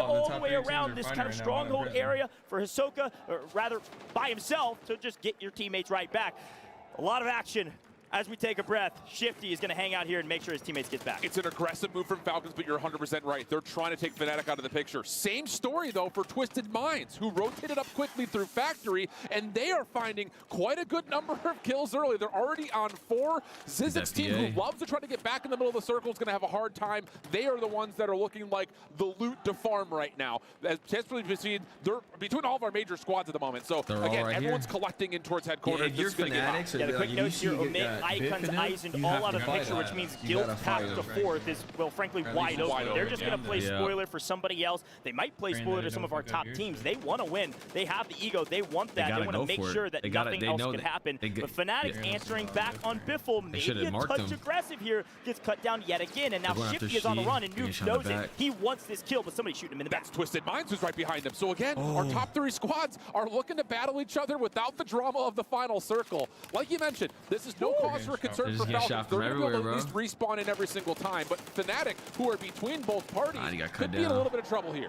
all the way around this kind of Stronghold area for Hisoka, or rather by himself, to just get your teammates right back. A lot of action. As we take a breath, Shifty is going to hang out here and make sure his teammates get back. It's an aggressive move from Falcons, but you're 100% right. They're trying to take Fnatic out of the picture. Same story, though, for Twisted Minds, who rotated up quickly through Factory, and they are finding quite a good number of kills early. They're already on 4. Zizik's team, who loves to try to get back in the middle of the circle, is going to have a hard time. They are the ones that are looking like the loot to farm right now. As they're between all of our major squads at the moment. So, again, everyone's collecting in towards headquarters. If you're Fanatics, the quick note here, omit Icons, Eisen all out of the picture, which means Guild's path to 4th is, well, frankly, wide open. They're just going to play spoiler for somebody else. They might play spoiler to some of our top teams. They want to win. They have the ego. They want that. They want to make sure that nothing else can happen. But Fanatics answering back on Biffle, maybe a touch aggressive here, gets cut down yet again. And now Shifty is on the run, and Noobs knows it. He wants this kill, but somebody's shooting him in the back. That's Twisted Minds who's right behind them. So again, our top 3 squads are looking to battle each other without the drama of the final circle. Like you mentioned, this is no cause for concern for Falcons. They're going to be able to at least respawn in every single time. But Fnatic, who are between both parties, could be in a little bit of trouble here.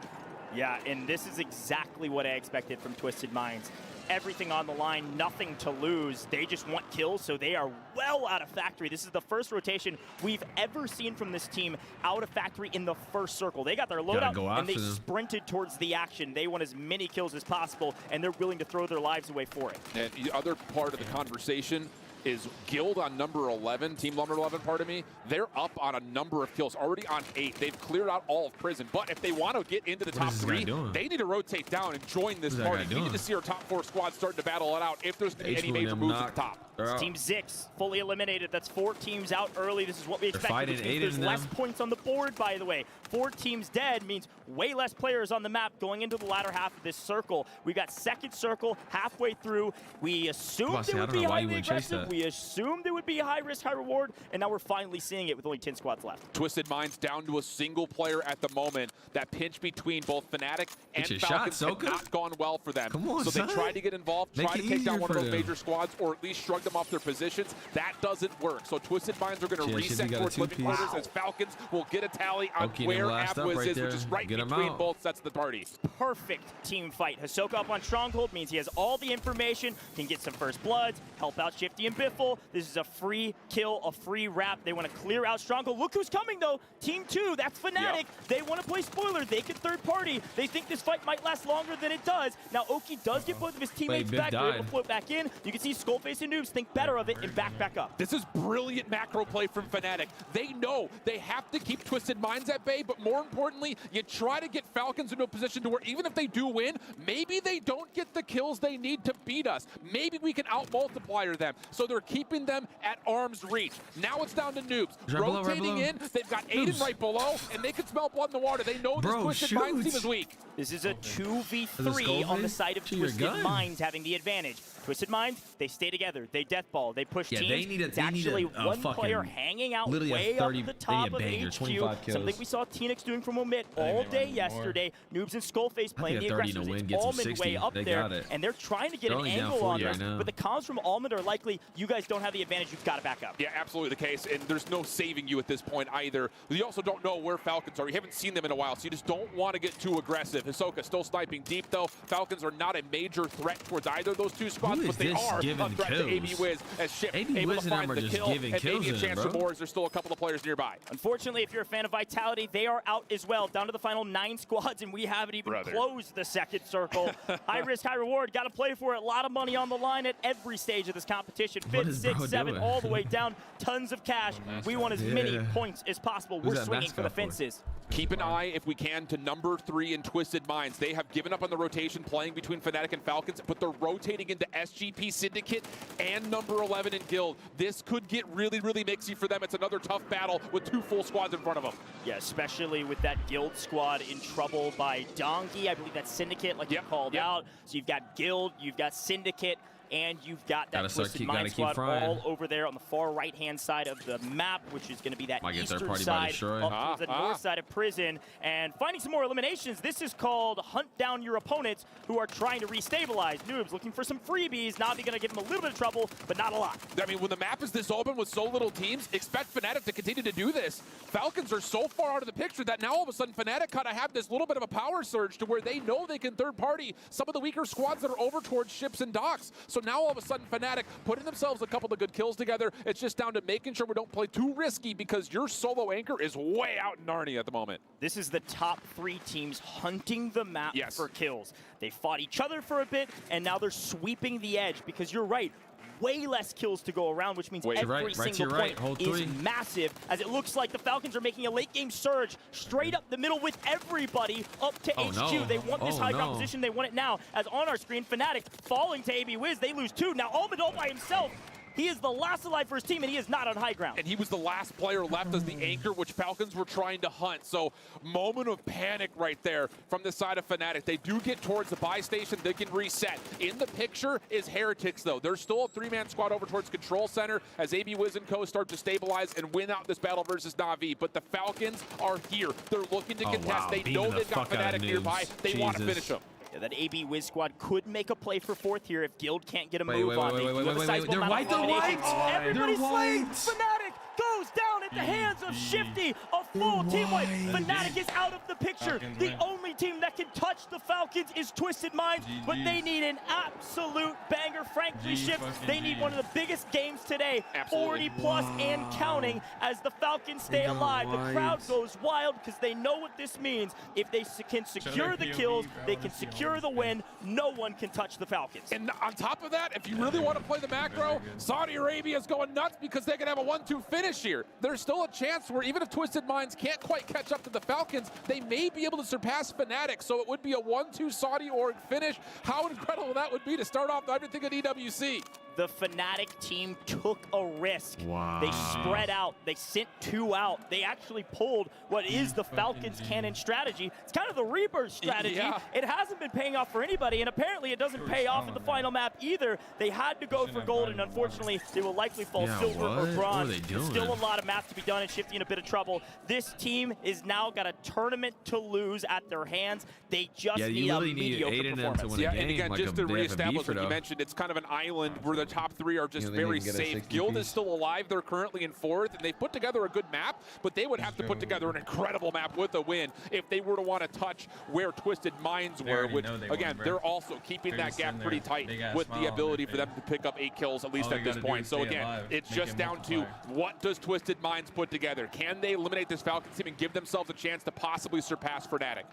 Yeah, and this is exactly what I expected from Twisted Minds. Everything on the line, nothing to lose. They just want kills, so they are well out of Factory. This is the first rotation we've ever seen from this team out of Factory in the first circle. They got their loadout, and they sprinted towards the action. They want as many kills as possible, and they're willing to throw their lives away for it. And the other part of the conversation is Guild on number 11, team number 11, pardon me. They're up on a number of kills, already on 8. They've cleared out all of Prison, but if they want to get into the top 3, they need to rotate down and join this party. We need to see our top 4 squads starting to battle it out if there's going to be any major moves at the top. Team Zix fully eliminated. That's 4 teams out early. This is what we expected, which means there's less points on the board, by the way. 4 teams dead means way less players on the map going into the latter half of this circle. We got second circle halfway through. We assumed it would be highly aggressive. We assumed it would be high risk, high reward, and now we're finally seeing it with only 10 squads left. Twisted Minds down to a single player at the moment. That pinch between both Fnatic and Falcons has not gone well for them. So they tried to get involved, try to take down one of those major squads, or at least shrug them off their positions. That doesn't work. So Twisted Minds are going to reset towards living quarters as Falcons will get a tally on where Abwiz is, which is right between both sets of the parties. Perfect team fight. Hisoka up on Stronghold means he has all the information, can get some first bloods, help out Shifty and Biffle. This is a free kill, a free wrap. They want to clear out Stronghold. Look who's coming, though. Team 2, that's Fnatic. They want to play spoiler. They can third party. They think this fight might last longer than it does. Now, Oki does get both of his teammates back. They're able to float back in. You can see Skullface and Noobs think better of it and back up. This is brilliant macro play from Fnatic. They know they have to keep Twisted Minds at bay, but more importantly, you try to get Falcons into a position to where even if they do win, maybe they don't get the kills they need to beat us. Maybe we can out-multiplier them. So they're keeping them at arm's reach. Now it's down to Noobs. Rotating in, they've got Aiden right below, and they can smell blood in the water. They know this Twisted Minds team is weak. This is a 2v3 on the side of Twisted Minds having the advantage. Twisted Minds, they stay together. They deathball. They push teams. It's actually one player hanging out way up the top of HQ. Something we saw Teenix doing from Omit all day yesterday. Noobs and Skullface playing the aggressors. It's Almond way up there, and they're trying to get an angle on this. But the comms from Almond are likely, you guys don't have the advantage. You've got to back up. Yeah, absolutely the case. And there's no saving you at this point either. You also don't know where Falcons are. You haven't seen them in a while, so you just don't want to get too aggressive. Hisoka still sniping deep, though. Falcons are not a major threat towards either of those 2 squads, but they are a threat to AB Wiz as Ship able to find the kill and maybe a chance for more as there's still a couple of players nearby. Unfortunately, if you're a fan of Vitality, they are out as well. Down to the final 9 squads, and we haven't even closed the second circle. High risk, high reward. Got to play for it. A lot of money on the line at every stage of this competition. 5th, 6th, 7th, all the way down. Tons of cash. We want as many points as possible. We're swinging for the fences. Keep an eye, if we can, to number 3 in Twisted Minds. They have given up on the rotation playing between Fnatic and Falcons, but they're rotating into SGP Syndicate and number 11 in Guild. This could get really, really mixy for them. It's another tough battle with 2 full squads in front of them. Yeah, especially with that Guild squad in trouble by Donkey. I believe that's Syndicate, like you called out. So you've got Guild, you've got Syndicate. and you've got that Gotta Twisted keep Mind squad frying. all over there on the far right-hand side of the map, which is going to be that Might get eastern third party by side destroy. up towards the north side of prison. And finding some more eliminations. This is called Hunt Down Your Opponents, who are trying to restabilize. Noobs looking for some freebies. Navi going to give them a little bit of trouble, but not a lot. I mean, when the map is this open with so little teams, expect Fnatic to continue to do this. Falcons are so far out of the picture that now all of a sudden Fnatic kind of have this little bit of a power surge to where they know they can third party some of the weaker squads that are over towards ships and docks. So now all of a sudden Fnatic putting themselves a couple of good kills together. It's just down to making sure we don't play too risky because your solo anchor is way out in Narnia at the moment. This is the top 3 teams hunting the map for kills. They fought each other for a bit, and now they're sweeping the edge because you're right. Way less kills to go around, which means every single point is massive, as it looks like the Falcons are making a late game surge straight up the middle with everybody up to HQ. They want this high ground position. They want it now, as on our screen, Fnatic falling to AB Wiz. They lose 2. Now Almadol by himself. He is the last alive for his team, and he is not on high ground. And he was the last player left as the anchor, which Falcons were trying to hunt. So, moment of panic right there from the side of Fnatic. They do get towards the buy station. They can reset. In the picture is Heretics, though. There's still a 3-man squad over towards Control Center as AB Wiz and Co. start to stabilize and win out this battle versus Na'Vi. But the Falcons are here. They're looking to contest. They know they've got Fnatic nearby. They want to finish them. Yeah, that AB Wiz squad could make a play for 4th here if Guild can't get a move on. Wait. They're white. Everybody's slain. Fnatic goes down at the hands of Shifty. A full team wipe. Fnatic is out of the picture. The only team that can touch the Falcons is Twisted Minds, but they need an absolute banger. Frankly, Shift, they need one of the biggest games today. 40 plus and counting as the Falcons stay alive. The crowd goes wild because they know what this means. If they can secure the kills, they can secure the win. No one can touch the Falcons. And on top of that, if you really want to play the macro, Saudi Arabia is going nuts because they can have a 1-2 finish here. There's still a chance where even if Twisted Minds can't quite catch up to the Falcons, they may be able to surpass Fnatic. So it would be a 1-2 Saudi org finish. How incredible that would be to start off everything at EWC. The Fnatic team took a risk. Wow. They spread out. They sent 2 out. They actually pulled what is the Falcons cannon strategy. It's kind of the Rebirth strategy. Yeah. It hasn't been paying off for anybody, and apparently it doesn't pay off in the final map either. They had to go for gold, and unfortunately, they will likely fall silver or bronze. Still a lot of math to be done, and Shifty in a bit of trouble. This team is now got a tournament to lose at their hands. They just need a mediocre performance. And again, just to reestablish what you mentioned, it's kind of an island where the top 3 are just very safe. Guild is still alive. They're currently in 4th, and they've put together a good map, but they would have to put together an incredible map with a win if they were to want to touch where Twisted Minds were. Which, again, they're also keeping that gap pretty tight with the ability for them to pick up 8 kills, at least at this point. So again, it's just down to what does Twisted Minds put together? Can they eliminate this Falcons team and give themselves a chance to possibly surpass Fnatic?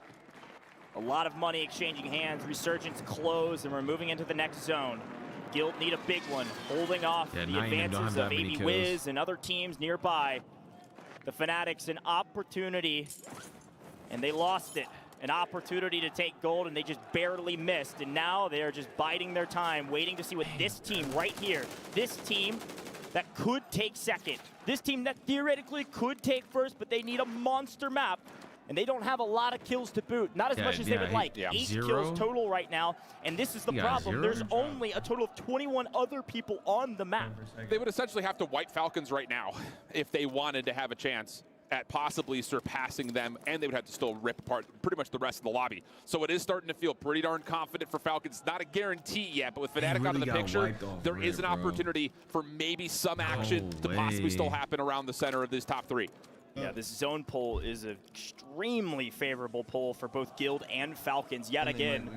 A lot of money exchanging hands. Resurgence closed, and we're moving into the next zone. Guild need a big one, holding off the advances of AB Wiz and other teams nearby. The Fnatic's an opportunity, and they lost it. An opportunity to take gold, and they just barely missed. And now they are just biding their time, waiting to see what this team right here, this team that could take 2nd, this team that theoretically could take 1st, but they need a monster map. And they don't have a lot of kills to boot. Not as much as they would like. 8 kills total right now. And this is the problem. There's only a total of 21 other people on the map. They would essentially have to wipe Falcons right now if they wanted to have a chance at possibly surpassing them, and they would have to still rip apart pretty much the rest of the lobby. So it is starting to feel pretty darn confident for Falcons. Not a guarantee yet, but with Fnatic out of the picture, there is an opportunity for maybe some action to possibly still happen around the center of this top 3. Yeah, this zone pull is an extremely favorable pull for both Guild and Falcons. Yet again,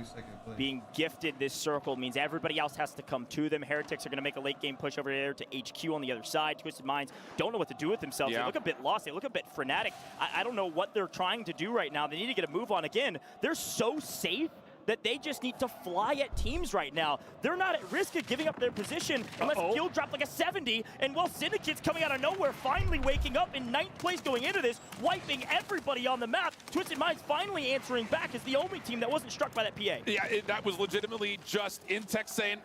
being gifted this circle means everybody else has to come to them. Heretics are going to make a late game push over there to HQ on the other side. Twisted Minds don't know what to do with themselves. They look a bit lost. They look a bit frenetic. I don't know what they're trying to do right now. They need to get a move on again. They're so safe that they just need to fly at teams right now. They're not at risk of giving up their position unless Guild drop like a 70, and while Syndicate's coming out of nowhere, finally waking up in 9th place going into this, wiping everybody on the map. Twisted Minds finally answering back as the only team that wasn't struck by that PA. Yeah, that was legitimately just Intex saying,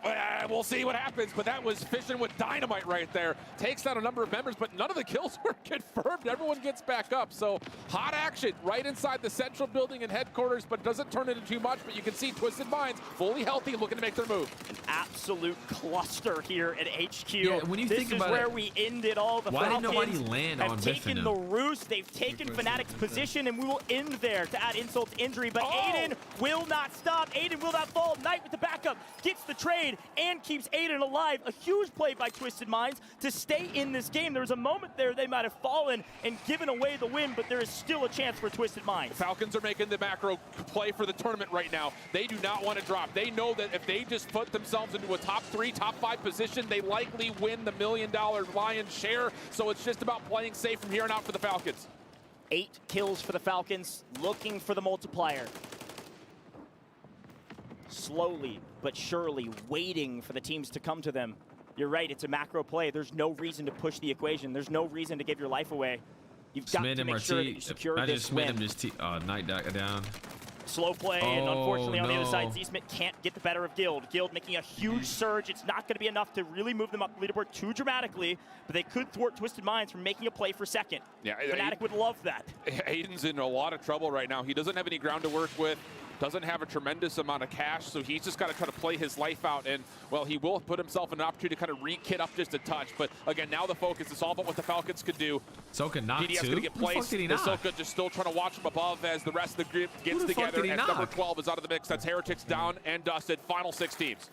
we'll see what happens, but that was fishing with dynamite right there. Takes down a number of members, but none of the kills were confirmed. Everyone gets back up, so hot action right inside the central building and headquarters, but doesn't turn into too much, but you can can see Twisted Minds fully healthy, looking to make their move. An absolute cluster here at HQ. Yeah, when you think about this is where it, we ended all. The why didn't Falcons nobody land have on taken Biffin the him? roost. They've taken Fnatic's position, and we will end there to add insult to injury. But Aiden will not stop. Aiden will not fall. Knight with the backup gets the trade and keeps Aiden alive. A huge play by Twisted Minds to stay in this game. There was a moment there they might have fallen and given away the win, but there is still a chance for Twisted Minds. The Falcons are making the macro play for the tournament right now. They do not want to drop. They know that if they just put themselves into a top 3, top 5 position, they likely win the $1 million lion's share. So it's just about playing safe from here on out for the Falcons. 8 kills for the Falcons, looking for the multiplier. Slowly but surely waiting for the teams to come to them. You're right, it's a macro play. There's no reason to push the equation. There's no reason to give your life away. You've got to make sure that you secure this win. Knight down. Slow play, and unfortunately on the other side, Zsmit can't get the better of Guild. Guild making a huge surge. It's not going to be enough to really move them up the leaderboard too dramatically, but they could thwart Twisted Minds from making a play for second. Yeah, Fnatic would love that. Aiden's in a lot of trouble right now. He doesn't have any ground to work with. Doesn't have a tremendous amount of cash, so he's just got to try to play his life out. And, well, he will put himself in an opportunity to kind of re-kit up just a touch. But, again, now the focus is all about what the Falcons could do. Soka knocked PDS too. going to get placed. Soka just still trying to watch from above as the rest of the group gets together. And number 12 is out of the mix. That's Heretics down and dusted. Final 6 teams.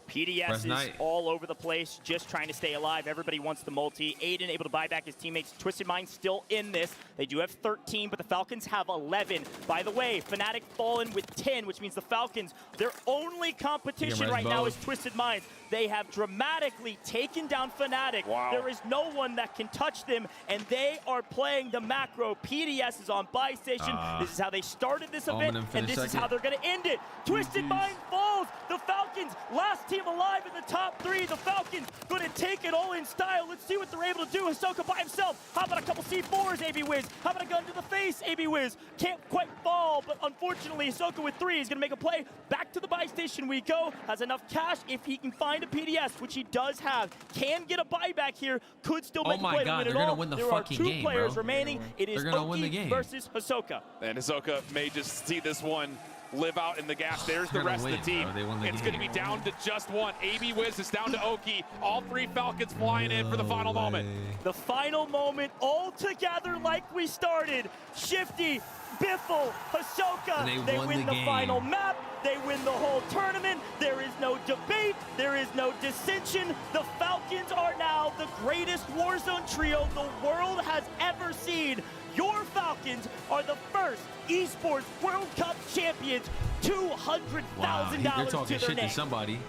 PDS is all over the place, just trying to stay alive. Everybody wants the multi. Aiden able to buy back his teammates. Twisted Mind still in this. They do have 13, but the Falcons have 11. By the way, Fnatic fallen with 10, which means the Falcons, their only competition right now is Twisted Minds. They have dramatically taken down Fnatic. Wow. There is no one that can touch them, and they are playing the macro. PDS is on buy station. This is how they started this event, and this is how they're going to end it. Twisted Mind falls. The Falcons, last team alive in the top 3. The Falcons going to take it all in style. Let's see what they're able to do. Hisoka by himself. How about a couple C4s, AB Wiz? How about a gun to the face, AB Wiz? Can't quite fall, but unfortunately, Hisoka with 3 is going to make a play. Back to the buy station we go. Has enough cash if he can find a PDS, which he does have. Can get a buyback here. Could still make a play to win it all. There are 2 players remaining. It is Oki versus Hisoka. And Hisoka may just see this one live out in the gas. There's the rest of the team. It's going to be down to just 1. AB Wiz is down to Oki. All 3 Falcons flying in for the final moment. The final moment all together like we started. Shifty, Biffle, Hisoka, they win the final map. They win the whole tournament. There is no debate. There is no dissension. The Falcons are now the greatest Warzone trio the world has ever seen. Your Falcons are the first Esports World Cup champions. $200,000 to their name. To somebody.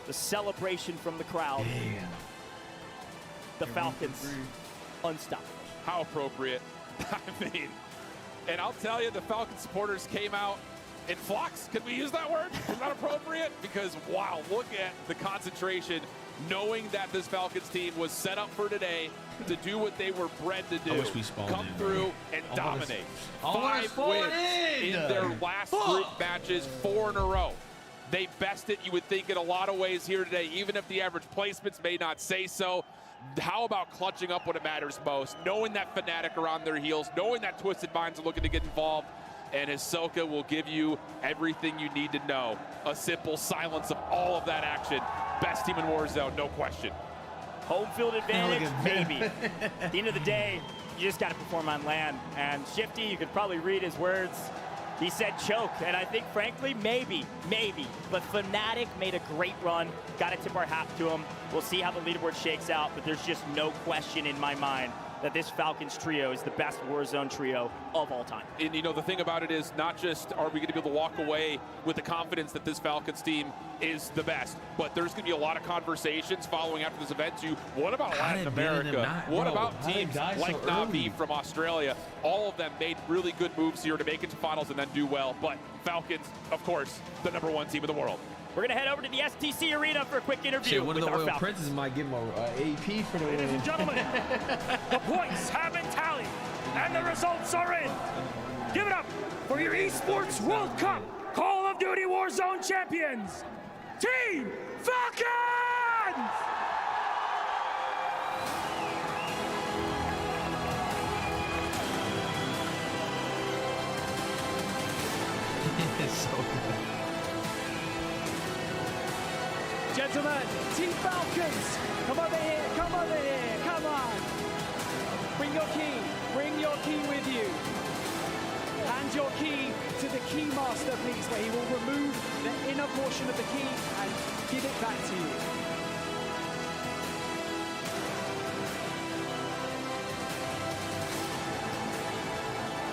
The celebration from the crowd. Damn. The Falcons, unstoppable. How appropriate. I mean, and I'll tell you, the Falcon supporters came out in flocks. Can we use that word? Is that appropriate? Because, wow, look at the concentration, knowing that this Falcons team was set up for today to do what they were bred to do. I wish we spawned Come through and dominate. 5 wins in their last group matches, 4 in a row. They bested, you would think, in a lot of ways here today, even if the average placements may not say so. How about clutching up when it matters most, knowing that Fnatic are on their heels, knowing that Twisted Minds are looking to get involved, and Hisoka will give you everything you need to know. A simple silence of all of that action. Best team in Warzone, no question. Home field advantage, maybe. At the end of the day, you just got to perform on land. And Shifty, you could probably read his words. He said choke, and I think, frankly, maybe. But Fnatic made a great run. Got to tip our hat to him. We'll see how the leaderboard shakes out, but there's just no question in my mind that this Falcons trio is the best Warzone trio of all time. And, you know, the thing about it is not just are we going to be able to walk away with the confidence that this Falcons team is the best, but there's going to be a lot of conversations following after this event to what about Latin America? What about teams like Na'Vi from Australia? All of them made really good moves here to make it to finals and then do well. But Falcons, of course, the #1 team in the world. We're going to head over to the STC Arena for a quick interview one with of the our Royal Falcons. Princes might give him a AP for the win. Ladies and gentlemen, the points have been tallied, and the results are in. Give it up for your Esports World Cup Call of Duty Warzone champions, Team Falcons! gentlemen, Team Falcons, come over here, come over here, come on. Bring your key with you. Hand your key to the key master, please, where he will remove the inner portion of the key and give it back to you.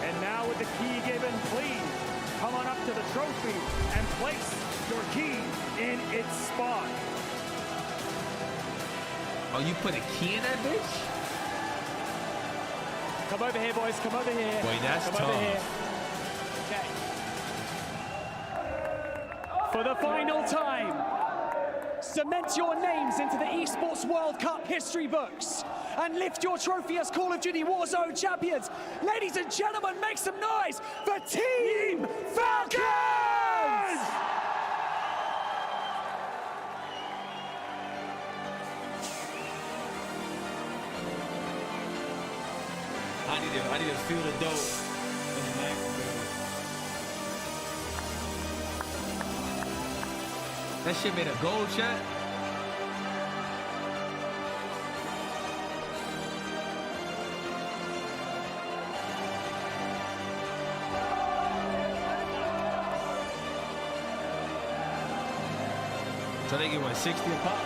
And now with the key given, please come on up to the trophy and place your key in its spot. Oh, you put a key in that bitch? Come over here, boys. Come over here. Boy, that's Come tough. over here. Okay. For the final time, cement your names into the Esports World Cup history books and lift your trophy as Call of Duty Warzone champions. Ladies and gentlemen, make some noise for Team Falcons! I need to feel the dope. That shit made a gold shot. So they get what, 60 a pop?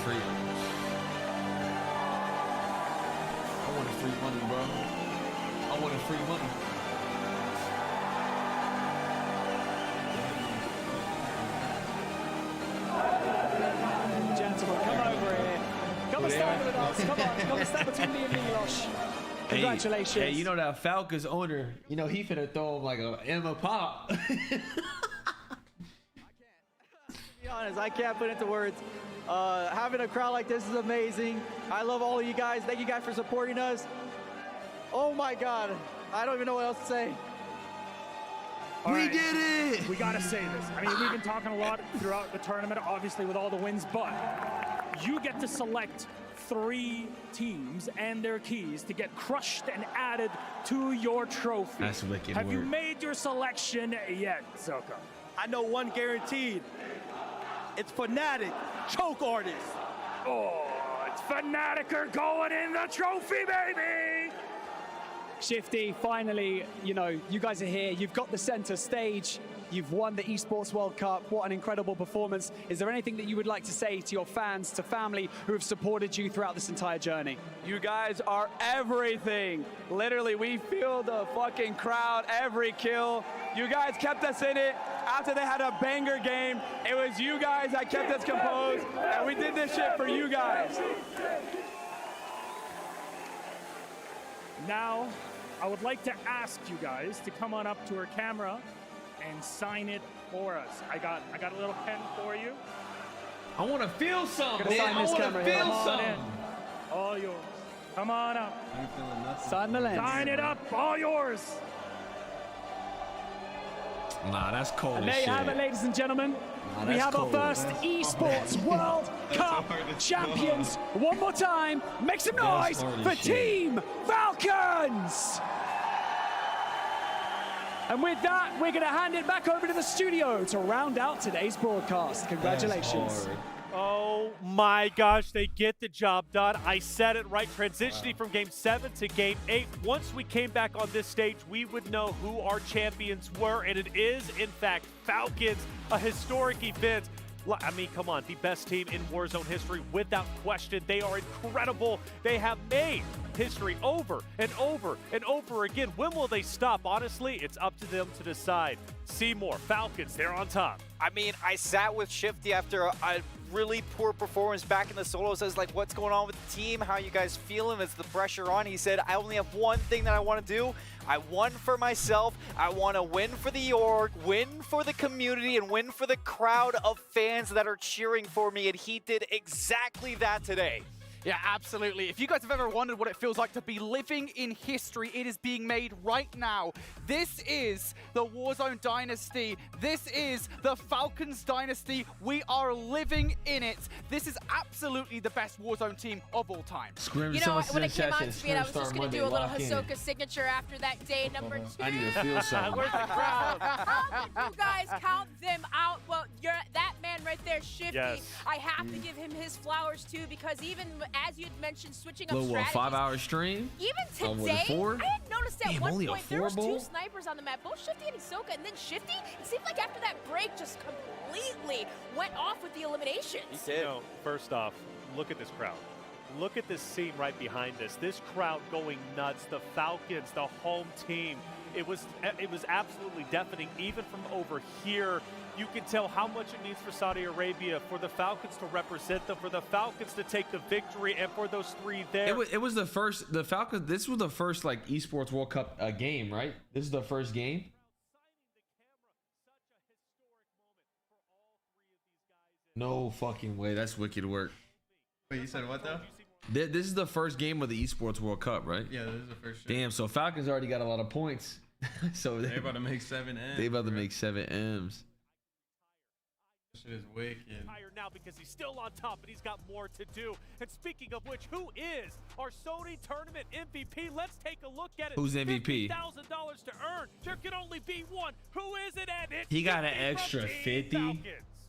Free. I want free money, bro. I want free money. Gentlemen, come over here. Come and stand with us. Come on, come and stand between me and Milosh. Congratulations. Hey, you know that Falcons owner, you know, he finna throw him like a Emma pop. To be honest, I can't put into words. Having a crowd like this is amazing. I love all of you guys. Thank you guys for supporting us. Oh my God, I don't even know what else to say. We did it! We gotta say this. I mean, we've been talking a lot throughout the tournament, obviously with all the wins, but you get to select 3 teams and their keys to get crushed and added to your trophy. That's wicked Have you work. made your selection yet, Zoka? I know one guaranteed. It's Fnatic, choke artist. Oh, it's Fnatic going in the trophy, baby! Shifty, finally, you know, you guys are here. You've got the center stage. You've won the Esports World Cup. What an incredible performance. Is there anything that you would like to say to your fans, to family who have supported you throughout this entire journey? You guys are everything. Literally, we feel the fucking crowd every kill. You guys kept us in it. After they had a banger game, it was you guys that kept us composed, and we did this shit for you guys. Now, I would like to ask you guys to come on up to our camera and sign it for us. I got a little pen for you. I want to feel something, Gonna man. sign I this want camera to here. feel Come on something. in. All yours. Come on up. Sign the lens. Sign it up. All yours. Nah, that's cold And as there you shit. have it, ladies and gentlemen. Nah, We that's have cold. our first Esports World Cup champions. One more time, make some noise That's hard as for shit. Team Falcons! And with that, we're going to hand it back over to the studio to round out today's broadcast. Congratulations. Oh my gosh, they get the job done. I said it right, transitioning from game 7 to game 8. Once we came back on this stage, we would know who our champions were, and it is, in fact, Falcons, a historic event. I mean, come on, the best team in Warzone history, without question. They are incredible. They have made history over and over and over again. When will they stop? Honestly, it's up to them to decide. Seymour, Falcons, they're on top. I mean, I sat with Shifty after a really poor performance back in the solos. I was like, what's going on with the team? How are you guys feeling? Is the pressure on? He said, I only have one thing that I want to do. I won for myself. I want to win for the org, win for the community, and win for the crowd of fans that are cheering for me. And he did exactly that today. Yeah, absolutely. If you guys have ever wondered what it feels like to be living in history, it is being made right now. This is the Warzone dynasty. This is the Falcons dynasty. We are living in it. This is absolutely the best Warzone team of all time. You know, when it came on speed, I was just going to do a little Hisoka signature after that day number 2. I need to feel something. Where's the crowd? How did you guys count them out? Well, that man right there, Shifty, Yes. I have to give him his flowers too, because even as you had mentioned, switching up Little strategies. 5-hour stream. Even was today, it 4? I had noticed at Damn, one only a point there was 4 2 ball? snipers on the map, both Shifty and Hisoka, and then Shifty, it seemed like after that break, just completely went off with the eliminations. You know, first off, look at this crowd. Look at this scene right behind us. This crowd going nuts. The Falcons, the home team. It was absolutely deafening. Even from over here, you can tell how much it means for Saudi Arabia, for the Falcons to represent them, for the Falcons to take the victory, and for those 3 there. It was the first. The Falcons. This was the first like Esports World Cup game, right? This is the first game. No fucking way. That's wicked work. Wait, you said what though? This is the first game of the Esports World Cup, right? Yeah, this is the first. Damn. So Falcons already got a lot of points. So They're about to make 7 M's. They about to make 7 M's. This shit is wicked. Now because he's still on top, but he's got more to do. And speaking of which, who is our Sony tournament MVP? Let's take a look at it. Who's MVP? $50,000 to earn. There can only be one. Who is it? And it's He got an 50 extra from 50. Falcons.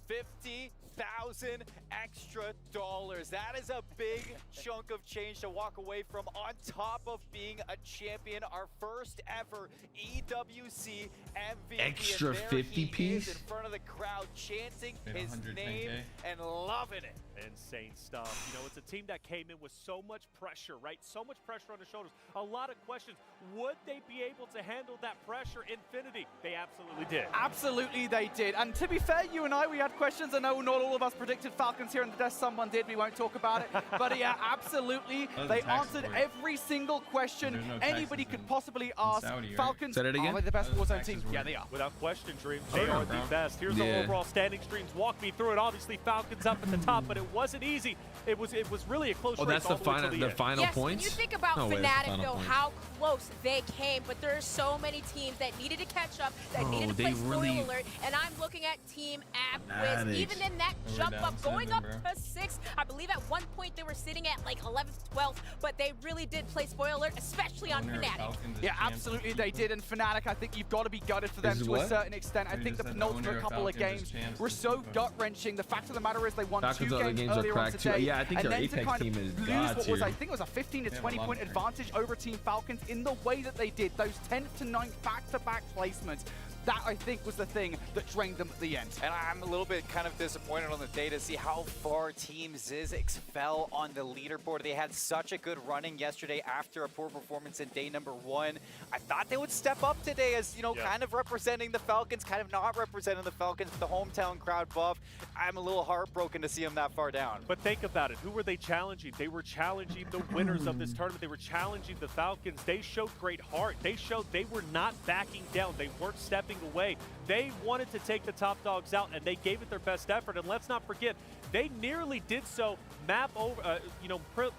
50,000 extra dollars. That is a big chunk of change to walk away from, on top of being a champion, our first ever EWC MVP. Extra And there 50 he piece? is in front of the crowd, chanting Made his 110K. name and loving it. Insane stuff. You know, it's a team that came in with so much pressure, right? So much pressure on their shoulders. A lot of questions. Would they be able to handle that pressure? Infinity, they absolutely did. Absolutely they did. And to be fair, you and I, we had questions. I know not all of us predicted Falcons here in the desk. Someone did. We won't talk about it. But yeah, absolutely. They answered every single question anybody could possibly ask. Saudi, right? Falcons Say that again? are they the best Warzone team? Yeah, they are. Without question, Dream, they are the best. Here's the Yeah. overall standing streams. Walk me through it. Obviously, Falcons up at the top, but it wasn't easy. It was really a close race. That's all the way final. till The end. final Yes, points. when you think about No way, that's the Fnatic, final though, points. how close they came, but there are so many teams that needed to catch up, that Oh, needed to they play spoiler really- alert, and I'm looking at Team Abwiz. Fnatic. Even in that We're jump down up, going 7, up bro. to 6, I believe at one point they were sitting at like 11th, 12th, but they really did play spoiler alert, especially on Owner of Fnatic. Falcons is Yeah, champion. absolutely they did. And Fnatic, I think you've got to be gutted for them Is to what? a certain extent. I You think just the said the owner penultimate of couple of Falcons is games champs were this so season. gut-wrenching. The fact of the matter is they won Falcons 2 other games games are earlier on cracked too. today. Yeah, I think and their then to Apex kind team of is lose god what was, tier. I think it was a 15 to They have a 20 lot point of advantage over Team Falcons in the way that they did. Those 10th to 9th back-to-back placements. That, I think, was the thing that drained them at the end. And I'm a little bit kind of disappointed on the day to see how far Team Zizix fell on the leaderboard. They had such a good running yesterday after a poor performance in day number 1. I thought they would step up today as, you know, kind of representing the Falcons, kind of not representing the Falcons, the hometown crowd buff. I'm a little heartbroken to see them that far down. But think about it. Who were they challenging? They were challenging the winners of this tournament. They were challenging the Falcons. They showed great heart. They showed they were not backing down. They weren't stepping away. They wanted to take the top dogs out, and they gave it their best effort. And let's not forget, they nearly did so map over,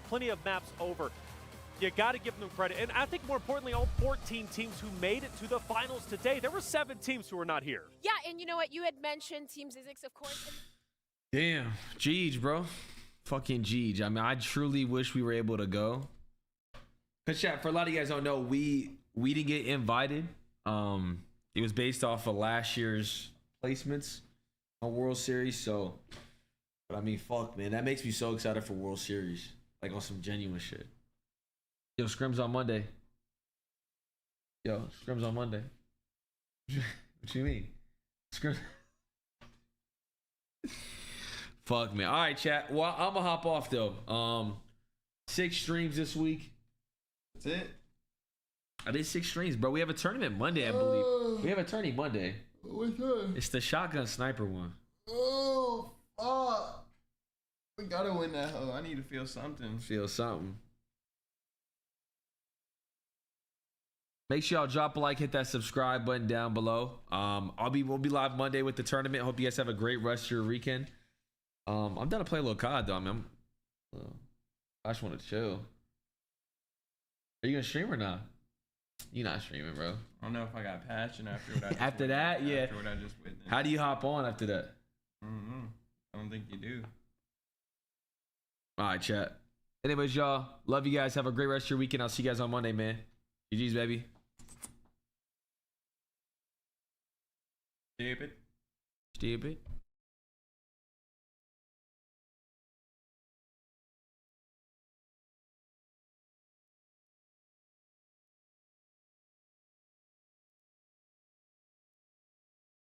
plenty of maps over. You got to give them credit. And I think more importantly, all 14 teams who made it to the finals today. There were 7 teams who were not here. Yeah, and you know what? You had mentioned Team Zizix, of course. Damn, Jeej, bro. Fucking Jeej. I mean, I truly wish we were able to go. Cause chat, for a lot of you guys don't know, we didn't get invited. It was based off of last year's placements on World Series. So, but I mean, fuck, man, that makes me so excited for World Series, like on some genuine shit. Yo, scrims on Monday. Yo, scrims on Monday. What you mean? Scrims. Fuck, man. All right, chat. Well, I'm gonna hop off though. 6 streams this week. That's it. I did 6 streams, bro. We have a tournament Monday, I believe. We have a tourney Monday. What's that? It's the shotgun sniper one. Oh, fuck. We gotta win that hoe. I need to feel something. Feel something. Make sure y'all drop a like, hit that subscribe button down below. We'll be live Monday with the tournament. Hope you guys have a great rest of your weekend. I'm down to play a little COD though. I mean, I just want to chill. Are you gonna stream or not? You not streaming, bro. I don't know if I got passion after what I just After that, yeah. After what I just witnessed. How do you hop on after that? I don't think you do. All right, chat. Anyways, y'all, love you guys. Have a great rest of your weekend. I'll see you guys on Monday, man. GG's, baby. Stupid. Stupid.